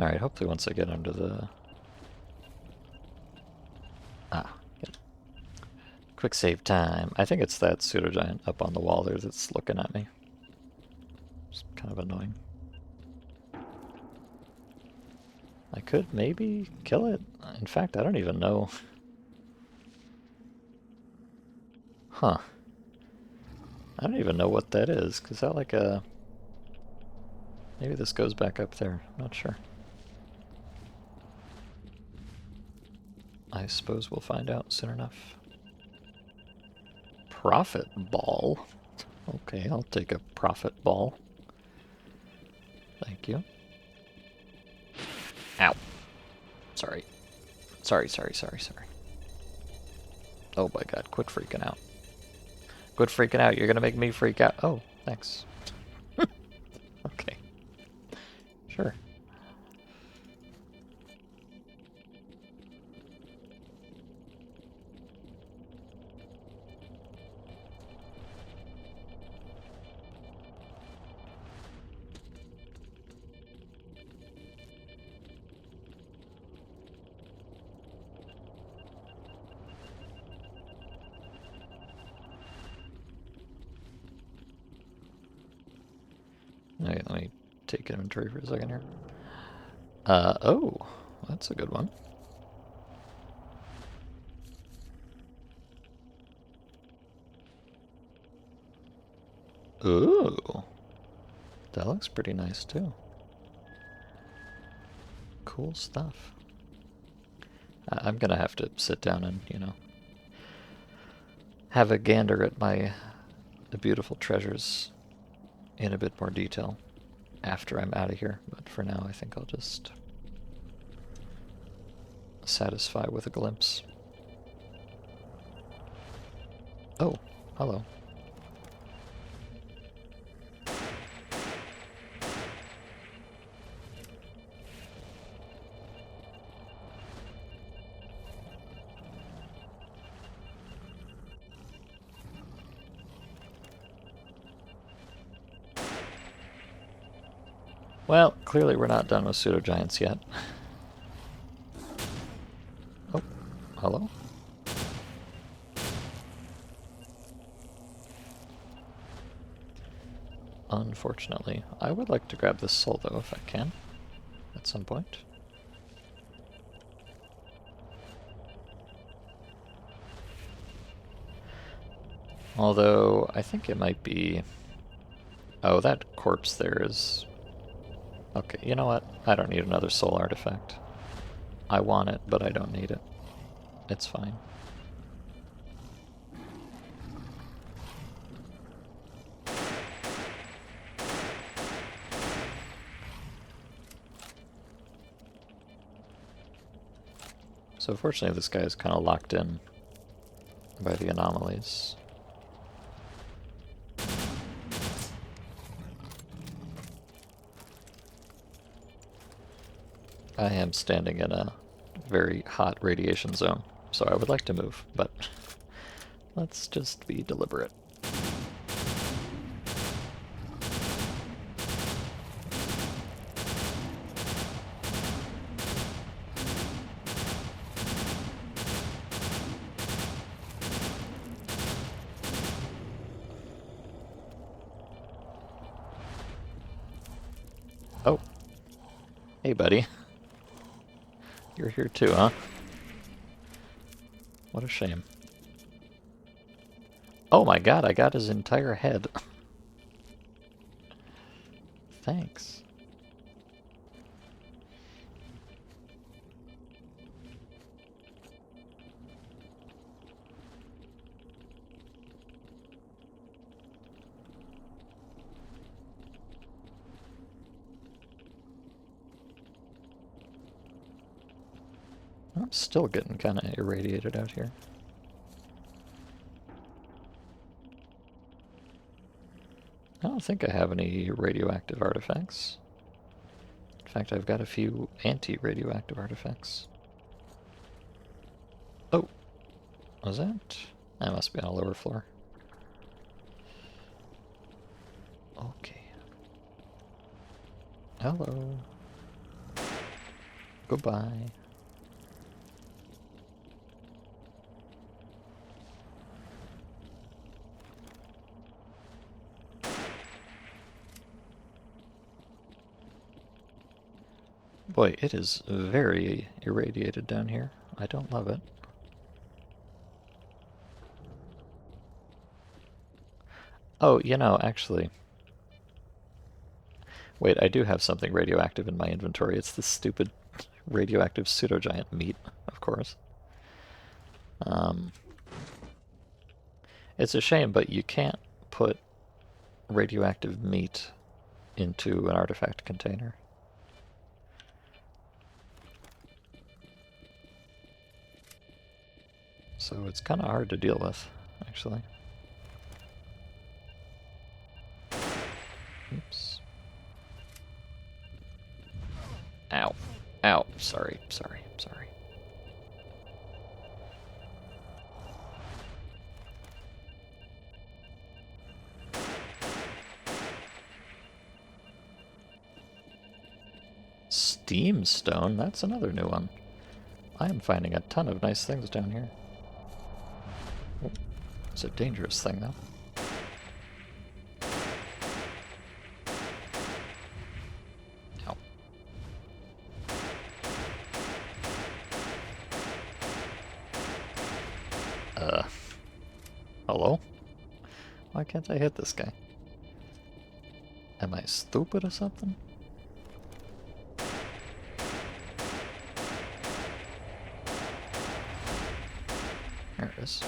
Alright, hopefully once I get under the... Yep. Quick save time. I think it's that pseudo-giant up on the wall there that's looking at me. It's kind of annoying. I could maybe kill it. In fact, I don't even know. Huh. I don't even know what that is. Is that like a... Maybe this goes back up there. I'm not sure. I suppose we'll find out soon enough. Profit ball. Okay, I'll take a profit ball. Thank you. Ow. Sorry. Sorry. Oh my god, quit freaking out. Quit freaking out, you're gonna make me freak out. Oh, thanks. Okay. Sure. peek inventory for a second here. Oh, that's a good one. Ooh, that looks pretty nice too. Cool stuff. I'm gonna have to sit down and, you know, have a gander at my beautiful treasures in a bit more detail after I'm out of here. But for now, I think I'll just satisfy with a glimpse. Oh, hello. Well, clearly we're not done with pseudo-giants yet. Oh, hello? Unfortunately, I would like to grab this soul, though, if I can, at some point. Although, I think it might be... Oh, that corpse there is... Okay, you know what? I don't need another soul artifact. I want it, but I don't need it. It's fine. So fortunately this guy is kind of locked in by the anomalies. I am standing in a very hot radiation zone, so I would like to move, but let's just be deliberate. Oh. Hey, buddy. You're here too, huh? What a shame. Oh my god, I got his entire head. Thanks. I'm still getting kind of irradiated out here. I don't think I have any radioactive artifacts. In fact, I've got a few anti-radioactive artifacts. Oh, was that? That must be on a lower floor. Okay. Hello. Goodbye. Boy, it is very irradiated down here. I don't love it. Oh, you know, actually... Wait, I do have something radioactive in my inventory. It's this stupid radioactive pseudo-giant meat, of course. It's a shame, but you can't put radioactive meat into an artifact container. So it's kind of hard to deal with, actually. Oops. Ow. Ow. Sorry, sorry, sorry. Steam stone? That's another new one. I am finding a ton of nice things down here. Oh, it's a dangerous thing, though. Hello? Why can't I hit this guy? Am I stupid or something? There it is.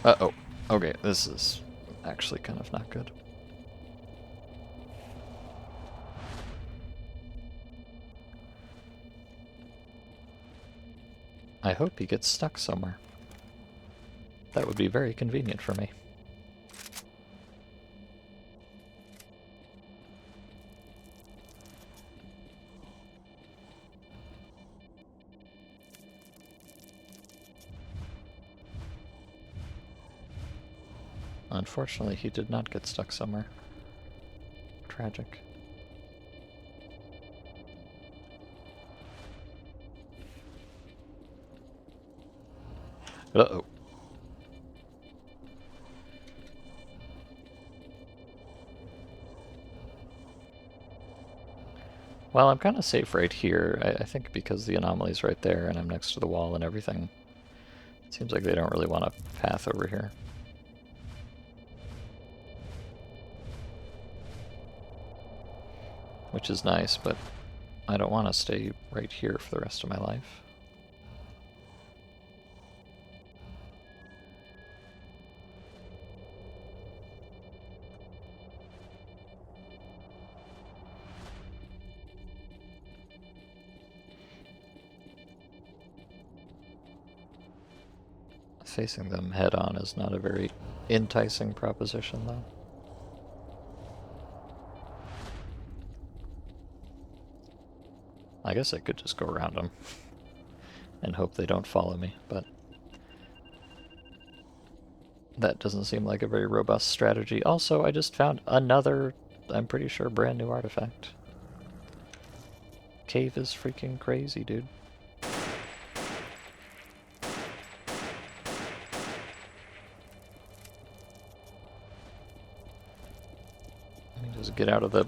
Uh-oh. Okay, this is actually kind of not good. I hope he gets stuck somewhere. That would be very convenient for me. Unfortunately, he did not get stuck somewhere. Tragic. Uh-oh. Well, I'm kind of safe right here, I think because the anomaly's right there and I'm next to the wall and everything. It seems like they don't really want a path over here. Which is nice, but I don't want to stay right here for the rest of my life. Facing them head on is not a very enticing proposition, though. I guess I could just go around them and hope they don't follow me, but that doesn't seem like a very robust strategy. Also, I just found another, I'm pretty sure, brand new artifact. Cave is freaking crazy, dude. Let me just get out of the...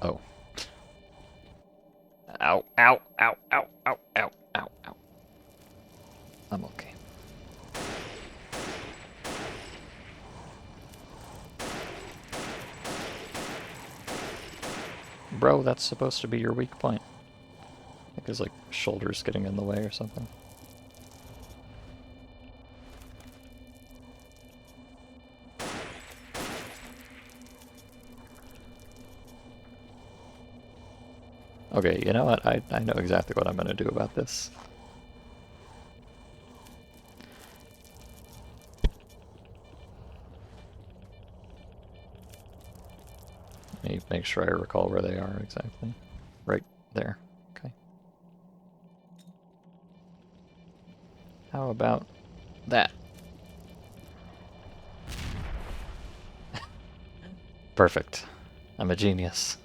oh. Ow, ow, ow, ow, ow, ow, ow, ow. I'm okay. Bro, that's supposed to be your weak point. I think his, like, shoulder's getting in the way or something. Okay, you know what? I know exactly what I'm going to do about this. Let me make sure I recall where they are exactly. Right there. Okay. How about that? Perfect. I'm a genius.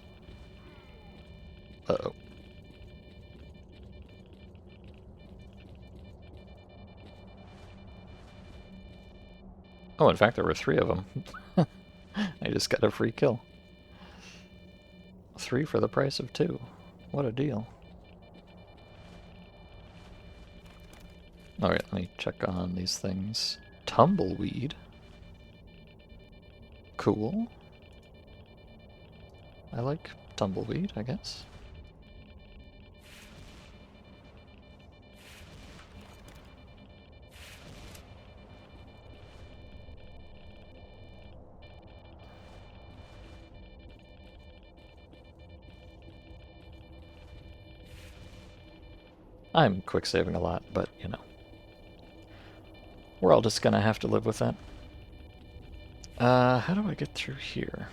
Uh-oh. Oh, in fact, there were 3 of them. I just got a free kill. 3 for the price of 2. What a deal. Alright, let me check on these things. Tumbleweed. Cool. I like tumbleweed, I guess. I'm quick saving a lot, but you know. We're all just gonna have to live with that. How do I get through here?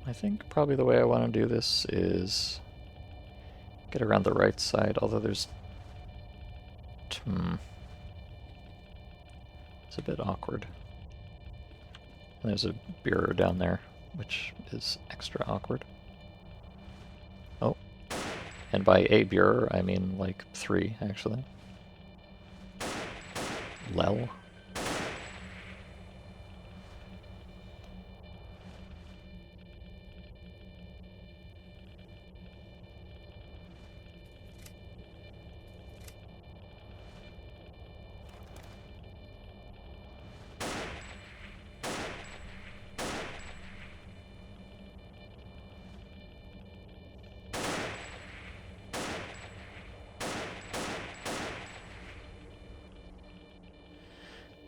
I think probably the way I want to do this is get around the right side, although there's... It's a bit awkward. And there's a bureau down there, which is extra awkward. Oh. And by a bureau, I mean like 3, actually. Lel.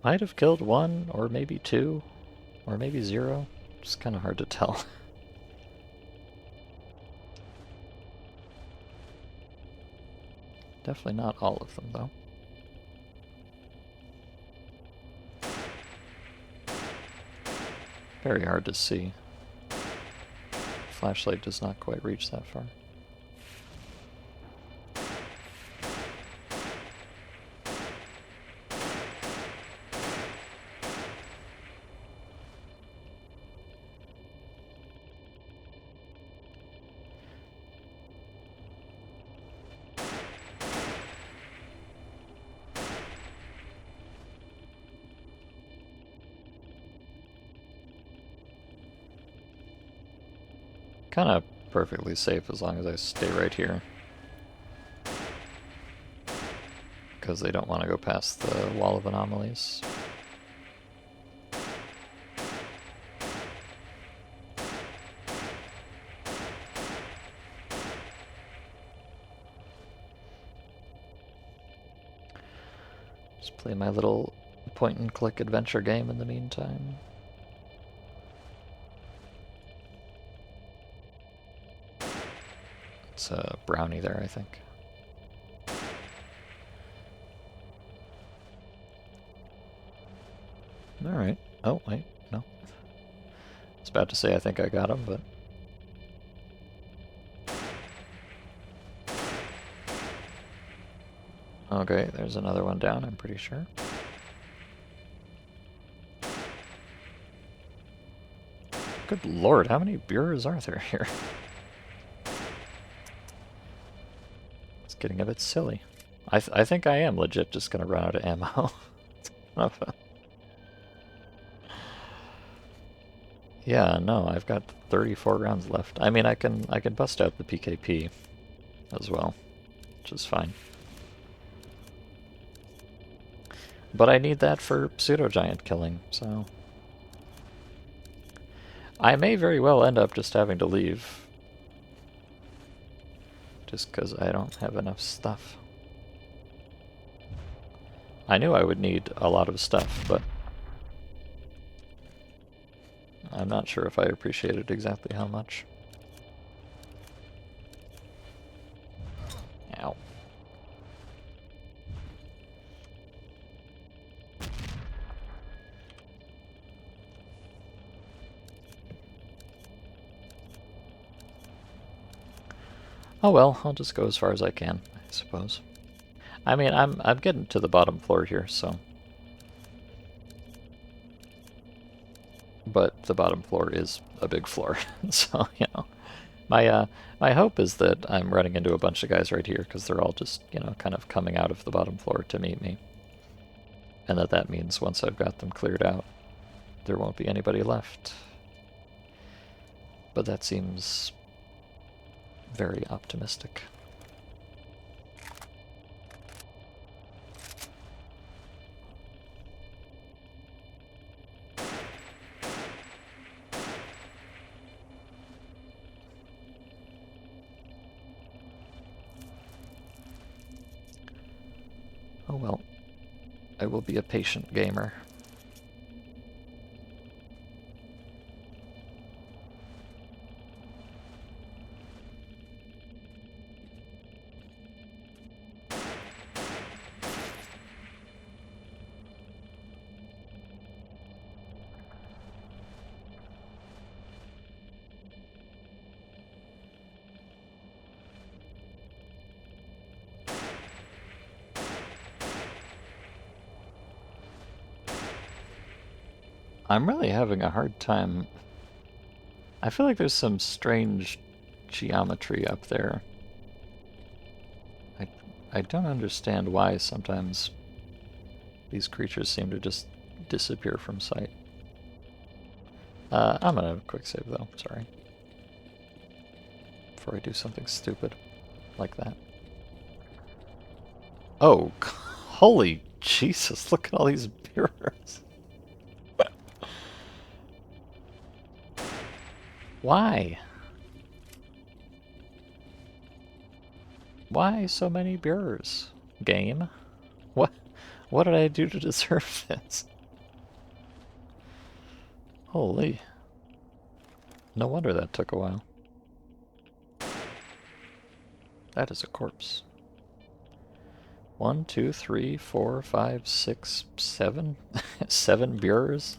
Might have killed one, or maybe two, or maybe zero. It's kind of hard to tell. Definitely not all of them, though. Very hard to see. Flashlight does not quite reach that far. Kind of perfectly safe as long as I stay right here. Because they don't want to go past the wall of anomalies. Just play my little point-and-click adventure game in the meantime. It's a brownie there, I think. Alright. Oh, wait, no. I was about to say I think I got him, but... Okay, there's another one down, I'm pretty sure. Good lord, how many bureaus are there here? It's getting a bit silly. I think I am legit just gonna run out of ammo. Yeah, no, I've got 34 rounds left. I mean, I can bust out the PKP as well, which is fine. But I need that for pseudo-giant killing, so... I may very well end up just having to leave. Just because I don't have enough stuff. I knew I would need a lot of stuff, but... I'm not sure if I appreciated exactly how much. Ow. Oh well, I'll just go as far as I can, I suppose. I mean, I'm getting to the bottom floor here, so... But the bottom floor is a big floor, so, you know. My hope is that I'm running into a bunch of guys right here, because they're all just, you know, kind of coming out of the bottom floor to meet me. And that means once I've got them cleared out, there won't be anybody left. But that seems very optimistic. Oh well, I will be a patient gamer. I'm really having a hard time. I feel like there's some strange geometry up there. I don't understand why sometimes these creatures seem to just disappear from sight. I'm gonna quick save though, sorry. Before I do something stupid like that. Oh, holy Jesus, look at all these mirrors. Why? Why so many mirrors? Game? What did I do to deserve this? Holy. No wonder that took a while. That is a corpse. 1, 2, 3, 4, 5, 6, 7? 7 Burers?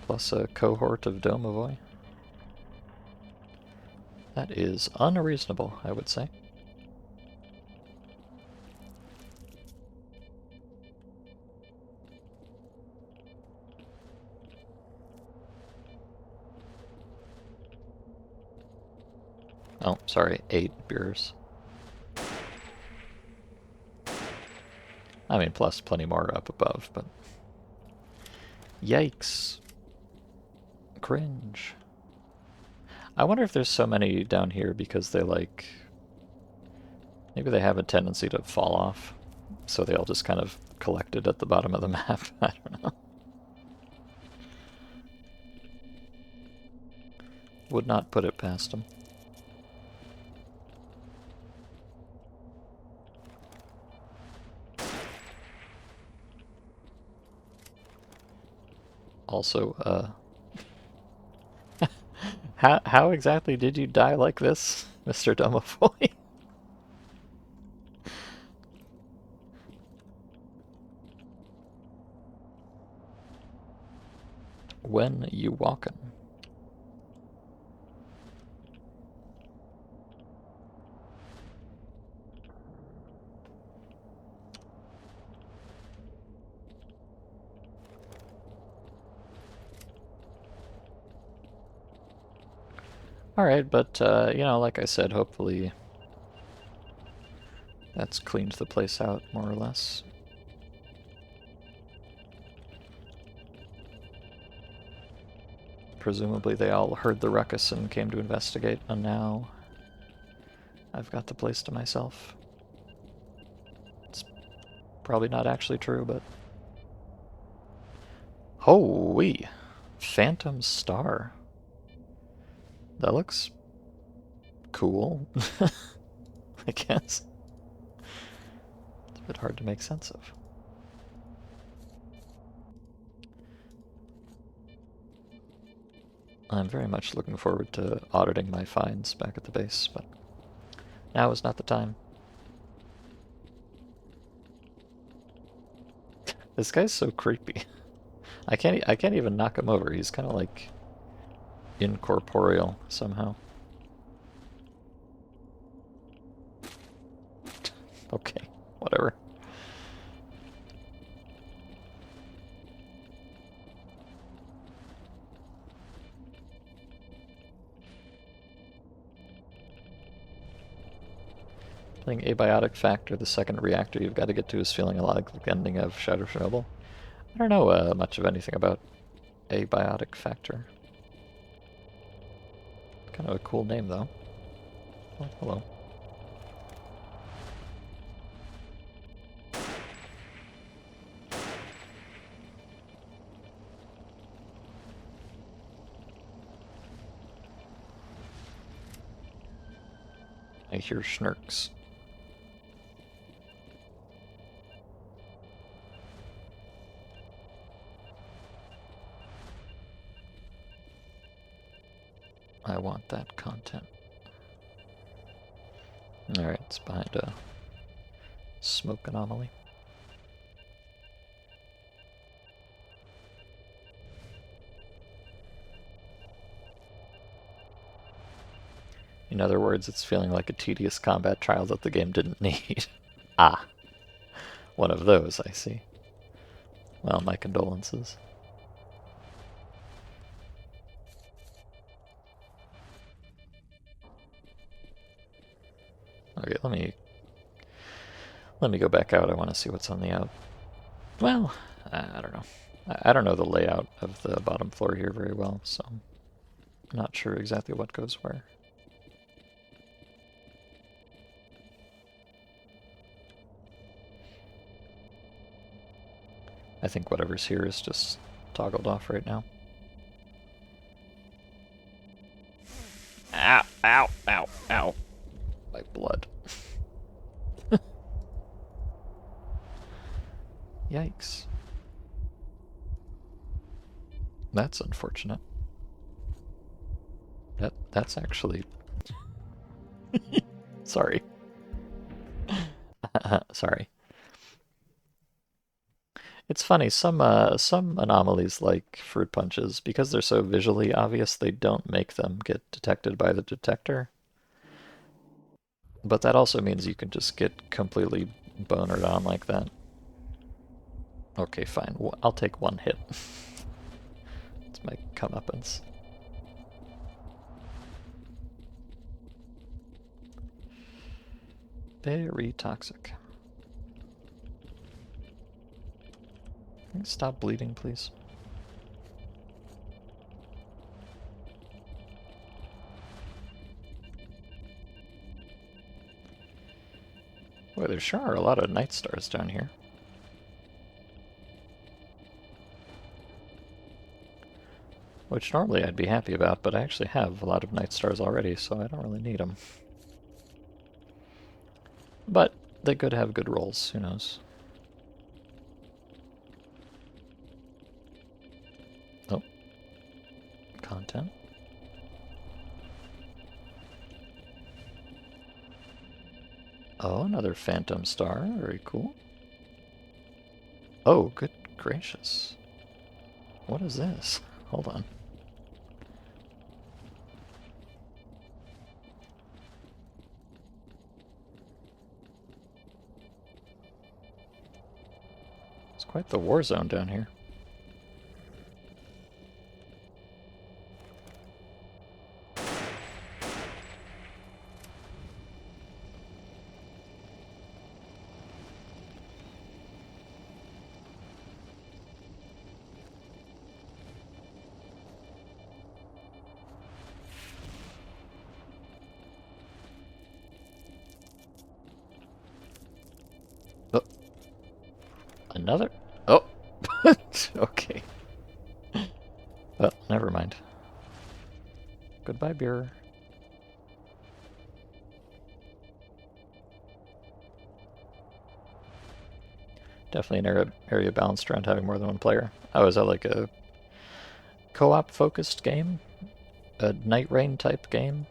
Plus a cohort of Domovoi. That is unreasonable, I would say. Oh, sorry, 8 Burers. I mean, plus plenty more up above, but... Yikes. Cringe. I wonder if there's so many down here because they, like... Maybe they have a tendency to fall off, so they all just kind of collected at the bottom of the map. I don't know. Would not put it past them. Also, how exactly did you die like this, Mr. Domovoy? When you walkin'? Alright, but, you know, like I said, hopefully that's cleaned the place out, more or less. Presumably they all heard the ruckus and came to investigate, and now I've got the place to myself. It's probably not actually true, but... Holy! Phantom Star. That looks... cool, I guess. It's a bit hard to make sense of. I'm very much looking forward to auditing my finds back at the base, but now is not the time. This guy's so creepy. I can't even knock him over. He's kind of like incorporeal somehow. Okay, whatever. Playing Abiotic Factor, the second reactor you've got to get to is feeling a lot like the ending of Shadow Chernobyl. I don't know much of anything about Abiotic Factor. Kind of a cool name, though. Oh, hello. I hear schnurks. I want that content. Alright, it's behind a smoke anomaly. In other words, it's feeling like a tedious combat trial that the game didn't need. Ah, one of those, I see. Well, my condolences. Okay, let me go back out. I want to see what's on the out. Well, I don't know. I don't know the layout of the bottom floor here very well, so I'm not sure exactly what goes where. I think whatever's here is just toggled off right now. Ow, ow, ow, ow. My blood. Yikes. That's unfortunate. That's actually... Sorry. Sorry. It's funny, some anomalies like fruit punches, because they're so visually obvious, they don't make them get detected by the detector. But that also means you can just get completely bonered on like that. Okay, fine. I'll take one hit. It's my comeuppance. Very toxic. Can you stop bleeding, please? Boy, there sure are a lot of night stars down here. Which normally I'd be happy about, but I actually have a lot of night stars already, so I don't really need them. But they could have good rolls, who knows. Oh. Content. Oh, another phantom star, very cool. Oh, good gracious. What is this? Hold on. It's quite the war zone down here. Oh. Another? Oh! Okay. Well, never mind. Goodbye, beer. Definitely an area balanced around having more than one player. Oh, is that like a co-op focused game? A Night Rain type game?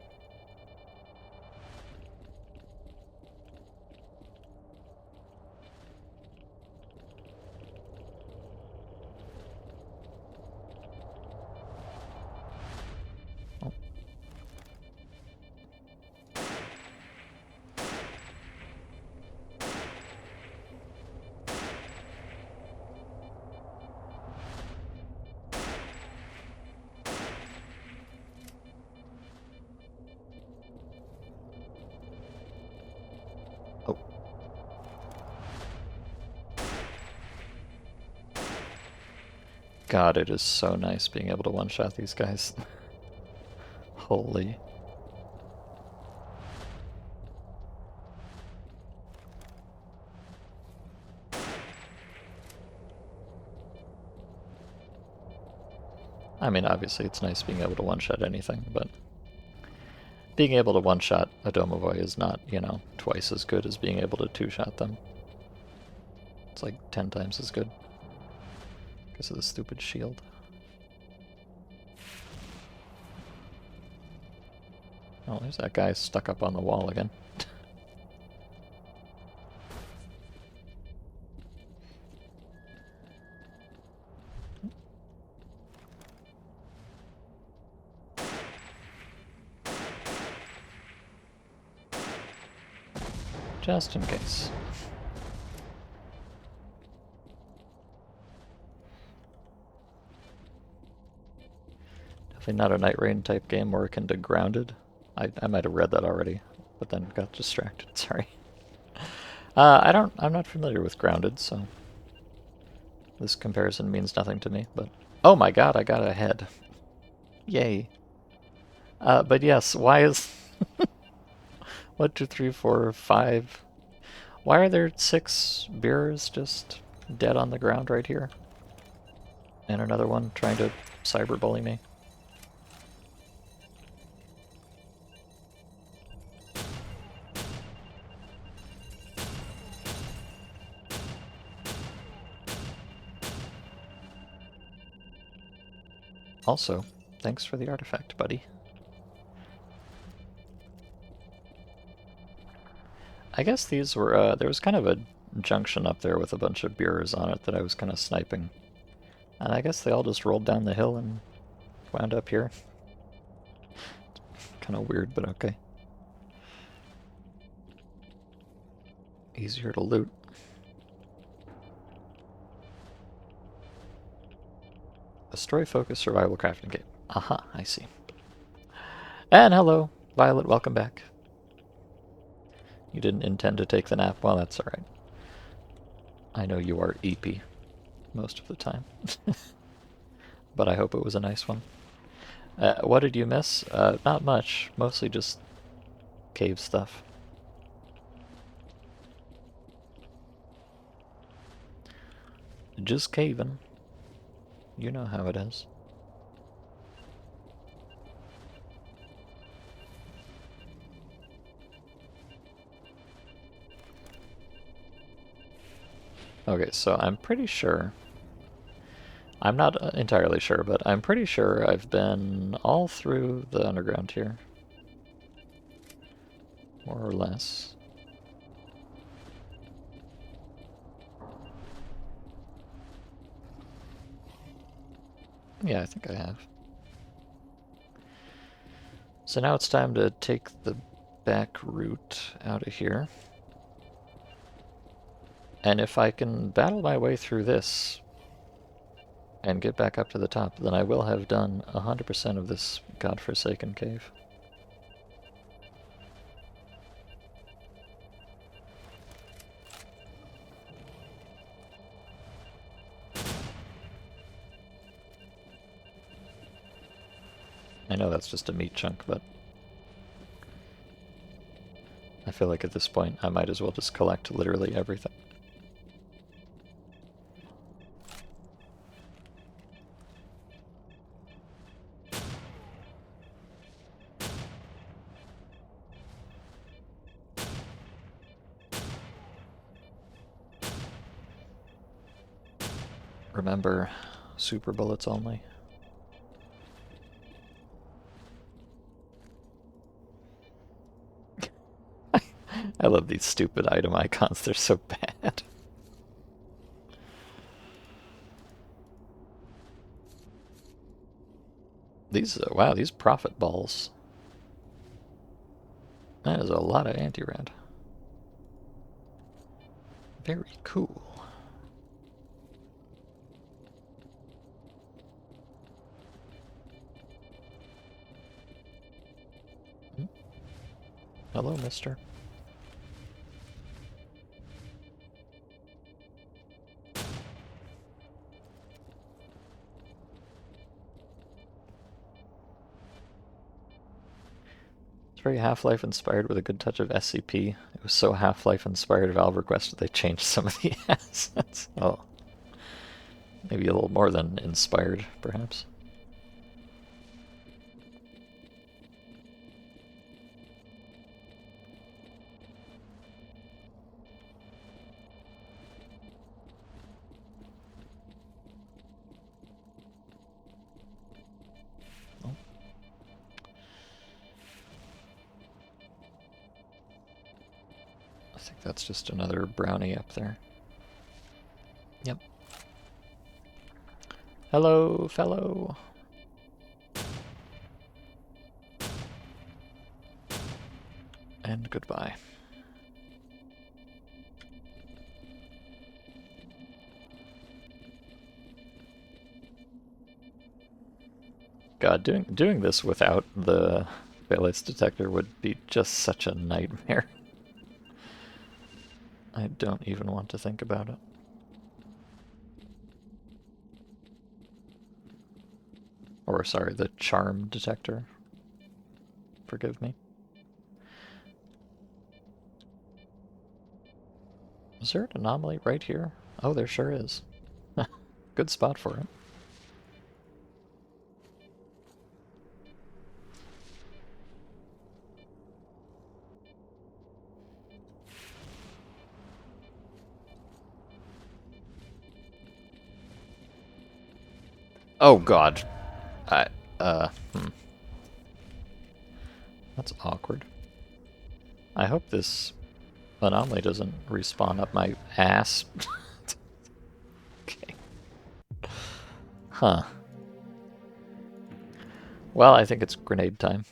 Oh. Oh. God, it is so nice being able to one-shot these guys. Holy. I mean, obviously it's nice being able to one-shot anything, but being able to one-shot a Domovoy is not, you know, twice as good as being able to two-shot them. It's like 10 times as good. Because of the stupid shield. Oh, there's that guy stuck up on the wall again. Just in case. Definitely not a Night Rain type game more akin to Grounded. I might have read that already, but then got distracted, sorry. I'm not familiar with Grounded, so this comparison means nothing to me, but... Oh my god, I got a head. Yay. But yes, why is... 1, 2, 3, 4, 5... Why are there 6 beers just dead on the ground right here? And another one trying to cyberbully me. Also, thanks for the artifact, buddy. I guess these were, there was kind of a junction up there with a bunch of bureaus on it that I was kind of sniping. And I guess they all just rolled down the hill and wound up here. Kind of weird, but okay. Easier to loot. A story-focused survival crafting game. Aha, I see. And hello, Violet, welcome back. You didn't intend to take the nap? Well, that's alright. I know you are EP most of the time. But I hope it was a nice one. What did you miss? Not much. Mostly just cave stuff. Just caving. You know how it is. Okay, so I'm pretty sure... I'm not entirely sure, but I'm pretty sure I've been all through the underground here. More or less. Yeah, I think I have. So now it's time to take the back route out of here. And if I can battle my way through this and get back up to the top, then I will have done 100% of this godforsaken cave. I know that's just a meat chunk, but I feel like at this point I might as well just collect literally everything. Remember, super bullets only. I love these stupid item icons, they're so bad. These, wow, these profit balls. That is a lot of anti-rad. Very cool. Hello, mister. It's very Half-Life inspired with a good touch of SCP. It was so Half-Life inspired Valve Request that they changed some of the assets. Oh. Maybe a little more than inspired, perhaps. Oh. I think that's just another brownie up there. Yep. Hello, fellow. And goodbye. God, doing this without the valence detector would be just such a nightmare. I don't even want to think about it. Or, sorry, the charm detector. Forgive me. Is there an anomaly right here? Oh, there sure is. Good spot for it. Oh god. That's awkward. I hope this anomaly doesn't respawn up my ass. Okay. Huh. Well, I think it's grenade time.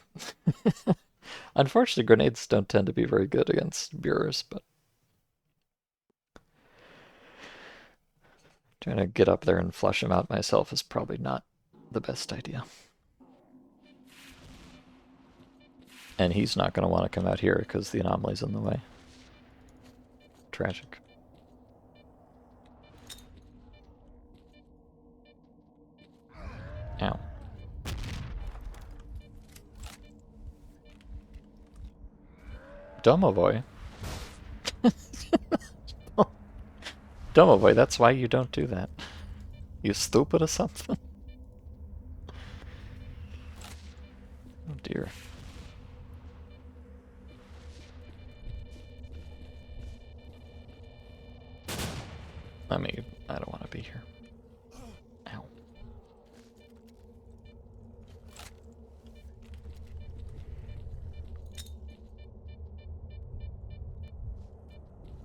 Unfortunately, grenades don't tend to be very good against Burers, but trying to get up there and flush him out myself is probably not the best idea. And he's not going to want to come out here because the anomaly's in the way. Tragic. Ow. Domovoy? Domovoy, that's why you don't do that. You stupid or something? Oh dear. I mean, I don't want to be here. Ow.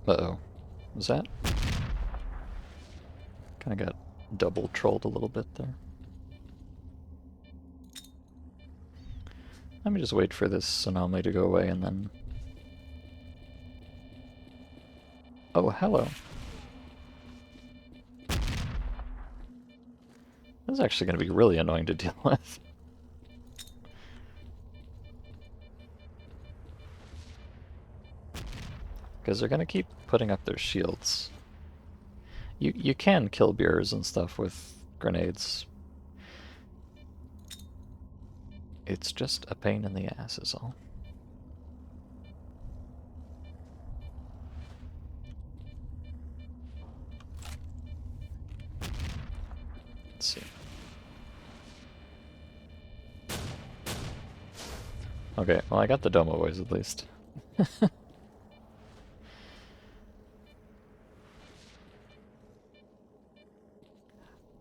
Uh-oh. Was that? Kind of got double trolled a little bit there. Let me just wait for this anomaly to go away and then... Oh, hello. This is actually going to be really annoying to deal with. Because they're going to keep putting up their shields. You can kill beers and stuff with grenades. It's just a pain in the ass is all. Let's see. Okay, well I got the Domo voice at least.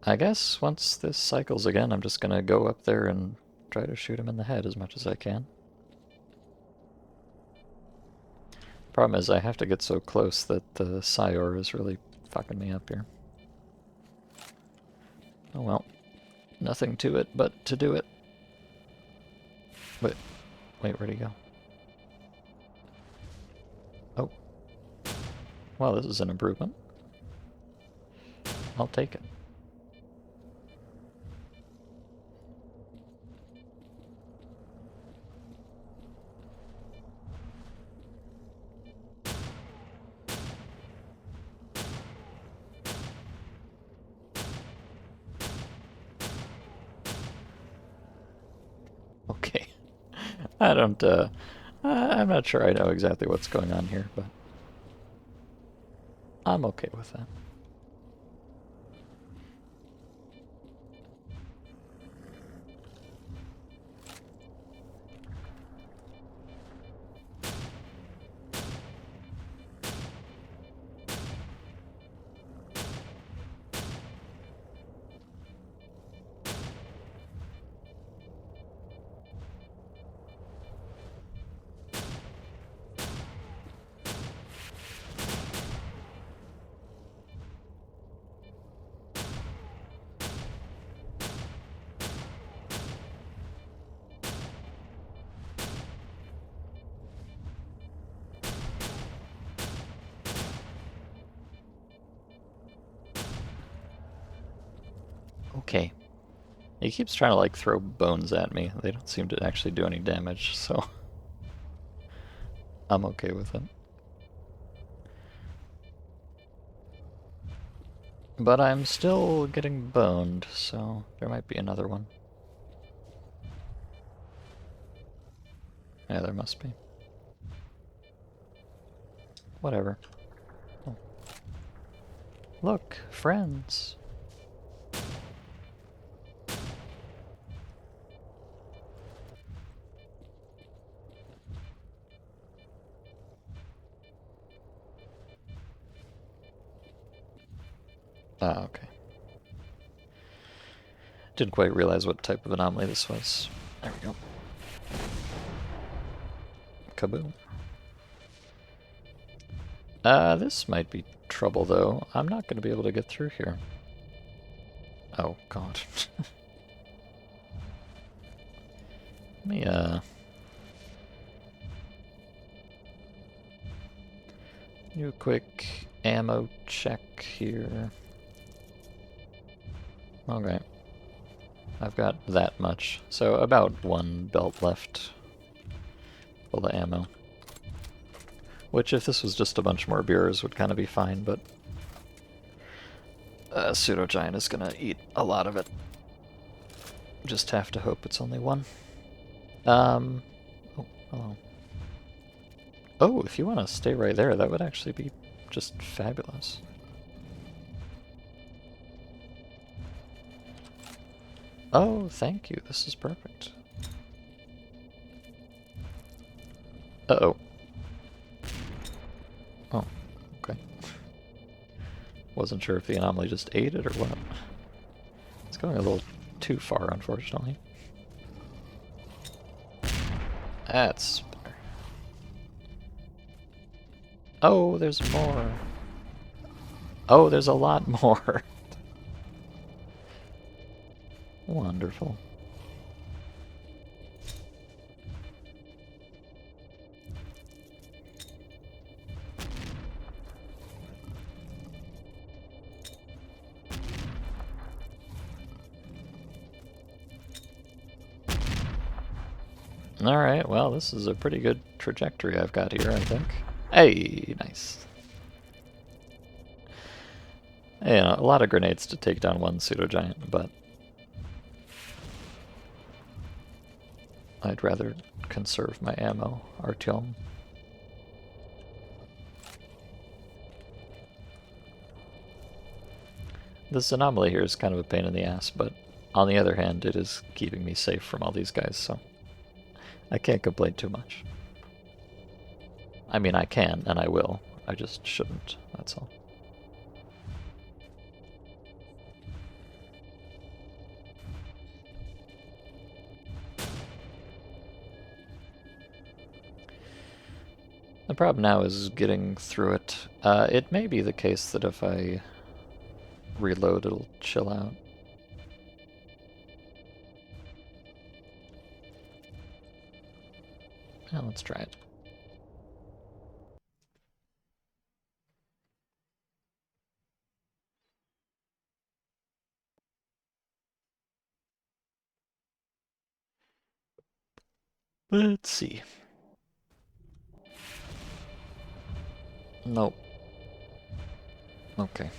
I guess once this cycles again, I'm just gonna go up there and try to shoot him in the head as much as I can. Problem is I have to get so close that the Scior is really fucking me up here. Oh well. Nothing to it but to do it. Wait, where'd he go? Oh. Well, this is an improvement. I'll take it. Okay. I don't, I'm not sure I know exactly what's going on here, but I'm okay with that. Okay. He keeps trying to like throw bones at me. They don't seem to actually do any damage, so I'm okay with it. But I'm still getting boned, so there might be another one. Yeah, there must be. Whatever. Oh. Look, friends. Ah, okay. Didn't quite realize what type of anomaly this was. There we go. Kaboom. This might be trouble, though. I'm not going to be able to get through here. Oh, God. Let me, do a quick ammo check here. Okay. I've got that much. So about one belt left full of ammo. Which, if this was just a bunch more beers, would kind of be fine, but Pseudo-Giant is gonna eat a lot of it. Just have to hope it's only one. Oh, hello. Oh, if you want to stay right there, that would actually be just fabulous. Oh, thank you. This is perfect. Uh-oh. Oh, okay. Wasn't sure if the anomaly just ate it or what. It's going a little too far, unfortunately. That's better. Oh, there's more. Oh, there's a lot more. Wonderful. Alright, well, this is a pretty good trajectory I've got here, I think. Hey, nice. Hey, a lot of grenades to take down one pseudo-giant, but I'd rather conserve my ammo, Artyom. This anomaly here is kind of a pain in the ass, but on the other hand, it is keeping me safe from all these guys, so I can't complain too much. I mean, I can, and I will. I just shouldn't, that's all. The problem now is getting through it. It may be the case that if I reload, it'll chill out. Yeah, let's try it. Let's see. Nope. Okay.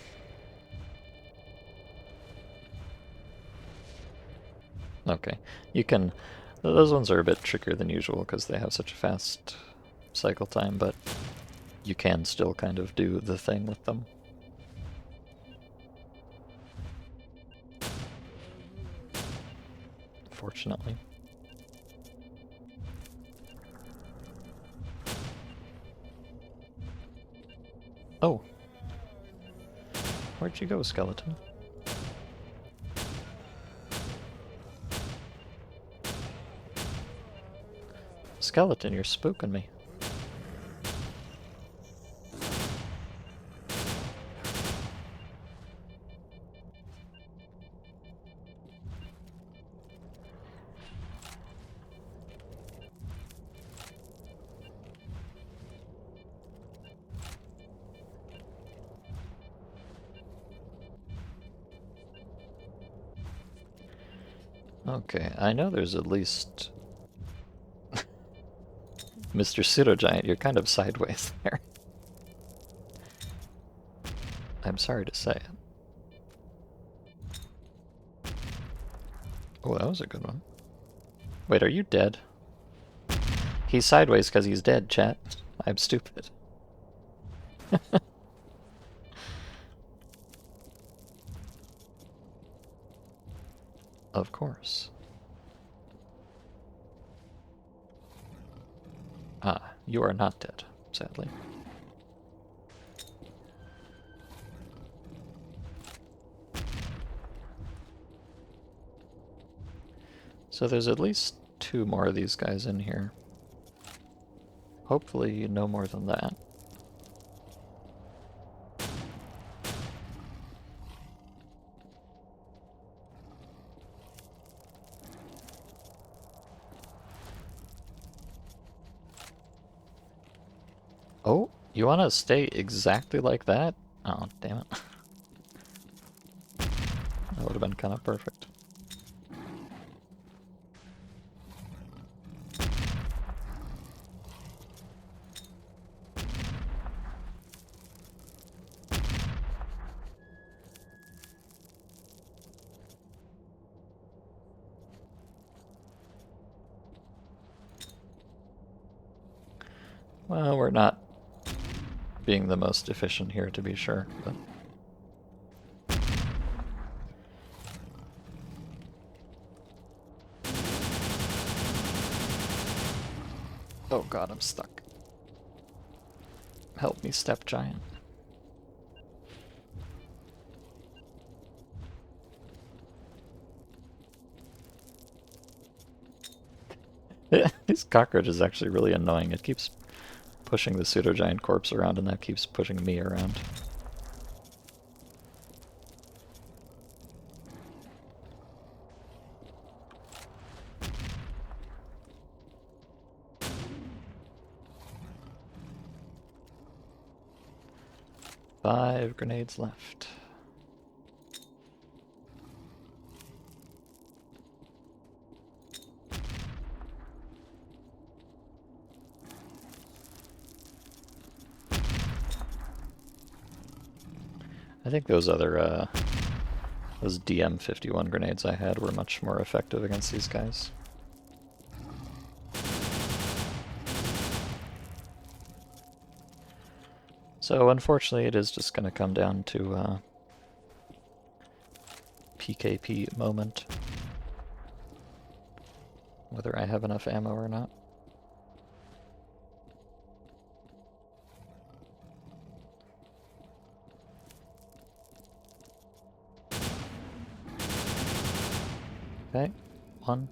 Okay. You can... Those ones are a bit trickier than usual because they have such a fast cycle time, but you can still kind of do the thing with them. Fortunately. Oh! Where'd you go, skeleton? Skeleton, you're spooking me. Okay, I know there's at least... Mr. Pseudo-Giant, you're kind of sideways there. I'm sorry to say it. Oh, that was a good one. Wait, are you dead? He's sideways because he's dead, chat. I'm stupid. Of course. Ah, you are not dead, sadly. So there's at least two more of these guys in here. Hopefully no more than that. Oh, you want to stay exactly like that? Oh, damn it. That would have been kind of perfect. Well, we're not being the most efficient here, to be sure, but... Oh god, I'm stuck. Help me, step giant. This cockroach is actually really annoying. It keeps pushing the pseudo-giant corpse around, and that keeps pushing me around. Five grenades left. I think those other, those DM-51 grenades I had were much more effective against these guys. So unfortunately it is just going to come down to PKP moment. Whether I have enough ammo or not. Okay, one.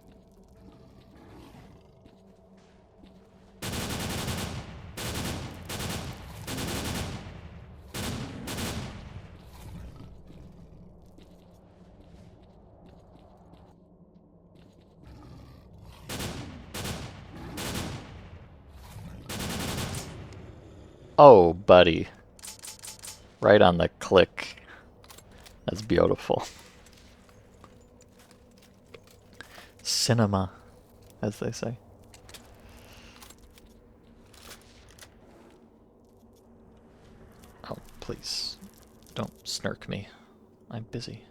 Oh, buddy. Right on the click. That's beautiful. Cinema, as they say. Oh, please. Don't snark me. I'm busy.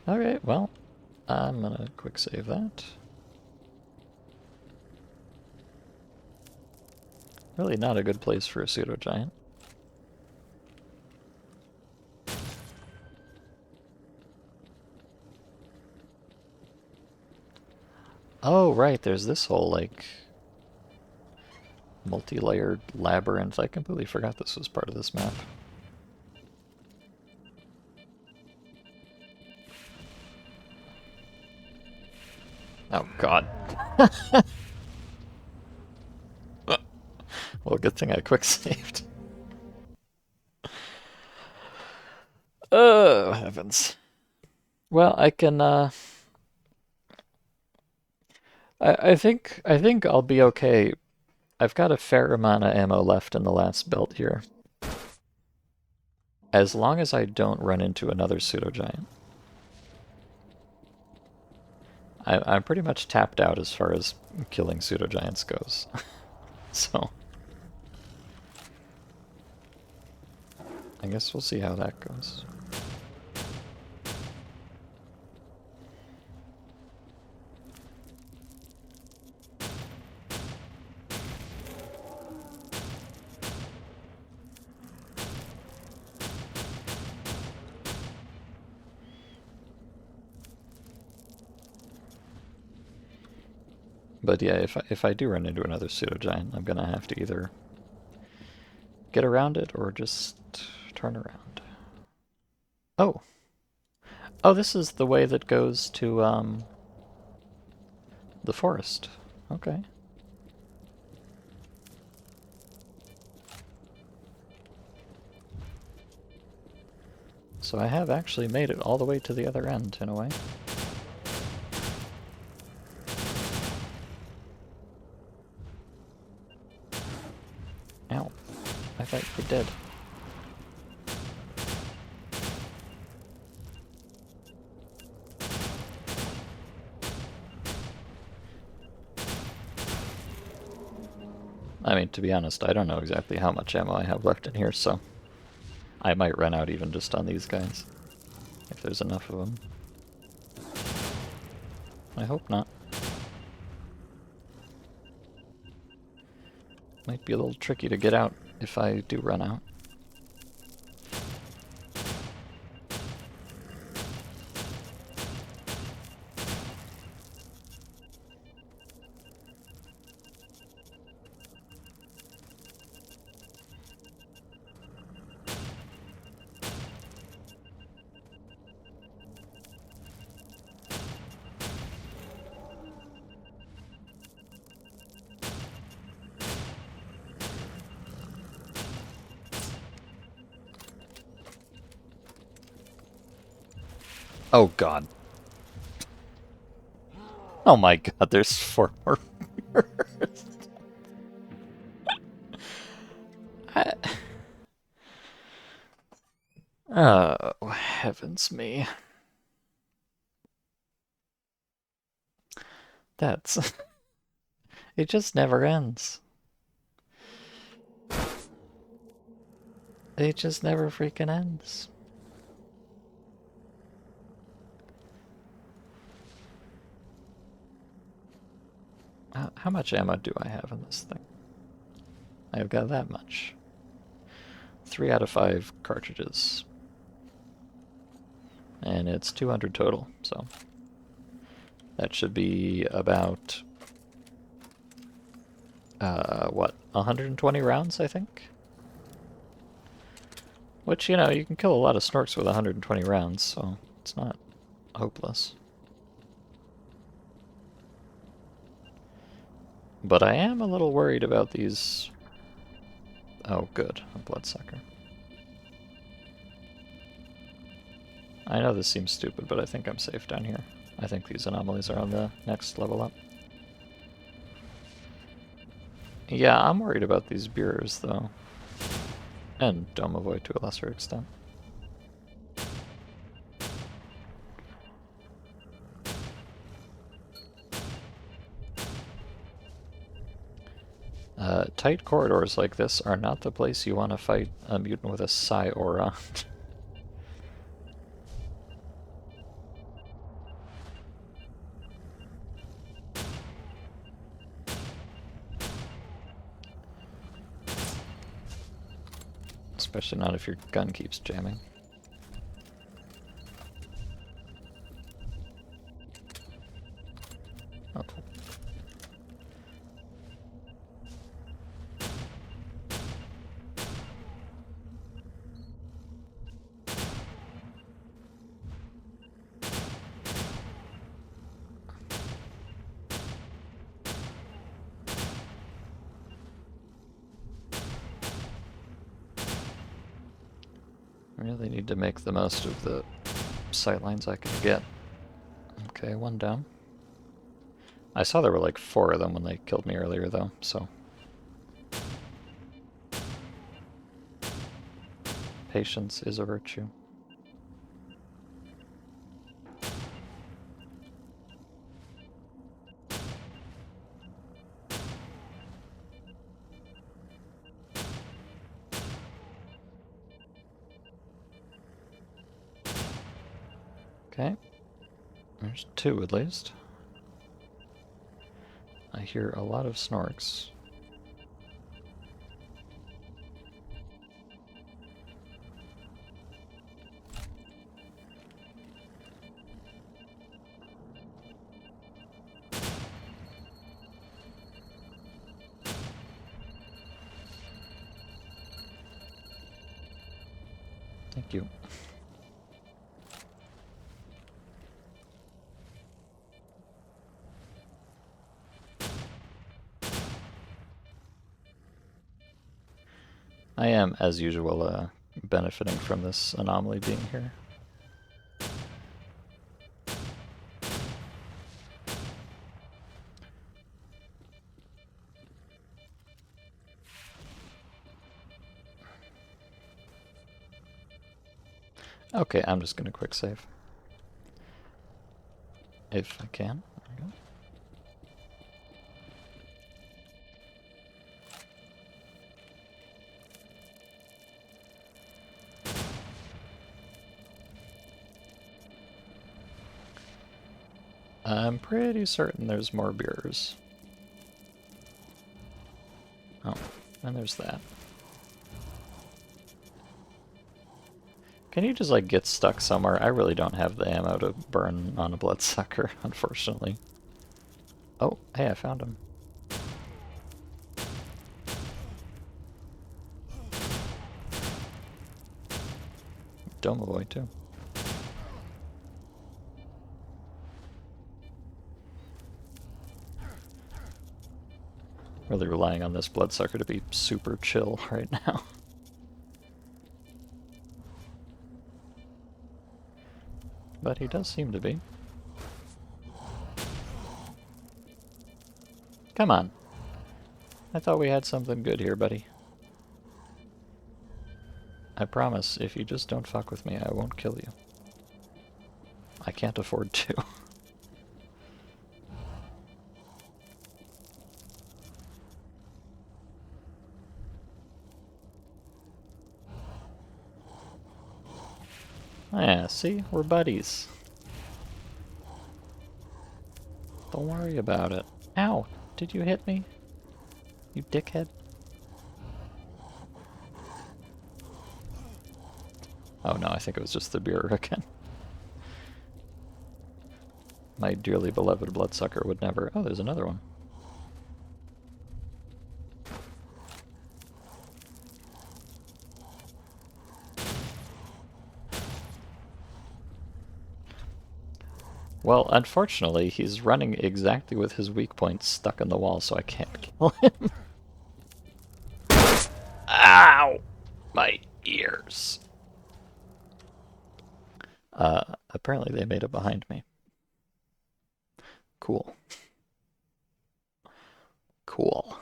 Okay, well, I'm gonna quick save that. Really not a good place for a pseudo-giant. Oh, right, there's this whole, like, multi-layered labyrinth. I completely forgot this was part of this map. Oh, God. Well, good thing I quick saved. Oh, heavens. Well, I can, I think I'll be okay. I've got a fair amount of ammo left in the last belt here. As long as I don't run into another pseudo-giant. I'm pretty much tapped out as far as killing pseudo-giants goes. So... I guess we'll see how that goes. But yeah, if I do run into another pseudo-giant, I'm gonna have to either get around it or just turn around. Oh. Oh, this is the way that goes to, the forest. Okay. So I have actually made it all the way to the other end, in a way. Ow. I thought you were dead. I mean, to be honest, I don't know exactly how much ammo I have left in here, so I might run out even just on these guys, if there's enough of them. I hope not. Might be a little tricky to get out if I do run out. Oh god. Oh my god, there's 4 more mirrors. Oh, heavens me. That's... it just never ends. It just never freaking ends. How much ammo do I have in this thing? I've got that much. 3 out of 5 cartridges. And it's 200 total, so that should be about, what, 120 rounds, I think? Which, you know, you can kill a lot of snorks with 120 rounds, so it's not hopeless. But I am a little worried about these... Oh, good, a bloodsucker. I know this seems stupid, but I think I'm safe down here. I think these anomalies are on the next level up. Yeah, I'm worried about these beers, though. And Domovoid to a lesser extent. Tight corridors like this are not the place you want to fight a mutant with a psi aura. Especially not if your gun keeps jamming. Oh. I really need to make the most of the sightlines I can get. Okay, 1 down. I saw there were like 4 of them when they killed me earlier, though, so... Patience is a virtue. Okay. There's 2 at least. I hear a lot of snorks. Thank you. I am, as usual, benefiting from this anomaly being here. Okay, I'm just gonna quick save. If I can. There we go. I'm pretty certain there's more beers. Oh, and there's that. Can you just, like, get stuck somewhere? I really don't have the ammo to burn on a bloodsucker, unfortunately. Oh, hey, I found him. Domovoy, too. Really relying on this bloodsucker to be super chill right now. But he does seem to be. Come on. I thought we had something good here, buddy. I promise, if you just don't fuck with me, I won't kill you. I can't afford to. Yeah, see? We're buddies. Don't worry about it. Ow! Did you hit me? You dickhead? Oh no, I think it was just the beer again. My dearly beloved bloodsucker would never... Oh, there's another one. Well, unfortunately, he's running exactly with his weak point stuck in the wall, so I can't kill him. Ow! My ears. Apparently they made it behind me. Cool. Cool.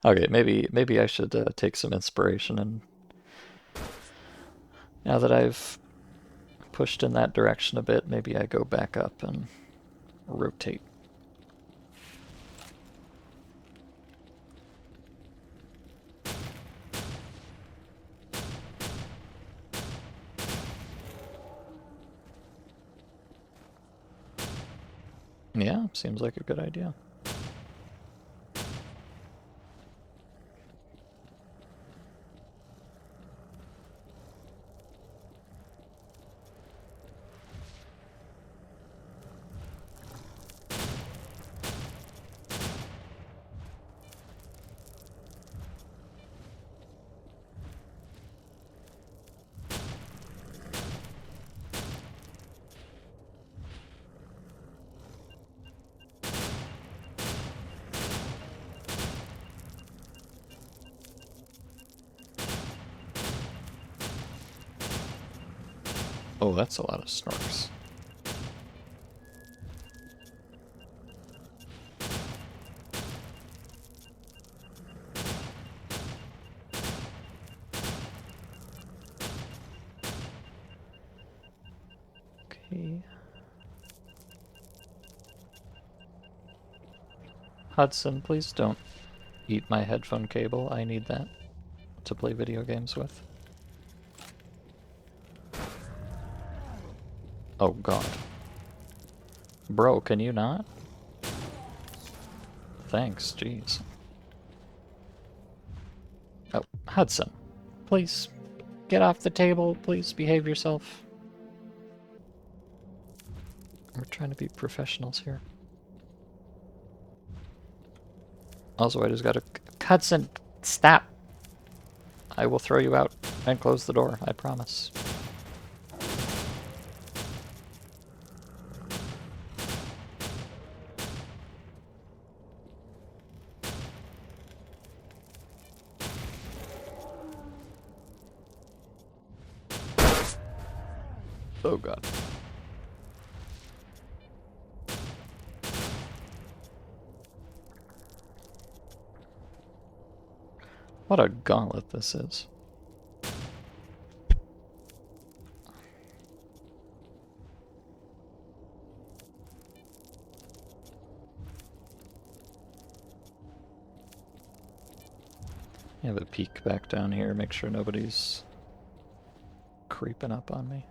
Okay, maybe I should take some inspiration, and now that I've pushed in that direction a bit, maybe I go back up and rotate. Yeah, seems like a good idea. Oh, that's a lot of snorks. Okay. Hudson, please don't eat my headphone cable. I need that to play video games with. Oh god. Bro, can you not? Thanks, jeez. Oh, Hudson, please get off the table. Please behave yourself. We're trying to be professionals here. Also, I just gotta... Hudson, stop! I will throw you out and close the door, I promise. Oh god. What a gauntlet this is. I have a peek back down here, make sure nobody's creeping up on me.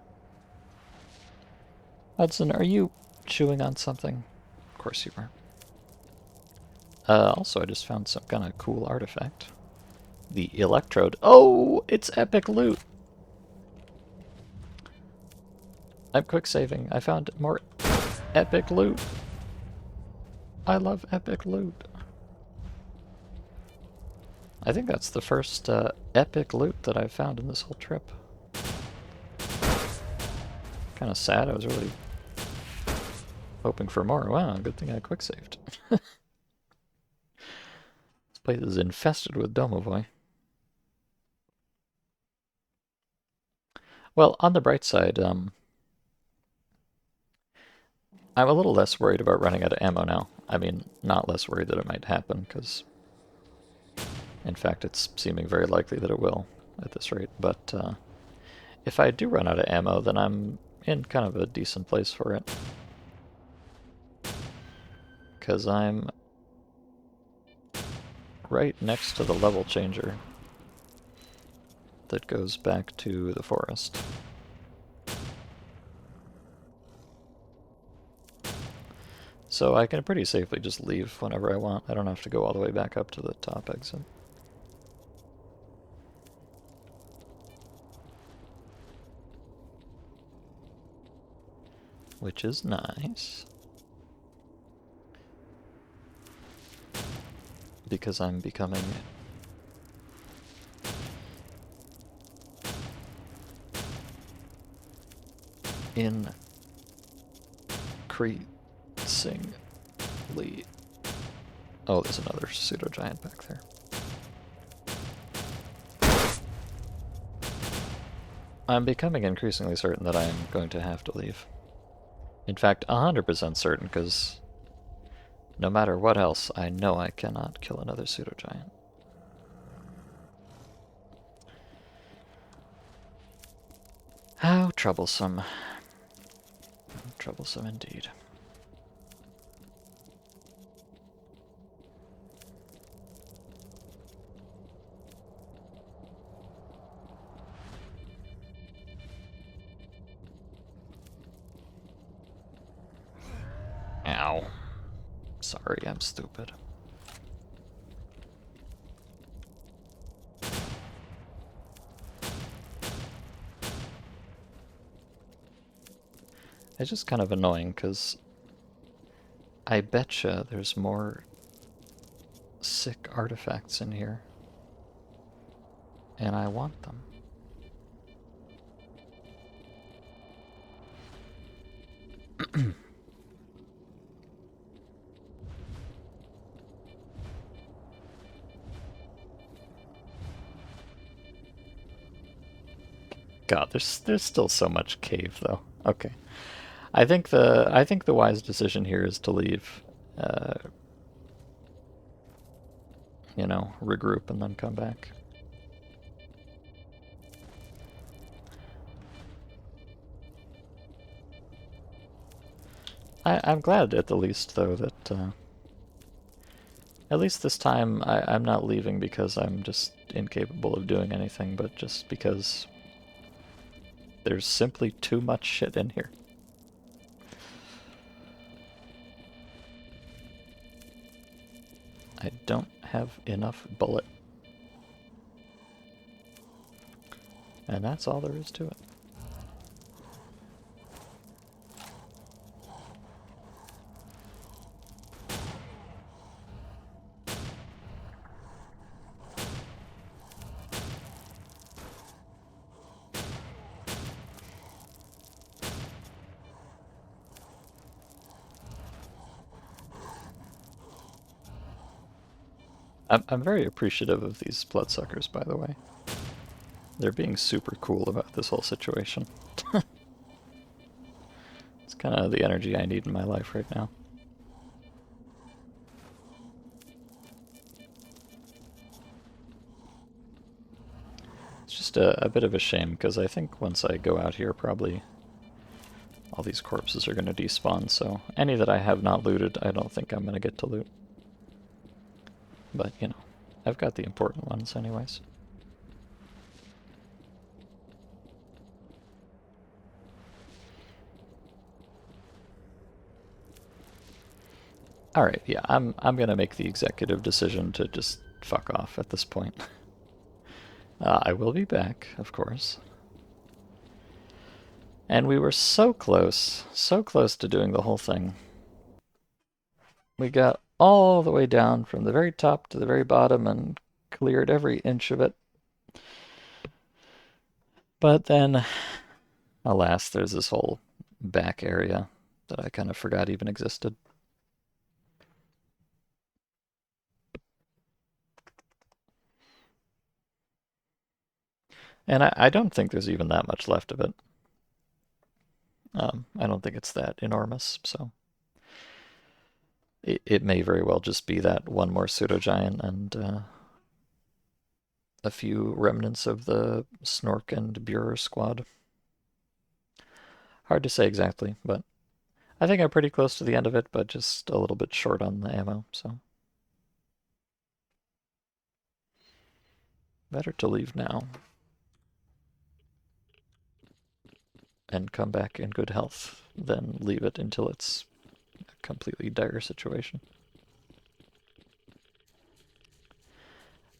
Hudson, are you chewing on something? Of course you are. Also, I just found some kind of cool artifact. The electrode. Oh, it's epic loot. I'm quick saving. I found more epic loot. I love epic loot. I think that's the first epic loot that I've found in this whole trip. Kind of sad. I was really hoping for more. Wow, good thing I quick saved. This place is infested with domovoy. Well, on the bright side, I'm a little less worried about running out of ammo now. I mean, not less worried that it might happen, because in fact it's seeming very likely that it will at this rate. But if I do run out of ammo, then I'm in kind of a decent place for it. Because I'm right next to the level changer that goes back to the forest. So I can pretty safely just leave whenever I want. I don't have to go all the way back up to the top exit. Which is nice. Because I'm becoming increasingly... Oh, there's another pseudo-giant back there. I'm becoming increasingly certain that I'm going to have to leave. In fact, 100% certain, because no matter what else, I know I cannot kill another pseudo-giant. How troublesome. How troublesome indeed. Ow. Sorry, I'm stupid. It's just kind of annoying, because I betcha there's more sick artifacts in here. And I want them. God, there's still so much cave though. Okay. I think the wise decision here is to leave, you know, regroup and then come back. I'm glad at the least though that at least this time I'm not leaving because I'm just incapable of doing anything, but just because there's simply too much shit in here. I don't have enough bullet. And that's all there is to it. I'm very appreciative of these bloodsuckers, by the way. They're being super cool about this whole situation. It's kind of the energy I need in my life right now. It's just a bit of a shame, because I think once I go out here, probably all these corpses are going to despawn, so any that I have not looted, I don't think I'm going to get to loot. But, you know, I've got the important ones anyways. Alright, yeah, I'm gonna make the executive decision to just fuck off at this point. I will be back, of course. And we were so close to doing the whole thing. We got all the way down from the very top to the very bottom and cleared every inch of it. But then, alas, there's this whole back area that I kind of forgot even existed. And I don't think there's even that much left of it. I don't think it's that enormous, so it may very well just be that one more pseudo-giant and a few remnants of the Snork and Burer squad. Hard to say exactly, but I think I'm pretty close to the end of it, but just a little bit short on the ammo, so better to leave now and come back in good health than leave it until it's a completely dire situation.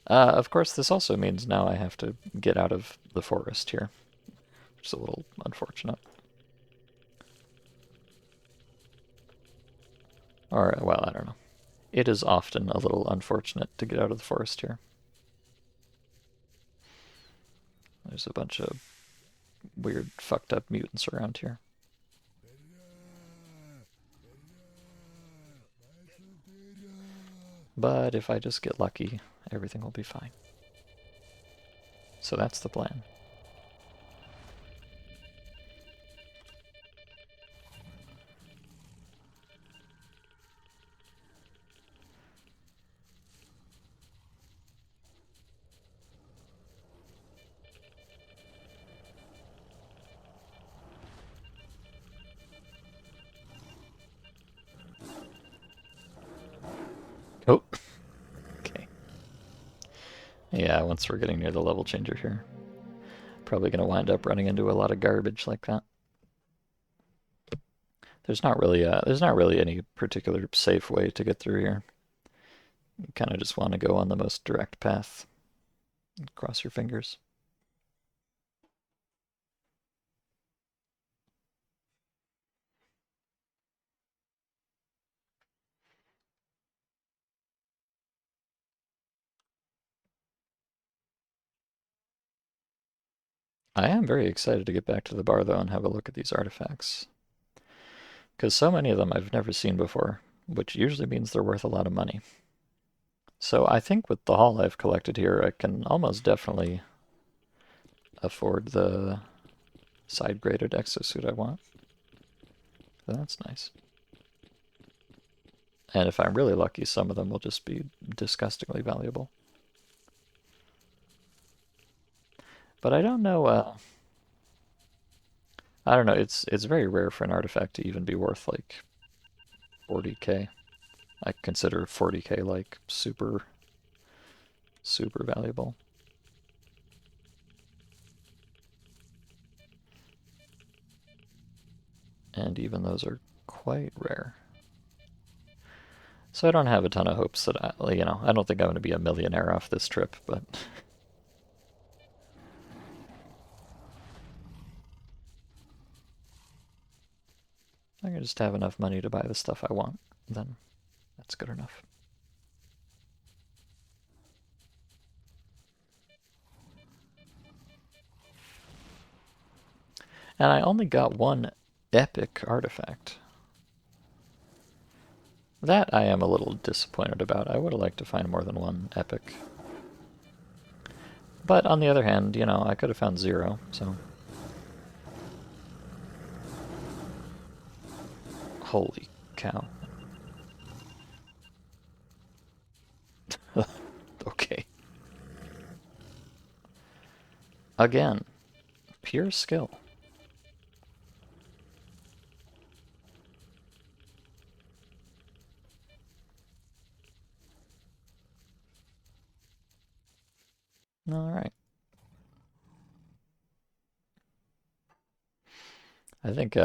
Of course, this also means now I have to get out of the forest here, which is a little unfortunate. Or, well, I don't know. It is often a little unfortunate to get out of the forest here. There's a bunch of weird, fucked up mutants around here. But if I just get lucky, everything will be fine. So that's the plan. Oh, okay. Yeah, once we're getting near the level changer here, probably going to wind up running into a lot of garbage like that. There's not really any particular safe way to get through here. You kind of just want to go on the most direct path. Cross your fingers. I am very excited to get back to the bar though and have a look at these artifacts. Because so many of them I've never seen before, which usually means they're worth a lot of money. So I think with the haul I've collected here, I can almost definitely afford the side-graded exosuit I want. So that's nice. And if I'm really lucky, some of them will just be disgustingly valuable. But I don't know, I don't know, it's very rare for an artifact to even be worth like 40k. I consider 40k like super, super valuable. And even those are quite rare. So I don't have a ton of hopes that I don't think I'm going to be a millionaire off this trip, but I can just have enough money to buy the stuff I want, then that's good enough. And I only got one epic artifact. That I am a little disappointed about. I would have liked to find more than one epic. But on the other hand, you know, I could have found 0, so... Holy cow. Okay. Again, pure skill. Alright. I think,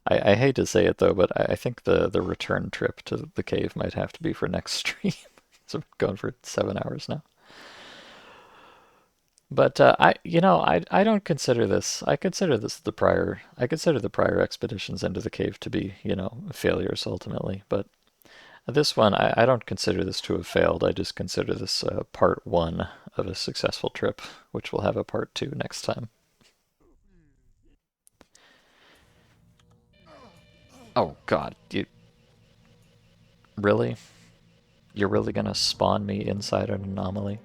I hate to say it though, but I think the return trip to the cave might have to be for next stream. So I'm going for 7 hours now. But I don't consider this. I consider the prior expeditions into the cave to be, failures ultimately. But this one, I don't consider this to have failed. I just consider this part one of a successful trip, which we'll have a part two next time. Oh God, you really? You're really gonna spawn me inside an anomaly?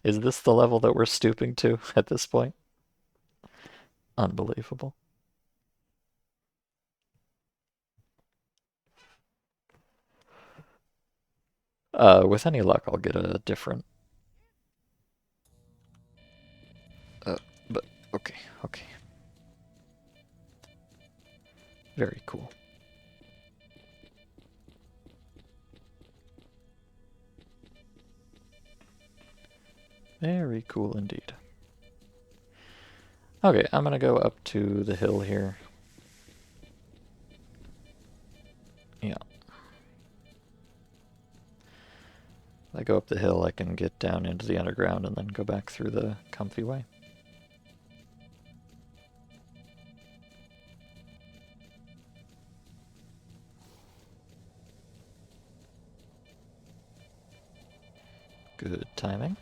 Is this the level that we're stooping to at this point? Unbelievable. With any luck, I'll get a different. Uh, but okay, okay, very cool. Very cool indeed. Okay, I'm gonna go up to the hill here. Yeah. If I go up the hill, I can get down into the underground and then go back through the comfy way. Good timing.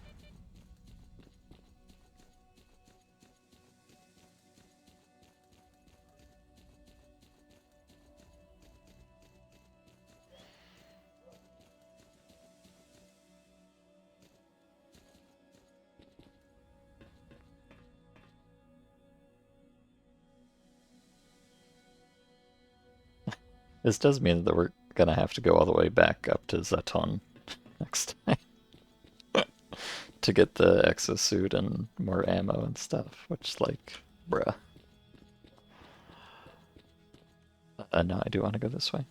This does mean that we're gonna have to go all the way back up to Zaton next time to get the exosuit and more ammo and stuff, which, like, bruh. No, I do want to go this way.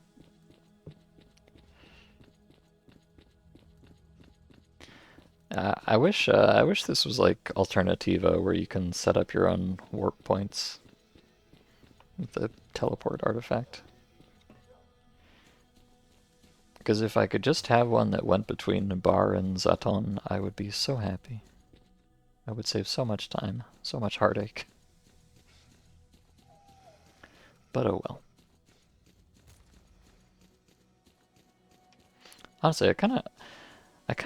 I wish this was like Alternativa, where you can set up your own warp points with the teleport artifact. Because if I could just have one that went between Bar and Zaton, I would be so happy. I would save so much time, so much heartache. But oh well. Honestly, I kind of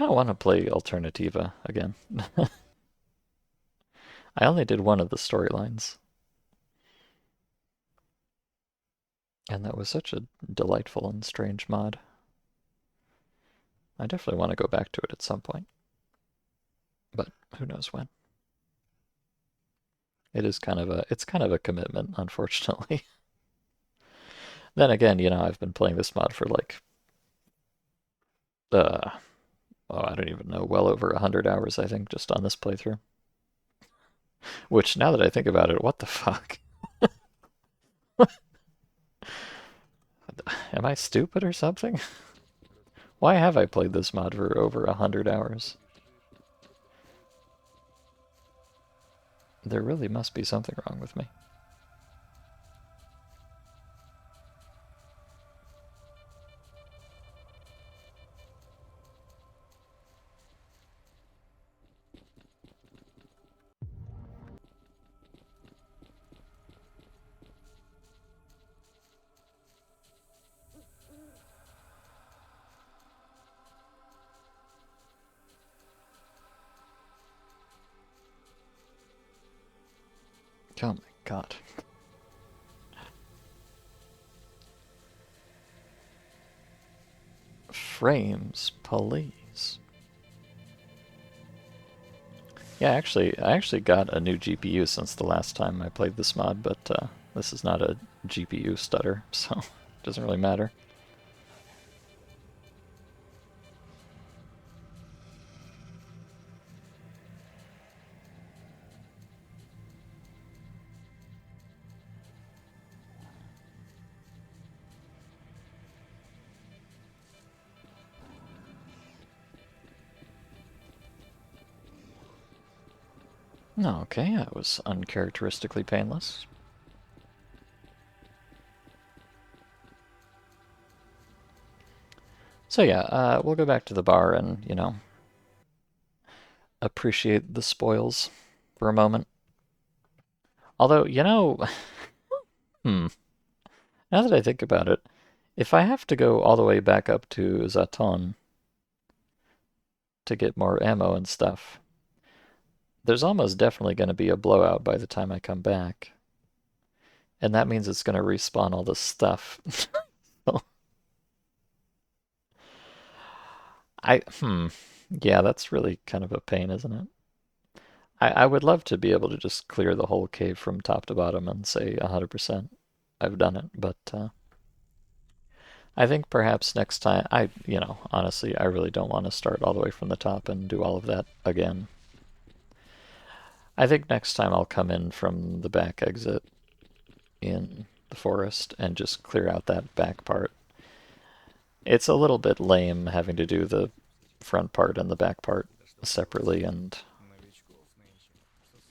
want to play Alternativa again. I only did one of the storylines, and that was such a delightful and strange mod. I definitely want to go back to it at some point, but who knows when. It's kind of a commitment, unfortunately. Then again, I've been playing this mod for like uh oh, I don't even know, well over 100 hours, I think, just on this playthrough. Which, now that I think about it, what the fuck? Am I stupid or something? Why have I played this mod for over 100 hours? There really must be something wrong with me. Oh my god. Frames, please. Yeah, I actually got a new GPU since the last time I played this mod, but this is not a GPU stutter, so it doesn't really matter. Okay, that was uncharacteristically painless. So yeah, we'll go back to the bar and, appreciate the spoils for a moment. Although, hmm, now that I think about it, if I have to go all the way back up to Zaton to get more ammo and stuff, there's almost definitely going to be a blowout by the time I come back. And that means it's going to respawn all this stuff. Yeah, that's really kind of a pain, isn't it? I would love to be able to just clear the whole cave from top to bottom and say 100% I've done it, but I think perhaps next time, honestly, I really don't want to start all the way from the top and do all of that again. I think next time I'll come in from the back exit in the forest and just clear out that back part. It's a little bit lame having to do the front part and the back part separately, and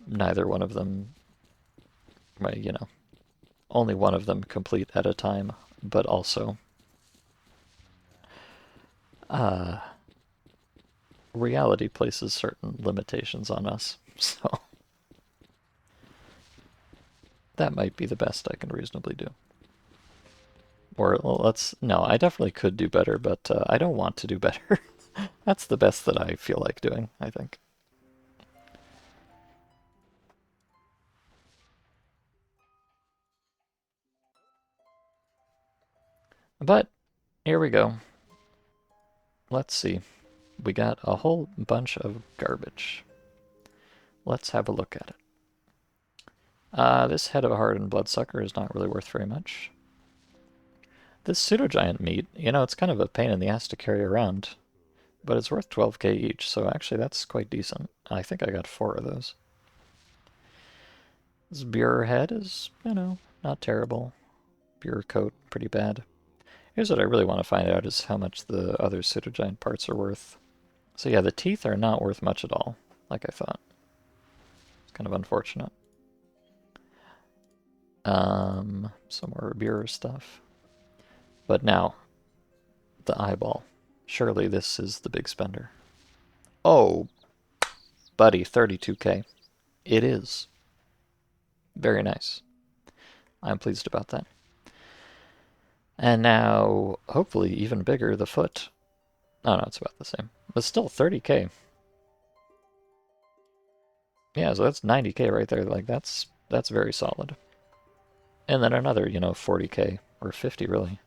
neither one of them, only one of them complete at a time, but also uh, reality places certain limitations on us. So that might be the best I can reasonably do. Or no, I definitely could do better, but I don't want to do better. That's the best that I feel like doing, I think. But here we go. Let's see. We got a whole bunch of garbage. Let's have a look at it. This head of a hardened bloodsucker is not really worth very much. This pseudogiant meat, it's kind of a pain in the ass to carry around, but it's worth 12k each, so actually that's quite decent. I think I got 4 of those. This beer head is, not terrible. Beer coat, pretty bad. Here's what I really want to find out is how much the other pseudogiant parts are worth. So yeah, the teeth are not worth much at all, like I thought. It's kind of unfortunate. Some more beer stuff. But now, the eyeball. Surely this is the big spender. Oh, buddy, 32k. It is. Very nice. I'm pleased about that. And now, hopefully, even bigger, the foot. Oh no, it's about the same. But still 30k. Yeah, so that's 90k right there. Like that's very solid. And then another, 40k or 50 really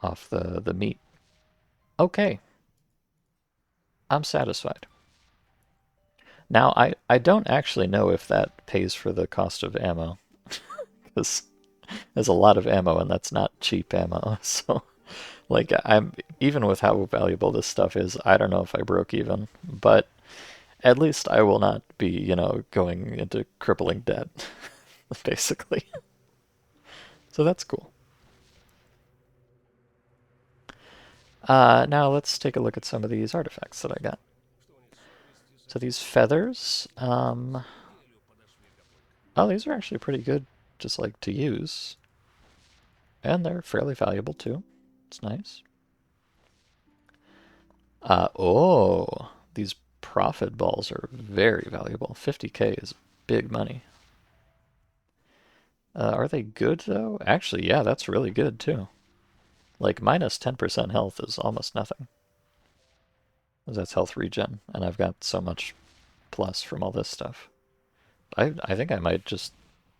off the meat. Okay. I'm satisfied. Now I don't actually know if that pays for the cost of ammo because there's a lot of ammo and that's not cheap ammo. So like I'm even with how valuable this stuff is, I don't know if I broke even, but at least I will not be, going into crippling debt, basically. So that's cool. Now let's take a look at some of these artifacts that I got. So these feathers, oh, these are actually pretty good, just like to use. And they're fairly valuable too. It's nice. These profit balls are very valuable. 50k is big money. Are they good though? Actually, yeah, that's really good too. Like minus 10% health is almost nothing. That's health regen, and I've got so much plus from all this stuff. I think I might just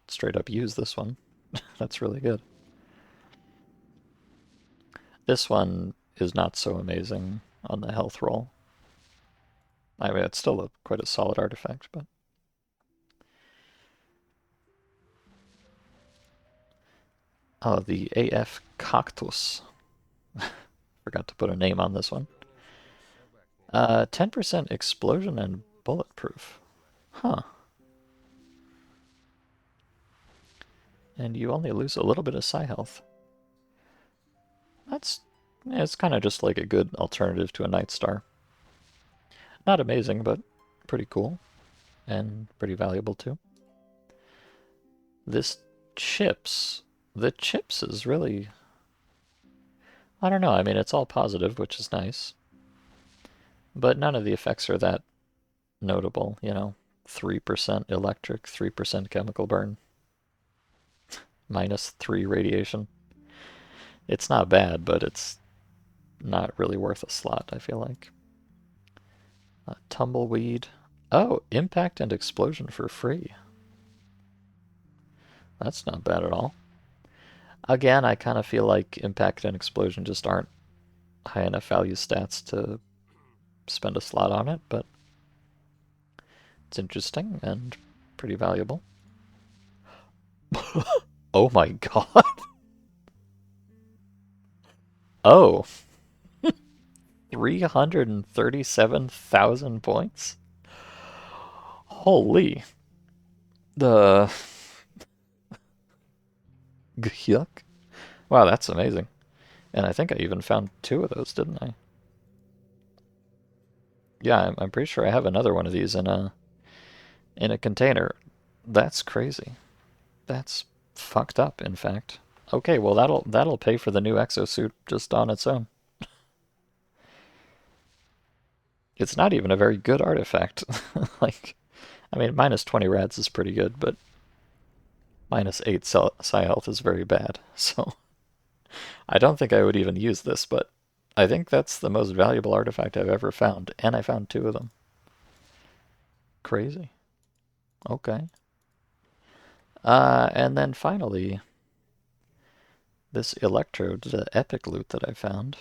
straight up use this one. That's really good. This one is not so amazing on the health roll. I mean, it's still quite a solid artifact, but... Oh, the AF Cactus. Forgot to put a name on this one. 10% explosion and bulletproof. Huh. And you only lose a little bit of psi health. That's... Yeah, it's kind of just like a good alternative to a Night Star. Not amazing, but pretty cool. And pretty valuable too. This chips... The chips is really... I don't know, I mean, it's all positive, which is nice. But none of the effects are that notable, you know. 3% electric, 3% chemical burn. -3 radiation. It's not bad, but it's not really worth a slot, I feel like. Tumbleweed. Oh, impact and explosion for free. That's not bad at all. Again, I kind of feel like impact and explosion just aren't high enough value stats to spend a slot on it, but it's interesting and pretty valuable. Oh my god. Oh. 337,000 points? Holy. The... Yuck. Wow, that's amazing. And I think I even found 2 of those, didn't I? Yeah, I'm pretty sure I have another one of these in a container. That's crazy. That's fucked up, in fact. Okay, well that'll pay for the new exosuit just on its own. It's not even a very good artifact. Like, I mean, -20 rads is pretty good, but -8 psi health is very bad. So I don't think I would even use this, but I think that's the most valuable artifact I've ever found, and I found 2 of them. Crazy. Okay. And then finally, this electrode, the epic loot that I found,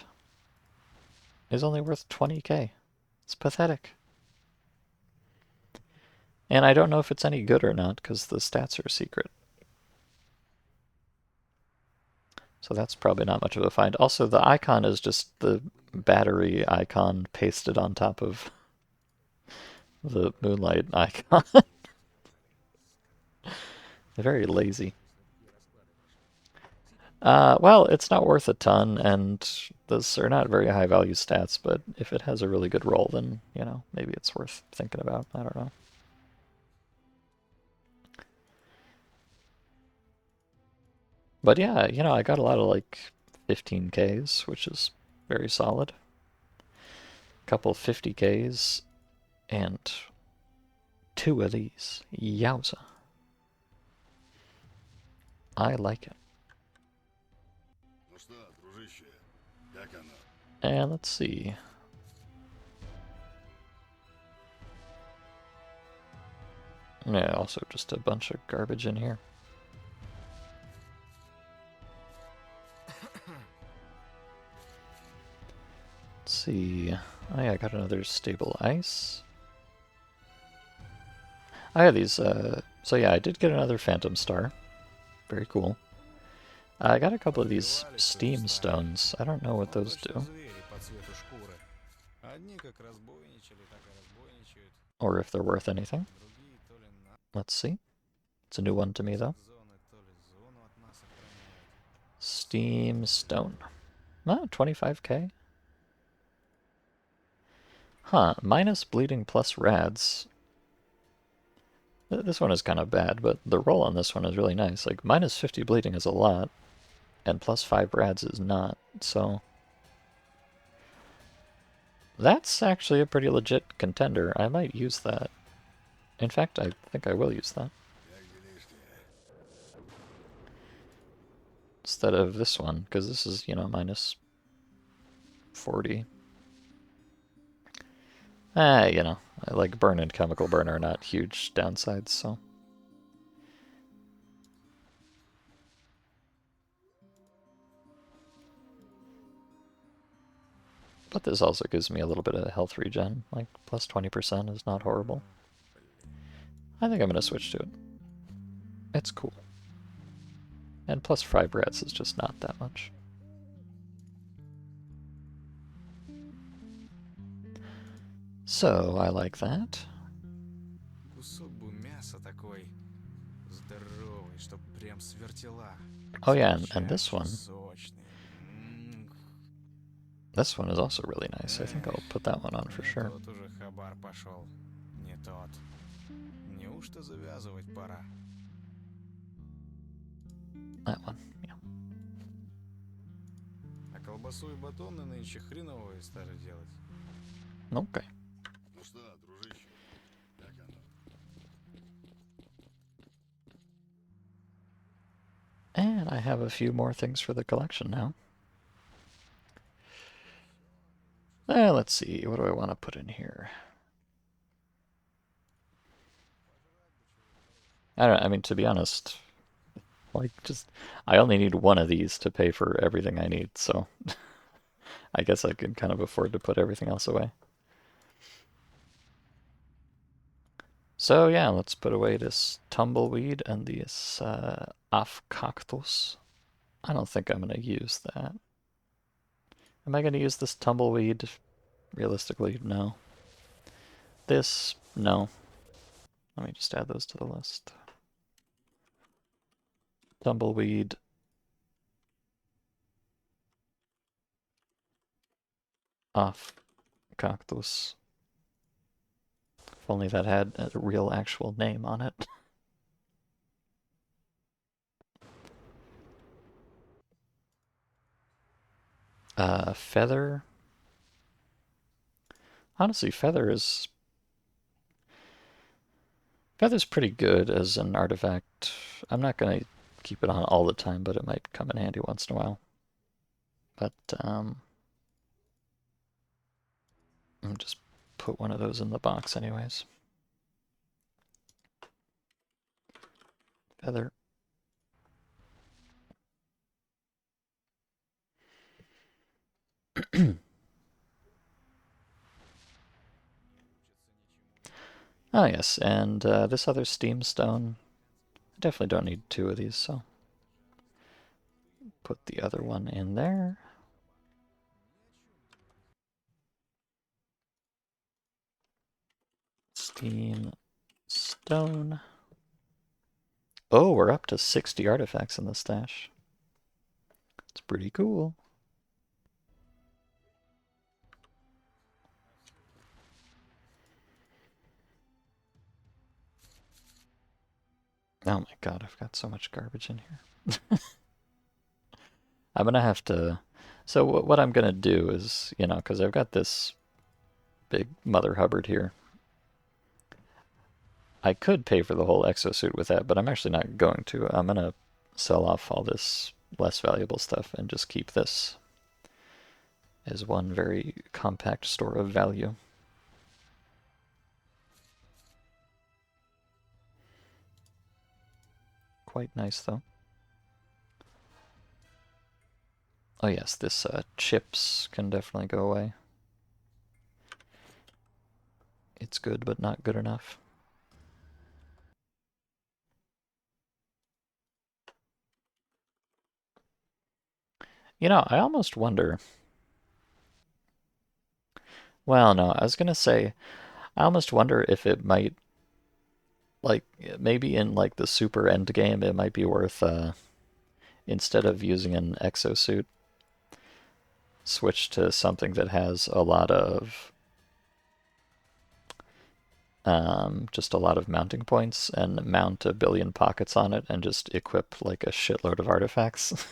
is only worth 20k. It's pathetic. And I don't know if it's any good or not, because the stats are secret. So that's probably not much of a find. Also, the icon is just the battery icon pasted on top of the moonlight icon. Very lazy. Well, it's not worth a ton, and those are not very high value stats, but if it has a really good roll, then, you know, maybe it's worth thinking about. I don't know. But yeah, you know, I got a lot of like 15Ks, which is very solid. A couple 50Ks, and 2 of these. Yowza. I like it. And let's see. Yeah, also just a bunch of garbage in here. Let's see. Oh yeah, I got another stable ice. I have these, so yeah, I did get another Phantom Star. Very cool. I got a couple of these steam stones. I don't know what those do. Or if they're worth anything. Let's see. It's a new one to me, though. Steam stone. Oh, 25k. Huh, minus bleeding plus rads. This one is kind of bad, but the roll on this one is really nice. Like, minus 50 bleeding is a lot, and plus 5 rads is not, so... That's actually a pretty legit contender. I might use that. In fact, I think I will use that. Instead of this one, because this is, you know, minus 40. You know, like burn and chemical burn are not huge downsides, so... But this also gives me a little bit of health regen. Like, plus 20% is not horrible. I think I'm going to switch to it. It's cool. And plus 5 reds is just not that much. So, I like that. Кусок бы мяса такой здоровый, чтоб прям с вертела. Oh yeah, and this Свежайший, one. сочный. This one is also really nice. I think Эх, I'll put that one on for не sure. тот уже хабар пошел. Не тот. Неужто завязывать пора? That one, yeah. А колбасу и батоны нынче хреновые стали делать. Okay. Ну что, дружище, как оно? And I have a few more things for the collection now. Let's see, what do I want to put in here? I don't know, I mean, to be honest, like, I only need one of these to pay for everything I need, so I guess I can kind of afford to put everything else away. So yeah, let's put away this tumbleweed and this cactus. I don't think I'm going to use that. Am I going to use this tumbleweed? Realistically, no. This, no. Let me just add those to the list. Tumbleweed. Off cactus. If only that had a real actual name on it. Feather. Honestly, Feather's pretty good as an artifact. I'm not gonna keep it on all the time, but it might come in handy once in a while. But I'll just put one of those in the box anyways. Feather. Oh yes, and this other steam stone. I definitely don't need 2 of these, so put the other one in there. Steam stone. Oh, we're up to 60 artifacts in the stash. It's pretty cool. Oh my god, I've got so much garbage in here. I'm gonna have to... So what I'm gonna do is, you know, because I've got this big Mother Hubbard here. I could pay for the whole exosuit with that, but I'm actually not going to. I'm gonna sell off all this less valuable stuff and just keep this as one very compact store of value. Quite nice, though. Oh yes, this chips can definitely go away. It's good, but not good enough. You know, I almost wonder... Well, no, I was gonna say, I almost wonder if it might, like, maybe in, like, the super end game, it might be worth, instead of using an exosuit, switch to something that has a lot of just a lot of mounting points and mount a billion pockets on it and just equip like a shitload of artifacts.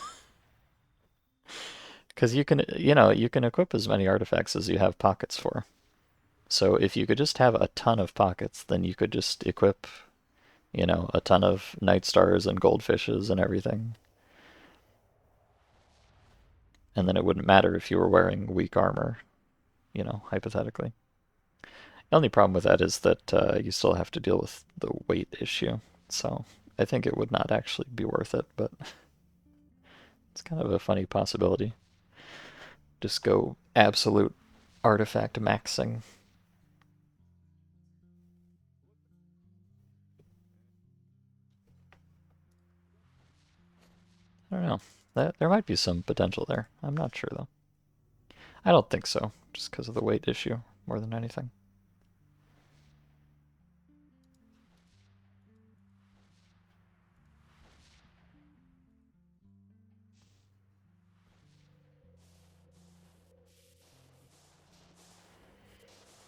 Because you can, you know, you can equip as many artifacts as you have pockets for. So if you could just have a ton of pockets, then you could just equip, you know, a ton of night stars and goldfishes and everything. And then it wouldn't matter if you were wearing weak armor, you know, hypothetically. The only problem with that is that you still have to deal with the weight issue. So I think it would not actually be worth it, but it's kind of a funny possibility. Just go absolute artifact maxing. I don't know. There might be some potential there. I'm not sure though. I don't think so, just because of the weight issue more than anything.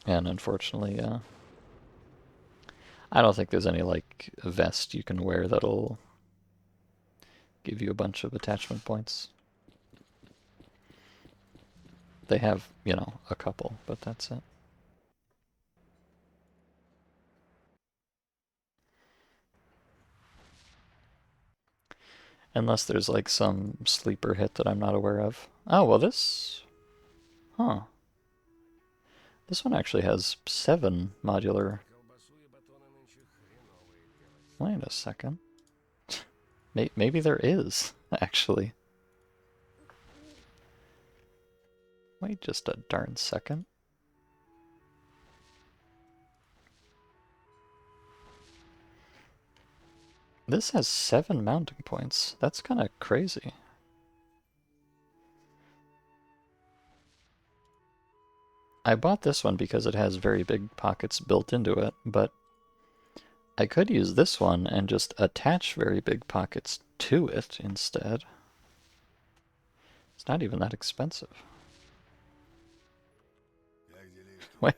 And unfortunately, I don't think there's any like vest you can wear that'll give you a bunch of attachment points. They have, you know, a couple, but that's it. Unless there's like some sleeper hit that I'm not aware of. Oh, well this... Huh. This one actually has 7 modular... Wait a second. Maybe there is, actually. Wait just a darn second. This has 7 mounting points. That's kind of crazy. I bought this one because it has very big pockets built into it, but I could use this one and just attach very big pockets to it instead. It's not even that expensive. Wait,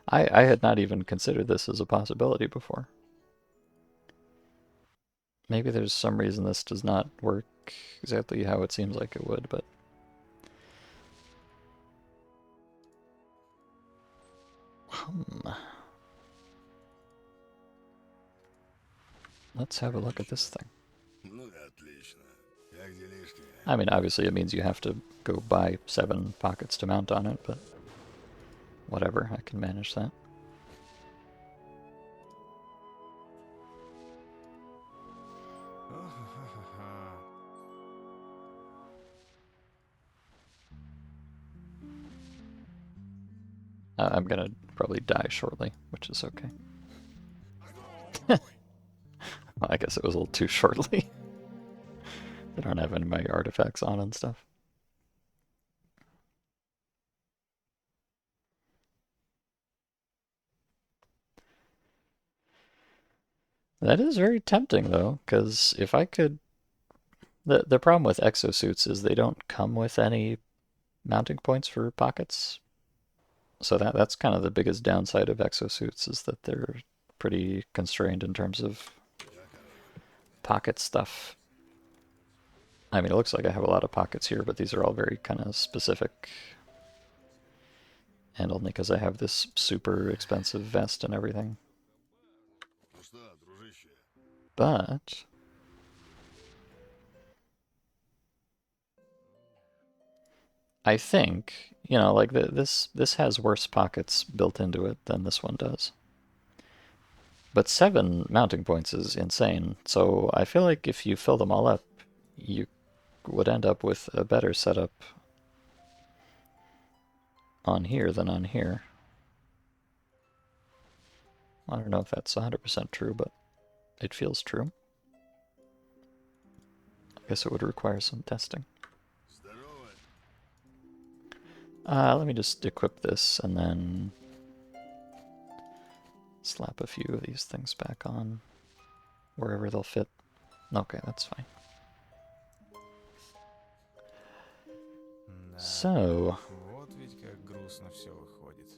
I had not even considered this as a possibility before. Maybe there's some reason this does not work exactly how it seems like it would, but... Let's have a look at this thing. I mean, obviously it means you have to go buy 7 pockets to mount on it, but whatever, I can manage that. I'm gonna probably die shortly, which is okay. Well, I guess it was a little too shortly. I don't have any of my artifacts on and stuff. That is very tempting, though, because if I could... The problem with exosuits is they don't come with any mounting points for pockets. So that's kind of the biggest downside of exosuits, is that they're pretty constrained in terms of pocket stuff. I mean, it looks like I have a lot of pockets here, but these are all very kind of specific. And only because I have this super expensive vest and everything. But... I think, you know, like this has worse pockets built into it than this one does. But 7 mounting points is insane, so I feel like if you fill them all up, you would end up with a better setup on here than on here. I don't know if that's 100% true, but it feels true. I guess it would require some testing. Let me just equip this and then slap a few of these things back on wherever they'll fit. Okay, that's fine. So... Вот ведь как грустно все выходит.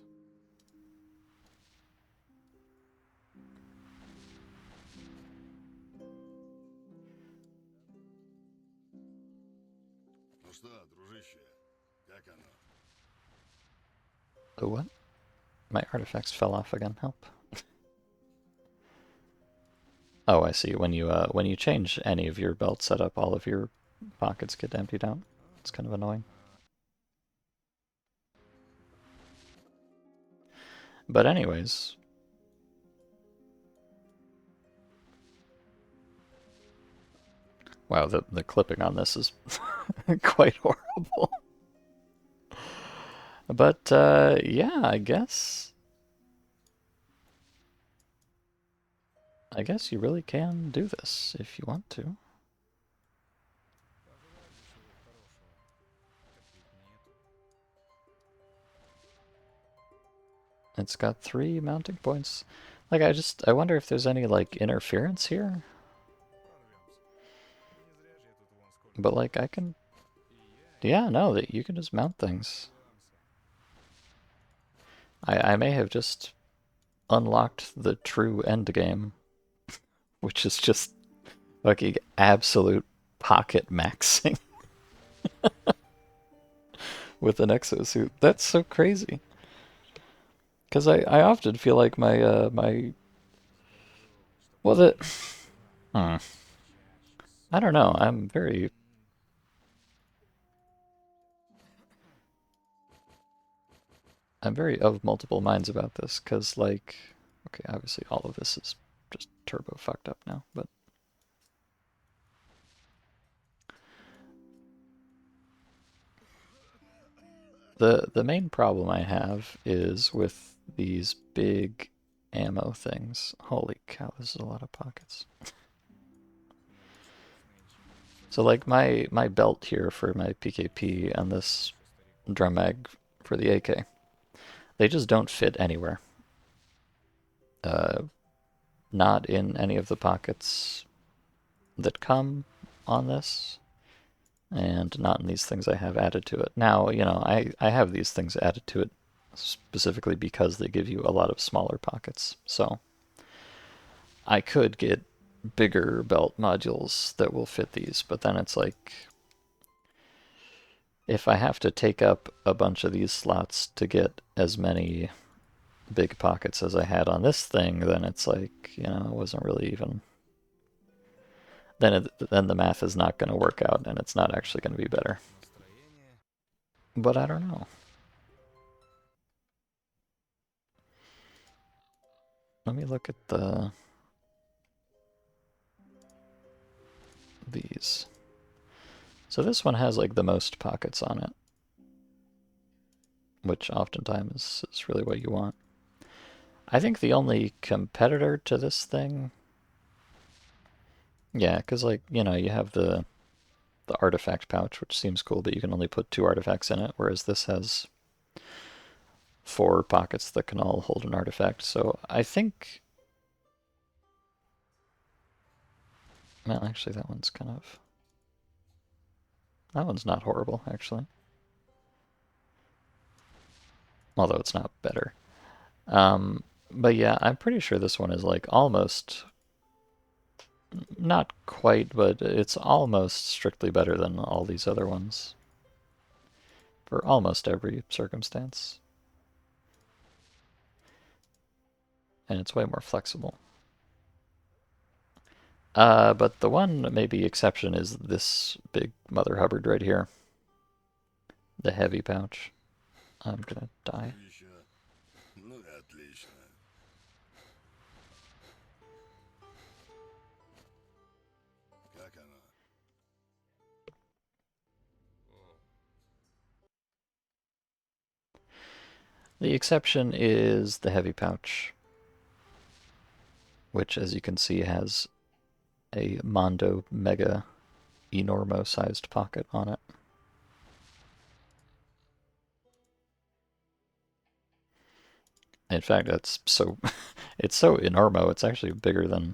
Ну что, дружище, как оно? Oh, what? My artifacts fell off again. Help. Oh, I see. When you change any of your belt setup, all of your pockets get emptied out. It's kind of annoying. But anyways... Wow, the clipping on this is quite horrible. But yeah, I guess you really can do this if you want to. It's got 3 mounting points. Like, I wonder if there's any, like, interference here. But, like, I can... Yeah, no, that you can just mount things. I may have just unlocked the true end game, which is just fucking absolute pocket maxing with an exosuit. That's so crazy. Because I often feel like my well the hmm, I don't know. I'm very of multiple minds about this because, like, okay, obviously all of this is just turbo fucked up now, but the main problem I have is with these big ammo things. Holy cow, this is a lot of pockets. So, like, my belt here for my PKP and this drum mag for the AK, they just don't fit anywhere. Uh, Not in any of the pockets that come on this, and not in these things I have added to it. Now, I have these things added to it specifically because they give you a lot of smaller pockets. So I could get bigger belt modules that will fit these, but then it's like, if I have to take up a bunch of these slots to get as many big pockets as I had on this thing, then it's like, it wasn't really even. Then the math is not going to work out, and it's not actually going to be better. But I don't know. Let me look at these. So this one has like the most pockets on it, which oftentimes is really what you want. I think the only competitor to this thing, yeah, because, like, you have the artifact pouch, which seems cool, but you can only put 2 artifacts in it, whereas this has 4 pockets that can all hold an artifact. So I think, well, actually that one's not horrible, actually. Although it's not better. But yeah, I'm pretty sure this one is like almost, not quite, but it's almost strictly better than all these other ones for almost every circumstance. And it's way more flexible. But the one maybe exception is this big Mother Hubbard right here. The heavy pouch. I'm gonna die. Еще. Ну и отлично. Как оно? The exception is the heavy pouch, which, as you can see, has a Mondo Mega Enormo sized pocket on it. In fact, that's so it's so enormo, it's actually bigger than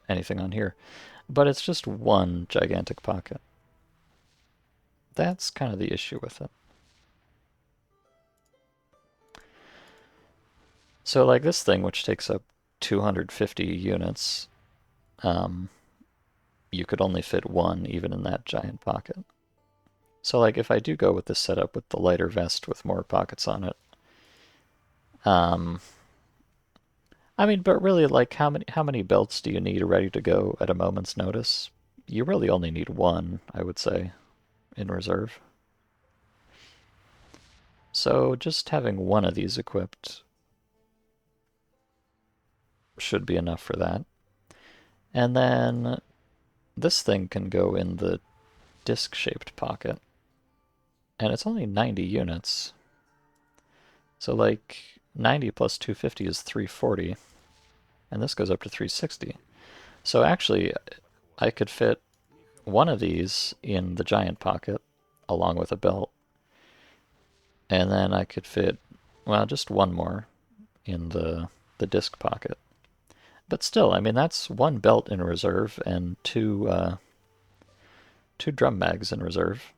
anything on here. But it's just one gigantic pocket. That's kind of the issue with it. So, like, this thing, which takes up 250 units, you could only fit one even in that giant pocket. So, like, if I do go with this setup with the lighter vest with more pockets on it, um, I mean, but really, like, how many belts do you need ready to go at a moment's notice? You really only need one, I would say, in reserve. So just having one of these equipped should be enough for that. And then this thing can go in the disc-shaped pocket, and it's only 90 units. So like 90 plus 250 is 340, and this goes up to 360. So actually, I could fit one of these in the giant pocket along with a belt, and then I could fit, well, just one more in the disc pocket. But still, I mean, that's one belt in reserve and two drum mags in reserve,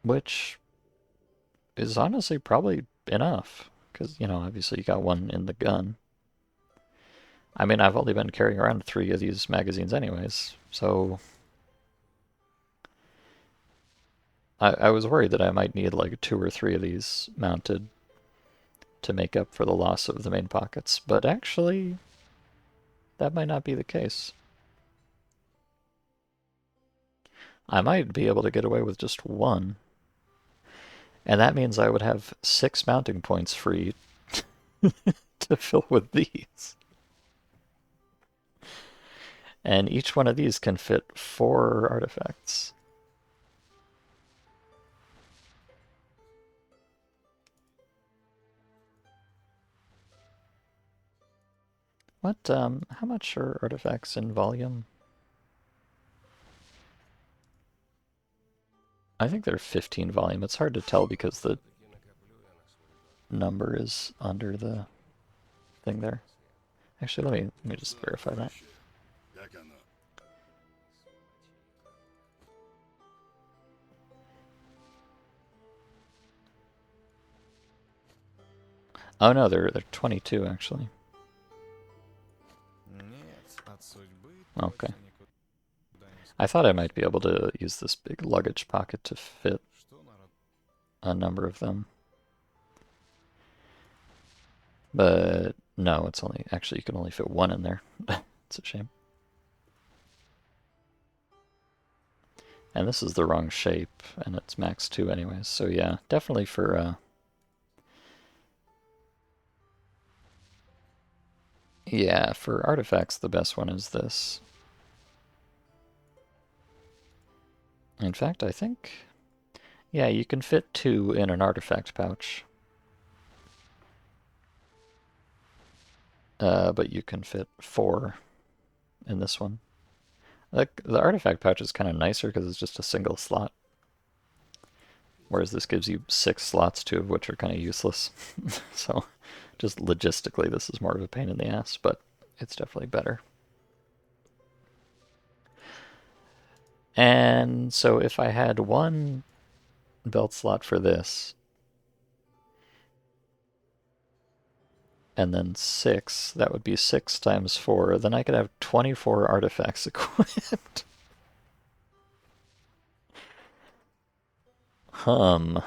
which is honestly probably enough, because, you know, obviously you got one in the gun. I mean, I've only been carrying around 3 of these magazines anyways, so I was worried that I might need like 2 or 3 of these mounted to make up for the loss of the main pockets, but actually, that might not be the case. I might be able to get away with just one, and that means I would have 6 mounting points free to fill with these. And each one of these can fit 4 artifacts. What, how much are artifacts in volume? I think they're 15 volume. It's hard to tell because the number is under the thing there. Actually, let me just verify that. Как оно? Oh no, they're 22 actually. Нет, от судьбы Okay. точно никуда не I thought I might be able to use this big luggage pocket to fit Что, народ? a number of them. But no, it's only, actually you can only fit one in there. It's a shame. And this is the wrong shape, and it's max 2 anyways, so yeah, definitely for, yeah, for artifacts the best one is this. In fact, I think, yeah, you can fit 2 in an artifact pouch. But you can fit 4 in this one. Like, the artifact pouch is kind of nicer because it's just a single slot. Whereas this gives you 6 slots, 2 of which are kind of useless. So, just logistically, this is more of a pain in the ass, but it's definitely better. And so if I had one belt slot for this, and then 6, that would be 6 times 4, then I could have 24 artifacts equipped. I'm...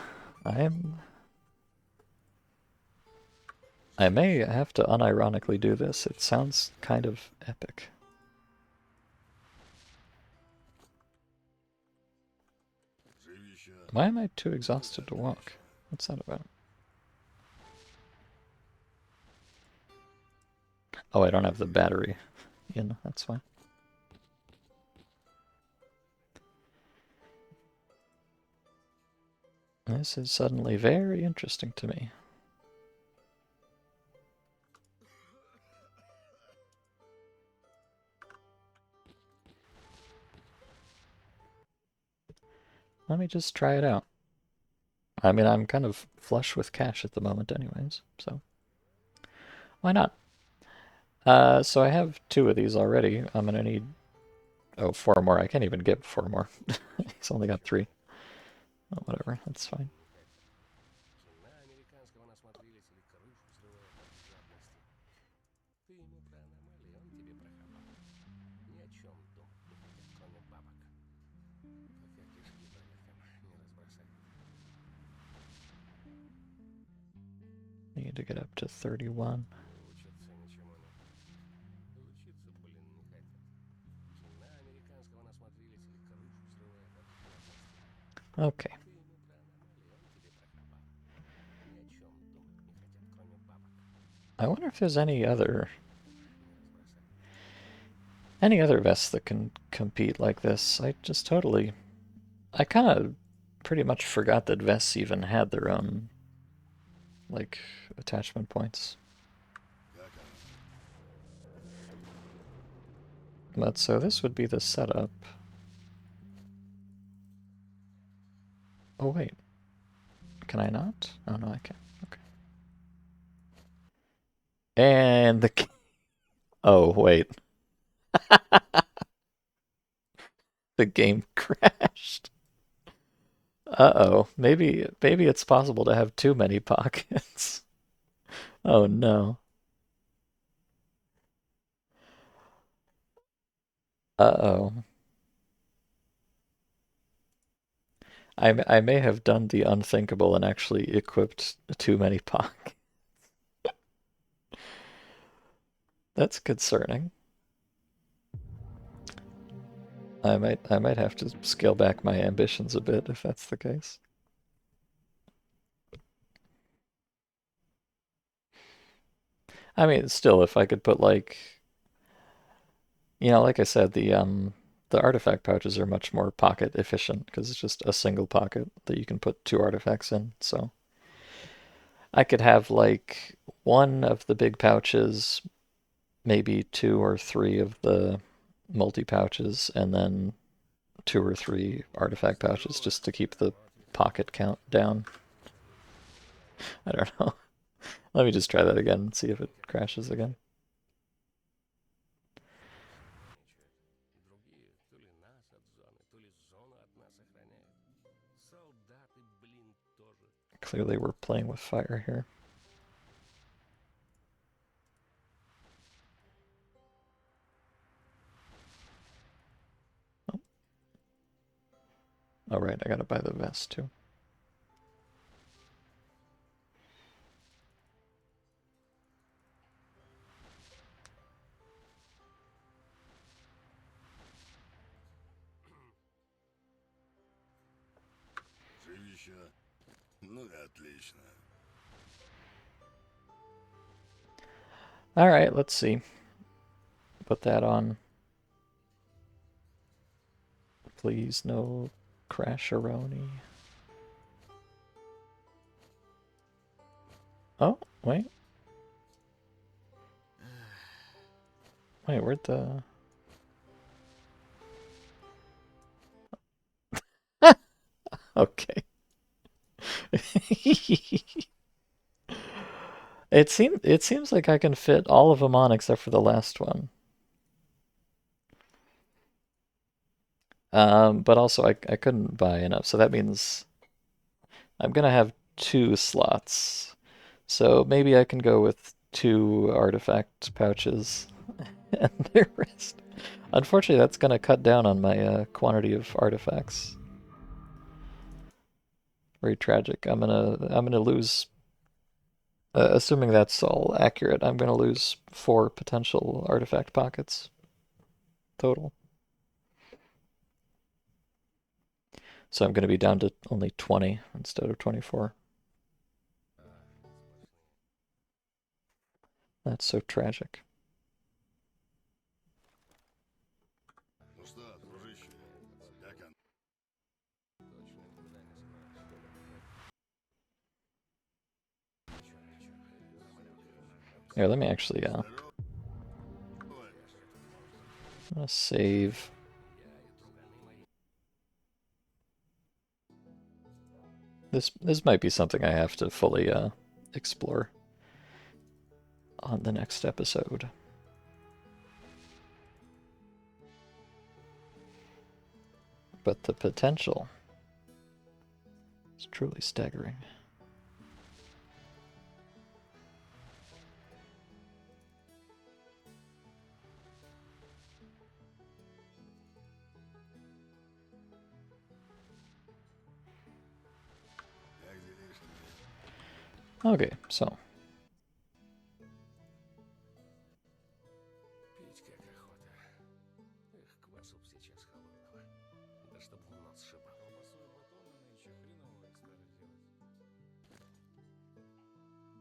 I may have to unironically do this. It sounds kind of epic. Живища. Why am I too exhausted to walk? What's that about? Oh, I don't have the battery in, that's why. This is suddenly very interesting to me. Let me just try it out. I mean, I'm kind of flush with cash at the moment anyways, so why not? So I have 2 of these already. I'm gonna need, oh, 4 more. I can't even get 4 more. He's only got 3. Oh, whatever, that's fine. Жена американского насмотрелись или крышу срывает от жадности. Ты ему про аномалии, он тебе про хабар. Ни о чем думать не хотят, кроме бабок. Пока кишки порядком не разбросают. I need to get up to 31. Учатся ничему не. Учиться, блин, не хотят. Жена американского насмотрелись или крышу срывает от жадности. Okay. Ты ему про аномалии, он тебе про хабар. Ни о чем думать не хотят, кроме бабок. I wonder if there's any other Не разбросают. vests that can compete like this. I just totally, I kind of pretty much forgot that vests even had their own, like, attachment points. Как оно? But so this would be the setup. Oh, wait. Can I not? Oh, no, I can. Okay. And the... Oh, wait. The game crashed. Uh-oh. Maybe it's possible to have too many pockets. Oh, no. Uh-oh. I may have done the unthinkable and actually equipped too many pockets. That's concerning. I might have to scale back my ambitions a bit if that's the case. I mean, still, if I could put like, like I said, the artifact pouches are much more pocket efficient because it's just a single pocket that you can put two artifacts in. So I could have like one of the big pouches, maybe two or three of the multi pouches, and then two or three artifact pouches just to keep the pocket count down. I don't know. Let me just try that again and see if it crashes again. Другие то ли нас от зоны, то ли зону от нас охраняют. Солдаты, блин, тоже. Clearly we're playing with fire here. Oh, right, I gotta buy the vest too. Живище. Ну и отлично. Alright, let's see. Put that on. Please, no crasheroni. Oh, wait. Wait, where'd the... Okay. It seems like I can fit all of them on except for the last one. But also I couldn't buy enough, so that means I'm gonna have two slots. So maybe I can go with two artifact pouches and the rest. Unfortunately, that's gonna cut down on my quantity of artifacts. Very tragic. I'm gonna lose. Assuming that's all accurate, I'm gonna lose 4 potential artifact pockets total. So I'm gonna be down to only 20 instead of 24. That's so tragic. Ну что, дружище, как оно? Точно никуда не собираюсь. Here, let me actually Здорово. save. This might be something I have to fully explore on the next episode. But the potential is truly staggering. Как делишки? Okay, so Пить как охота. Эх, квасу б сейчас холодного. Да чтоб в нос шибал. Колбасу и батоны нынче хреновые стали делать. Ничего, нормально.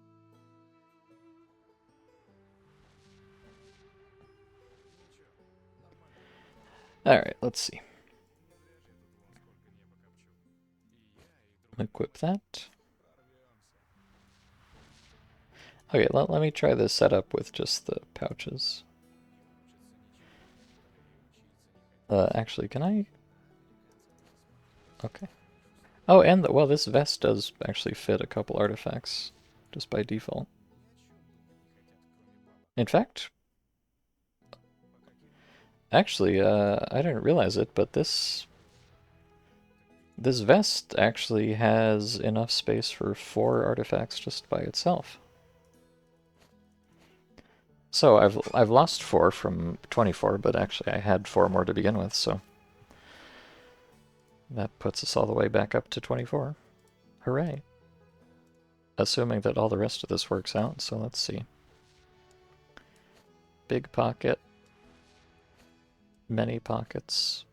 all right, let's see. Не зря же я тут вон сколько неба копчу. И Equip that. Okay, let me try this setup with just the pouches. Actually, can I? Okay. Oh, and well, this vest does actually fit a couple artifacts, just by default. In fact, actually, I didn't realize it, but this vest actually has enough space for 4 artifacts just by itself. So I've lost 4 from 24, but actually I had 4 more to begin with, so that puts us all the way back up to 24. Hooray. Assuming that all the rest of this works out, so let's see. Big pocket. Many pockets.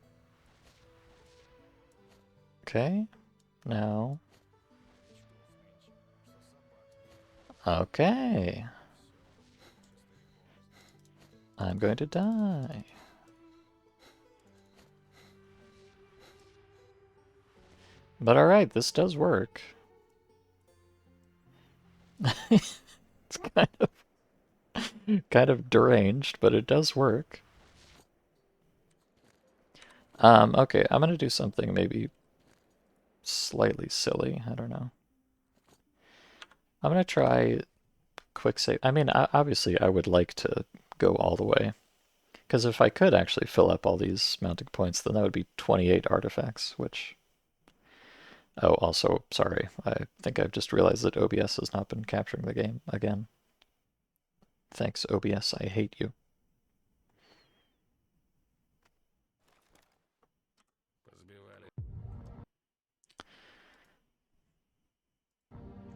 Okay. Now. Okay. I'm going to die. But alright, this does work. It's kind of deranged, but it does work. Okay, I'm gonna do something maybe slightly silly. I don't know. I'm gonna try quick save. I mean, obviously I would like to go all the way. Because if I could actually fill up all these mounting points, then that would be 28 artifacts, which... Oh, also, sorry. I think I've just realized that OBS has not been capturing the game again. Thanks, OBS. I hate you.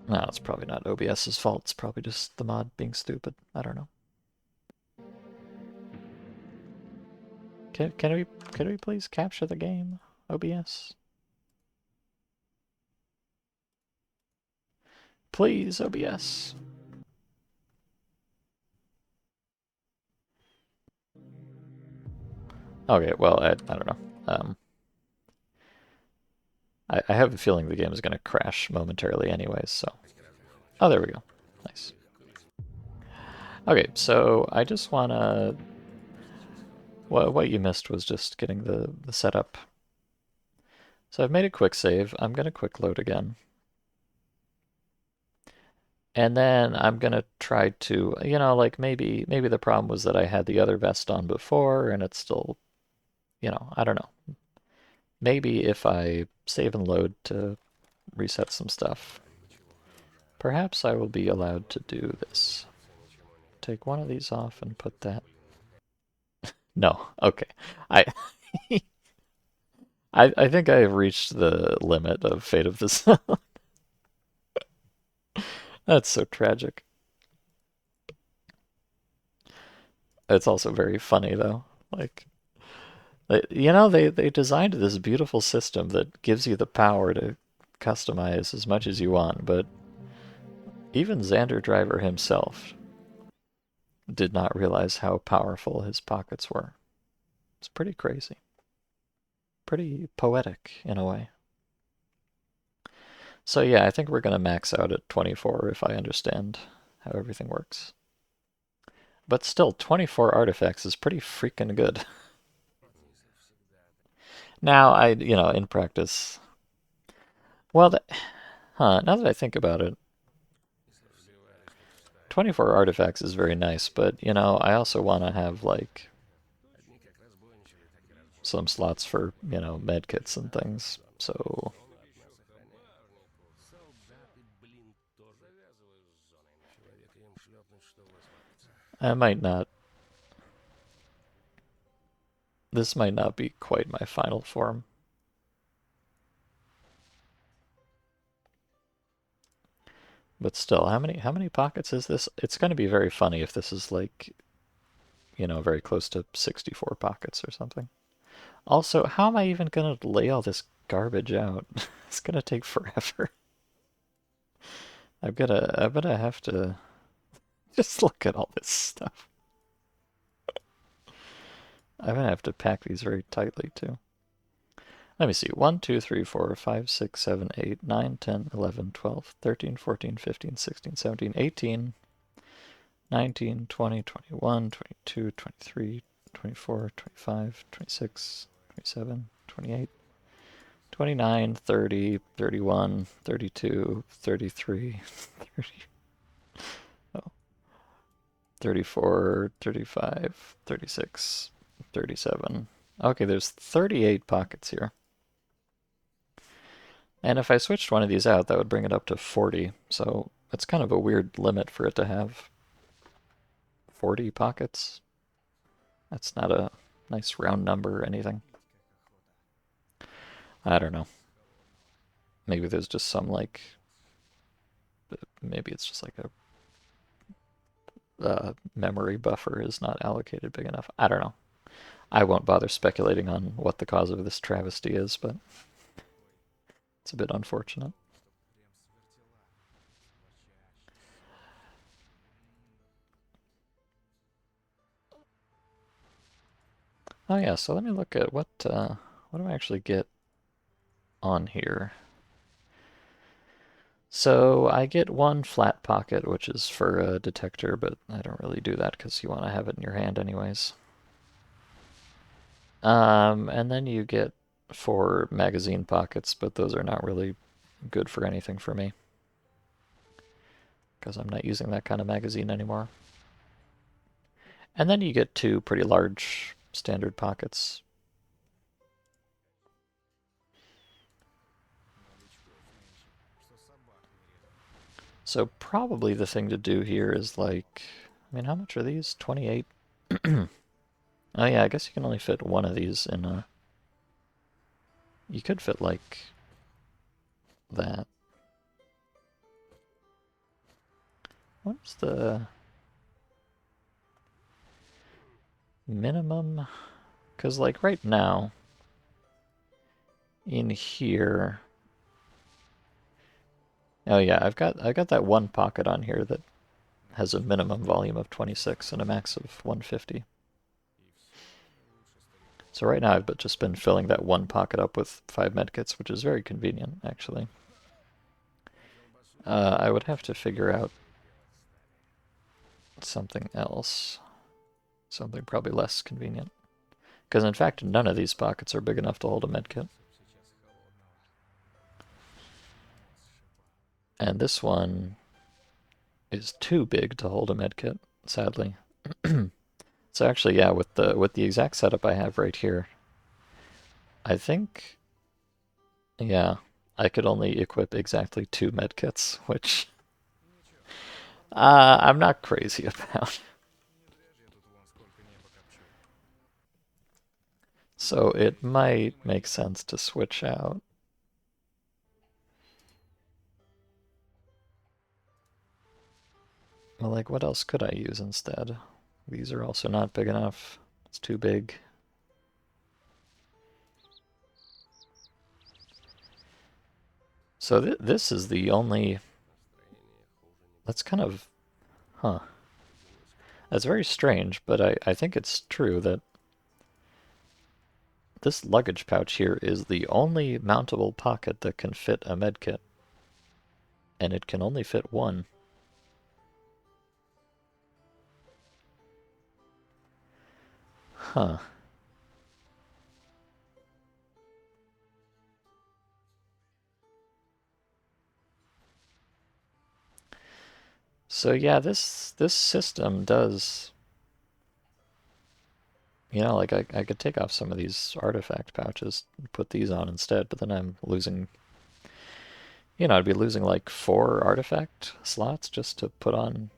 No, it's probably not OBS's fault. It's probably just the mod being stupid. I don't know. Can we please capture the game, OBS? Please, OBS. Okay, well, I don't know. I have a feeling the game is going to crash momentarily anyways, so... Oh, there we go. Nice. Okay, so I just want to... What you missed was just getting the setup. So I've made a quick save. I'm going to quick load again. And then I'm going to try to, you know, like maybe the problem was that I had the other vest on before and it's still, you know, I don't know. Maybe if I save and load to reset some stuff, perhaps I will be allowed to do this. Take one of these off and put that. No, okay. I I think I have reached the limit of Fate of the Sun. That's so tragic. It's also very funny though. Like, you know, they designed this beautiful system that gives you the power to customize as much as you want, but even Xander Driver himself did not realize how powerful his pockets were. It's pretty crazy. Pretty poetic in a way. So yeah, I think we're going to max out at 24 if I understand how everything works. But still, 24 artifacts is pretty freaking good. Now, you know, in practice... Well, now that I think about it, 24 artifacts is very nice, but, you know, I also want to have, like, some slots for, you know, medkits and things, so... I might not... This might not be quite my final form. But still, how many pockets is this? It's going to be very funny if this is like, you know, very close to 64 pockets or something. Also, how am I even going to lay all this garbage out? It's going to take forever. I'm gonna have to just look at all this stuff. I'm gonna have to pack these very tightly too. Let me see. 1, 2, 3, 4, 5, 6, 7, 8, 9, 10, 11, 12, 13, 14, 15, 16, 17, 18, 19, 20, 21, 22, 23, 24, 25, 26, 27, 28, 29, 30, 31, 32, 33, 30, oh, 34, 35, 36, 37. Okay, there's 38 pockets here. And if I switched one of these out, that would bring it up to 40. So it's kind of a weird limit for it to have 40 pockets. That's not a nice round number or anything. I don't know. Maybe there's just some like, maybe it's just like a memory buffer is not allocated big enough. I don't know. I won't bother speculating on what the cause of this travesty is, but it's a bit unfortunate. Oh yeah, so let me look at what do I actually get on here? So I get one flat pocket, which is for a detector, but I don't really do that because you want to have it in your hand anyways. And then you get 4 magazine pockets, but those are not really good for anything for me because I'm not using that kind of magazine anymore. And then you get 2 pretty large standard pockets. So probably the thing to do here is like, I mean, how much are these? 28? Oh yeah, I guess you can only fit one of these in a... You could fit like that. What's the minimum? Because like right now, in here... Oh yeah, I've got that one pocket on here that has a minimum volume of 26 and a max of 150. So right now I've just been filling that one pocket up with 5 medkits, which is very convenient, actually. I would have to figure out something else. Something probably less convenient. Because in fact, none of these pockets are big enough to hold a medkit. And this one is too big to hold a medkit, sadly. So actually, yeah, with the exact setup I have right here, I think, yeah, I could only equip exactly 2 medkits, which I'm not crazy about. So it might make sense to switch out. Well, like, what else could I use instead? These are also not big enough. It's too big. So this is the only... That's kind of... Huh. That's very strange, but I think it's true that this luggage pouch here is the only mountable pocket that can fit a medkit. And it can only fit one. Huh. So yeah, this system does... You know, like I could take off some of these artifact pouches and put these on instead, but then I'm losing... You know, I'd be losing like 4 artifact slots just to put on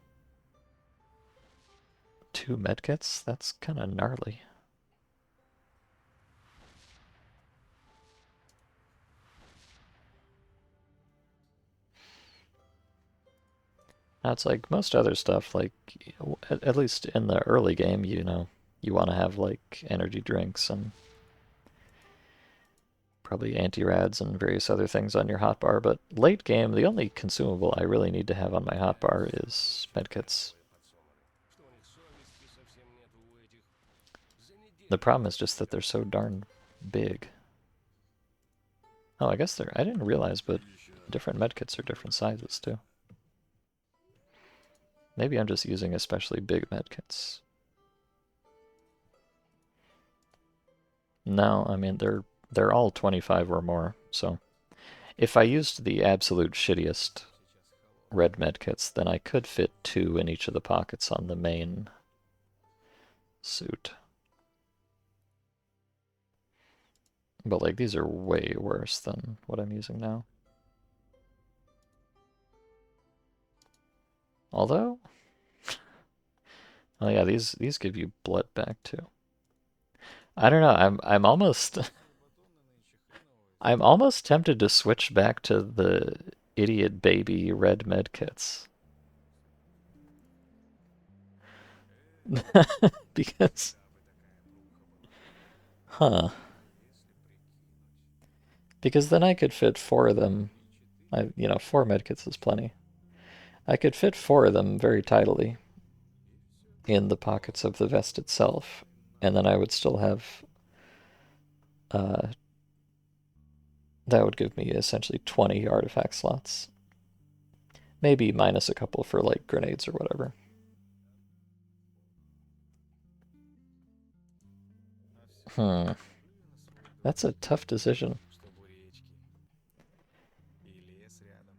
2 medkits. That's kind of gnarly. Now it's like most other stuff, like at least in the early game, you know, you want to have like energy drinks and probably anti-rads and various other things on your hotbar, but late game, the only consumable I really need to have on my hotbar is medkits. The problem is just that they're so darn big. Oh, I guess I didn't realize, but Живища. different medkits are different sizes too. Maybe I'm just using especially big medkits. No, I mean they're all 25 or more, so if I used the absolute shittiest red medkits, then I could fit 2 in each of the pockets on the main suit. But like these are way worse than what I'm using now. Although, oh yeah, these give you blood back too. I don't know. I'm almost I'm almost tempted to switch back to the idiot baby red med kits. Because, huh? Because then I could fit 4 of them. 4 medkits is plenty. I could fit 4 of them very tidily in the pockets of the vest itself, and then I would still have. Uh, that would give me essentially 20 artifact slots. Maybe minus a couple for like grenades or whatever. Hmm. That's a tough decision. Чтобы у речки. И лес рядом.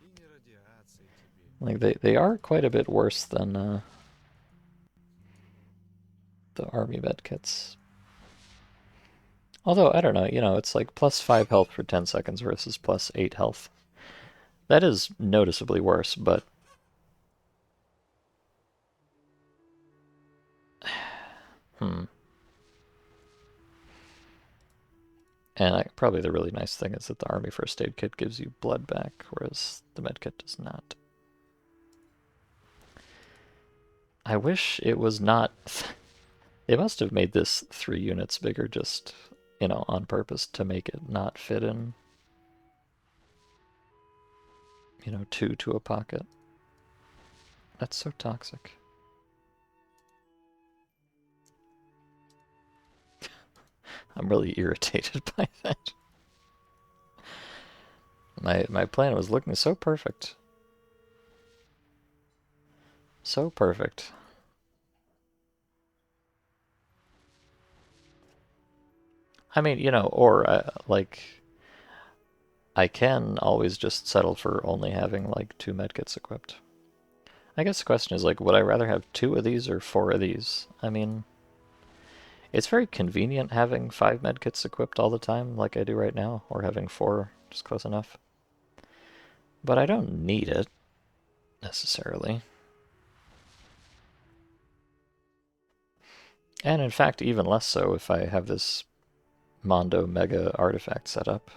И не радиации тебе. Like they are quite a bit worse than the army med kits. Although I don't know, it's like plus 5 health for 10 seconds versus plus 8 health. That is noticeably worse, but hmm. And probably the really nice thing is that the army first aid kit gives you blood back, whereas the med kit does not. I wish it was not. They must have made this 3 units bigger just, on purpose to make it not fit in, 2 to a pocket. That's so toxic. I'm really irritated by that. My plan was looking so perfect. So perfect. I mean, or like I can always just settle for only having like 2 medkits equipped. I guess the question is like, would I rather have 2 of these or 4 of these? I mean, it's very convenient having 5 medkits equipped all the time like I do right now, or having 4 just close enough. But I don't need it, necessarily. And in fact, even less so if I have this Mondo Mega artifact set up.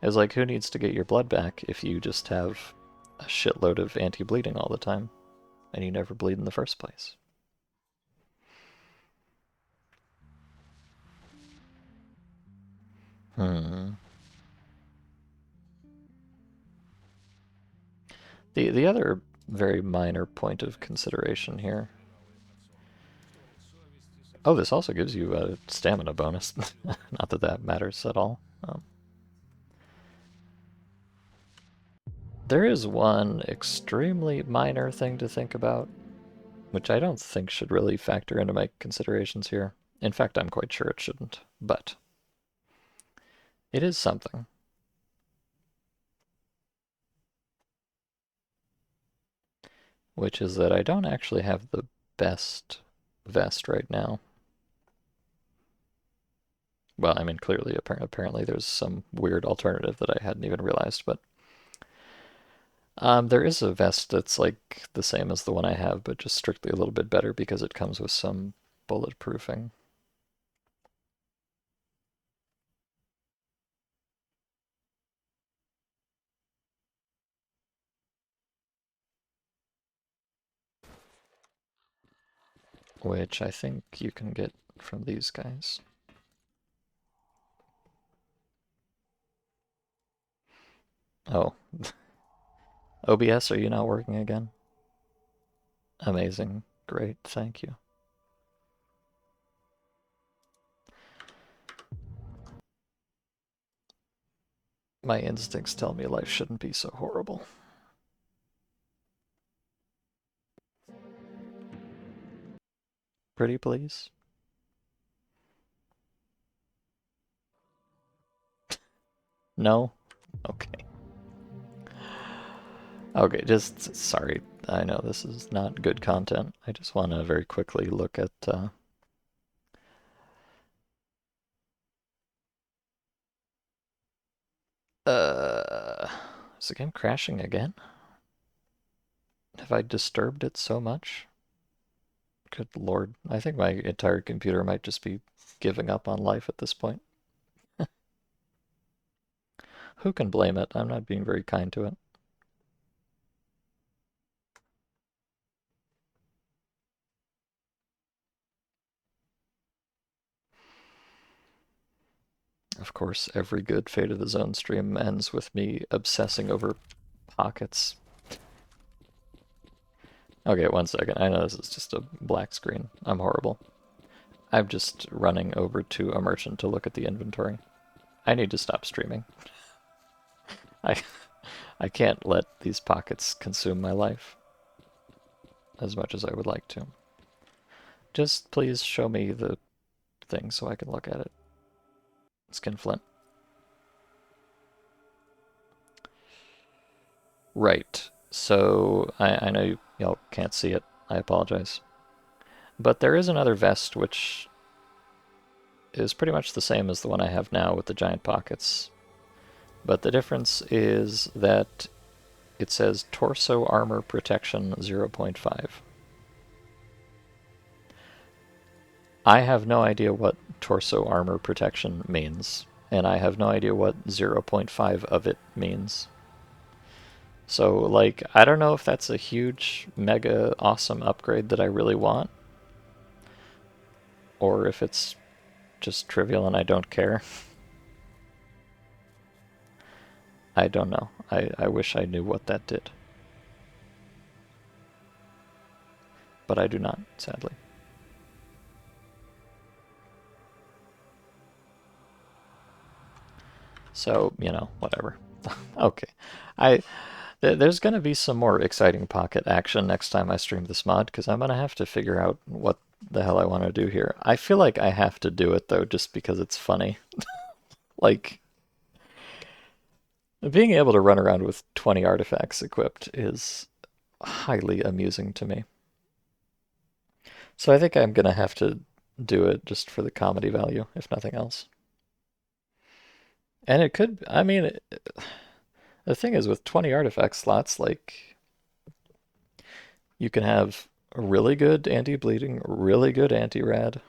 It's like, who needs to get your blood back if you just have a shitload of anti-bleeding all the time, and you never bleed in the first place? Hmm. The other very minor point of consideration here. Oh, this also gives you a stamina bonus. Not that that matters at all. There is one extremely minor thing to think about, which I don't think should really factor into my considerations here. In fact, I'm quite sure it shouldn't, but it is something. Which is that I don't actually have the best vest right now. Well, I mean, clearly, apparently there's some weird alternative that I hadn't even realized, but there is a vest that's like the same as the one I have, but just strictly a little bit better because it comes with some bulletproofing. Which I think you can get from these guys. Oh. OBS, are you not working again? Amazing. Great, thank you. My instincts tell me life shouldn't be so horrible. Pretty please? No? Okay. Okay, just sorry. I know this is not good content. I just want to very quickly look at is the game crashing again? Have I disturbed it so much? Good lord. I think my entire computer might just be giving up on life at this point. Who can blame it? I'm not being very kind to it. Of course, every good Fate of the Zone stream ends with me obsessing over pockets. Okay, 1 second. I know this is just a black screen. I'm horrible. I'm just running over to a merchant to look at the inventory. I need to stop streaming. I I can't let these pockets consume my life as much as I would like to. Just please show me the thing so I can look at it. Skinflint. Right. So I know y'all can't see it. I apologize. But there is another vest which is pretty much the same as the one I have now with the giant pockets. But the difference is that it says torso armor protection 0.5. I have no idea what torso armor protection means, and I have no idea what 0.5 of it means. So, like, I don't know if that's a huge, mega awesome upgrade that I really want, or if it's just trivial and I don't care. I don't know. I wish I knew what that did. But I do not, sadly. So, you know, whatever. Okay. There's going to be some more exciting pocket action next time I stream this mod, because I'm going to have to figure out what the hell I want to do here. I feel like I have to do it, though, just because it's funny. Like, being able to run around with 20 artifacts equipped is highly amusing to me. So I think I'm going to have to do it just for the comedy value, if nothing else. And it could, I mean, the thing is with 20 artifact slots, like, you can have really good anti-bleeding, really good anti-rad.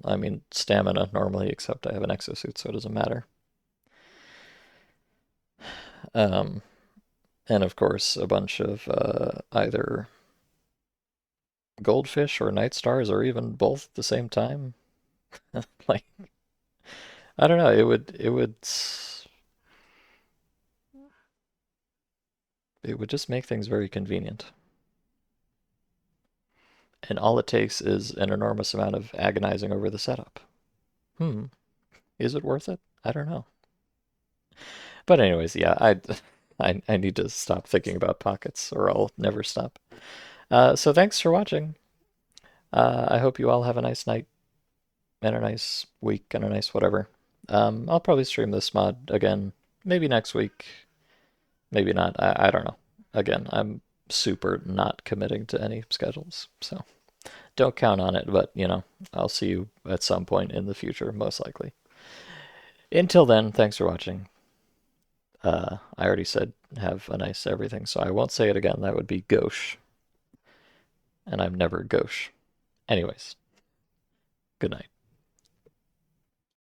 I mean, stamina normally, except I have an exosuit, so it doesn't matter. Um, and of course, a bunch of either goldfish or night stars, or even both at the same time. Like, I don't know. It would just make things very convenient. And all it takes is an enormous amount of agonizing over the setup. Is it worth it? I don't know. But anyways, yeah, I need to stop thinking about pockets, or I'll never stop. So thanks for watching. I hope you all have a nice night and a nice week and a nice whatever. I'll probably stream this mod again, maybe next week, maybe not. I don't know. Again, I'm super not committing to any schedules, so don't count on it. But you know, I'll see you at some point in the future, most likely. Until then, thanks for watching. I already said have a nice everything, so I won't say it again. That would be gauche. And I'm never gauche. Anyways, good night.